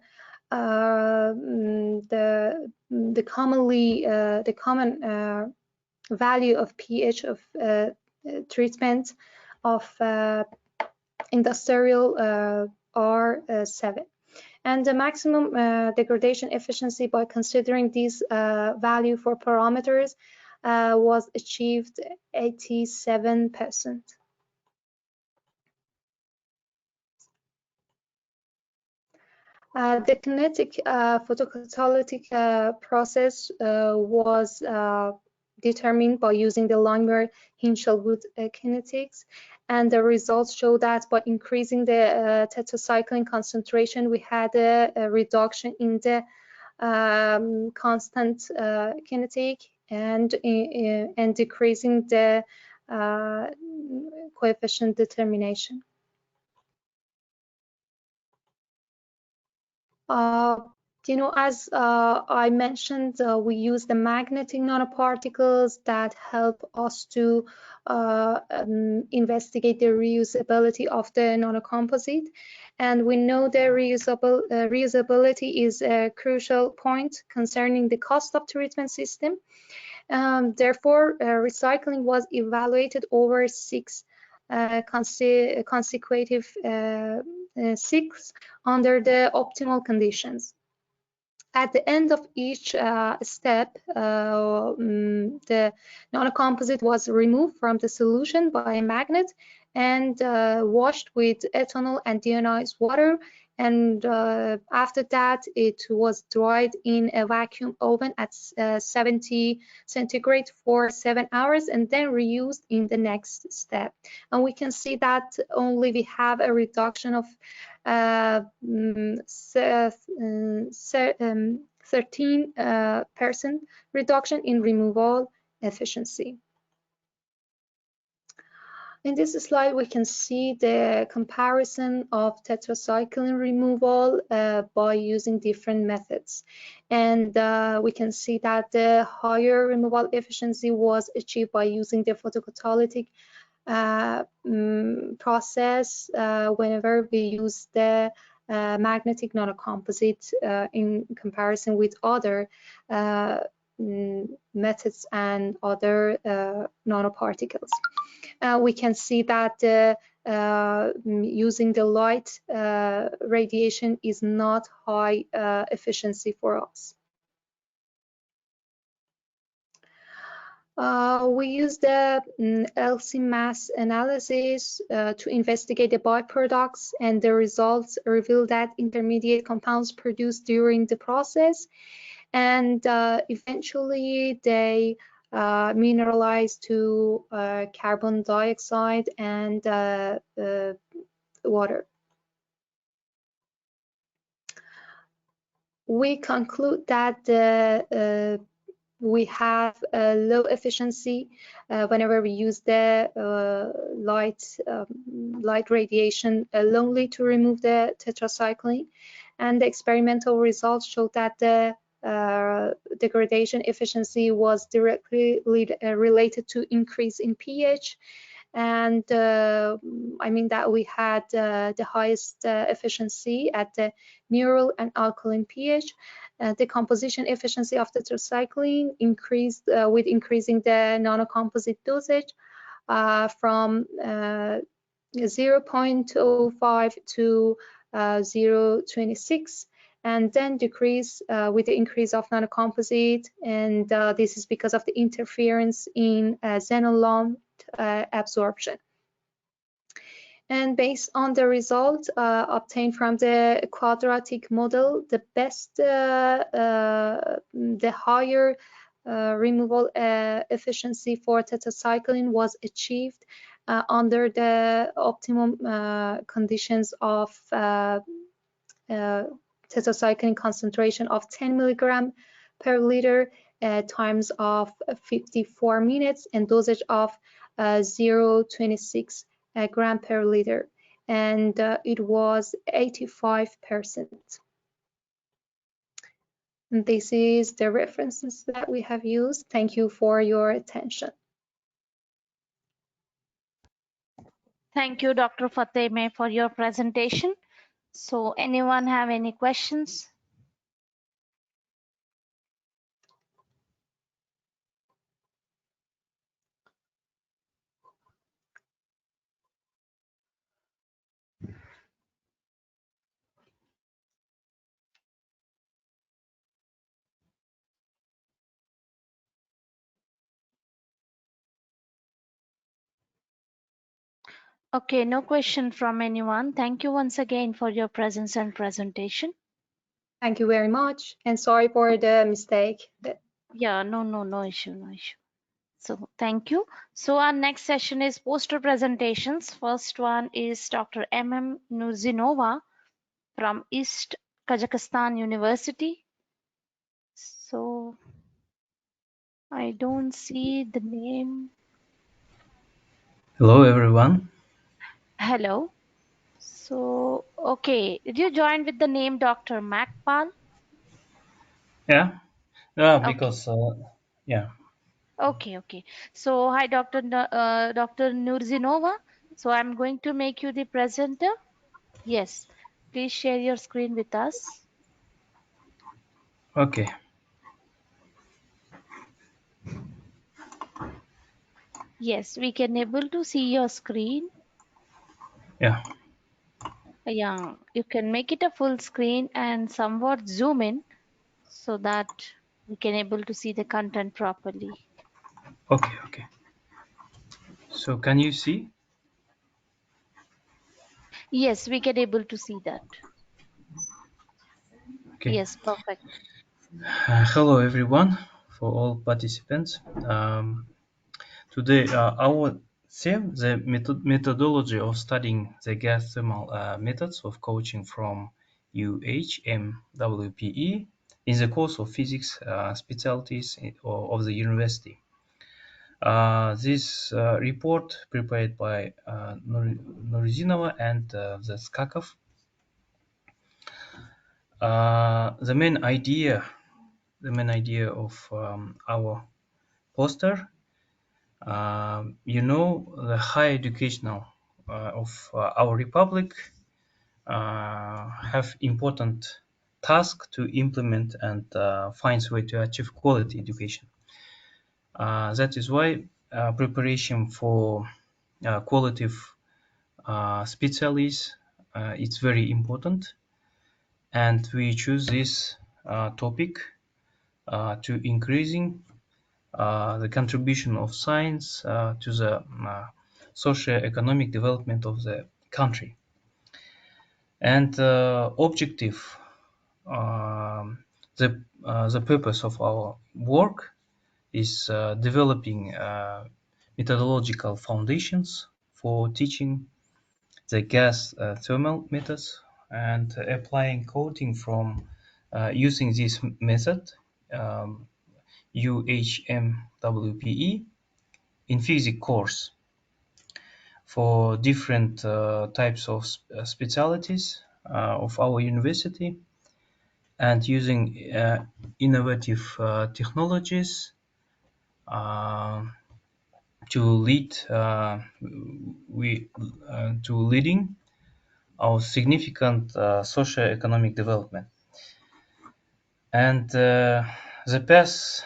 common value of pH of treatment of industrial are 7. And the maximum degradation efficiency by considering these value for parameters was achieved 87%. The kinetic photocatalytic process was determined by using the Langmuir-Hinshelwood kinetics, and the results show that by increasing the tetracycline concentration, we had a reduction in the constant kinetic and decreasing the coefficient determination. As I mentioned, we use the magnetic nanoparticles that help us to investigate the reusability of the nanocomposite. And we know the reusability is a crucial point concerning the cost of treatment system. Therefore, recycling was evaluated over 6 consecutive 6 under the optimal conditions. At the end of each step, the nanocomposite was removed from the solution by a magnet and washed with ethanol and deionized water. And after that, it was dried in a vacuum oven at 70 centigrade for 7 hours and then reused in the next step. And we can see that only we have a reduction of 13% reduction in removal efficiency. In this slide, we can see the comparison of tetracycline removal by using different methods. And we can see that the higher removal efficiency was achieved by using the photocatalytic process whenever we use the magnetic nanocomposite in comparison with other methods and other nanoparticles. We can see that using the light radiation is not high efficiency for us. We use the LC mass analysis to investigate the byproducts, and the results reveal that intermediate compounds produced during the process, and eventually they mineralize to carbon dioxide and water. We conclude that we have a low efficiency whenever we use the light radiation only to remove the tetracycline, and the experimental results show that the degradation efficiency was directly related to increase in pH, and I mean that we had the highest efficiency at the neutral and alkaline pH. The composition efficiency of the tetracycline increased with increasing the nanocomposite dosage from 0.05 to 0.26, and then decrease with the increase of nanocomposite, and this is because of the interference in xenon absorption. And based on the result obtained from the quadratic model, the best, the higher removal efficiency for tetracycline was achieved under the optimum conditions of tetracycline concentration of 10 milligram per liter times of 54 minutes and dosage of 0.26 gram per liter, and it was 85%. And this is the references that we have used. Thank you for your attention. Thank you, Dr. Fateme, for your presentation. So anyone have any questions? Okay, no question from anyone. Thank you once again for your presence and presentation. Thank you very much, and sorry for the mistake. Yeah, no issue, no issue. So thank you. So our next session is poster presentations. First one is Dr. M.M. Nurzinova from East Kazakhstan University. So I don't see the name. Hello, everyone. Hello. So, okay. Did you join with the name Dr. Macpal? Yeah, Okay. because yeah, Okay. So, hi, Dr. Nurzinova. So, I'm going to make you the presenter. Yes. Please share your screen with us. okay. Yes, we can able to see your screen. Yeah, Yeah, you can make it a full screen and somewhat zoom in so that we can able to see the content properly. okay. So can you see? Yes, we can able to see that. Okay. Yes, perfect. Hello, everyone, for all participants. Today, our theme, the methodology of studying the gas thermal methods of coaching from UHMWPE in the course of physics specialties of the university. This report prepared by Nurzinova and the Skakov. The main idea of our poster, the higher educational of our republic have important task to implement and finds way to achieve quality education. That is why preparation for qualitative specialists it's very important, and we choose this topic to increasing the contribution of science to the socio-economic development of the country. And objective, the purpose of our work is developing methodological foundations for teaching the gas thermal methods and applying coating from using this method, UHMWPE, in physics course for different types of specialties of our university, and using innovative technologies to lead to leading our significant socio-economic development. And the path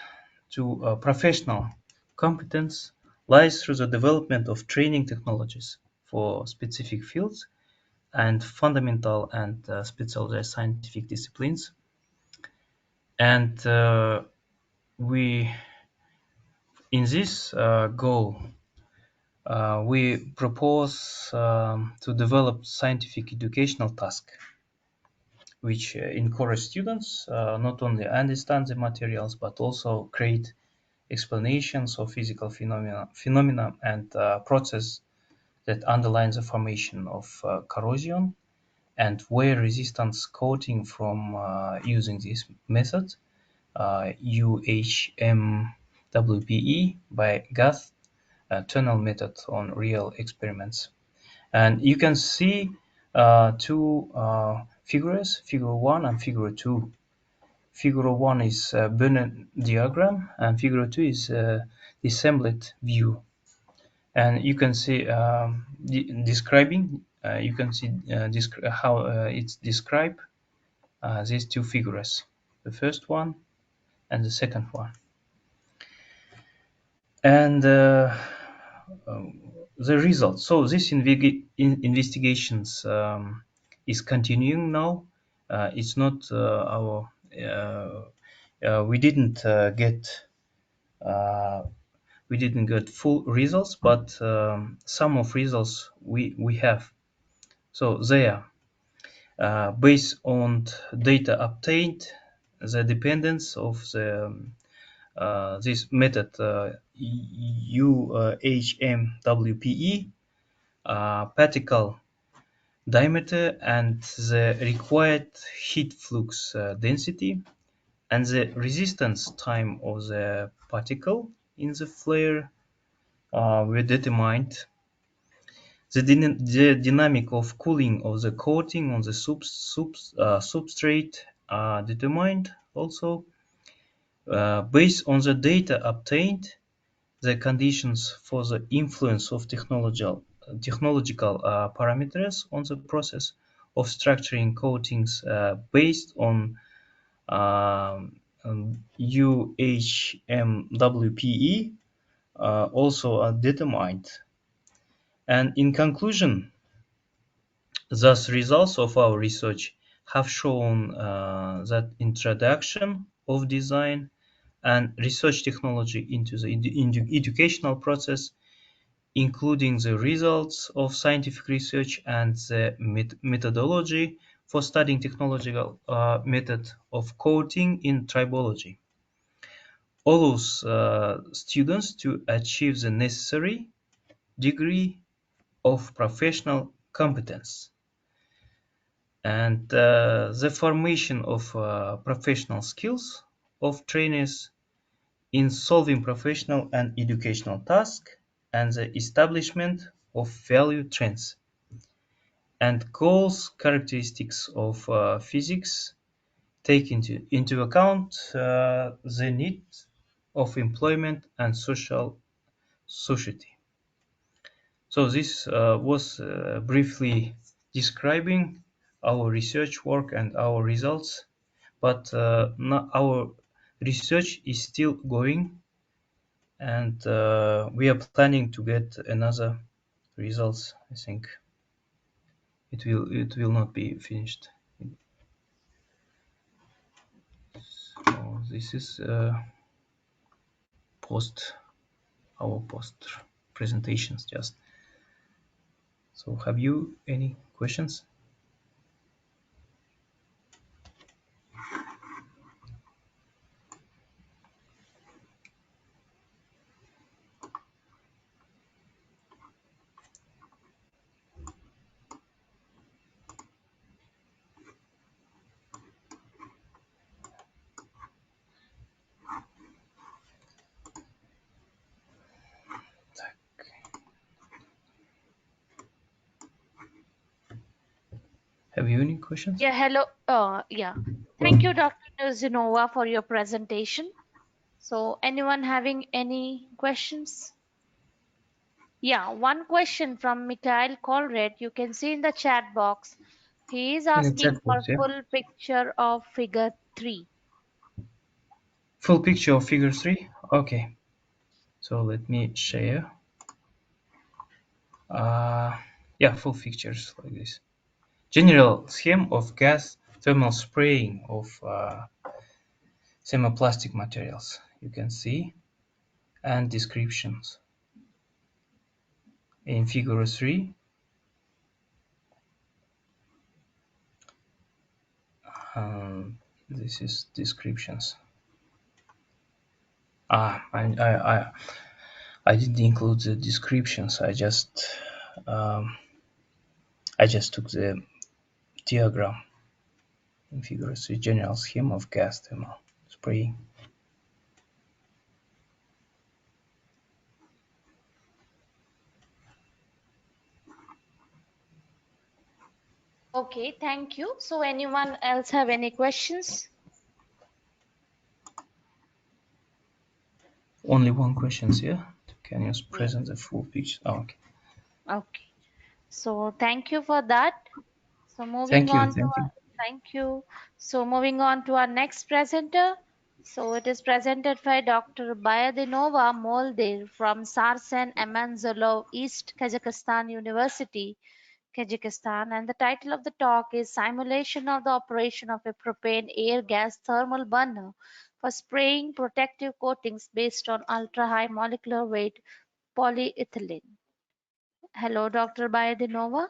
to professional competence lies through the development of training technologies for specific fields and fundamental and specialized scientific disciplines. And we, in this goal, we propose to develop scientific educational task, which encourage students not only understand the materials but also create explanations of physical phenomena and process that underline the formation of corrosion and wear resistance coating from using this method, UHMWPE by gas tunnel method on real experiments. And you can see two figures, figure 1 and figure 2. Figure 1 is a Venn diagram and figure 2 is the assembly view. And you can see describing, you can see how it's described these two figures, the first one and the second one. And the results. So this investigations is continuing now. It's not we didn't get we didn't get full results, but some of results we have. So there, based on data obtained, the dependence of the this method UHMWPE, particle diameter and the required heat flux density and the resistance time of the particle in the flare were determined. The dynamic of cooling of the coating on the substrate determined also. Based on the data obtained, the conditions for the influence of technological parameters on the process of structuring coatings based on UHMWPE also are determined. And in conclusion, thus results of our research have shown that introduction of design and research technology into the educational process, including the results of scientific research and the methodology for studying technological method of coating in tribology, allows students to achieve the necessary degree of professional competence. And the formation of professional skills of trainees in solving professional and educational tasks and the establishment of value trends and goals characteristics of physics take into account the needs of employment and society. So this was briefly describing our research work and our results, but our research is still going, and we are planning to get another results. I think it will not be finished. So this is our post presentations just. So have you any questions? Have you any questions? Yeah, hello. Yeah. Thank you, Dr. Zinova, for your presentation. So, anyone having any questions? Yeah, one question from Mikhail Colred. You can see in the chat box. He is In the asking chat for box, yeah. full picture of figure 3. Full picture of figure 3. Okay. So let me share. Yeah, full pictures like this. General scheme of gas thermal spraying of thermoplastic materials. You can see, and descriptions in figure 3. This is descriptions. I didn't include the descriptions. I just took the diagram in figure 3. General scheme of gas thermal spraying. Okay, thank you. So, anyone else have any questions? Only one question here. Can you present the full picture? Oh, okay. Okay. So, thank you for that. So, Thank you. Thank you. thank you. So, moving on to our next presenter. So, it is presented by Dr. Bayadinova Moldir from Sarsen Amanzolov East Kazakhstan University, Kazakhstan. And the title of the talk is Simulation of the Operation of a Propane Air Gas Thermal Burner for spraying protective coatings based on ultra-high molecular weight polyethylene. Hello, Dr. Bayadinova.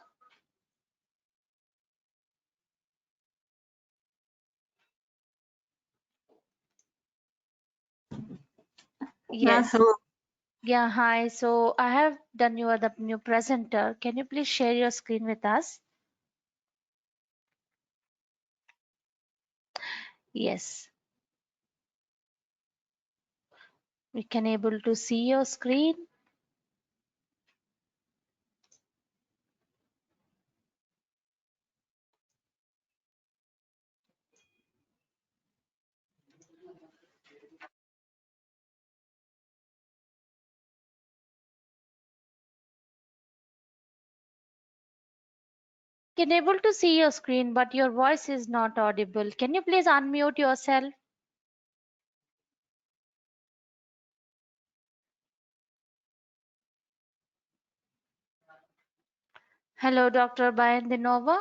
Yes. Hello. Yeah, hi. So I have done you are the new presenter. Can you please share your screen with us? Yes. We can able to see your screen. Can able to see your screen, but your voice is not audible. Can you please unmute yourself? Hello, Dr. Bayandinova.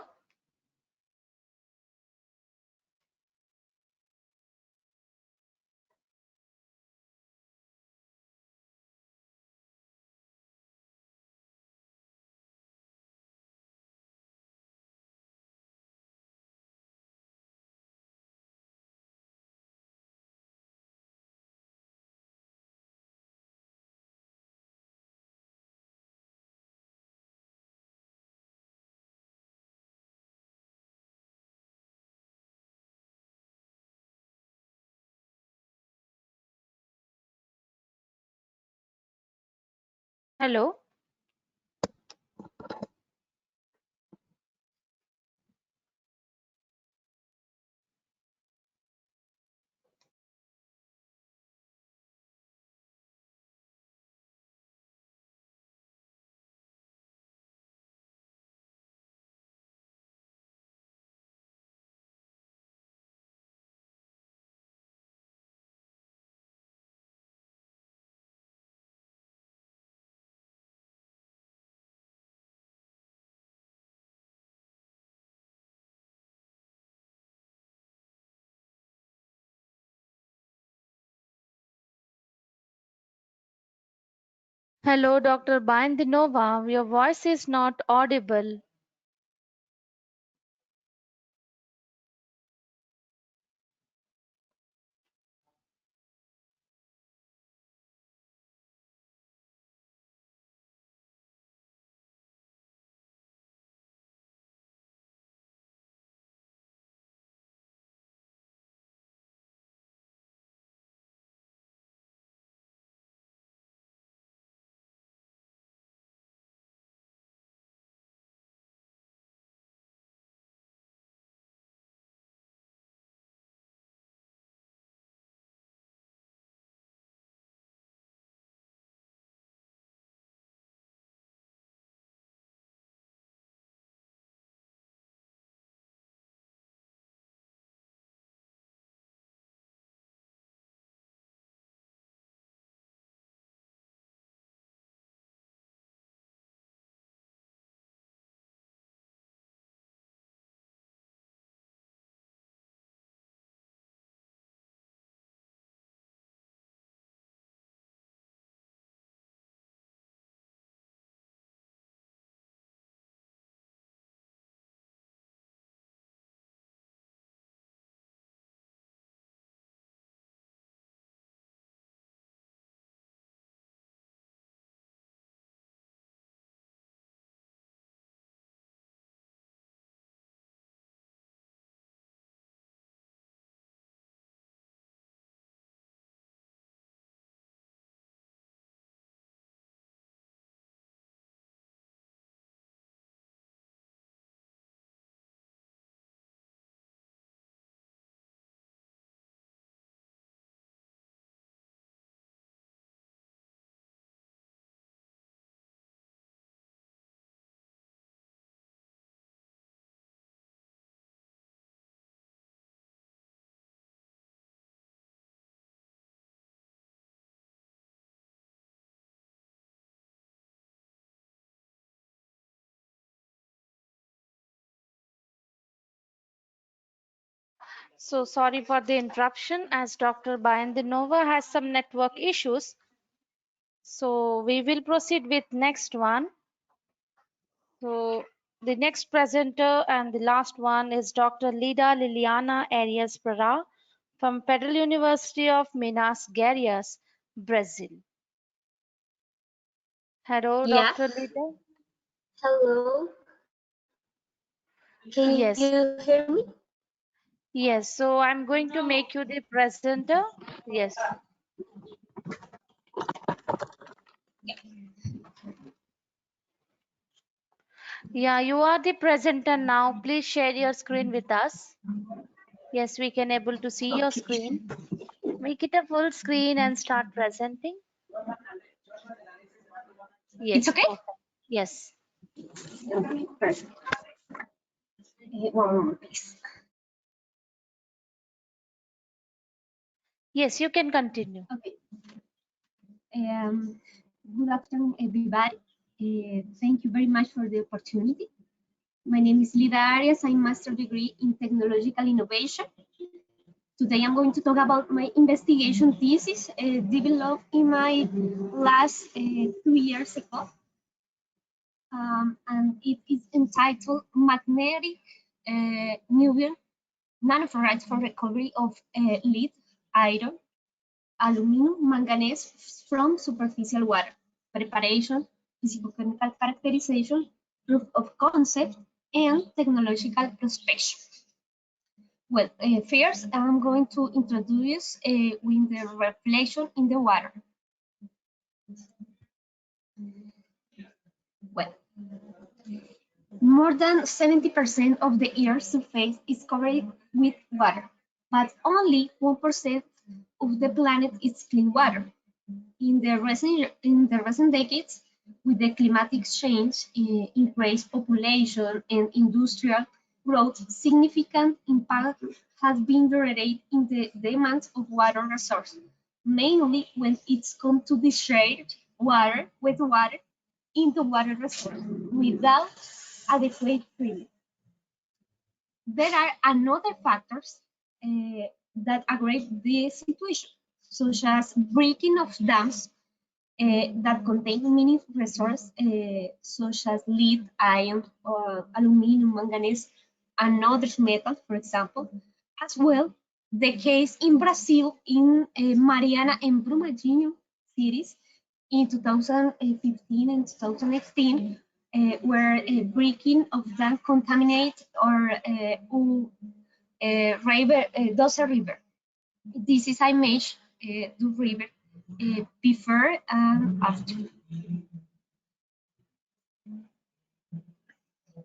Hello. Hello, Dr. Bayandinova. Your voice is not audible. So sorry for the interruption as Dr. Bayandanova has some network issues. So we will proceed with next one. So the next presenter and the last one is Dr. Lida Liliana Arias Pereira from Federal University of Minas Gerais, Brazil. Hello, Yeah. Dr. Lida. Hello. Can Yes. you hear me? Yes. So I'm going to make you the presenter. Yes. Yeah, you are the presenter now. Please share your screen with us. Yes, we can able to see your screen. Make it a full screen and start presenting. Yes. It's okay? Perfect. Yes. Okay, perfect. One moment, please. Yes, you can continue. Okay. Good afternoon, everybody. Thank you very much for the opportunity. My name is Lida Arias. I'm master's degree in technological innovation. Today I'm going to talk about my investigation thesis developed in my last 2 years ago. And it is entitled Magnetic Neutral Nanoferrites for Recovery of Lead, Iron, Aluminum, Manganese from Superficial Water, Preparation, Physicochemical Characterization, Proof of Concept, and Technological Prospection. Well, first I'm going to introduce with the reflection in the water. Well, more than 70% of the Earth's surface is covered with water, but only 1% of the planet is clean water. In the recent decades, with the climatic change, increased population, and industrial growth, significant impact has been generated in the demands of water resources, mainly when it's come to discharge water with water into water resources without adequate treatment. There are another factors that aggrave this situation, such as breaking of dams that contain many resources, such as lead, iron, aluminum, manganese, and other metals, for example. As well, the case in Brazil in Mariana and Brumadinho cities in 2015 and 2018, where breaking of dam contaminate or river, Dosa River. This is image the river before and after.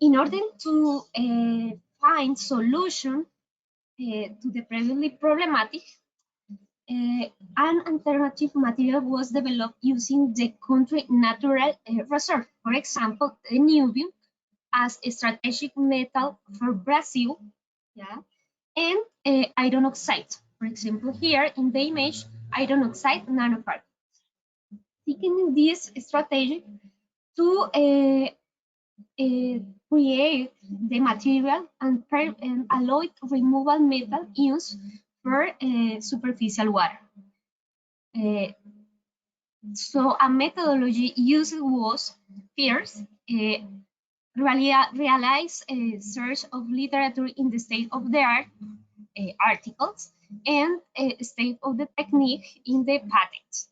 In order to find solution to the previously problematic, an alternative material was developed using the country natural reserve. For example, the niobium as a strategic metal for Brazil, yeah, and iron oxide. For example, here in the image, iron oxide nanoparticles. Taking this strategy to create the material and alloy removal metal used for superficial water. So a methodology used was first realize a search of literature in the state of the art articles and state of the technique in the patents.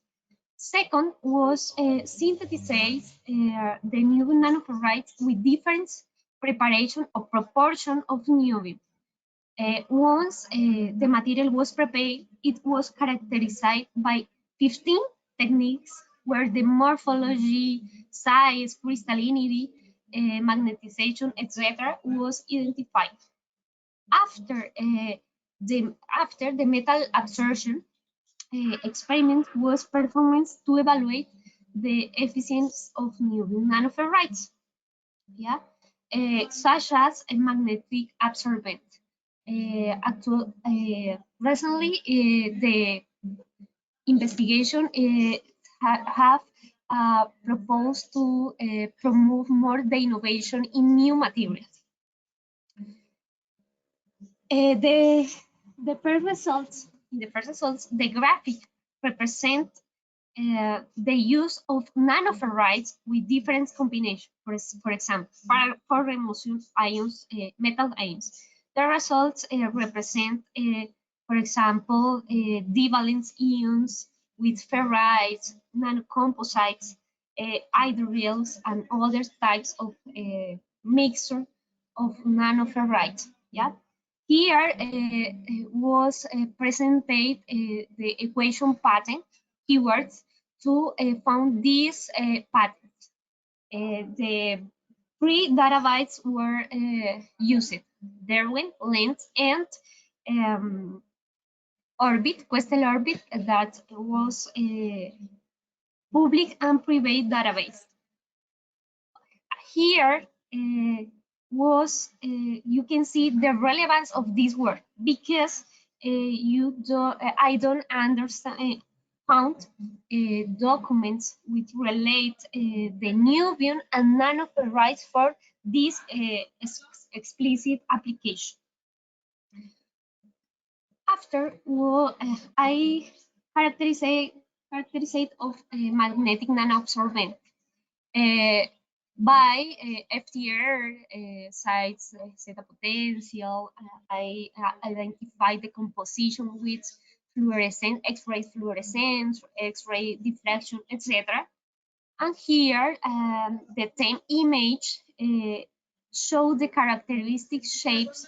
Second was synthesize the niobium nanoferrites with different preparation or proportion of niobium. Once the material was prepared, it was characterized by 15 techniques where the morphology, size, crystallinity, magnetization, etc. was identified. After the metal absorption, experiment was performed to evaluate the efficiency of niobium nanoferrites, yeah, such as a magnetic absorbent. Recently, the investigation have proposed to promote more the innovation in new materials. The the first results, the graphic represent the use of nanoferrites with different combinations. For example, for remotion ions, metal ions. The results represent, for example, divalent ions with ferrites, nanocomposites, hydrogels, and other types of mixture of nanoferrites. Yeah. Here was presented the equation pattern keywords to found these patterns. The three databytes were used: Darwin, length, and orbit, Questel orbit, that was a public and private database. Here you can see the relevance of this work, because I don't understand found documents which relate the Nubian and nanoferrites for this explicit application. After, I characterized of magnetic nanoabsorbent by FTR sites, zeta potential. I identified the composition with fluorescent, X-ray fluorescence, X-ray diffraction, etc. And here, the same image show the characteristic shapes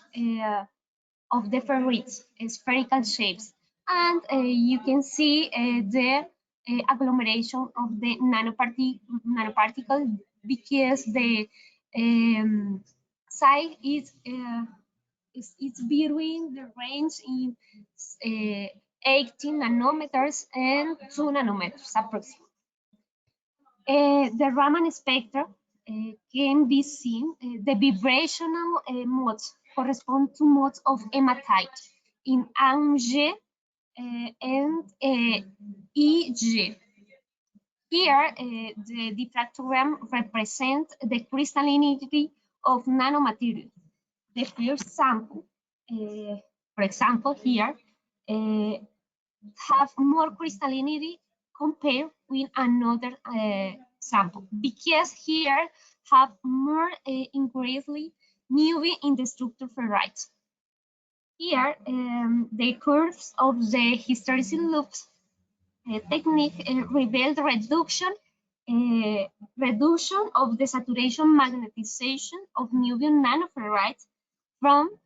of the ferrites, spherical shapes. And you can see the agglomeration of the nanoparticle, because the size is between the range in 18 nanometers and 2 nanometers approximately. The Raman spectra can be seen. The vibrational modes correspond to modes of hematite in AMG and EG. Here, the diffractogram represents the crystallinity of nanomaterial. The first sample, for example, here, have more crystallinity compared with another sample, because here have more increasingly newly in the structure ferrites. Here, the curves of the hysteresis loops technique revealed reduction of the saturation magnetization of Nubian nanoferrites from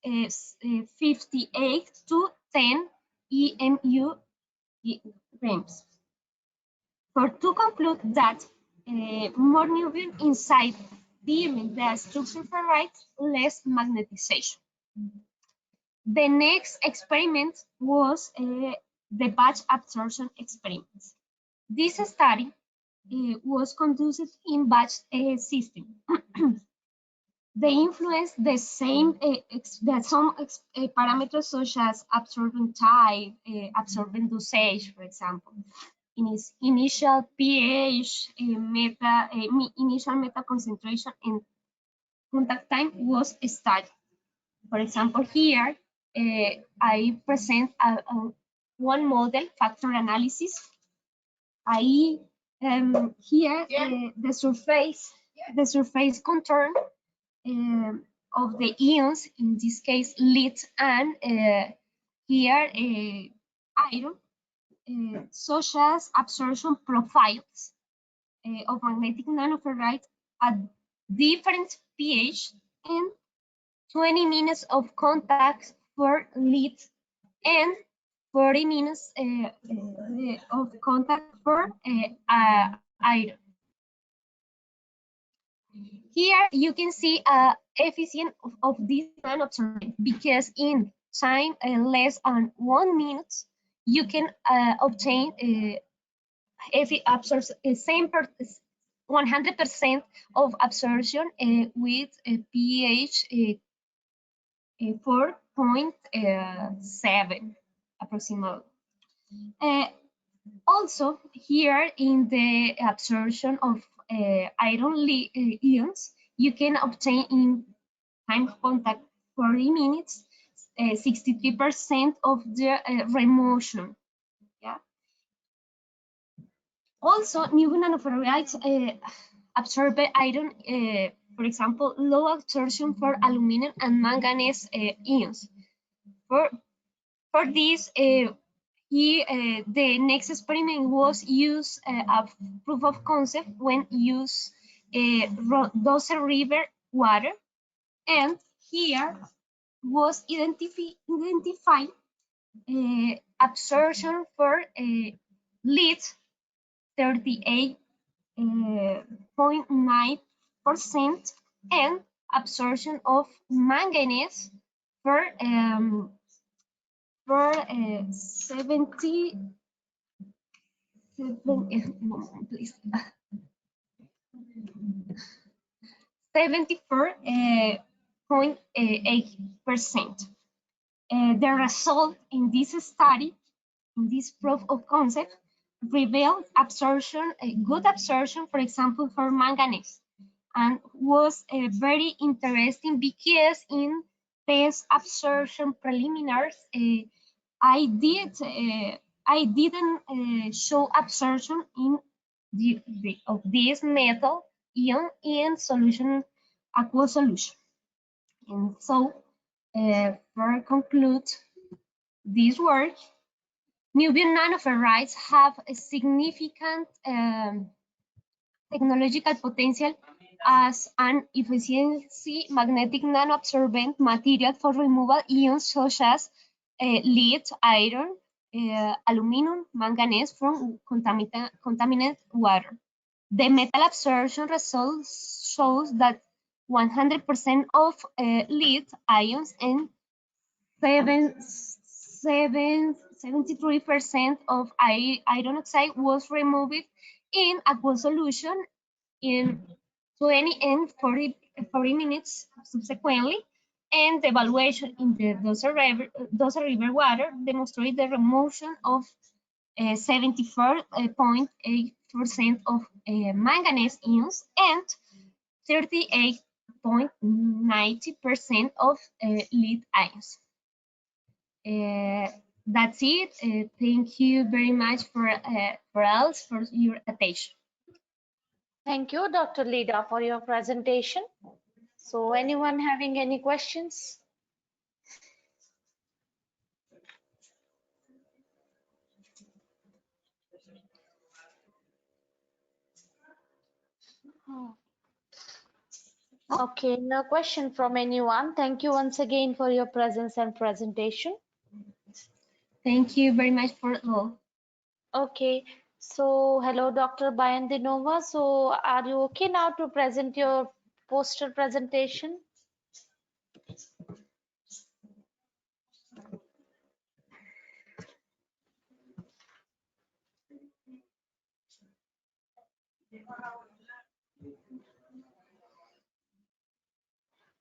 58 to 10 EMU grams. For to conclude that more Nubian inside during the structure ferrites, less magnetization. The next experiment was the batch absorption experiment. This study was conducted in batch system. They influence the same some parameters such as absorbent type, absorbent dosage, for example. Initial pH, initial meta concentration, and contact time was studied. For example, here I present one model, factor analysis. Here the surface contour of the ions, in this case lead, and here iron, such as absorption profiles of magnetic nanoferrite at different pH, and 20 minutes of contact for lead and 40 minutes of contact for iron. Here you can see efficiency of this nanoabsorbent, because in time less than 1 minute you can obtain if it absorbs same 100% of absorption with a pH 4.7 approximately. Also, here in the absorption of iron ions, you can obtain in time contact 40 minutes 63% of the remotion. Yeah. Also, new nanofluorides absorb iron, for example, low absorption for aluminum and manganese ions. For this, the next experiment was use a proof of concept when use Dose River water, and here was identified absorption for lead 38.9% and absorption of manganese for 74.8%. The result in this study, in this proof of concept, revealed absorption, good absorption, for example, for manganese, and was very interesting because in test absorption preliminaries, I didn't show absorption in of this metal ion in solution, aqueous solution. And so, for conclude this work, niobium nanofluorides have a significant technological potential as an efficiency magnetic nanoabsorbent material for removal ions such as lead, iron, aluminum, manganese from contaminated water. The metal absorption results shows that 100% of lead ions and 73% of iron oxide was removed in aqueous solution in 20 and 40 minutes subsequently, and the evaluation in the Dose River water demonstrated the removal of 74.8% of manganese ions and 38.90% of lead ions. That's it. Thank you very much for your attention. Thank you, Dr. Lida, for your presentation. So anyone having any questions? Okay, no question from anyone. Thank you once again for your presence and presentation. Thank you very much for all. Okay, so hello, Dr. Bayandinova. So are you okay now to present your poster presentation?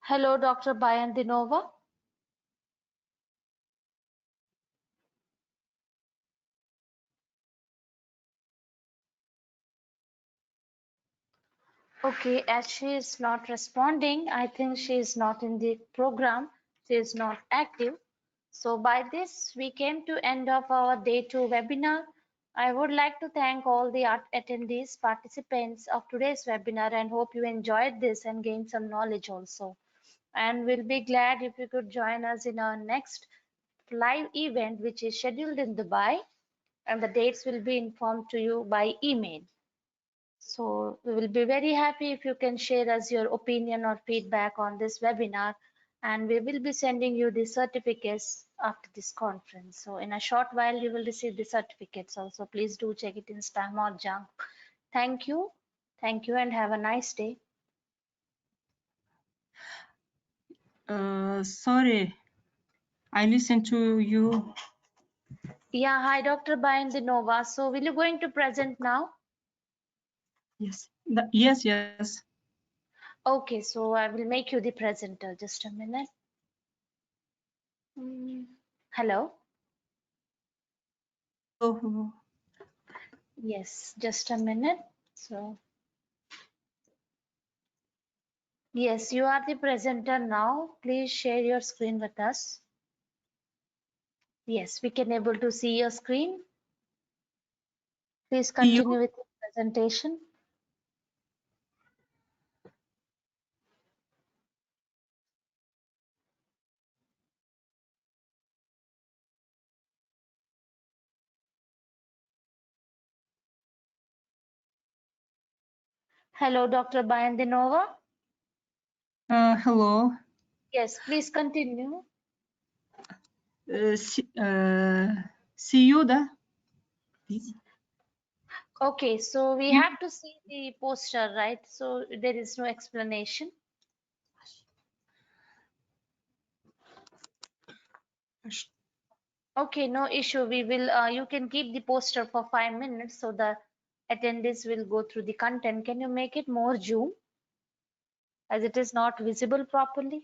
Hello, Dr. Bayandinova. Okay, as she is not responding, I think she is not in the program. She is not active. So by this, we came to end of our day 2 webinar. I would like to thank all the attendees, participants of today's webinar, and hope you enjoyed this and gained some knowledge also. And we'll be glad if you could join us in our next live event, which is scheduled in Dubai, and the dates will be informed to you by email. So we will be very happy if you can share us your opinion or feedback on this webinar, and we will be sending you the certificates after this conference. So in a short while, you will receive the certificates also. Please do check it in spam or junk. Thank you, and have a nice day. Sorry, I listen to you. Yeah, hi, Dr. Bayandinova. So will you going to present now? Yes, yes. Okay, so I will make you the presenter. Just a minute. Hello. Oh. Yes, just a minute. So yes, you are the presenter now. Please share your screen with us. Yes, we can able to see your screen. Please See you. continue with the presentation. Hello, Dr. Bayandenova. Hello. Yes, please continue. See you da. Please. Okay, so we have to see the poster, right? So there is no explanation. Okay, no issue. We will, you can keep the poster for 5 minutes so the attendees will go through the content. Can you make it more zoom as it is not visible properly?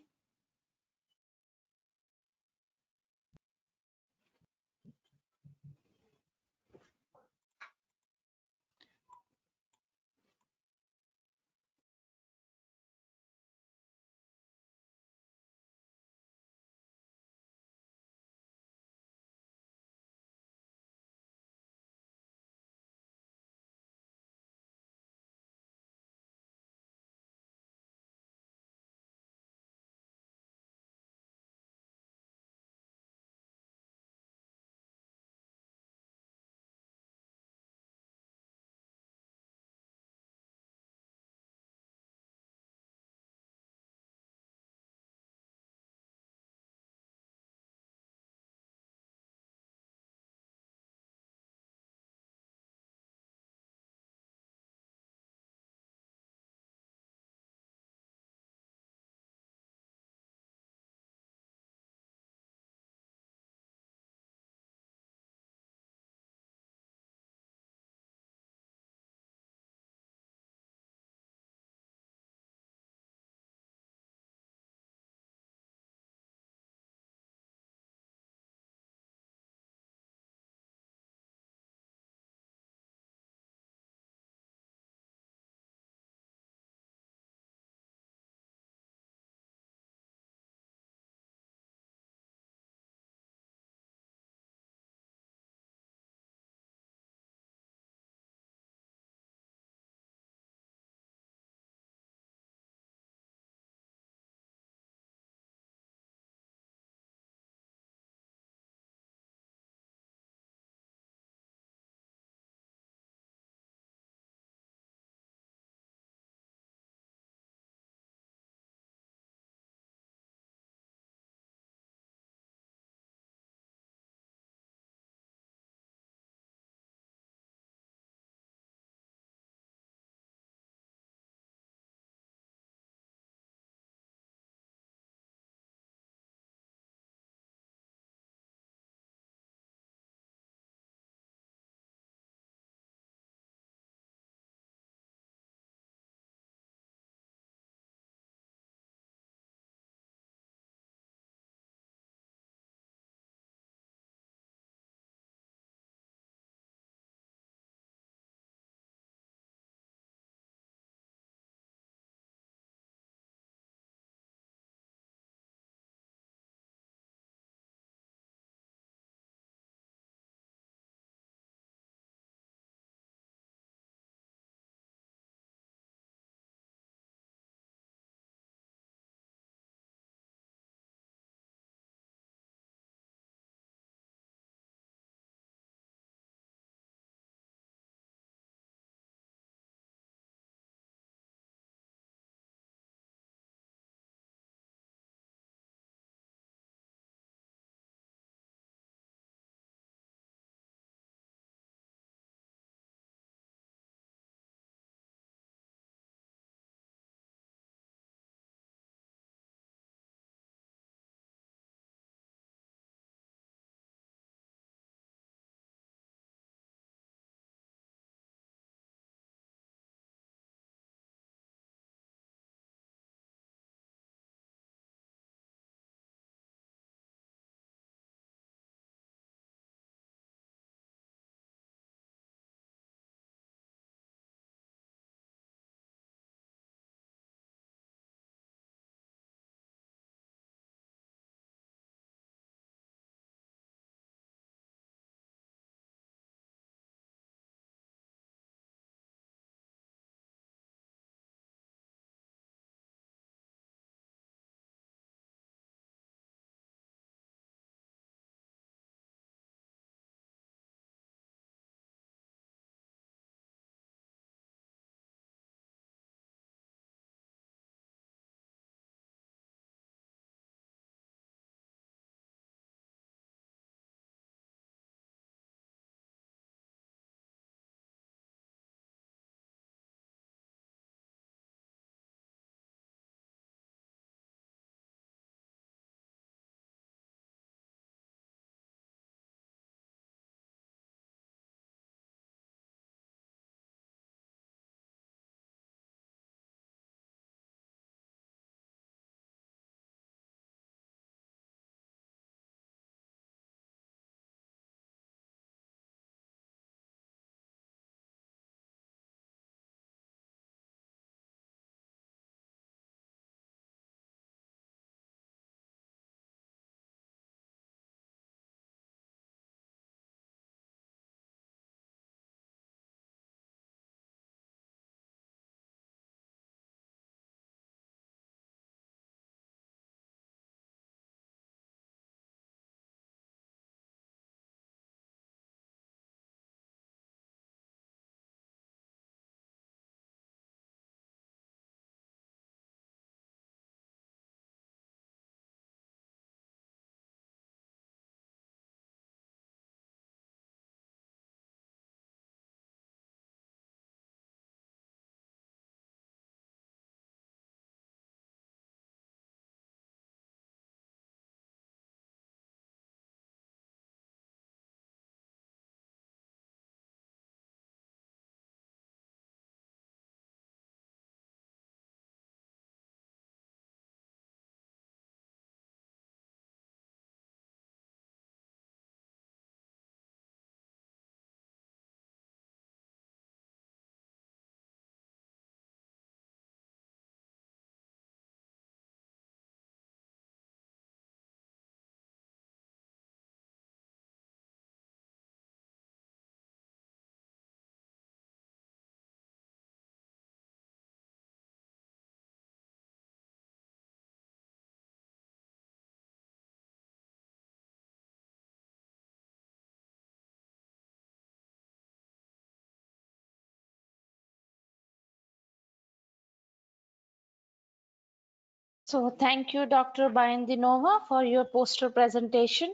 So thank you, Dr. Bayandinova, for your poster presentation.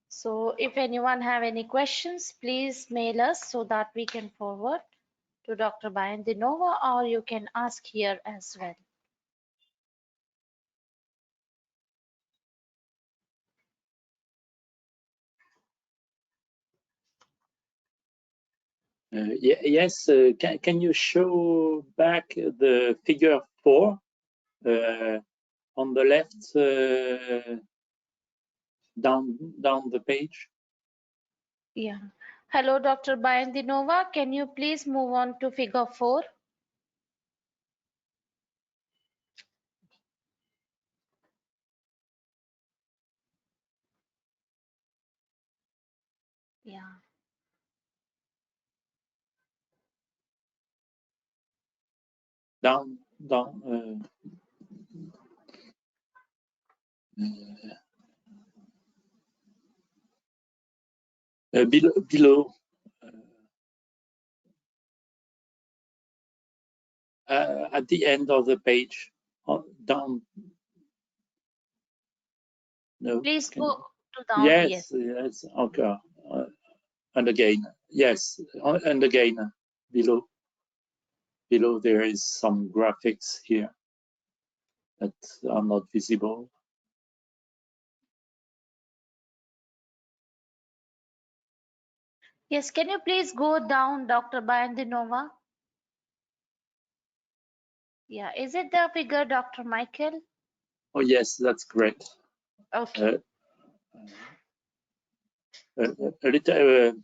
So if anyone have any questions, please mail us so that we can forward to Dr. Bayandinova, or you can ask here as well. Yes, can you show back the figure 4 on the left, down the page? Yeah. Hello, Dr. Bayandinova. Can you please move on to figure 4? Yeah. Down. Below. At the end of the page, down. No. Please go to down. Yes, yes. Okay. And again, yes, and again, below there is some graphics here that are not visible. Yes, can you please go down, Dr. Bayandinova? Yeah, is it the figure, Dr. Michael? Oh yes, that's great. Okay. A little.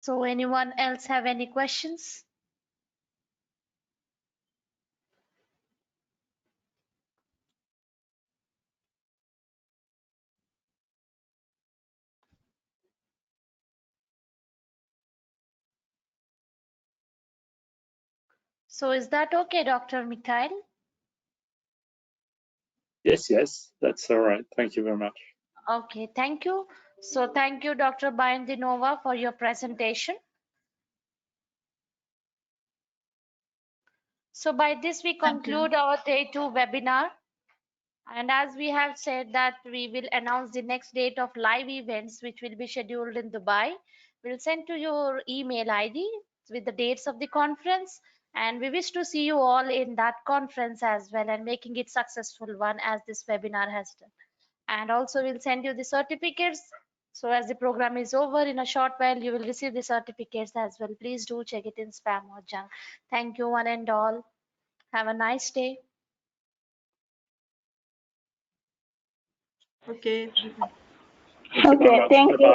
So anyone else have any questions? So is that okay, Dr. Mikhail? Yes, that's all right. Thank you very much. Okay, thank you. So thank you, Dr. Bayandinova, for your presentation. So by this, we conclude our day 2 webinar. And as we have said that we will announce the next date of live events, which will be scheduled in Dubai. We'll send to your email ID with the dates of the conference. And we wish to see you all in that conference as well, and making it successful one as this webinar has done. And also we'll send you the certificates. So as the program is over in a short while, you will receive the certificates as well. Please do check it in spam or junk. Thank you one and all. Have a nice day. Okay. Okay, thank you.